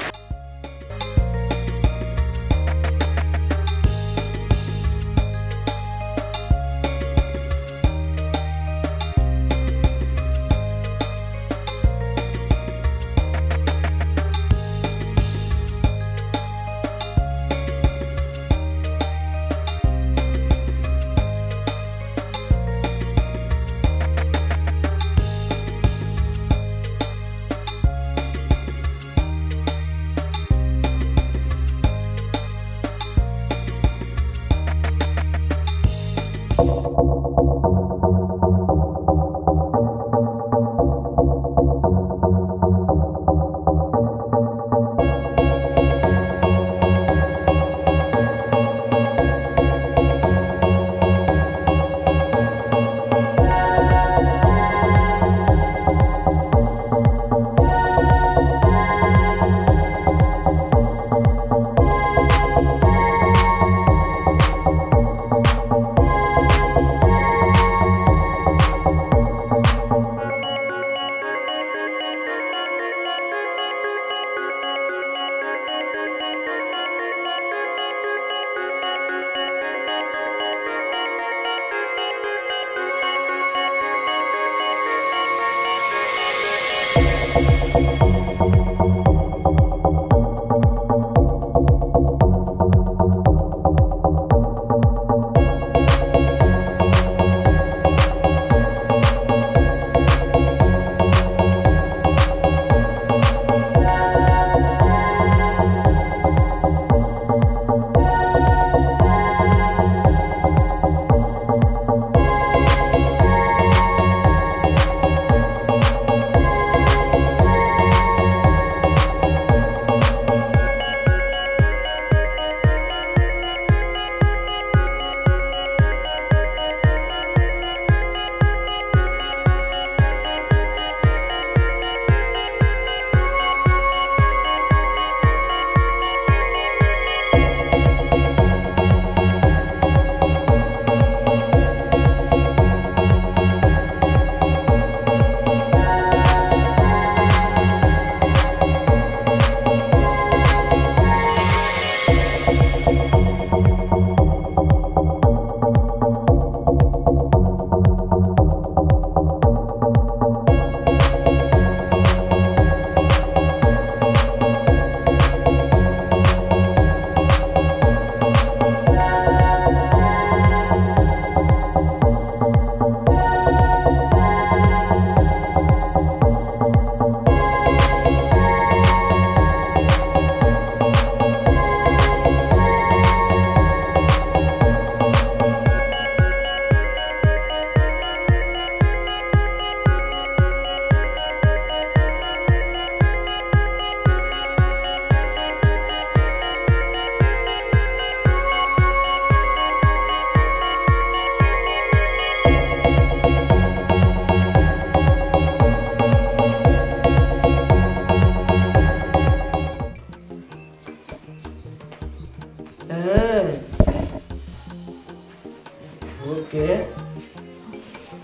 Okay.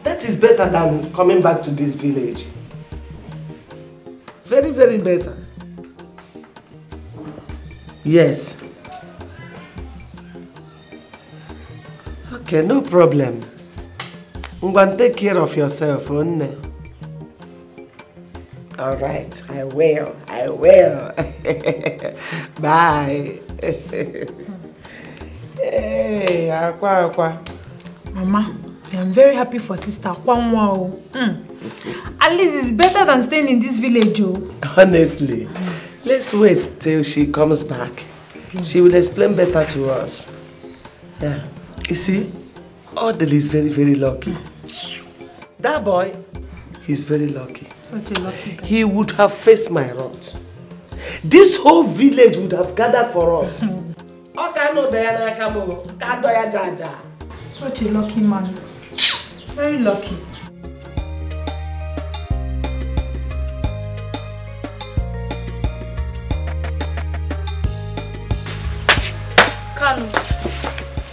That is better than coming back to this village. Very, very better. Yes. Okay, no problem. I'm going to take care of yourself, Onne. All right, I will. I will. Bye. Hey, Aqua. Mama, I'm very happy for sister Kwanwa. At least it's better than staying in this village. Honestly, let's wait till she comes back. She will explain better to us. Yeah. You see, Odile is very, very lucky. That boy, he's very lucky. Such a lucky guy. He would have faced my wrath. This whole village would have gathered for us. Such a lucky man. Very lucky. Kanu,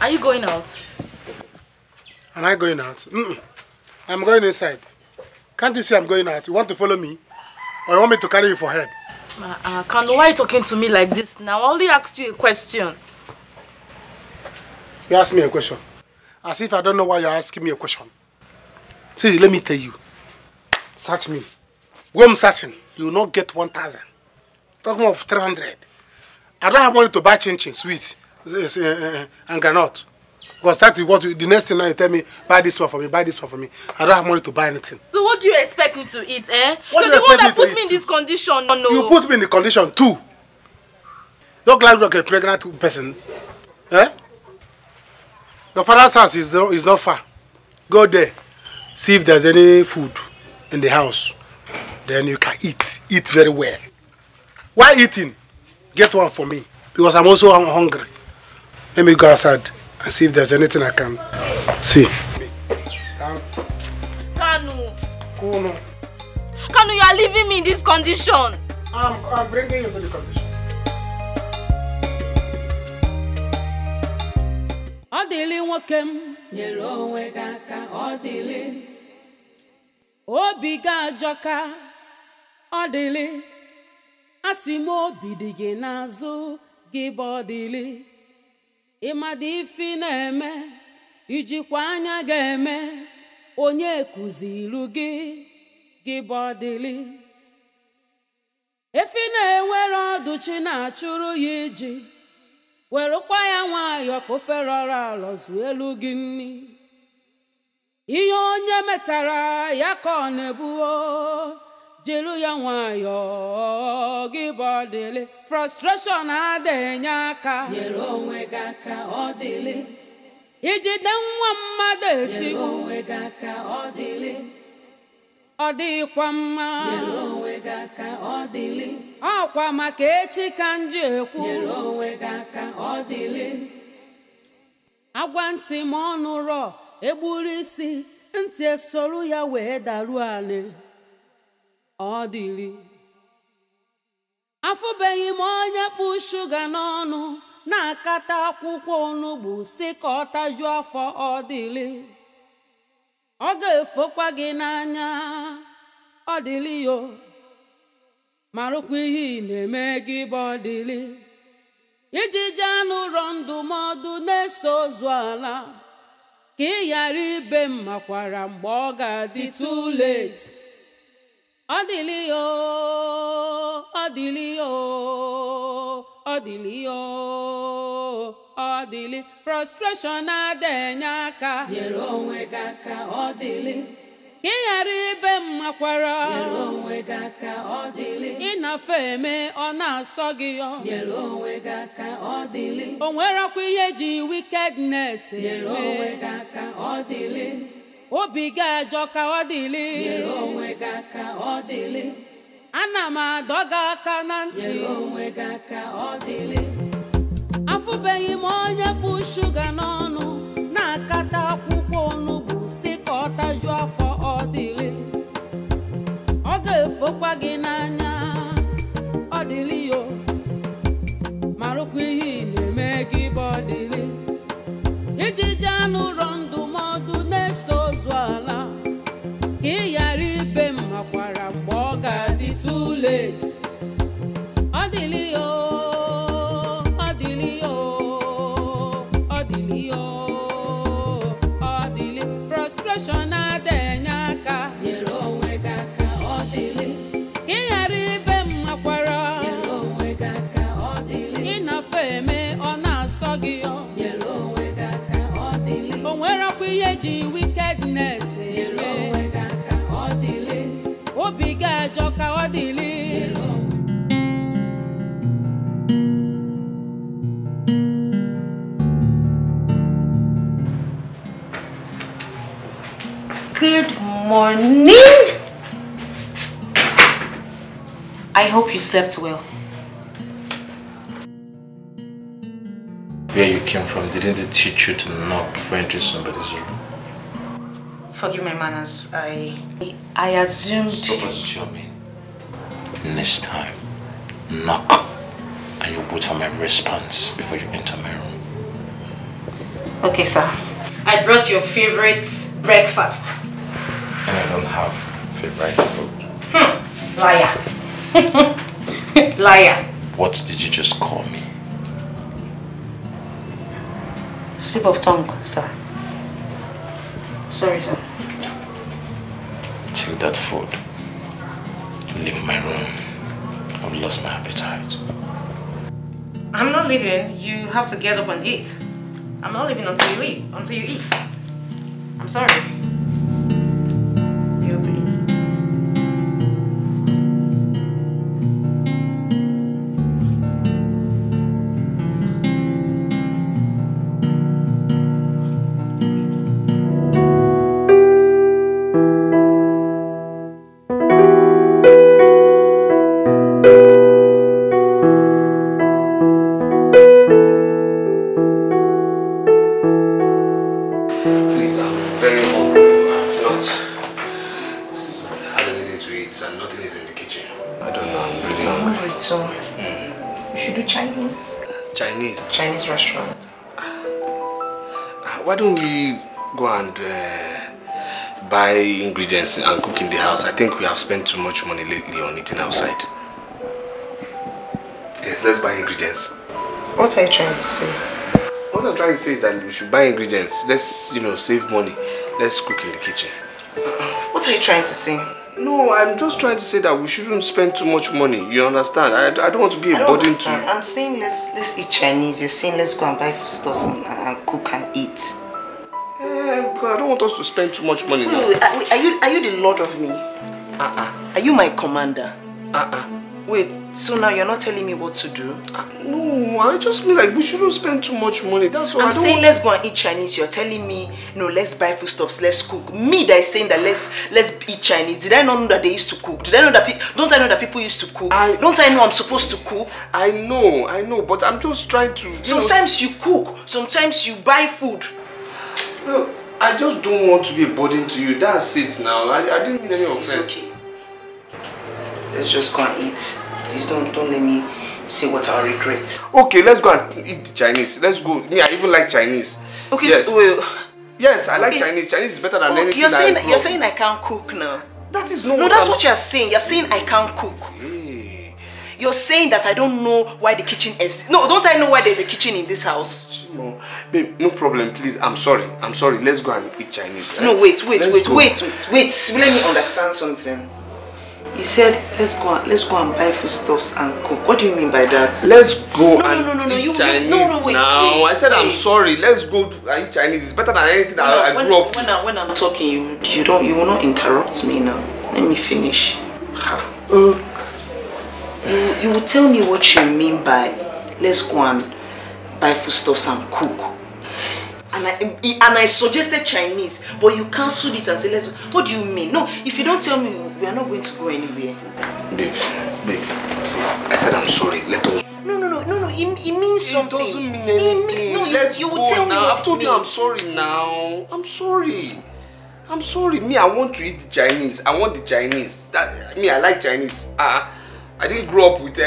are you going out? Am I going out? I'm going inside. Can't you see I'm going out? You want to follow me? Or you want me to carry you for head? Kanu, why are you talking to me like this now? I only asked you a question. You asked me a question. As if I don't know why you're asking me a question. See, let me tell you. Search me. When I'm searching, you will not get 1,000. Talking of 300. I don't have money to buy chin-chin, sweet, and granite. Because that is what the next thing now you tell me, buy this one for me, buy this one for me. I don't have money to buy anything. So what do you expect me to eat, eh? What You're do you the one that expect me to put me eat? in this condition. No. You put me in the condition too. Don't like a pregnant person. Eh? Your father's house is not far. Go there. See if there's any food in the house. Then you can eat. Eat very well. While eating, get one for me. Because I'm also hungry. Let me go outside and see if there's anything I can see. Kanu. Kanu, you are leaving me in this condition. I'm bringing you to the condition. Odili nwokem nyere onwe gị aka odili obi gị ajọka odili asị m obi dị gị n'azụ gị bụ odili ịmadị ifi na-eme ijikwa anya ga-eme onye kụziru gị bụ odili efi na-enwere ọdụ chi na-achụrụ ya iji werukwa ya nwayọ ka ofe rọrọ alọ zuo elu gị nni ihe onye metara ya ka ọ na-ebuo jiri ya nwayọ gị bụ ọdịlị frustration adịghị aka nyere onwe gị aka ọdịlị ijide nwa mmadụ etigbu onwe gị aka ọdịlị ọ dịkwa mma nyere onwe gị aka ọdịlị ọkwa maka echi ka nji ekwu nyere onwe gị aka ọdịlị agwa ntị ma ọnụ rọ egburu isi ntị esoro ya wee daruo anị ọdịlị afụbeghị m onye kpụ shuga n'ọnụ na-akata akwụkwọ onugbu si ka ọ tajuo afọ ọdịlị ọ ga-efokwa gị n'anya ọdịlị yo marụkwa ihe ị na-eme gị bụ ọdịlị iji jee n'ụlọ ndụmọdụ na-eso ozu ala ka ị ghara ibe m makwara mgbe ọ ga-adị too late ọdịlị yo ọdịlị yo ọdịlị yo ọdịlị frustration adịghị aka nyere onwe gị aka ọdịlị ka ị ghara ibe m makwara nyere onwe gị aka ọdịlị ịnafe eme ọ na-asọ gị yọ nyere onwe gị aka ọdịlị o nwerekwa ihe ji wickedness nyere onwe gị aka ọdịlị obi gị ajọ ka ọdịlị nyere onwe gị aka ọdịlị ana m adọ gị aka na ntị nyere onwe gị aka ọdịlị afụbeghị m onye kpụ shuga n'ọnụ na-akata akwụkwọ onugbu si ka ọ tajuo afọ ọdịlị ọ ga-efokwa gị n'anya ọdịlị yo marụkwa ihe ị na-eme gị bụ ọdịlị Frustration adenyaka yero onweka ka odili iharibe makwara yero onweka ka odili inafeme ona asogio yero onweka ka odili onwera kwiyeji wickedness yero onweka ka odili obiga joka odili yero. Good morning. I hope you slept well. Where you came from, didn't they teach you to knock before entering somebody's room? Forgive my manners. I assumed... Stop assuming. Next time, knock and you wait for my response before you enter my room. Okay, sir. I brought your favorite breakfast. And I don't have favorite food. Liar. Liar. What did you just call me? Slip of tongue, sir. Sorry, sir. Take that food. Leave my room. I've lost my appetite. I'm not leaving. You have to get up and eat. I'm not leaving until you eat. Until you eat. I'm sorry. You have to eat. Chinese restaurant. Why don't we go and buy ingredients and cook in the house? I think we have spent too much money lately on eating outside. Yes, let's buy ingredients. What are you trying to say? What I'm trying to say is that we should buy ingredients. Let's, save money. Let's cook in the kitchen. What are you trying to say? No, I'm just trying to say that we shouldn't spend too much money. You understand? I don't want to be a burden to you. I'm saying let's eat Chinese. You're saying let's go and buy foodstuffs and cook and eat. Because I don't want us to spend too much money now. Wait, are you the lord of me? Are you my commander? Wait, so now you're not telling me what to do? No, I just mean like we shouldn't spend too much money. That's all. I'm saying let's go and eat Chinese. You're telling me no, let's buy foodstuffs, let's cook. Me that is saying that let's eat Chinese. Did I not know that they used to cook? Did I know that don't I know that people used to cook? Don't I know I'm supposed to cook? I know, but I'm just trying to. Sometimes you cook, sometimes you buy food. Look, I just don't want to be a burden to you. That's it now. I didn't mean any offense. It's okay. Let's just go and eat. Please don't let me say what I regret. Okay, let's go and eat the Chinese. Let's go. Me, I even like Chinese. Okay, yes. So yes, I like Chinese. Chinese is better than anything. You're saying I can't cook now. That is not. No, that's what you're saying. You're saying I can't cook. Hey. You're saying that I don't know why the kitchen is. No, don't I know why there's a kitchen in this house? No, babe, no problem. Please, I'm sorry. Let's go and eat Chinese. No, wait. Let me understand something. You said let's go and buy foodstuffs and cook. What do you mean by that? Let's go and eat Chinese wait, I said I'm sorry. Let's go and eat Chinese. It's better than anything I grew up with. When I'm talking, you will not interrupt me now. Let me finish. You will tell me what you mean by let's go and buy foodstuffs and cook. And I suggested Chinese, but you cancelled it and said let's. What do you mean? No, if you don't tell me, we are not going to go anywhere. Babe, please. I said I'm sorry. Let us. No. It means something. It doesn't mean anything. Let's go tell now. Me I've told you I'm sorry now. I'm sorry. Me, I want to eat the Chinese. I want the Chinese. I like Chinese. I didn't grow up with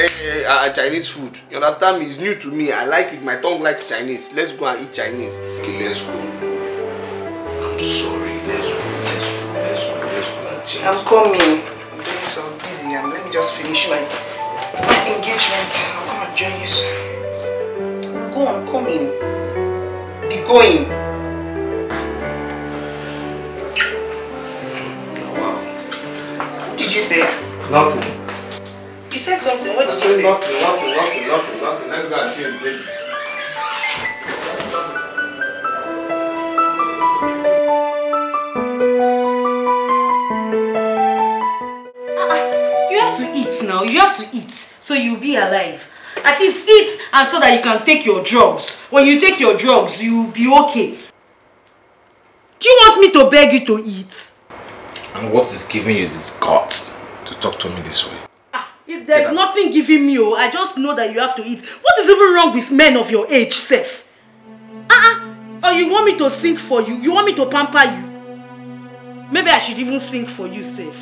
Chinese food. You understand me? It's new to me. I like it. My tongue likes Chinese. Let's go and eat Chinese. Okay, let's go. I'm sorry. Let's go. I'm coming. I'm doing so busy. Let me just finish my my engagement. I'll come and join you soon. Go on, come in. Be going. Wow. What did you say? Nothing. You said something. What did you say? Nothing. Let me go and change, baby. You have to eat now. You have to eat so you'll be alive. At least eat and so that you can take your drugs. When you take your drugs, you'll be okay. Do you want me to beg you to eat? And what is giving you this guts to talk to me this way? There's nothing giving me. I just know that you have to eat. What is even wrong with men of your age, Seth? Or you want me to sing for you? You want me to pamper you? Maybe I should even sing for you, Seth.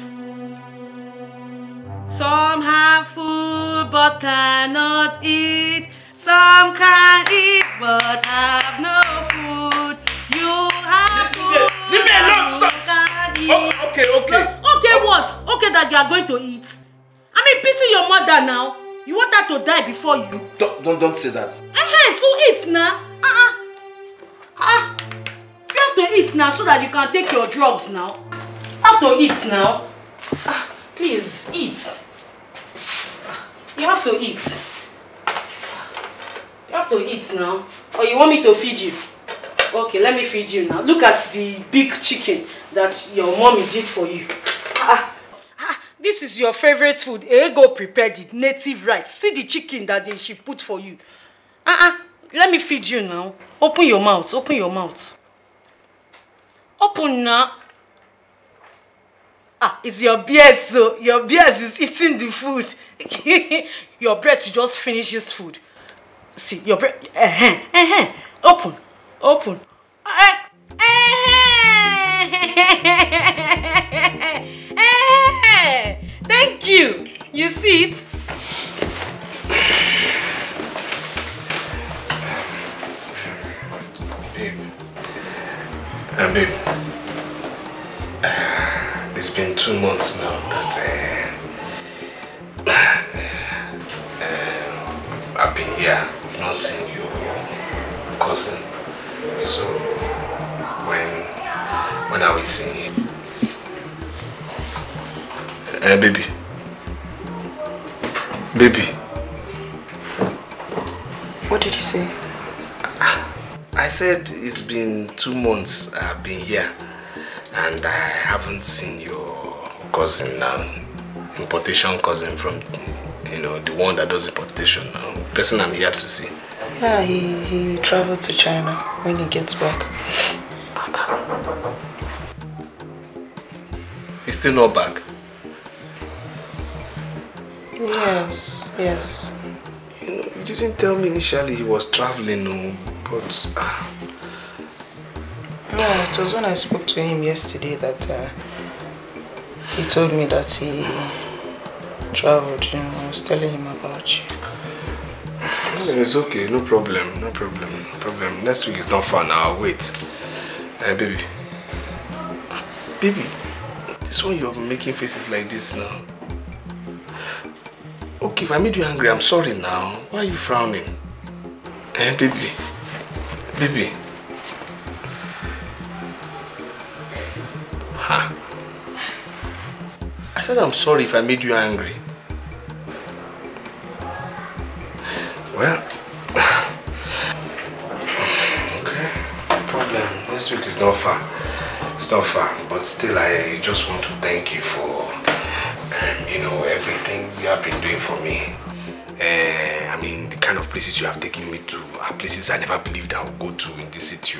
Some have food but cannot eat. Some can eat but have no food. You have food. Leave me alone, stop. Okay. Okay, what? Okay that you are going to eat. I mean, pity your mother now. You want her to die before you? Don't say that. So eat now. You have to eat now so that you can take your drugs now. You have to eat now. Please, eat. You have to eat. You have to eat now. Or you want me to feed you? Okay, let me feed you now. Look at the big chicken that your mommy did for you. This is your favorite food. Ego prepared it, native rice. See the chicken that she put for you. Let me feed you now. Open your mouth. Open your mouth. Open now. It's your beard, so your beard is eating the food. Your breath just finish this food. See, your breath. Open. Thank you. You see it? Babe, it's been 2 months now that I've been here. I've not seen your cousin. So when are we seeing him? Baby. What did you say? I said it's been 2 months I've been here and I haven't seen your cousin now. Importation cousin from, the one that does importation now. Person I'm here to see. Yeah, he traveled to China when he gets back. He's still not back? Yes. You didn't tell me initially he was traveling, no, but... Yeah, it was when I spoke to him yesterday that he told me that he traveled, I was telling him about you. It's okay, no problem. Next week is not far now, I'll wait. Baby, this one you're making faces like this now. Okay, if I made you angry, I'm sorry now. Why are you frowning? Baby. I said I'm sorry if I made you angry. Well, okay, no problem. Next week is not far. It's not far, but still I just want to thank you for everything you have been doing for me. I mean, the kind of places you have taken me to are places I never believed I would go to in this city.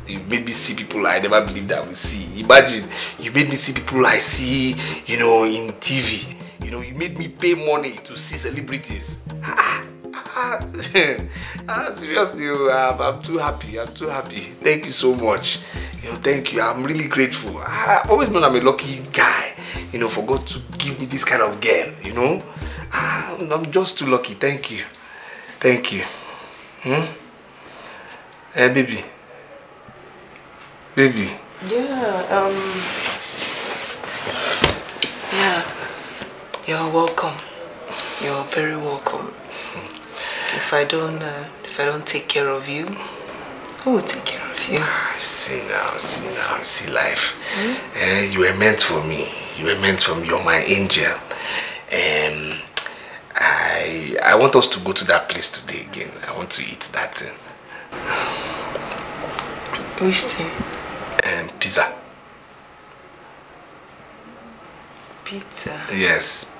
You made me see people I never believed I would see. Imagine, you made me see people I see, in TV. You made me pay money to see celebrities. Seriously, I'm too happy. Thank you so much. Thank you. I'm really grateful. I've always known I'm a lucky guy, for God to give me this kind of girl, I'm just too lucky. Thank you. Hey, baby. Yeah, you're welcome. You're very welcome. If I don't take care of you, who will take care of you? See life. You were meant for me. You were meant for me. You're my angel. I want us to go to that place today again. I want to eat that thing. Which thing? Pizza. Pizza? Yes,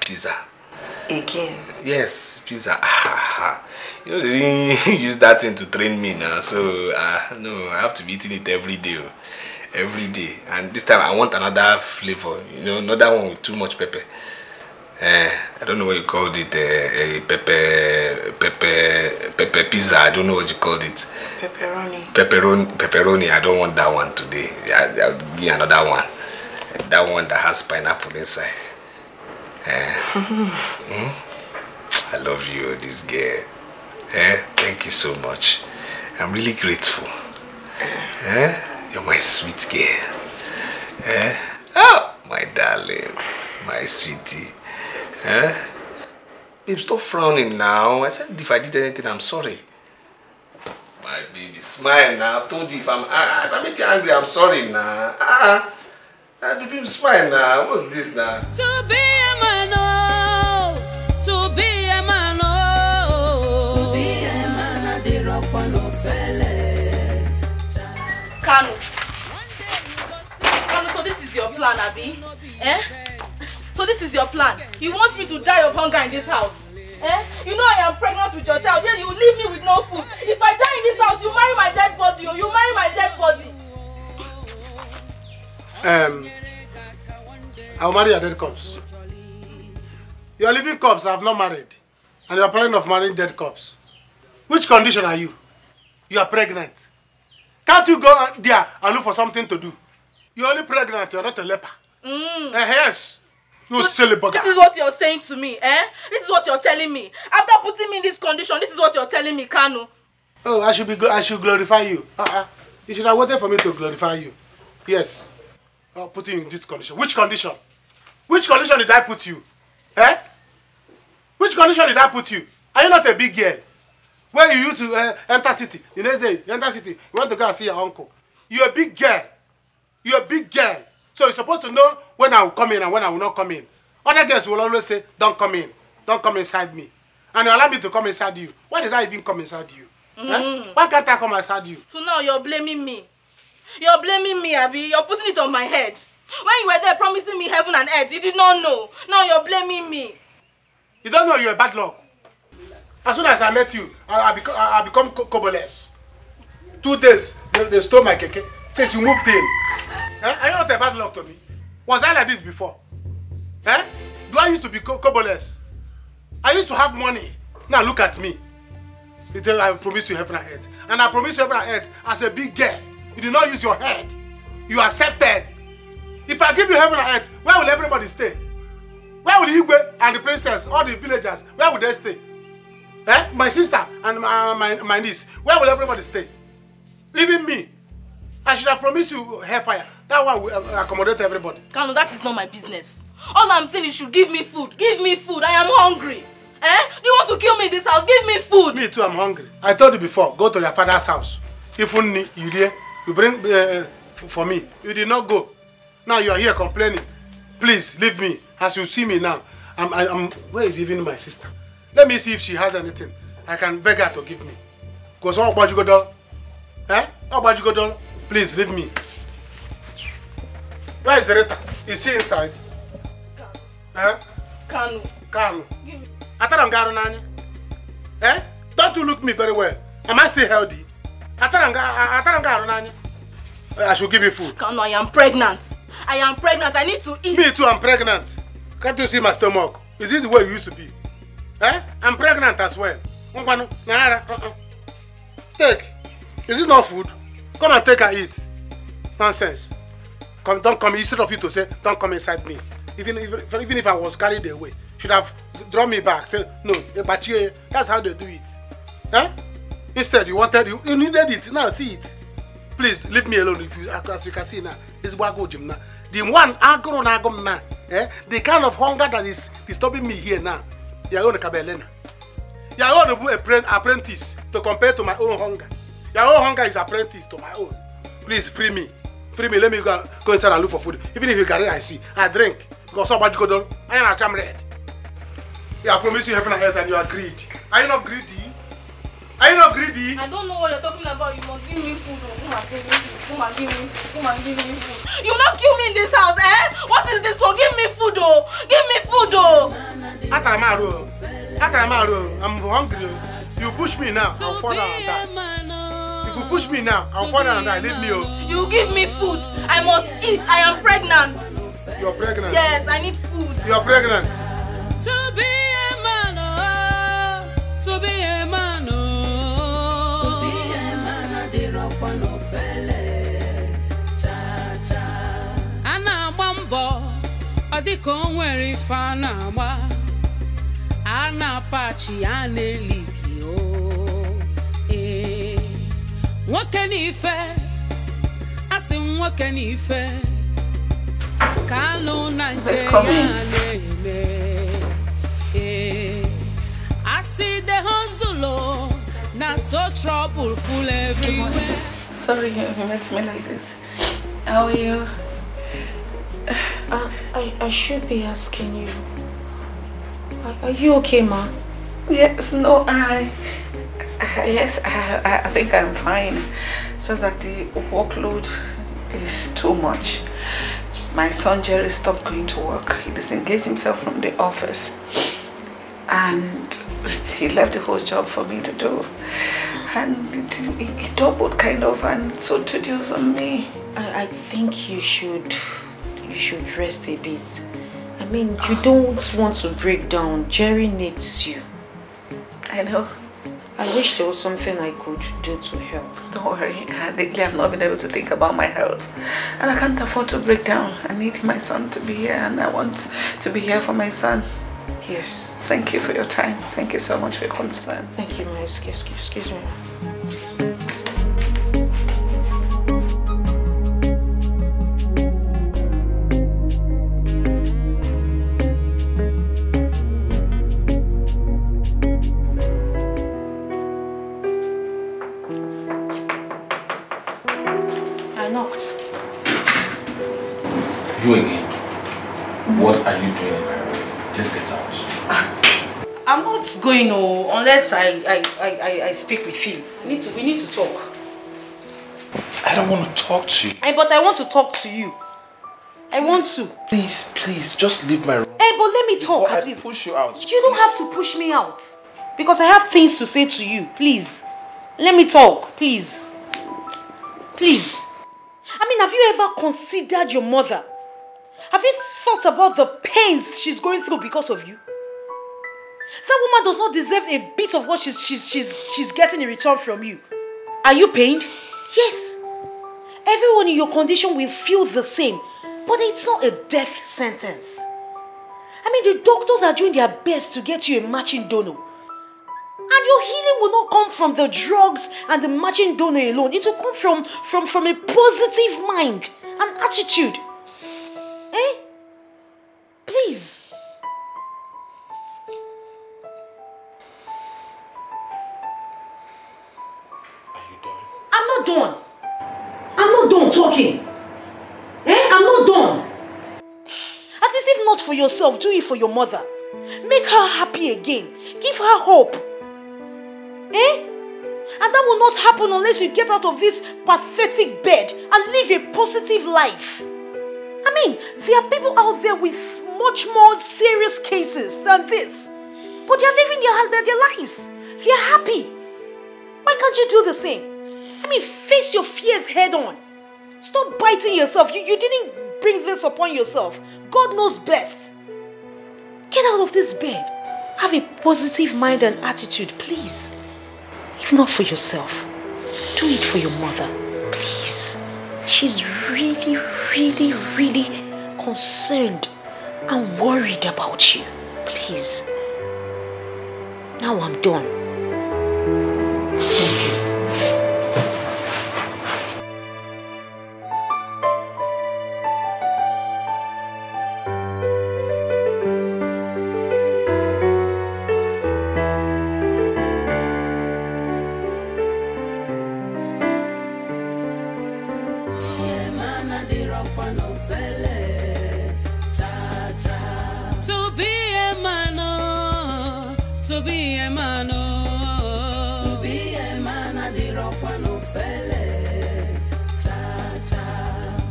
pizza. Again? Yes, pizza. You know, they didn't use that thing to train me now, so no, I have to be eating it every day. Every day. And this time I want another flavor, you know, another one with too much pepper. I don't know what you called it, pepper pizza. I don't know what you called it. Pepperoni. I don't want that one today. I'll give you another one. That one that has pineapple inside. I love you, this girl. Thank you so much. I'm really grateful. You're my sweet girl. Oh, my darling, my sweetie. Babe, stop frowning now. I said if I did anything, I'm sorry. My baby, smile now. I've told you if I make you angry, I'm sorry now. Baby, smile now. What's this now? To be a man, oh. To be a man, oh. To be a man, I did rock one of felle. Kanu, so this is your plan, Abi? So this is your plan? You want me to die of hunger in this house? You know I am pregnant with your child, then you leave me with no food. If I die in this house, you marry my dead body, or you marry my dead body. I'll marry a dead corpse. You are living corpse, I have not married. And you are planning of marrying dead corpse. Which condition are you? You are pregnant. Can't you go there and look for something to do? You're only pregnant, you're not a leper. Yes. You silly bugger. This is what you're saying to me, This is what you're telling me. After putting me in this condition, this is what you're telling me, Kanu. Oh, I should glorify you. You should have waited for me to glorify you. Yes. I'll put you in this condition. Which condition? Which condition did I put you? Which condition did I put you? Are you not a big girl? Where you used to enter city. The next day, you enter city. You want to go and see your uncle. You're a big girl. You're a big girl. So you're supposed to know when I will come in and when I will not come in. Other girls will always say, don't come in. Don't come inside me. And you allow me to come inside you. Why did I even come inside you? Why can't I come inside you? So now you're blaming me. You're blaming me, Abi. You're putting it on my head. When you were there promising me heaven and earth, you did not know. Now you're blaming me. You don't know you're a bad luck. As soon as I met you, I become coboless. 2 days, they stole my keke. Since you moved in. Are you not a bad luck to me? Was I like this before? Do I used to be coboless? I used to have money. Now look at me. I promised you heaven and earth. And I promised you heaven and earth as a big girl. You did not use your head. You accepted. If I give you heaven and earth, where will everybody stay? Where will Igwe and the princess, all the villagers, where will they stay? My sister and my niece, where will everybody stay? Even me. I should have promised you hellfire. That one will accommodate everybody. Kanu, that is not my business. All I'm saying is you should give me food. Give me food. I am hungry. Do you want to kill me in this house? Give me food. Me too, I'm hungry. I told you before, go to your father's house. If only you bring for me. You did not go. Now you are here complaining. Please leave me. As you see me now, where is even my sister? Let me see if she has anything. I can beg her to give me. Because how about you go down? How about you go down? Please leave me. Where is Rita? Is she inside? Kanu. Don't you look me very well? Am I still healthy? I should give you food. Kanu, I am pregnant. I am pregnant. I need to eat. Me too, I'm pregnant. Can't you see my stomach? Is it the way you used to be? I'm pregnant as well. Take. Is it not food? Come and take and eat. Nonsense. Don't come. Instead of you to say, don't come inside me. Even if I was carried away, should have drawn me back. Say, no, but that's how they do it. Instead, you needed it. Now see it. Please leave me alone. As you can see now, it's Wago Jim now. The one the kind of hunger that is disturbing me here now. Your own Kabelena. Your own apprentice to compare to my own hunger. Your own hunger is apprentice to my own. Please free me. Free me. Let me go inside and look for food. Even if you carry, I see. I drink. Because so much go down. I am a jam red. Yeah, I promise you heaven and earth and you are greedy. Are you not greedy? Are you not greedy? I don't know what you're talking about. You must give me food. Come and give me food. Come and give me food. Come and give me food. You will not kill me in this house, eh? What is this for? Give me food, oh. Give me food, oh. I'm hungry. You push me now, I'll fall down and die. If you push me now, I'll fall down and die. Leave me, oh. You give me food. I must eat. I am pregnant. You're pregnant? Yes, I need food. You're pregnant? To be a man, oh. To be a man, oh. Ana mambo adiko nwere ife na-agba ana pachi aneliki o nwoke n'ife asị nwoke n'ife kalụ na nke ya na-eme asị the hustle na so troubleful everywhere. Sorry you met me like this. How are you? I should be asking you. Are you okay, ma? Yes, no, yes, I think I'm fine. Just that the workload is too much. My son Jerry stopped going to work. He disengaged himself from the office. And he left the whole job for me to do. And it doubled kind of, and so tedious on me. I think you should rest a bit. I mean, you don't want to break down. Jerry needs you. I know. I wish there was something I could do to help. Don't worry. Lately I've not been able to think about my health. And I can't afford to break down. I need my son to be here, and I want to be here for my son. Yes. Thank you for your time. Thank you so much for your concern. Thank you, ma. Excuse me. I knocked. You again? What are you doing in my room? Let's get out. I'm not going unless I speak with you. We need to talk. I don't want to talk to you. But I want to talk to you. I want to. Please, just leave my room. But let me talk at least. Push you out. You don't have to push me out. Because I have things to say to you. Please. Let me talk. Please. Please. I mean, have you ever considered your mother? Have you thought about the pains she's going through because of you? That woman does not deserve a bit of what she's getting in return from you. Are you pained? Yes. Everyone in your condition will feel the same. But it's not a death sentence. I mean, the doctors are doing their best to get you a matching donor. And your healing will not come from the drugs and the matching donor alone. It will come from a positive mind and attitude. Please. Are you done? I'm not done. I'm not done talking. I'm not done. At least if not for yourself, do it for your mother. Make her happy again. Give her hope. And that will not happen unless you get out of this pathetic bed and live a positive life. I mean, there are people out there with much more serious cases than this. But they are living their lives. They are happy. Why can't you do the same? I mean, face your fears head on. Stop biting yourself. You didn't bring this upon yourself. God knows best. Get out of this bed. Have a positive mind and attitude, please. If not for yourself, do it for your mother. Please. She's really, really, really concerned and worried about you. Please. Now I'm done. Thank you. ropa no fele. Cha cha. To be a man, oh, to be a man, oh, to be a man, the ropa no fele. Cha cha.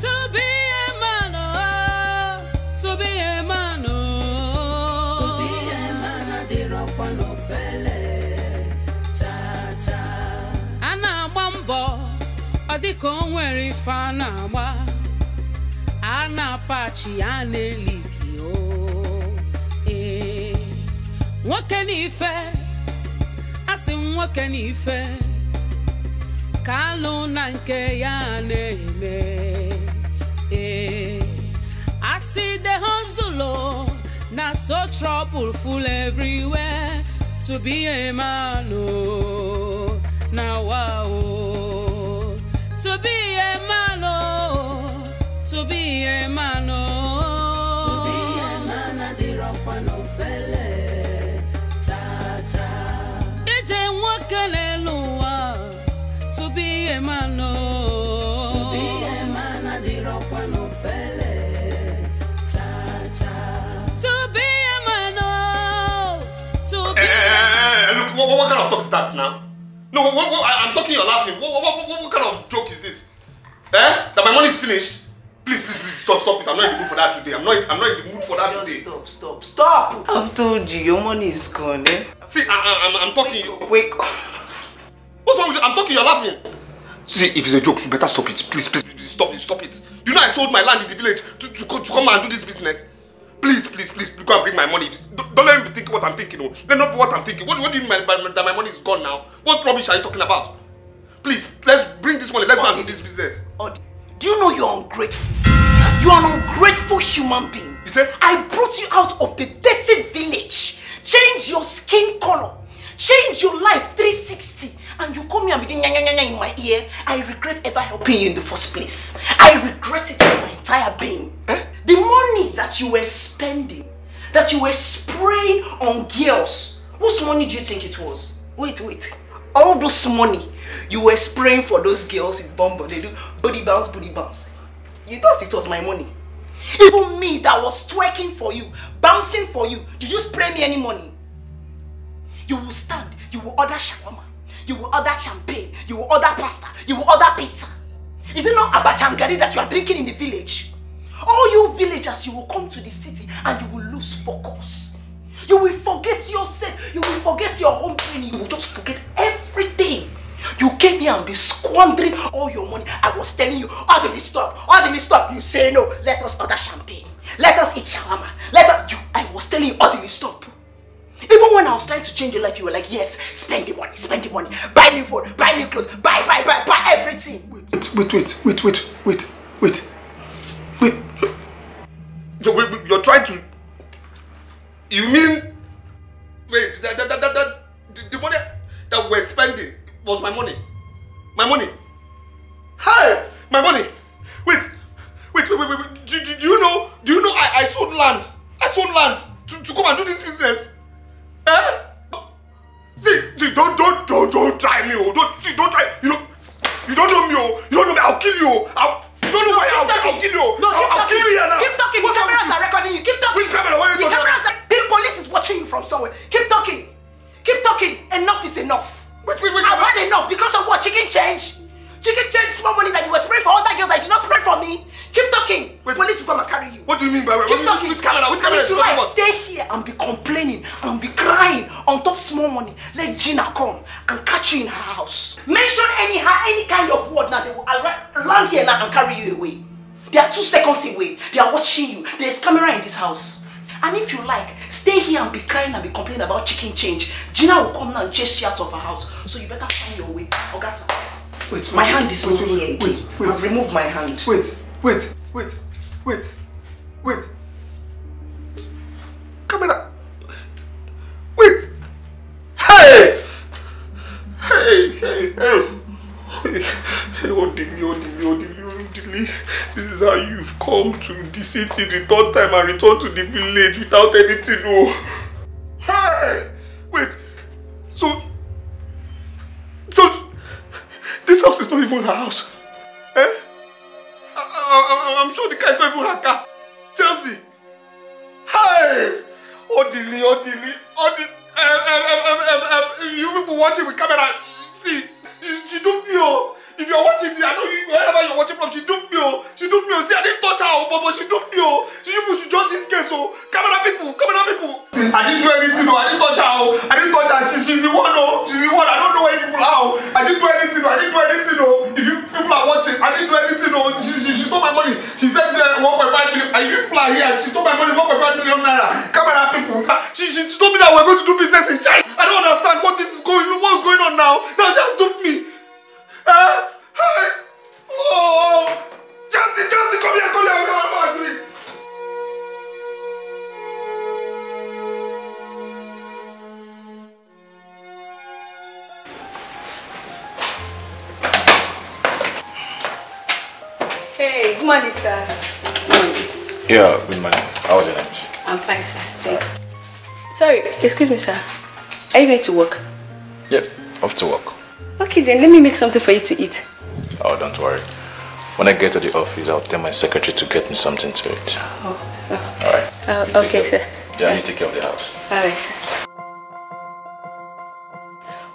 To be a man, oh, to be a man, oh, to be a man, the ropa no fele. Cha cha. Ana mambo. Adiko nwere ife a na-agba a na-apachi ya na-eliki o nwoke n'ife asị nwoke n'ife ka alụ na nke ya na-eme asị the hustle na so trouble full everywhere to be a man o na wow. To be a man, oh, to be a man, oh, to be a man, the ropa no fele, cha cha. Ije mwakele luwa, to be a man, oh, to be a man, the ropa no fele, cha cha. To be a man, oh, to be. Look, what kind of talk is that now? No, I'm talking, you're laughing. What kind of joke is this? That my money is finished? Please, stop it. I'm not in the mood for that today. I'm not in the mood for that today. Stop. I've told you, your money is gone, eh? See, I'm talking. Wake. What's wrong with you? I'm talking, you're laughing. See, if it's a joke, you better stop it. Please, stop it. You know I sold my land in the village to come and do this business. Please, go and bring my money. Don't let me think what I'm thinking. No. Let not be what I'm thinking. What do you mean that my money is gone now? What rubbish are you talking about? Please, let's bring this money. Let's go and do this business. Do you know you're ungrateful? You are an ungrateful human being. You said? I brought you out of the dirty village. Change your skin color. Change your life 360. And you come here and be doing in my ear. I regret ever helping you in the first place. I regret it in my entire being. The money that you were spending, that you were spraying on girls, whose money do you think it was? Wait. All those money you were spraying for those girls with bomb, they do booty bounce. You thought it was my money. Even me that was twerking for you, bouncing for you, did you spray me any money? You will stand, you will order shawarma, you will order champagne, you will order pasta, you will order pizza. Is it not abacha and gari that you are drinking in the village? All you villagers, you will come to the city and you will lose focus. You will forget yourself, you will forget your home training, you will just forget everything. You came here and be squandering all your money. I was telling you, orderly stop. You say no, let us order champagne. Let us eat shawarma. I was telling you, orderly stop. Even when I was trying to change your life, you were like, yes, spend the money. Buy new phone, buy new clothes, buy everything. Wait. You're trying to... You mean... Wait, the money that we're spending was my money. My money. Hey! My money! Wait. Do you know I sold land? I sold land to come and do this business. Eh? See, don't try me, oh. Don't try. You don't know me, oh. You don't know me. I'll kill you. You don't know why I'll kill you. No, I'll kill you here now. Keep talking. The cameras are recording you. Keep talking. Which camera? What are you talking about? The police is watching you from somewhere. Keep talking. Enough is enough. Wait. I've had enough because of what? Chicken change, small money that you were spraying for other girls that did not spray for me. Keep talking. Wait. Police will come and carry you. What do you mean by Keep talking. Which camera? Which camera? If you like, stay here and be complaining and be crying on top small money. Let Gina come and catch you in her house. Mention any kind of word now, they will land here now and carry you away. They are 2 seconds away. They are watching you. There is camera in this house. And if you like, stay here and be crying and be complaining about chicken change. Gina will come now and chase you out of her house. So you better find your way. Ogasa. Wait. My hand is not here again. I've removed my hand. Wait. Camera. Wait. Hey, Odili. This is how you've come to the city the third time and return to the village without anything. Oh. Hey! Wait. So this house is not even her house. Eh? I'm sure the car is not even her car. Chelsea. Hey! Odili. You people watching with camera. See, she duped me. If you're watching me, I know you, wherever you're watching from, she duped me. See, I didn't touch her, but she duped me. So you people should judge this case. Camera people. See, I didn't do anything. I didn't touch her. She's the one. She's the one. I don't know where people are. I didn't do anything. If you people are watching, I didn't do anything. She stole my money. She said 1.5 million. And you people are here. She stole my money, 1.5 million naira. Camera people. She told me that we're going to do business in China. I don't understand what's going on now. Now she just duped me. Hey! Oh! Chelsea, come here, I'm agree. Hey, good morning, sir. Yeah, good morning. How was your night? I'm fine, sir. Thank you. Sorry, excuse me, sir. Are you going to work? Yep, off to work. Okay, then let me make something for you to eat. Oh, don't worry. When I get to the office, I'll tell my secretary to get me something to eat. Alright. Okay, sir. Yeah, you take care of the house. Alright.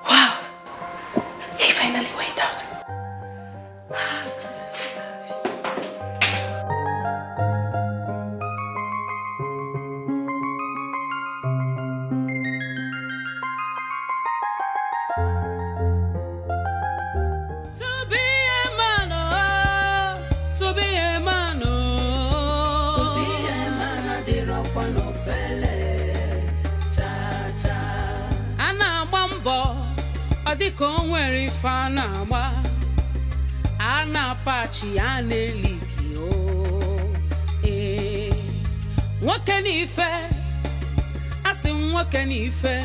Wow! He finally went out. Dịka o nwere ife a na-agba a na-apachi ya na-eliki nwoke n'ife asị nwoke n'ife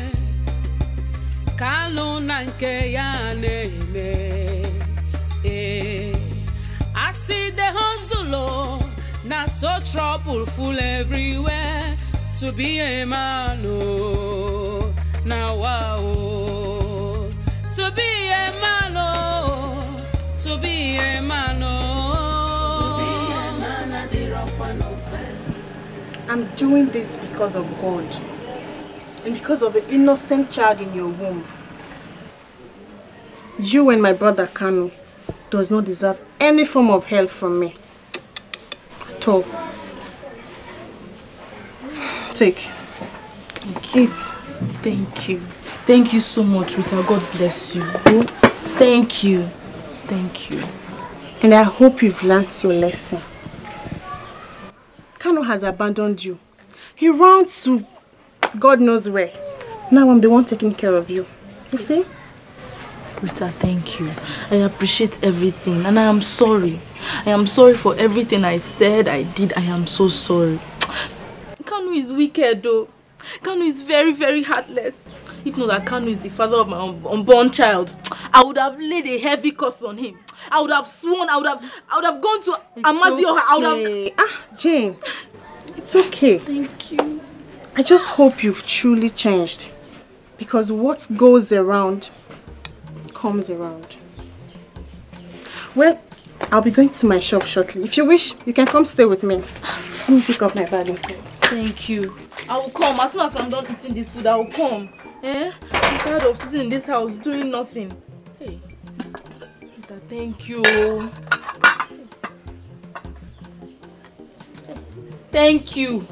ka alụ na nke ya na-eme asị the hustle na so trouble full everywhere to be a man na wow. To be a man, to be a man, I'm doing this because of God and because of the innocent child in your womb. You and my brother Kanu does not deserve any form of help from me at all. Take. Eat. Thank you. Thank you so much, Rita. God bless you. Oh, thank you. Thank you. And I hope you've learned your lesson. Kanu has abandoned you. He ran to God knows where. Now I'm the one taking care of you. You see? Rita, thank you. I appreciate everything and I am sorry. I am sorry for everything I said, I did. I am so sorry. Kanu is wicked though. Kanu is very, very heartless. If not that Kanu is the father of my unborn child, I would have laid a heavy curse on him. I would have sworn, I would have gone to Amadio. Okay. Jane, it's okay. Thank you. I just hope you've truly changed. Because what goes around comes around. Well, I'll be going to my shop shortly. If you wish, you can come stay with me. Let me pick up my bag inside. Thank you. I will come. As soon as I'm done eating this food, I will come. I'm tired of sitting in this house doing nothing. Hey, Rita, thank you. Thank you.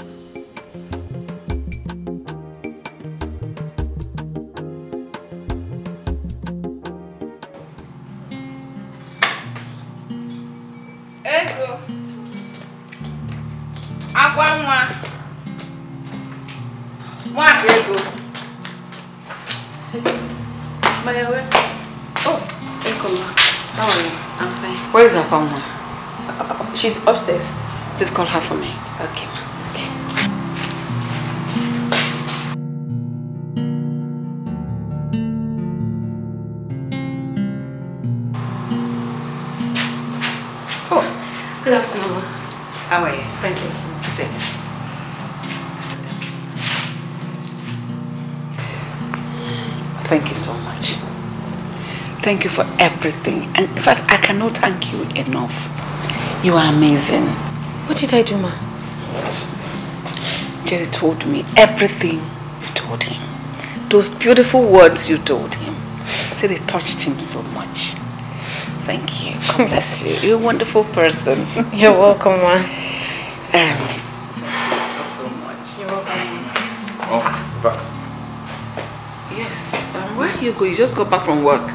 Ego. Akwa What Ego? Maya, where? Oh, Ego. How are you? I'm fine. Where is Akwa? She's upstairs. Please call her for me. Okay. Oh, good afternoon, Ma. How are you? Fine, thank you. Sit. Sit down. Thank you so much. Thank you for everything. And in fact, I cannot thank you enough. You are amazing. What did I do, ma? Jerry told me everything you told him. Those beautiful words you told him. Said it touched him so much. Thank you. God bless you. You're a wonderful person. You're welcome, ma. Thank you so much. You're welcome. Oh, back. Yes. Where are you going? You just got back from work.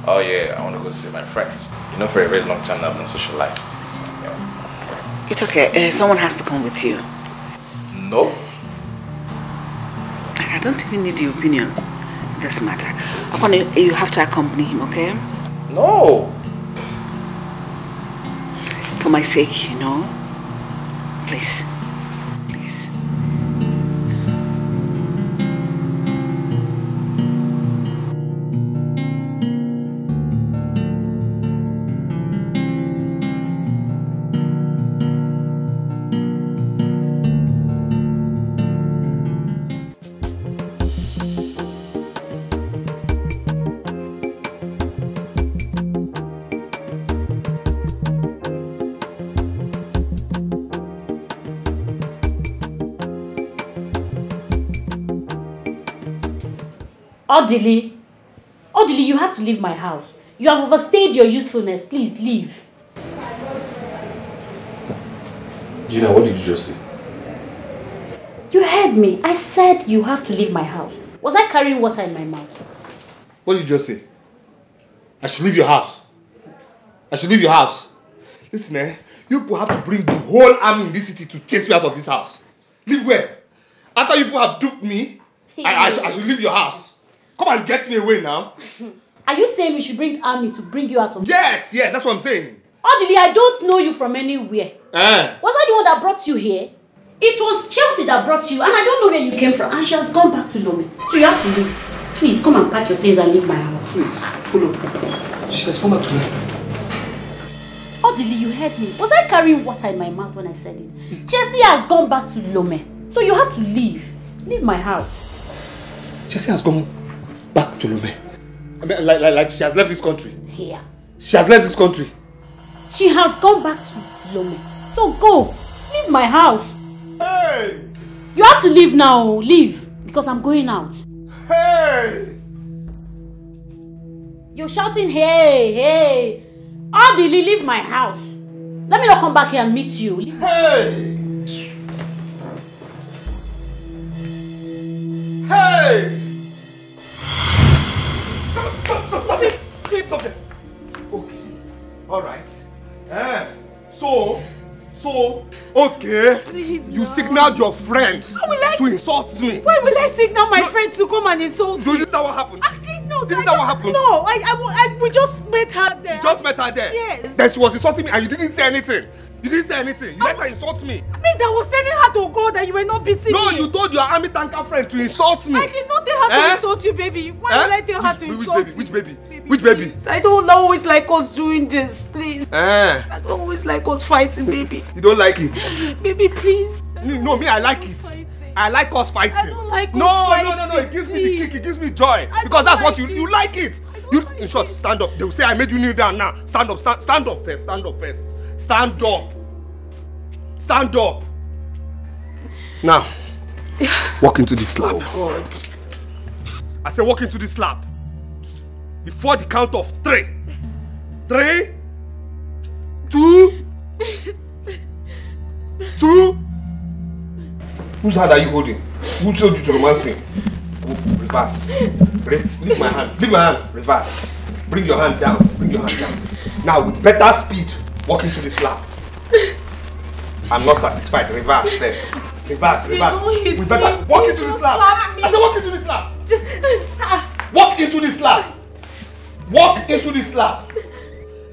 Oh yeah, I want to go see my friends. You know, for a very long time now I've been socialized. Yeah. It's okay. Someone has to come with you. No. I don't even need your opinion in this matter. You have to accompany him, okay? No. For my sake, you know. Please. Please. Odili, you have to leave my house. You have overstayed your usefulness. Please leave. Gina, what did you just say? You heard me. I said you have to leave my house. Was I carrying water in my mouth? What did you just say? I should leave your house. I should leave your house. Listen, you people have to bring the whole army in this city to chase me out of this house. Leave where? After you people have duped me, I should leave your house. Come and get me away now. Are you saying we should bring army to bring you out of Yes, that's what I'm saying. Odili, I don't know you from anywhere. Was I the one that brought you here? It was Chelsea that brought you, and I don't know where you came from, and she has gone back to Lome. So you have to leave. Please, come and pack your things and leave my house. Wait, hold on. She has come back to me. Odili, you heard me. Was I carrying water in my mouth when I said it? Chelsea has gone back to Lome. So you have to leave. Leave my house. Chelsea has gone back to Lome. I mean, like she has left this country. Here. She has left this country. She has gone back to Lome. So go. Leave my house. Hey! You have to leave now. Leave. Because I'm going out. Hey! You're shouting, hey, hey. Odili, leave my house. Let me not come back here and meet you. Leave hey! Hey! Stop it! Stop it! Okay. Alright. So, okay. Please, you signaled your friend to insult me. Why will I signal my friend to come and insult me? Isn't that what happened? No, Isn't that what happened? No, we just met her there. You just met her there? Yes. Then she was insulting me and you didn't say anything. You didn't say anything. You let her insult me. I mean, that was telling her to go, that you were not beating me. No, you told your army tanker friend to insult me. I did not tell her to insult you, baby. Why will I tell her to insult you? Which baby? Which baby? Please. I don't always like us doing this, please. I don't always like us fighting, baby. You don't like it? Baby, please. No, me, I like it. I like us fighting. I don't like us fighting. No. It gives me the kick. It gives me joy. Because that's what you like it. In short, stand up. They will say I made you kneel down now. Stand up first. Stand up first. Stand up. Stand up. Now, walk into this slab. Oh God. I said walk into this slab. Before the count of 3. 3, 2. Whose hand are you holding? Who told you to romance me? Reverse. Leave my hand. Reverse. Bring your hand down. Now, with better speed, walk into the slab. I'm not satisfied. Reverse first. Reverse. We better walk into the slab. I said walk into the slab. Walk into the slab.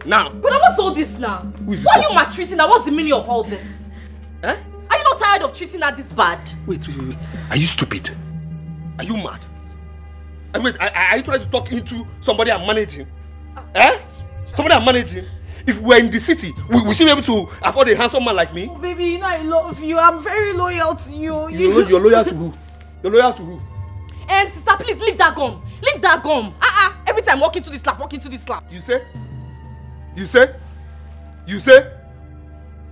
Now. But what's all this now? Why are you maltreating her? What's the meaning of all this? Are you not tired of treating her this bad? Wait. Are you stupid? Are you mad? Wait, are you trying to talk into somebody I'm managing? Somebody I'm managing? If we're in the city, we should be able to afford a handsome man like me. Oh, baby, you know I love you. I'm very loyal to you. You're loyal to who? You're loyal to who? Sister, please leave that gum. Leave that gum. Every time walk into this slap. You say?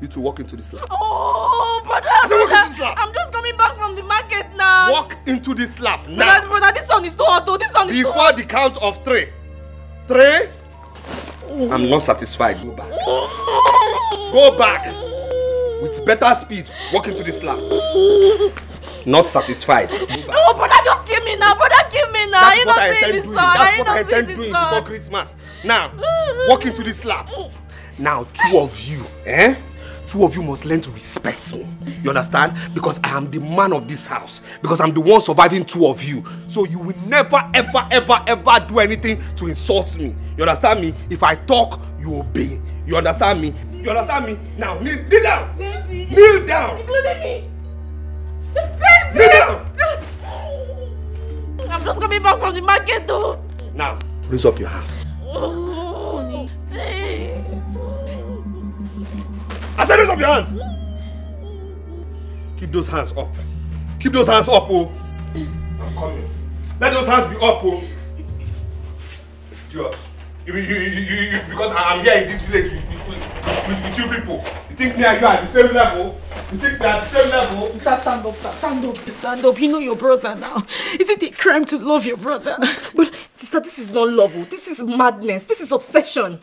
You two walk into this lap. Oh, brother, walk into this lap. I'm just coming back from the market now. Walk into this lap now. Brother, this one is too hot. This one is too Before hot. the count of 3. 3. I'm not satisfied. Go back. Go back. With better speed, walk into this lap. Not satisfied. No, brother, just give me now. Brother, give me now. That's what I intend doing. That's what I intend doing before Christmas. Now, walk into this lap. Now, 2 of you, 2 of you must learn to respect me. You understand? Because I am the man of this house. Because I'm the one surviving 2 of you. So you will never, ever, ever, ever do anything to insult me. You understand me? If I talk, you obey. You understand me? You understand me? Now, kneel down. Baby. Kneel down. Including me. Baby. Kneel down. I'm just coming back from the market though. Now, raise up your hands. I said raise up your hands. Keep those hands up. Keep those hands up, oh. I'm coming. Let those hands be up, oh. Idiots. Because I'm here in this village with you people. You think me and you are at the same level? You think we are at the same level? Sister, stand up, sir. Stand up. Stand up. You know your brother now. Is it a crime to love your brother? But sister, this is not love. This is madness. This is obsession.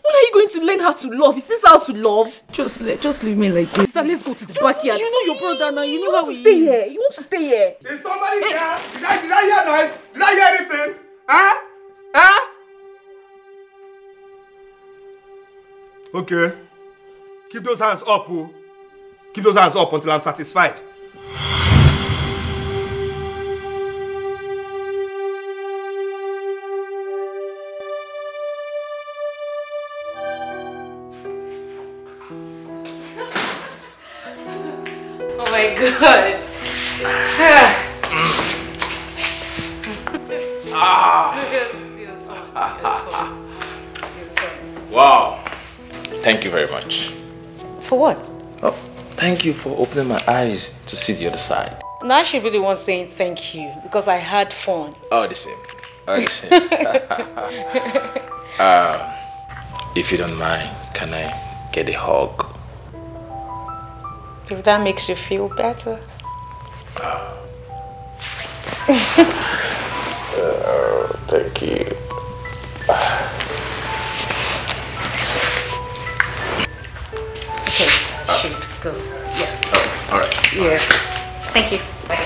When are you going to learn how to love? Is this how to love? Just leave me like this. Sister, let's go to the backyard. You know your brother now. You know how he is. Stay here. You want to stay here? Is somebody here? Did I hear noise? Did I hear anything? Huh? Huh? Okay. Keep those hands up, oh. Keep those hands up until I'm satisfied. Oh my God. Yes, Wow. Thank you very much. For what? Oh, thank you for opening my eyes to see the other side. No, I should be the one saying thank you because I had fun. Oh, the same. Oh, the same. If you don't mind, can I get a hug? If that makes you feel better. Thank you. Okay, I should go. Yeah. Oh, all right. Yeah. Thank you. Bye.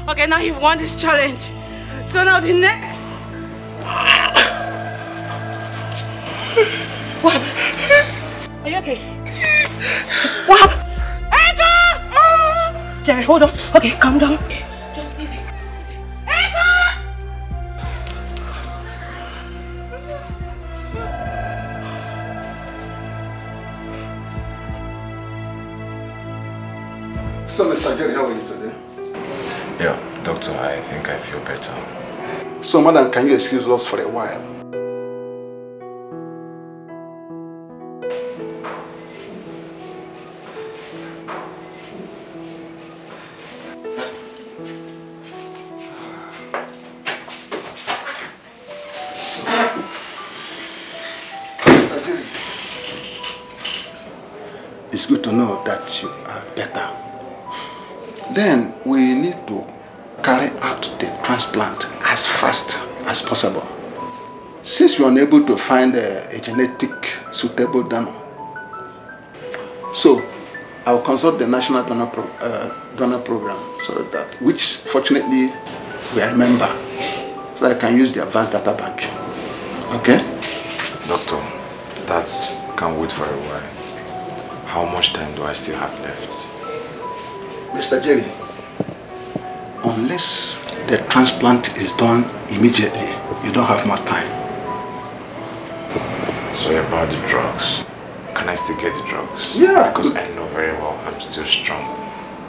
Okay, now you've won this challenge. So now the next. What happened? Are you okay? What happened? Echo! Jerry, hold on. Okay, calm down. Just easy. Echo! So, Mr. Jerry, how are you today? Yeah, doctor, I think I feel better. So, madam, can you excuse us for a while? Mr. Jerry, it's good to know that you are better. Then we need to carry out the transplant as fast as possible. Since we are unable to find a genetic suitable donor. So, I will consult the National Donor Program, so that, which fortunately we are a member, so I can use the advanced data bank. Okay? Doctor, that can wait for a while. How much time do I still have left? Mr. Jerry, unless the transplant is done immediately, you don't have more time. So about the drugs. Can I still get the drugs? Yeah. Because I know very well I'm still strong.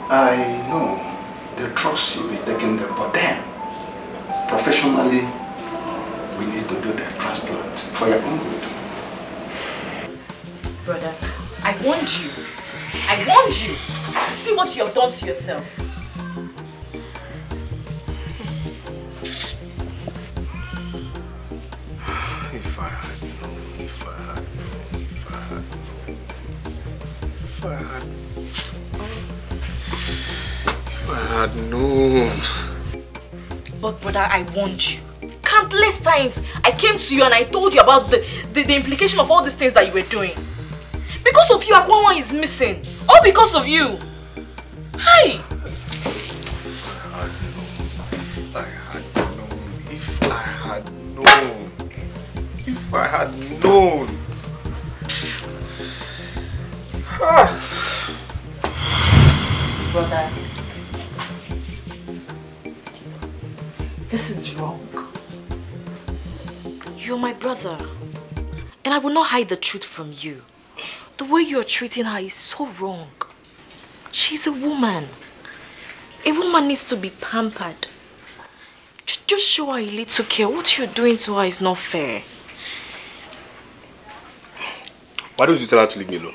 I know the drugs you'll be taking them, but then, professionally, we need to do the transplant for your own good. Brother, I warned you. I warned you. See what you have done to yourself. If I had known, if I had known, if I had known, if I had... If I had known... But brother, I warned you. Countless times I came to you and I told you about the implication of all these things that you were doing. Because of you, Akwawa is missing. All because of you. Hi! If I had known, if I had known, if I had known. Brother, this is wrong. You're my brother. And I will not hide the truth from you. The way you're treating her is so wrong. She's a woman. A woman needs to be pampered. Just show her a little care. What you're doing to her is not fair. Why don't you tell her to leave me alone?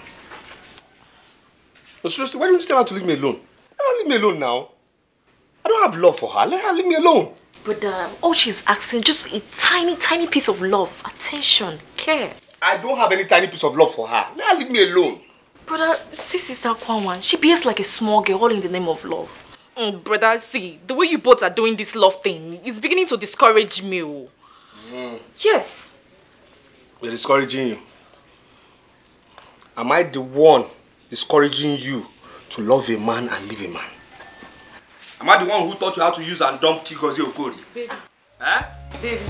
No, seriously, why don't you tell her to leave me alone? Let her leave me alone now. I don't have love for her. Let her leave me alone. But all she's asking, just a tiny, tiny piece of love, attention, care. I don't have any tiny piece of love for her. Let her leave me alone. Brother, see Sister Kwanwan, she behaves like a small girl all in the name of love. Brother, see, the way you both are doing this love thing is beginning to discourage me. Yes. We're discouraging you. Am I the one discouraging you to love a man and leave a man? Am I the one who taught you how to use and dump Chigozie Okori? Baby. Eh? Baby.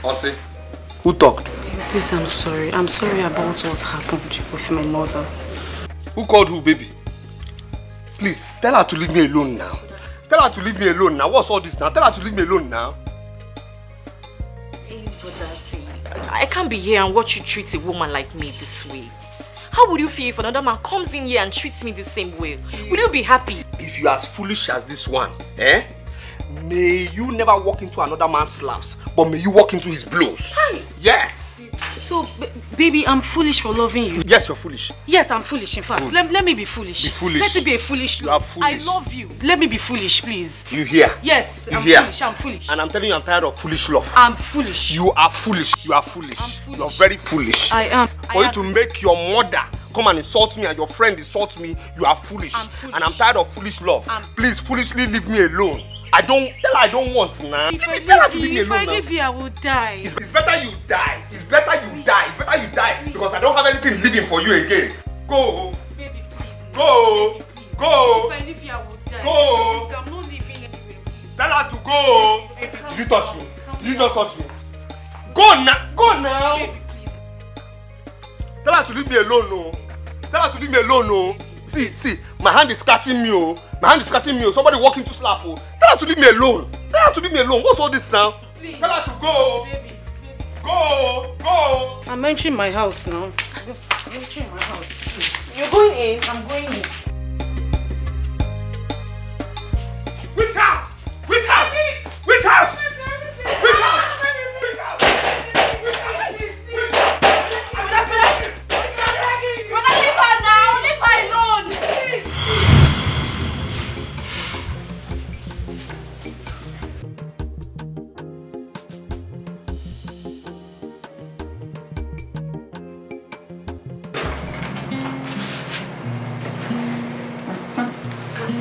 Ose, who talked? Baby, please, I'm sorry. I'm sorry about what happened with my mother. Who called who, baby? Please, tell her to leave me alone now. Tell her to leave me alone now. What's all this now? Tell her to leave me alone now. Hey, brother, see, I can't be here and watch you treat a woman like me this way. How would you feel if another man comes in here and treats me the same way? Will you be happy? If you are as foolish as this one, may you never walk into another man's slaps, but may you walk into his blows. Hi. Yes. So, baby, I'm foolish for loving you. Yes, you're foolish. Yes, I'm foolish, in fact. Let me be foolish. Be foolish. Let it be a foolish love. You are foolish. I love you. Let me be foolish, please. You hear? Yes, You I'm hear? foolish. I'm foolish. And I'm telling you, I'm tired of foolish love. I'm foolish. You are foolish. You are foolish. I'm foolish. You're very foolish. I am. For you to make your mother come and insult me and your friend insult me, you are foolish. I'm foolish. And I'm tired of foolish love. Please, foolishly leave me alone. Tell her I don't want now. If I leave you, I will die. It's better you die. It's better you die. It's better you die. Because I don't have anything living for you again. Go. Baby, please. Go. Baby, please. Go. If I leave you, I will die. Go. Please, I'm not leaving anywhere. Please. Tell her to go. Baby, did you touch me? Did you just touch me? Go now. Go now. Baby, please. Tell her to leave me alone, no. Tell her to leave me alone, no. See, my hand is scratching me, oh. My hand is scratching me, oh. Somebody walking to slap, oh. Tell her to leave me alone. Tell her to leave me alone. What's all this now? Please. Tell her to go. Baby. Go. I'm entering my house now. I'm entering my house, please. You're going in? I'm going in.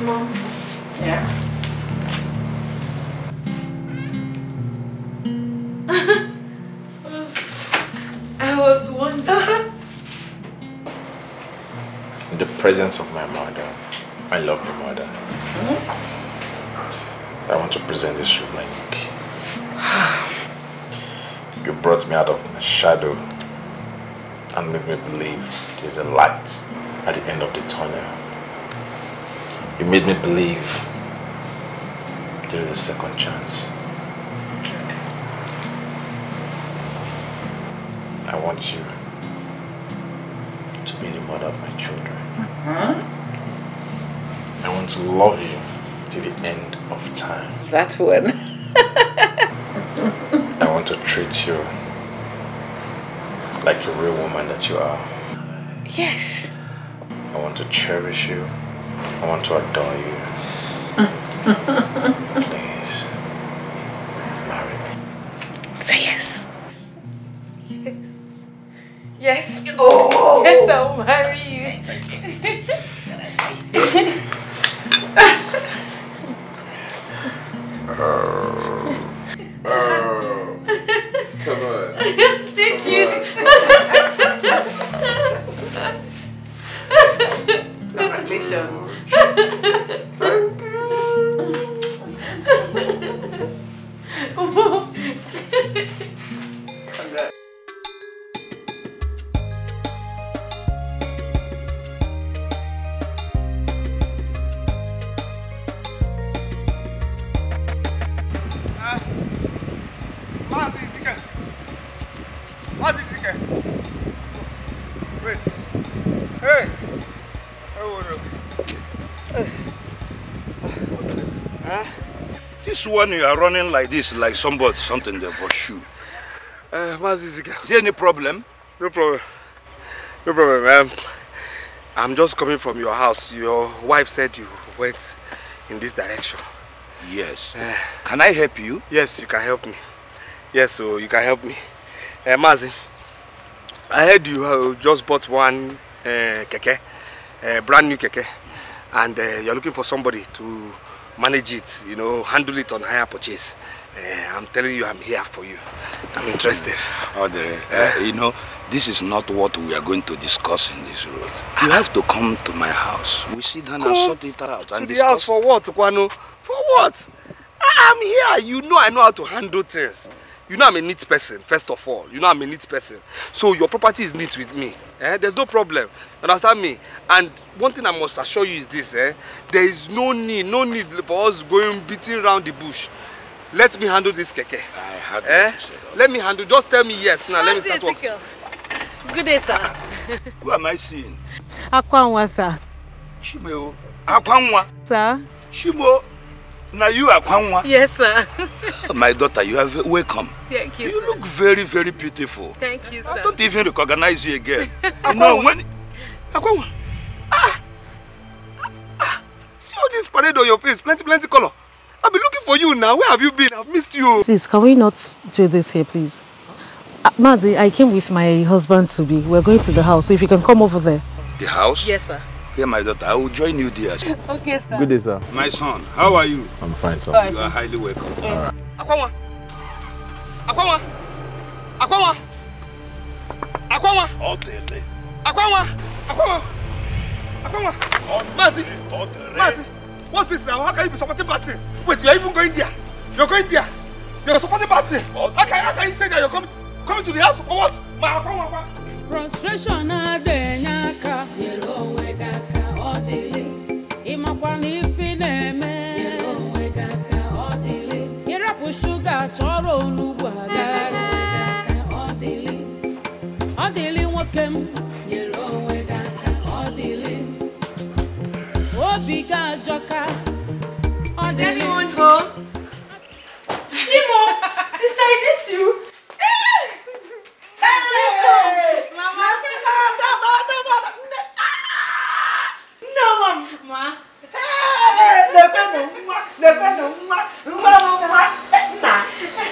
Mom. Yeah? I was wondering. In the presence of my mother, my lovely mother, I want to present this to my Nick. You brought me out of the shadow and made me believe there's a light at the end of the tunnel. You made me believe there is a second chance. I want you to be the mother of my children. I want to love you to the end of time. That one. I want to treat you like a real woman that you are. Yes. I want to cherish you. I want to adore you. Please, marry me. Say yes. Yes. Yes. Oh. Yes, I'll marry you. Thank you. Come on. Thank you. Congratulations. Congrats. Wazico. Wait. Hey. This one you are running like this, like something there for shoe. Wazico. Is there any problem? No problem. No problem. I'm just coming from your house. Your wife said you went in this direction. Yes. Can I help you? Yes, you can help me. Yes, so you can help me. Mazi, I heard you just bought one keke, brand new keke, and you're looking for somebody to manage it, you know, handle it on hire purchase. I'm telling you, I'm here for you. I'm interested. You know, this is not what we are going to discuss in this road. You have to come to my house. We sit down and sort it out. To the house for what, Kwano? For what? I'm here. You know I know how to handle things. You know I'm a neat person, first of all. You know I'm a neat person. So your property is neat with me. There's no problem. Understand me? And one thing I must assure you is this. There is no need for us going beating around the bush. Let me handle this keke. I had to say that. Let me handle. Just tell me yes now. Let me start working. Good day, sir. Who am I seeing? Akwanwa, sir. Shimo. Akwanwa. Sir. Shimo. Now you are Akwanwa. Yes, sir. My daughter, you are welcome. Thank you. You look very, very beautiful. Thank you, sir. I don't even recognize you again. You know when Akwanwa. See all this parade on your face, plenty color. I've been looking for you now. Where have you been? I've missed you. Please, can we not do this here, please? Mazi, I came with my husband to be. We're going to the house, so if you can come over there. The house? Yes, sir. Okay, my daughter, I will join you there. Okay, sir. Good day, sir. My son, how are you? I'm fine, sir. You are highly welcome. All right. Akwanwa. Akwanwa. Akwanwa. Akwanwa. Otele. Akwanwa. Akwanwa. Akwanwa. Mazi. Mazi. What's this now? How can you be supporting party? Wait, you're even going there. You're going there. You're supporting party. How can you say that you're coming to the house for what? My Akwanwa. Frustration adenyaka yelo wegaka odili imakwani fineme yelo wegaka odili irapu sugar choro onugbu aga wegaka odili nwokem yelo wegaka odili obiga joka odili. Is anyone home? Chimo, sister, is this you? Hey! Mama! No, Mama!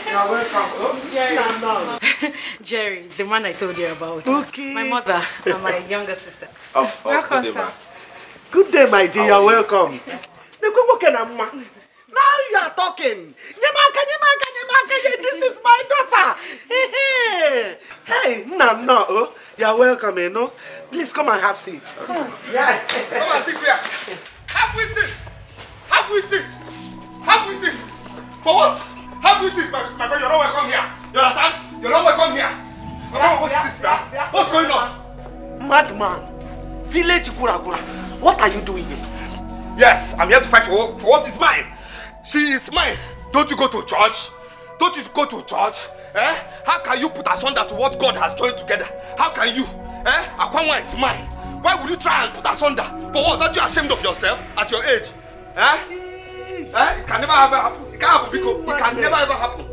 You're welcome. Jerry, the man I told you about. Okay. My mother and my younger sister. Welcome, sir. Good day, my dear. You're welcome. Now you are talking. This is my daughter. Hey, no. You are welcome, you know. Please come and have seat. Come and sit here. Have we sit? For what? Have we sit, my friend? You're not welcome here. You understand? You're not welcome here. What's going on? Madman. Village Gura. What are you doing here? Yes, I'm here to fight for what is mine. She is mine. Don't you go to church? Eh? How can you put asunder to what God has joined together? How can you? Eh? Akwanwa is mine. Why would you try and put asunder? For what? Aren't you ashamed of yourself at your age? Eh? It can never ever happen. It can't happen, Biko. It can never ever happen.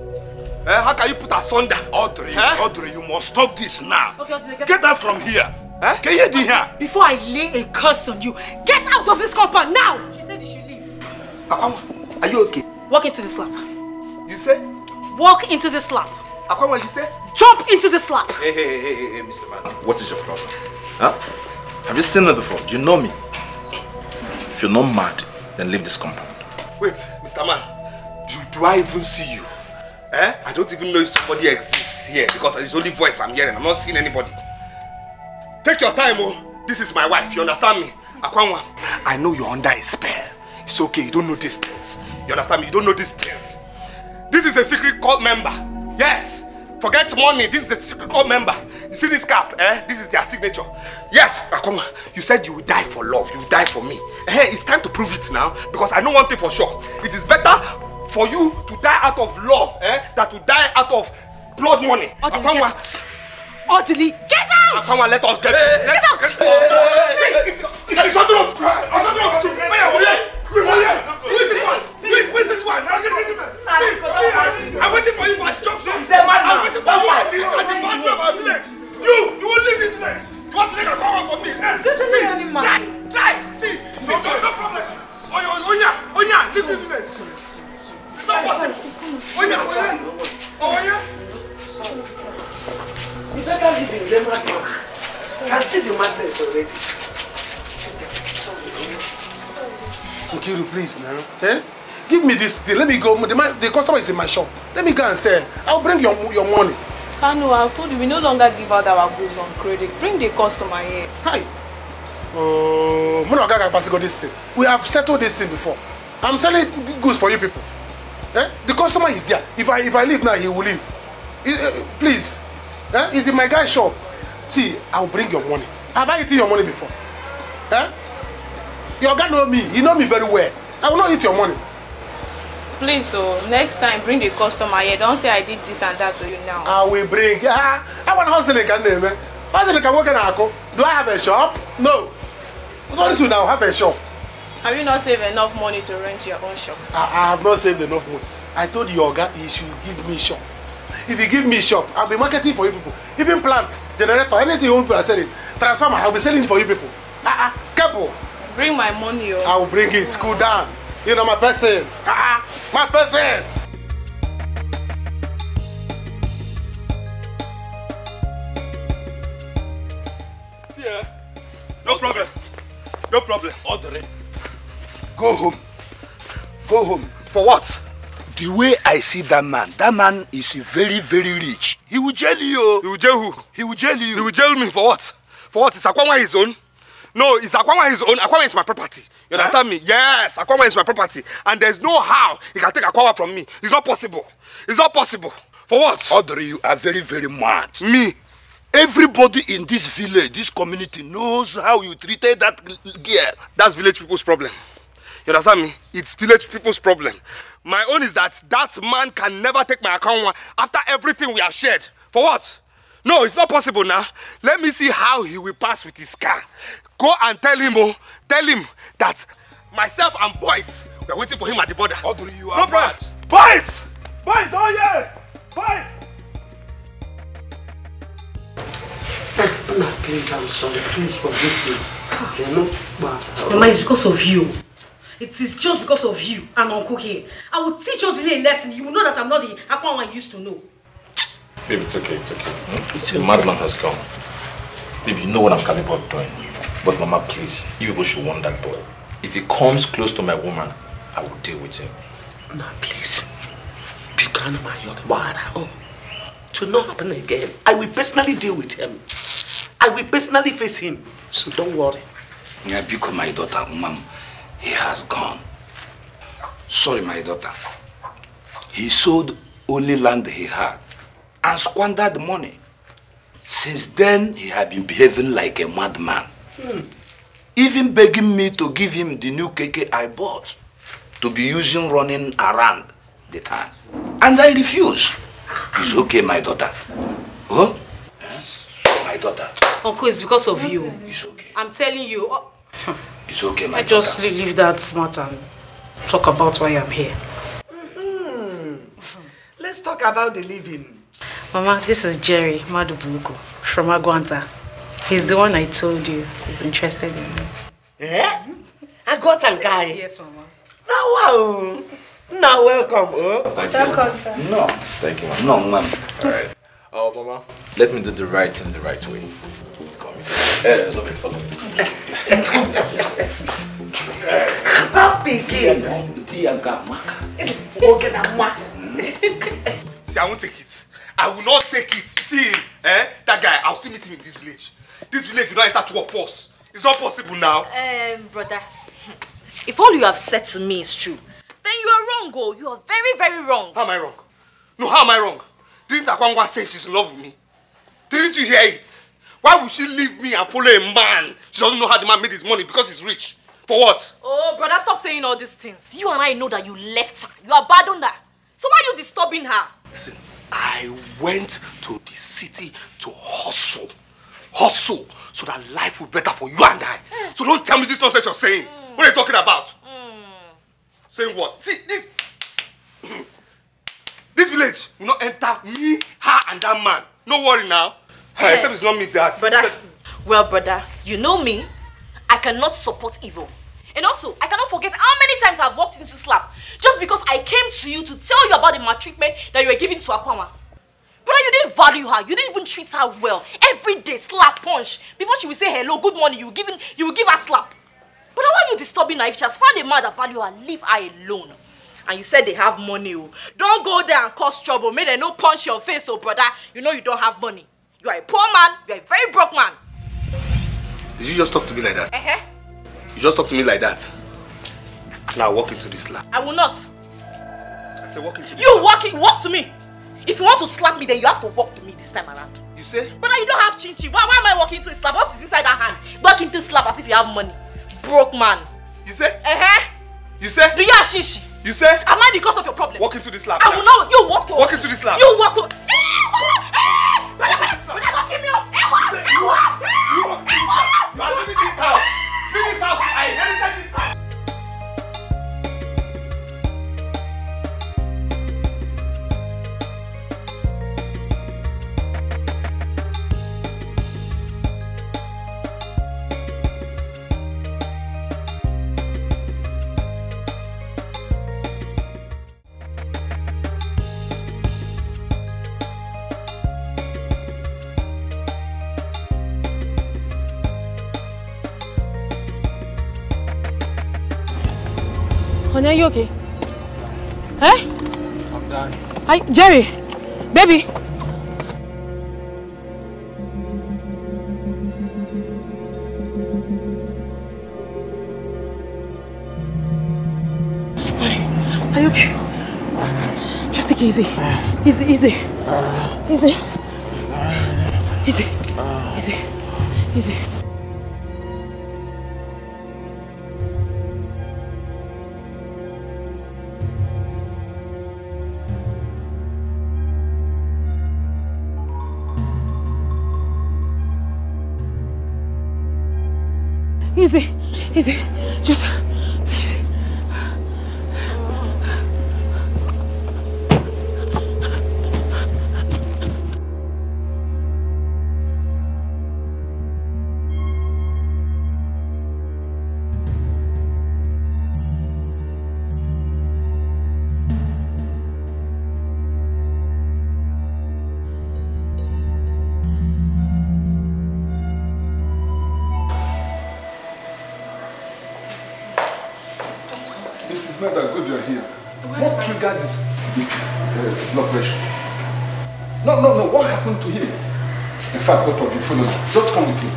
How can you put asunder? Audrey, you must stop this now. Okay, get out from here. Can you do here? Before I lay a curse on you, get out of this compound now! She said you should leave. Akwanwa, are you okay? Walk into the slap. You say? Walk into the slap. Akwanwa, you say? Jump into the slap. Hey, Mr. Man. What is your problem? Huh? Have you seen me before? Do you know me? If you're not mad, then leave this compound. Wait, Mr. Man. Do I even see you? I don't even know if somebody exists here because it's the only voice I'm hearing. I'm not seeing anybody. Take your time, oh. This is my wife. You understand me? Akwanwa, I know you're under a spell. It's okay. You don't know these things. You understand me? You don't know these things. This is a secret cult member. Yes. Forget money. This is a secret cult member. You see this cap? This is their signature. Yes, Akwanwa. You said you will die for love. You will die for me. It's time to prove it now because I know one thing for sure. It is better for you to die out of love, than to die out of blood money. Akwanwa. Orderly, get out! Akwanwa, let us get out! Get out! It's something up! Where's this one? I'm waiting for you at the job. I'm waiting for you at the boundary of our village. You will leave this place. You want to take a cover for me? Try! See! No problem. Onya, leave this village. It's not possible. Onya! You better leave in the madman. I see the madness already. Nkiru, please now. Give me this thing. Let me go. The customer is in my shop. Let me go and sell. I'll bring your money. Kanu, I've told you we no longer give out our goods on credit. Bring the customer here. Hi. This thing. We have settled this thing before. I'm selling goods for you people. The customer is there. If I leave now, he will leave. Please. It's in my guy's shop. See, I'll bring your money. Have I eaten your money before? Your guy know me. He know me very well. I will not eat your money. Please, so next time bring the customer here. Don't say I did this and that to you now. I will bring. I want hustling can name. Hustling can work in Ako. Do I have a shop? No. Very soon I'll have a shop. Have you not saved enough money to rent your own shop? I have not saved enough money. I told your guy he should give me shop. If you give me shop, I'll be marketing for you people. Even plant, generator, anything you people are selling. Transformer, I'll be selling it for you people. Couple. Bring my money. I will bring it. Cool down. You know my person. My person. See, no problem. No problem. Audrey, go home. Go home. For what? The way I see that man is very, very rich. He will jail you. He will jail who? He will jail you. He will jail me for what? For what? Is Akwanwa his own? No, is Akwanwa his own? Akwanwa is my property. You understand me? Yes, Akwanwa is my property. And there's no how he can take Akwanwa from me. It's not possible. It's not possible. For what? Audrey, you are very, very mad. Me? Everybody in this village, this community knows how you treated that girl. That's village people's problem. You understand me? It's village people's problem. My own is that man can never take my Akwanwa after everything we have shared. For what? No, it's not possible now. Let me see how he will pass with his car. Go and tell him that myself and boys, we are waiting for him at the border. Audrey, you are mad. Boys! Boys, oh yeah! Boys! Mama, please, I'm sorry. Please forgive me. You know? Mama, it's because of you. It is just because of you and Uncle here. I will teach you a lesson. You will know that I'm not the Akwanwa you used to know. Baby, it's okay, it's okay. The madman has come. Baby, you know what I'm capable of doing. But Mama, please, you people should want that boy. If he comes close to my woman, I will deal with him. No, please. To not happen again, I will personally deal with him. I will personally face him. So don't worry. Yeah, because my daughter, Mom, he has gone. Sorry, my daughter. He sold only land he had and squandered the money. Since then, he had been behaving like a madman. Even begging me to give him the new keke I bought to be using running around the town. And I refuse. It's okay, my daughter. Huh? My daughter. Uncle, it's because of you. It's okay. I'm telling you. It's okay, my daughter. Just leave that smart and talk about why I'm here. Let's talk about the living. Mama, this is Jerry Madubuko from Aguanta. He's the one I told you is interested in me. Eh? Aguanta guy? Yes, Mama. Now, wow. Now, welcome. Oh. Thank you. No. Thank you, Mama. No, Mom. Alright. Oh, Mama, let me do the right thing the right way. Come here. Love it, follow me. See, I won't take it. I will not take it. See, that guy, I'll still meet him in this village. This village will not enter to a force. It's not possible now. Brother, if all you have said to me is true, then you are wrong, oh. You are very, very wrong. How am I wrong? No, how am I wrong? Didn't Akwangwa say she's in love with me? Didn't you hear it? Why would she leave me and follow a man? She doesn't know how the man made his money because he's rich. For what? Oh, brother, stop saying all these things. You and I know that you left her. You abandoned her. So why are you disturbing her? Listen, I went to the city to hustle. Hustle so that life will be better for you and I. So don't tell me this nonsense you're saying. What are you talking about? Saying what? See, this village will not enter me, her, and that man. No worry now. Except it's not me that. Brother, well, brother, you know me. I cannot support evil. And also, I cannot forget how many times I've walked into slap just because I came to you to tell you about the maltreatment that you were giving to Akwama. Brother, you didn't value her. You didn't even treat her well. Every day, slap, punch. Before she will say hello, good morning, you will give her slap. But why are you disturbing her? If she has found a man that value her, leave her alone. And you said they have money. Oh. Don't go there and cause trouble. May they no punch your face, oh brother. You know you don't have money. You are a poor man. You are a very broke man. Did you just talk to me like that? You just talk to me like that. Now walk into this slap. I will not. I said walk into this slap. Walk to me. If you want to slap me, then you have to walk to me this time around. You say? Brother, you don't have chin-chin. Why am I walking into a slap? What is inside that hand? Walk into slap as if you have money. Broke man. You say? You say? Do you have shishi? You say? Am I the cause of your problem? Walk into the slap. I will not. You walk to. Walk into the slap. You walk to. Brother, don't kill me off. You walk. You are leaving this house. See this house? I inherited this house. Honey, are you okay? I'm dying. Hi, Jerry, baby. Are you okay? Just take it easy. Easy, easy. Easy. Easy. Easy. Easy. Easy, easy, just please. smell that good you're here. What triggered this blood pressure? No. What happened to him? In fact, both of you follow me. Just come with me.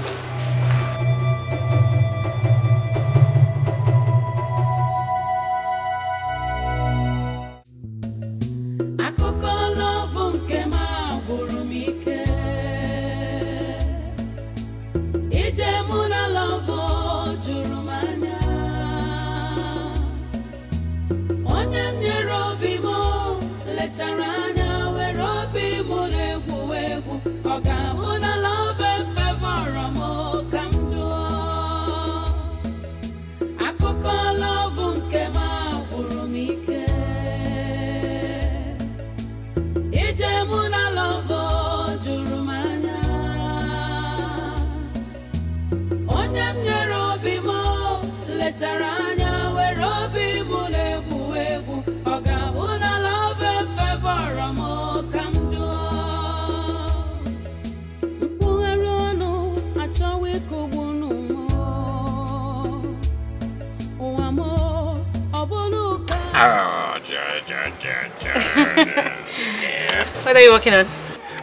What are you working on?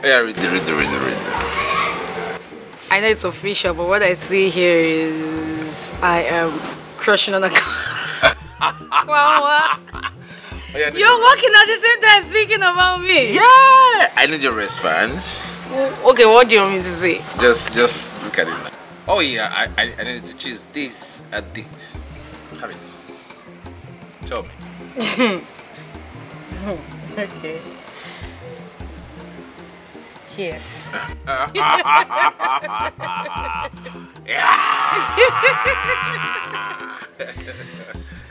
Yeah, read. I know it's official, but what I see here is I am crushing on a Wow, you're working at the same time speaking about me. Yeah, I need your response. Okay, what do you want me to say? Just look at it now. Oh yeah, I need to choose this and this. Have it. Tell me. Okay. Yes.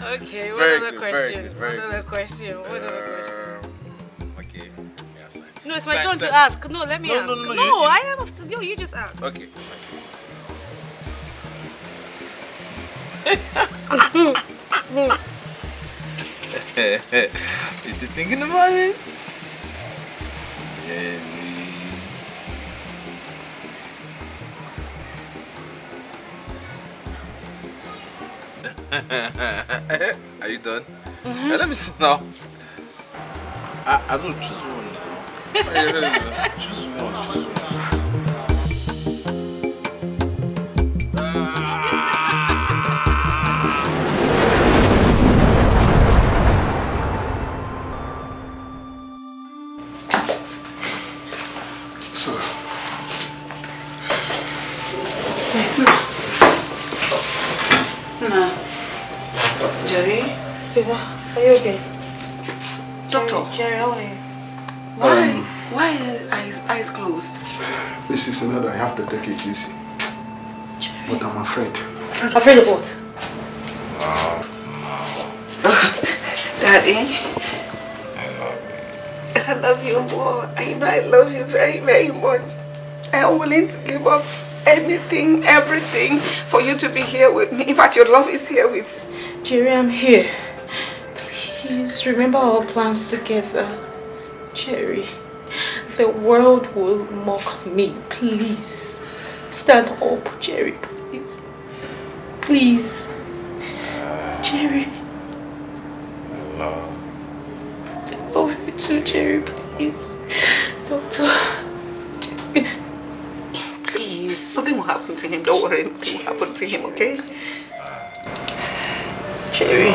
Okay, what other question? Okay. Yes. No, it's my turn to ask. No, let me ask. No, I have to. No, you just ask. Okay. Is he thinking about it? Yeah. Are you done? Let me see now. I don't choose one now. Choose one. Jerry? Are you okay? Doctor? Jerry, how are you? Why are his eyes closed? This is another. I have to take it easy. But I'm afraid. Afraid of what? Daddy? I love you more. I know I love you very, very much. I'm willing to give up anything, everything for you to be here with me. In fact, your love is here with me. Jerry, I'm here. Please remember our plans together. Jerry, the world will mock me. Please stand up, Jerry, please. Please. Jerry. Love. I love you too, Jerry, please. Doctor. Jerry. Please, nothing will happen to him. Don't worry, nothing will happen to him, okay? Jerry.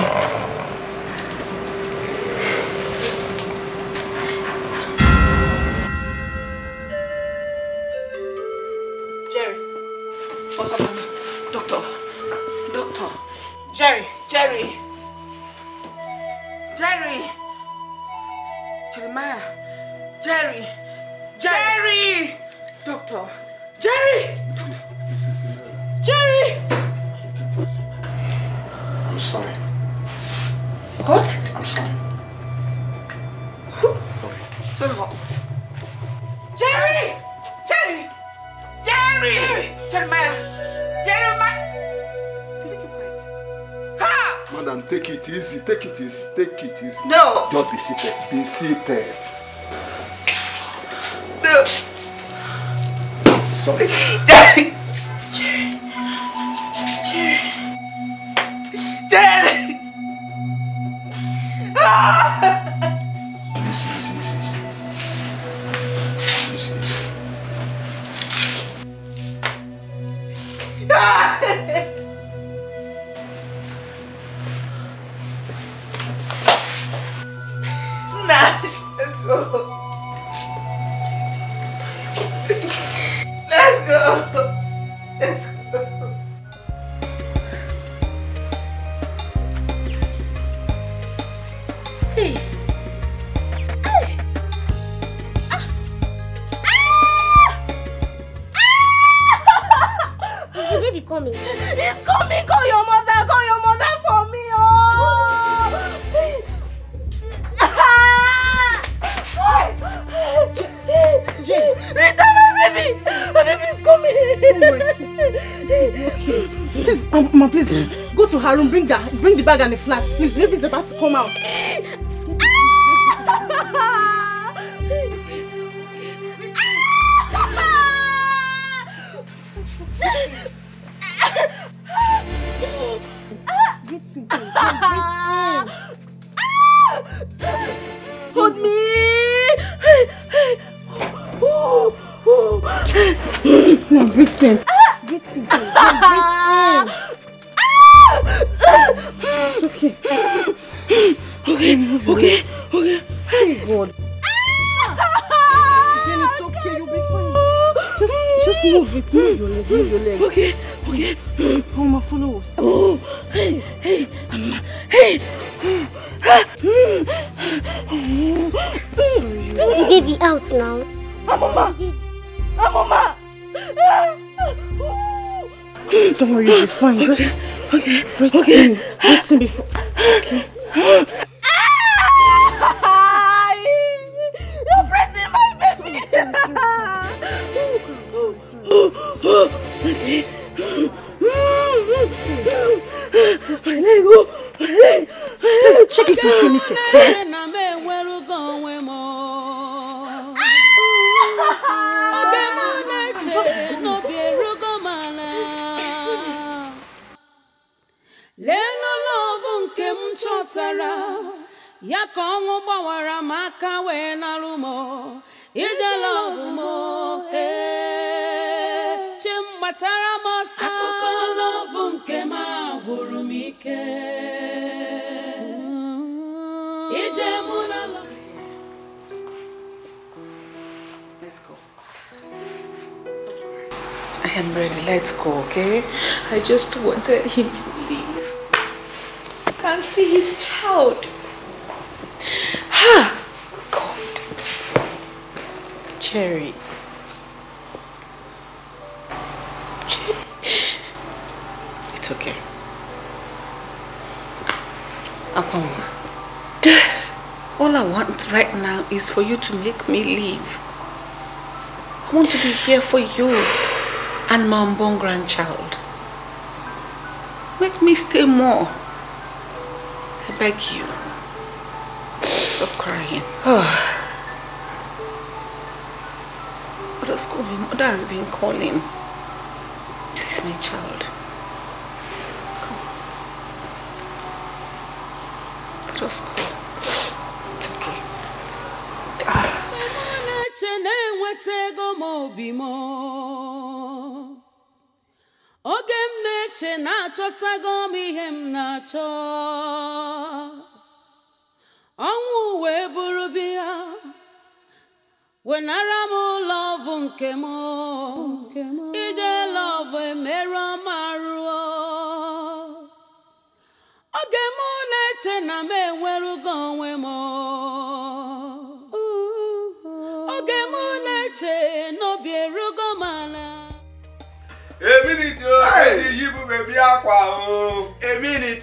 Jerry. What happened? Doctor. Jerry. Jerry. Jeremiah. Jerry. Doctor. Jerry. I'm sorry. What? I'm sorry. Sorry what? Jerry. Madam, take it easy. Take it easy. No. Just be seated. Be seated. No. Sorry. Jerry. Let's go. Let's go. Hey. Is the baby coming? It's coming. Call your mother for me. Oh. Jane. Rita, my baby. My baby is coming. Okay. Please, Mama, please go to her room. Bring the bag and the flask, please. Baby is about to come out. Hold me. Now breathe in. Breathe in. Okay. Okay. Hey God. Jenny, it's okay. You'll be fine. Just move it. Move your leg. Okay. Mama, follow us. Oh. Hey. Bring the baby out now. Mama. Don't worry, you'll be fine. Just breathe in. Breathe in before. Okay. You're pressing my baby. Let go. Let's check if you see anything. Ya kongo bawara maka we na rumo ije love mo chimbatara mosa akoko love nke ma gwuru mike ije muna. Let's go. I am ready. Let's go, okay? I just wanted him to leave. I can't see his child. God. Cherry. It's okay. Akoma. All I want right now is for you to make me leave. I want to be here for you and my unborn grandchild. Make me stay more. I beg you. Stop crying. Mother's calling. Mother has been calling. Please, my child. Come. Let us go. It's okay. Ogem neche na chotago mi hem na cho Onwu we buru bia Wenara mo love nke mo Ije love mero maruo Ogem neche na me weru gonwe mo Ogem neche no bieru go mana A minute, Keji Yibu baby aqua. A minute,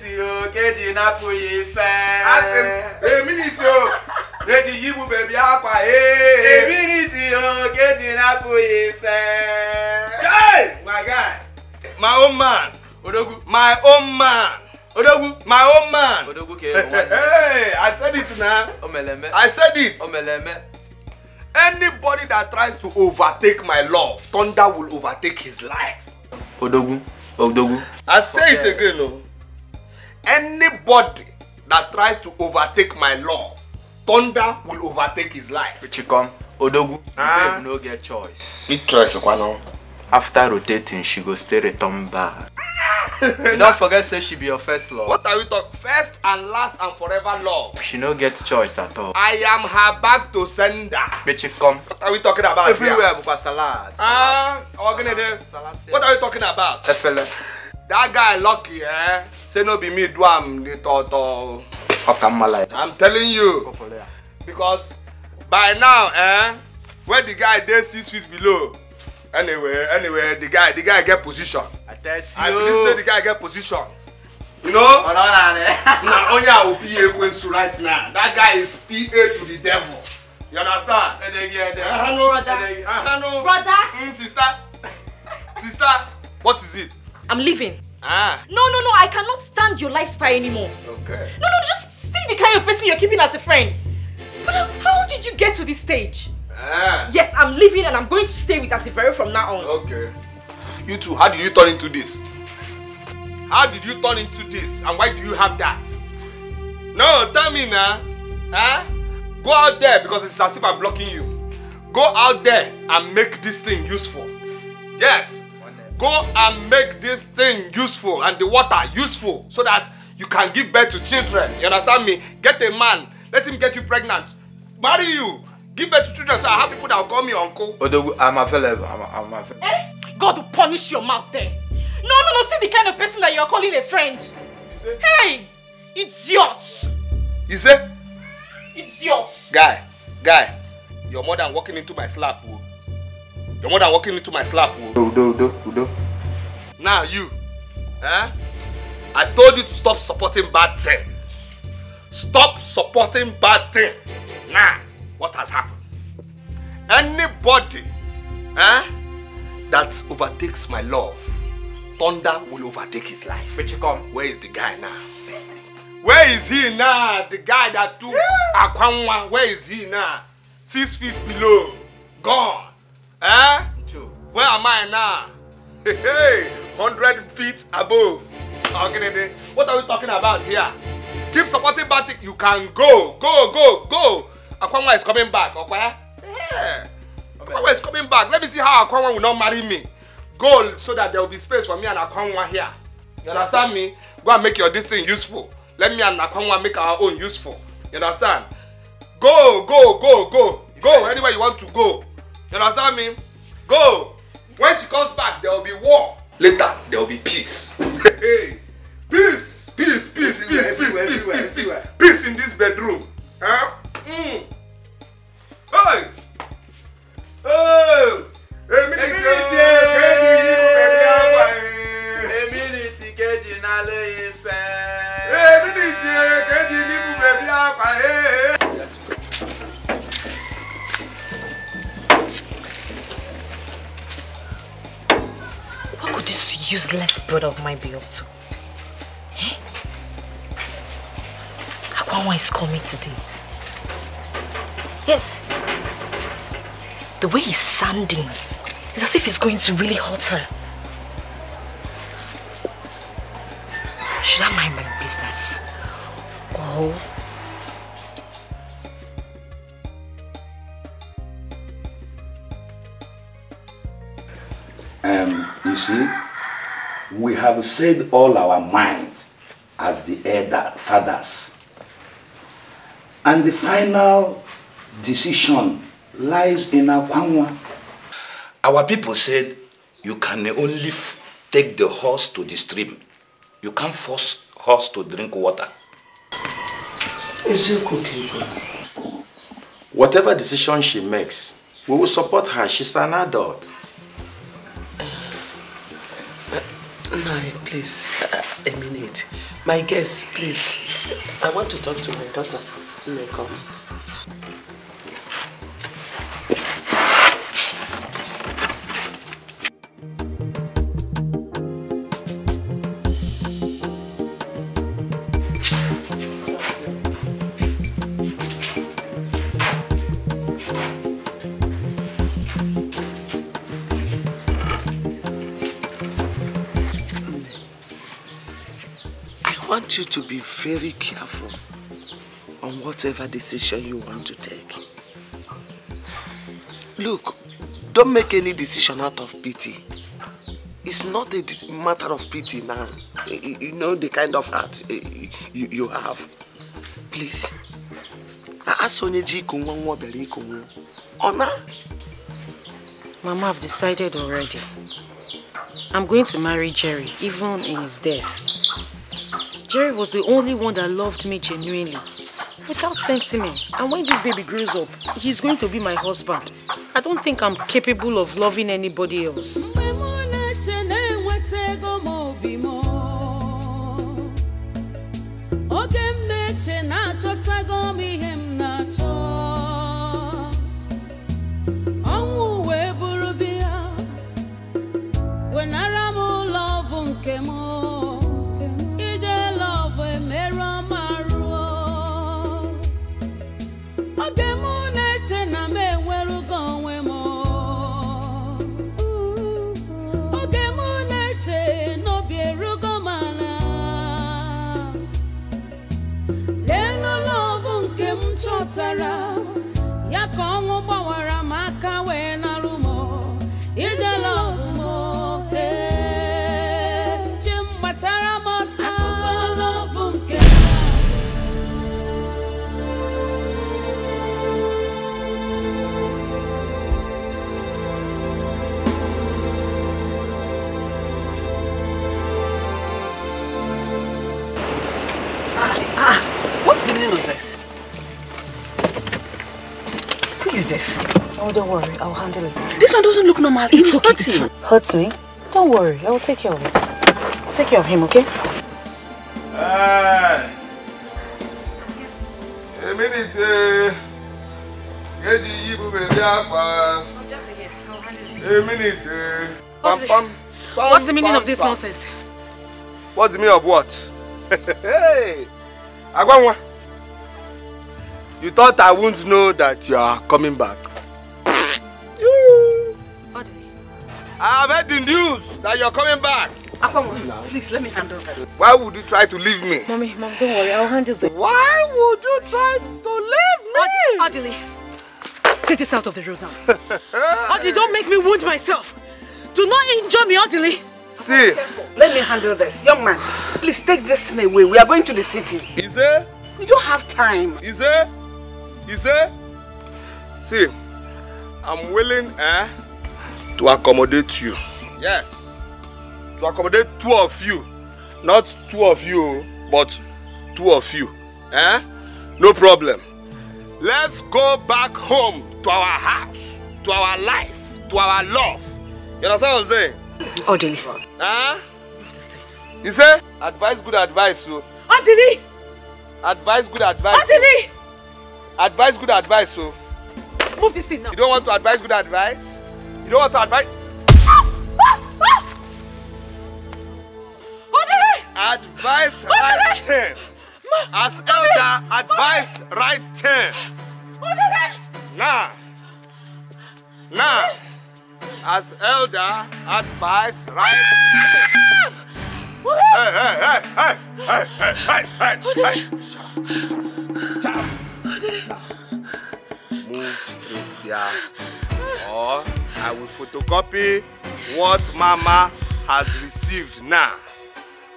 Keji Napuyi fan. A minute, Keji Yibu baby aqua. A minute, Keji Napuyi fan. Hey, my guy, my own man. Odogu, my own man. Odogu, my own man. Odogu, hey, I said it now. I said it. Anybody that tries to overtake my love, thunder will overtake his life. Odogu. I say it again, no. Anybody that tries to overtake my love, thunder will overtake his life. Chikom, Odogu, babe no get choice. Big choice, Kwano. After rotating, she go stay return back. Don't forget, say she be your first love. What are we talking? First and last and forever love. She no get choice at all. I am her back to sender. Bitch, come. What are we talking about? Everywhere, because salad. What are we talking about? That guy lucky, eh? Say no be me do am the toto. I'm telling you. Because by now, where the guy dey 6 feet below. Anyway, the guy get position. I believe say the guy get position. You know? Now Onya will be right now. That guy is PA to the devil. You understand? Brother. Sister, what is it? I'm leaving. No, I cannot stand your lifestyle anymore. Okay. No, just see the kind of person you're keeping as a friend. But how did you get to this stage? Yes, I'm leaving and I'm going to stay with Auntie Vero from now on. Okay. You two, how did you turn into this? How did you turn into this? And why do you have that? No, tell me now. Go out there because it's as if I'm blocking you. Go out there and make this thing useful. Yes. Go and make this thing useful and the water useful so that you can give birth to children. You understand me? Get a man. Let him get you pregnant. Marry you. Give birth to children so I have people that will call me uncle. I'm available. I'm available. God will punish your mouth there. No, see the kind of person that you're calling a friend. Hey, idiot. You say? Idiot. Guy, you're more than walking into my slap. You're more than walking into my slap. Udo. Now you, I told you to stop supporting bad thing. Stop supporting bad thing. Now, what has happened? Anybody that overtakes my love, thunder will overtake his life. But you come. Where is the guy now? Where is he now? The guy that took Akwanwa, where is he now? 6 feet below. Gone. Where am I now? Hey, 100 feet above. What are we talking about here? Keep supporting bad thing. You can go. Akwanwa is coming back, okay? Yeah. Akwanwa is coming back. Let me see how Akwanwa will not marry me. Go so that there will be space for me and Akwanwa here. You understand me? Go and make your this thing useful. Let me and Akwanwa make our own useful. You understand? Go. Go anywhere you want to go. You understand me? Go. When she comes back, there will be war. Later, there will be peace. Hey, peace. Peace in this bedroom. Huh? Hey. What could this useless brother of mine be up to? Akwanwa is coming today. The way he's sounding, it's as if he's going to really hurt her. Should I mind my business? Oh. You see, we have said all our minds as the elder fathers. And the final decision lies in Akwanwa. Our people said you can only take the horse to the stream. You can't force horse to drink water. Is it okay? Whatever decision she makes, we will support her. She's an adult. No, please, a minute. My guest, please. I want to talk to my daughter. You may come. I want you to be very careful on whatever decision you want to take. Look, don't make any decision out of pity. It's not a matter of pity now. You know the kind of heart you have. Please. Mama, I've decided already. I'm going to marry Jerry, even in his death. Jerry was the only one that loved me genuinely, without sentiment. And when this baby grows up, he's going to be my husband. I don't think I'm capable of loving anybody else. What's the meaning of this? Who is this? Oh, don't worry, I'll handle it. This one doesn't look normal. It's okay. It hurts me. Don't worry, I will take care of it. I'll take care of him, okay? A minute. Get the evil baby up. A minute. What's the meaning of this nonsense? What's the meaning of what? Hey! Agwanwa. You thought I wouldn't know that you are coming back? I have heard the news that you're coming back. Agwanwa, please let me handle this. Why would you try to leave me? Mom, don't worry, I'll handle this. Why would you try to leave me? Adili, take this out of the road now. Adili, don't make me wound myself. Do not injure me, Adili. See, let me handle this. Young man, please take this thing away. We are going to the city. Is it? We don't have time. Is it? Is it? See, I'm willing to accommodate you. Yes. To accommodate two of you. Not two of you, but two of you. No problem. Let's go back home to our house, to our life, to our love. You understand what I'm saying? Odili. You say? Advice, good advice, so. Odili! Advice, good advice. Odili! Advice, good advice, so. Move this thing now. You don't want to advise good advice? You don't want to advise? Odili! Advice right turn. As elder, advice right turn. Odili! Nah. As elder, advice right. Hey. Shut up. Move straight there, or I will photocopy what Mama has received now.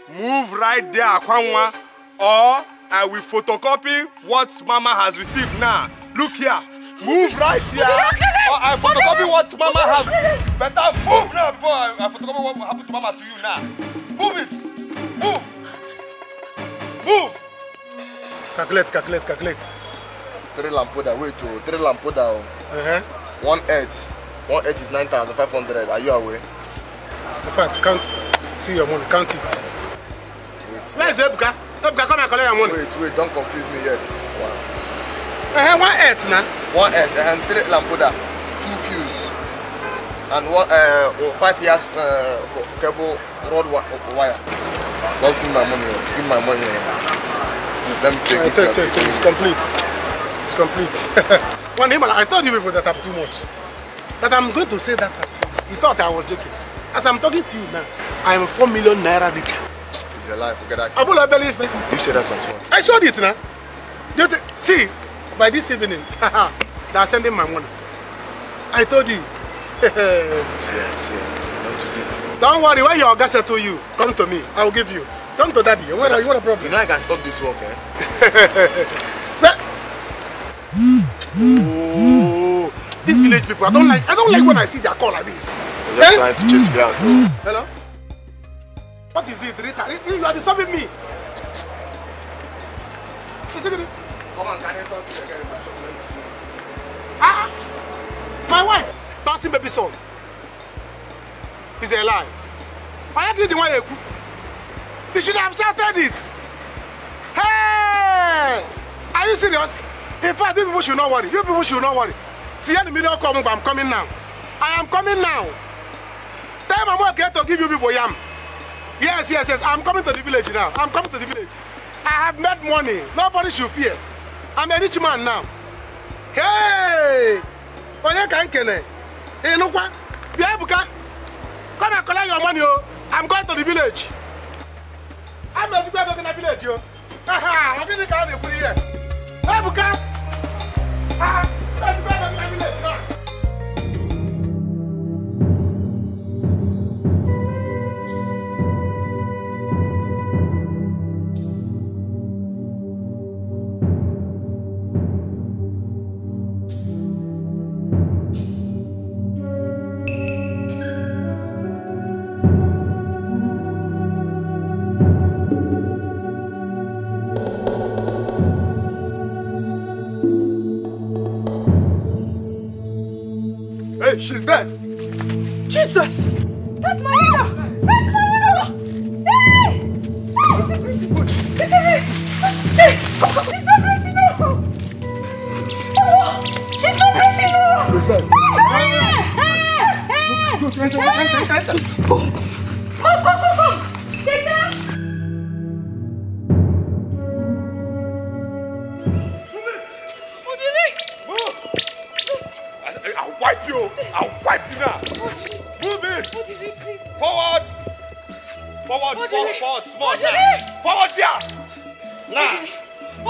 Move right there, Akwanwa, or I will photocopy what Mama has received now. Look here. Move right there, or I photocopy what Mama has. Better move now before I photocopy what happened to Mama to you now. Move it. Move. Calculate. 3 lampoda, wait, 3 lampoda. 1 8. 1 8 is 9,500. Are you aware? In fact, count. See your money. Count it. Wait. Where's Ebuka? Ebuka, come and collect your money. Wait, don't confuse me yet. 1 8 now. 1 8 and 3 lampoda, 2 fuse, and 5 years for cable rod wire. Just give my money. Let me take it. It's complete. It's complete. One name, I told you people that I'm too much. That I'm going to say that. You thought I was joking. As I'm talking to you now, I am 4 million naira richer. It's a lie. Forget that. I will believe it. You said that once. I saw it now. See, by this evening, they are sending my money. I told you. Don't worry, when your guy settle you, come to me. I will give you. Come to daddy. You want a problem? You know I can stop this work, eh? Oh, these village people, I don't like when I see their call like this. You're just trying to chase me out. Hello? What is it, Rita? You are disturbing me. Is it? Come on, carry something again in my shop. Let me see. Ah! My wife, dancing baby son. It's a lie. I did the one you. You should have started it. Hey! Are you serious? In fact, you people should not worry. You people should not worry. See, in the middle coming, but I'm coming now. I am coming now. Tell my mom to give you people yam. Yes. I'm coming to the village now. I'm coming to the village. I have made money. Nobody should fear. I'm a rich man now. Hey! Hey, look what? Come and collect your money, oh. I'm going to the village. I'm not going to the village, yo. I'm going to come to the village. Hey, Buka! I'm going to the village now. She's dead. Jesus! That's my mother! That's my mother! Hey! Hey! She's breathing. Hey! She's not breathing, no! She's not breathing, no! Come! Take that! I'll wipe you. I'll wipe you now. Move it. Forward. Forward. Small now. Forward there. Now.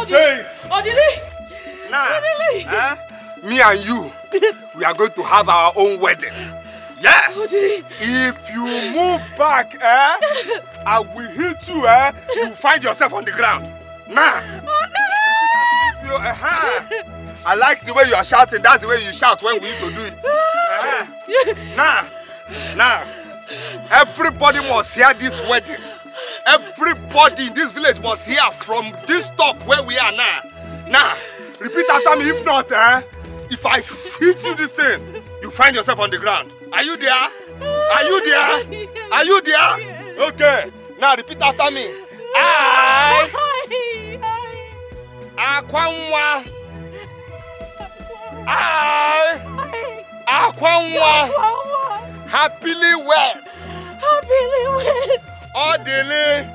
Say it. Now. Me and you, we are going to have our own wedding. Yes. If you move back, I will hit you, you will find yourself on the ground. Now. I like the way you are shouting. That's the way you shout when we used to do it. Now, everybody must hear this wedding. Everybody in this village must hear from this top where we are now. Now, repeat after me. If not, if I hit you this thing, you find yourself on the ground. Are you there? Are you there? Are you there? Okay. Now repeat after me. Akwanwa. Akwanwa. Happily wed. Odele.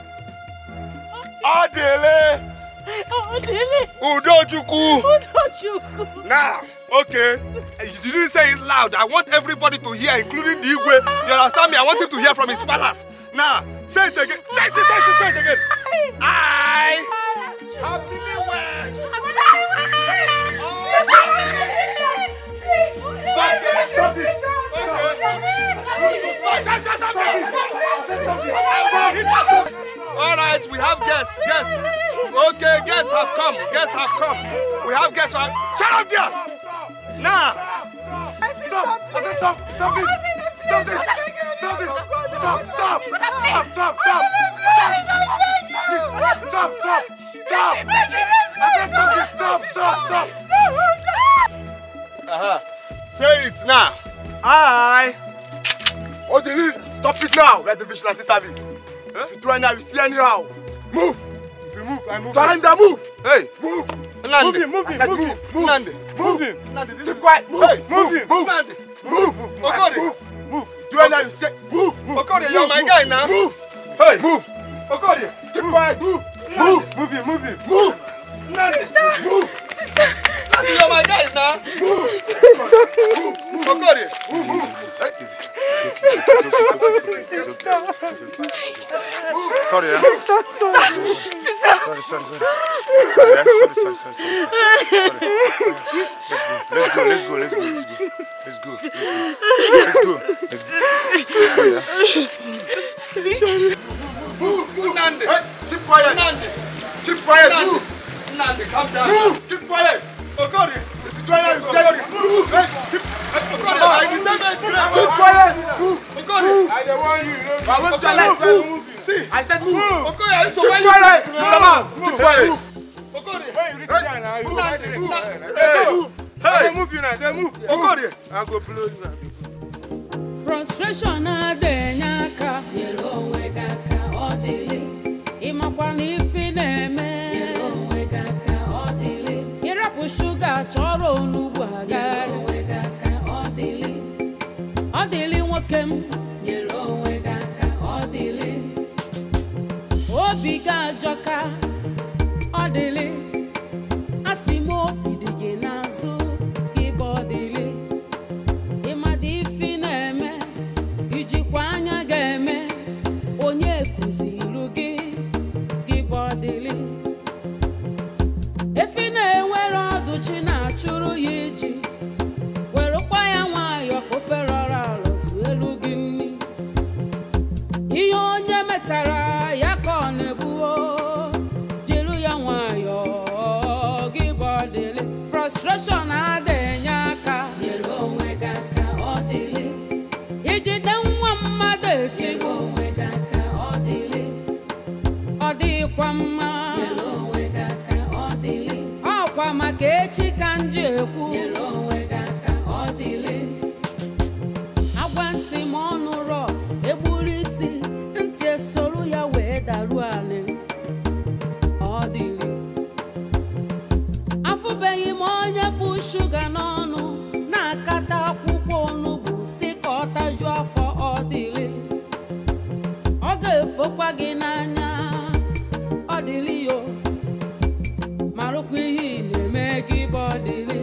Udojuku. Now, okay. You didn't say it loud. I want everybody to hear, including the Igwe. You understand me? I want him to hear from his palace. Now, say it again. Say it again. I happily wed. Stop this. All right, we have guests. Okay, guests have come. We have guests. Shut up there. Now. Stop this. Stop this. Stop. Say it now. Odili, stop it now. Let the vigilante service. If you do it now, you see anyhow. Move. If you move, I move. Surrender, move. Hey, move. Move him. Move him. Keep quiet. Hey, move him. Move. Okori. Move. Do it now, you say. Move. Okori, you're my guy now. Move. Hey, move. Okori, keep quiet. Move. Move him. Move. Move. You're my guy now. Move. Okori. Sorry, Sister, Sorry. Let's go. Nandi, keep quiet. Keep quiet. Nandi, calm down. Keep quiet. Okori, if you try to say move. Keep quiet. Okori, I don't want you. What's your life? See, I said move. Okori, I used to want you. Keep quiet. Okori, hey, you reach here now. Hey, move you now. They move. Okori, I go blow you now. Frustration adenyaka yero wegaka odili imakwa n'ifi na-eme yero wegaka odili irapu sugar chọrọ onugbu aga yero wegaka odili nwoke m yero wegaka odili obi ga-ajọka odili asimo idige n'azụ gị bụ odili ịmadị ifi na-eme ijikwa anya ga-eme onye kụziru gị bọdịlị efi na-enwere ọdụ chi na-achụrụ ya iji werekwa ya nwayọọ ka ofe rọrọ alọ zuo elu gị nni ihe onye metara ya ka ọ na-ebuo jiru ya nwayọọ gị bọdịlị frustration adịghị aka nyere onwe gị aka ọ dịlị ijide nwa mmadụ etigbu onwe gị aka ọ dịlị ọ dịkwa mma nyere onwe gị aka ọ dịlị ọkwa maka echi ka nji ekwu nyere onwe gị aka ọ dịlị agwa ntị ma ọnụ rọ egburu isi ntị esoro ya wee daruo anị ọ dịlị afụbeghị m onye bụ shuga n'ọnụ na-akata akwụkwọ onugbu si ka ọ tajuo afọ ọ dịlị ọ ga-efokwa gị n'anya ọ dịlị yo marụkwa ihe ị na-eme gị bụ ọ dịlị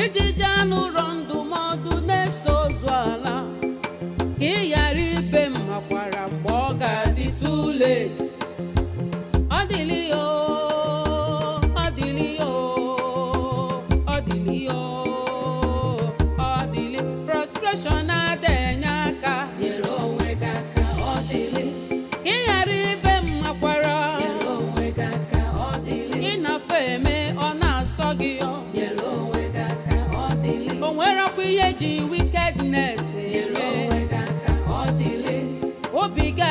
ijiji anụ rọ ndụmọdụ na-eso ozu ala ka ị ghara ibe m makwara mgbe ọ ga-adị too late ọ dịlị yo frustration adịghị aka nyere onwe gị aka ọ dịlị ị ghara ibe mmakwara nyere onwe gị aka ọ dịlị ịnafe eme ọ na-asọ gị nyere onwe gị aka ọ dịlị o nwerekwa ihe ji wickedness nyere onwe gị aka ọ dịlị obi gị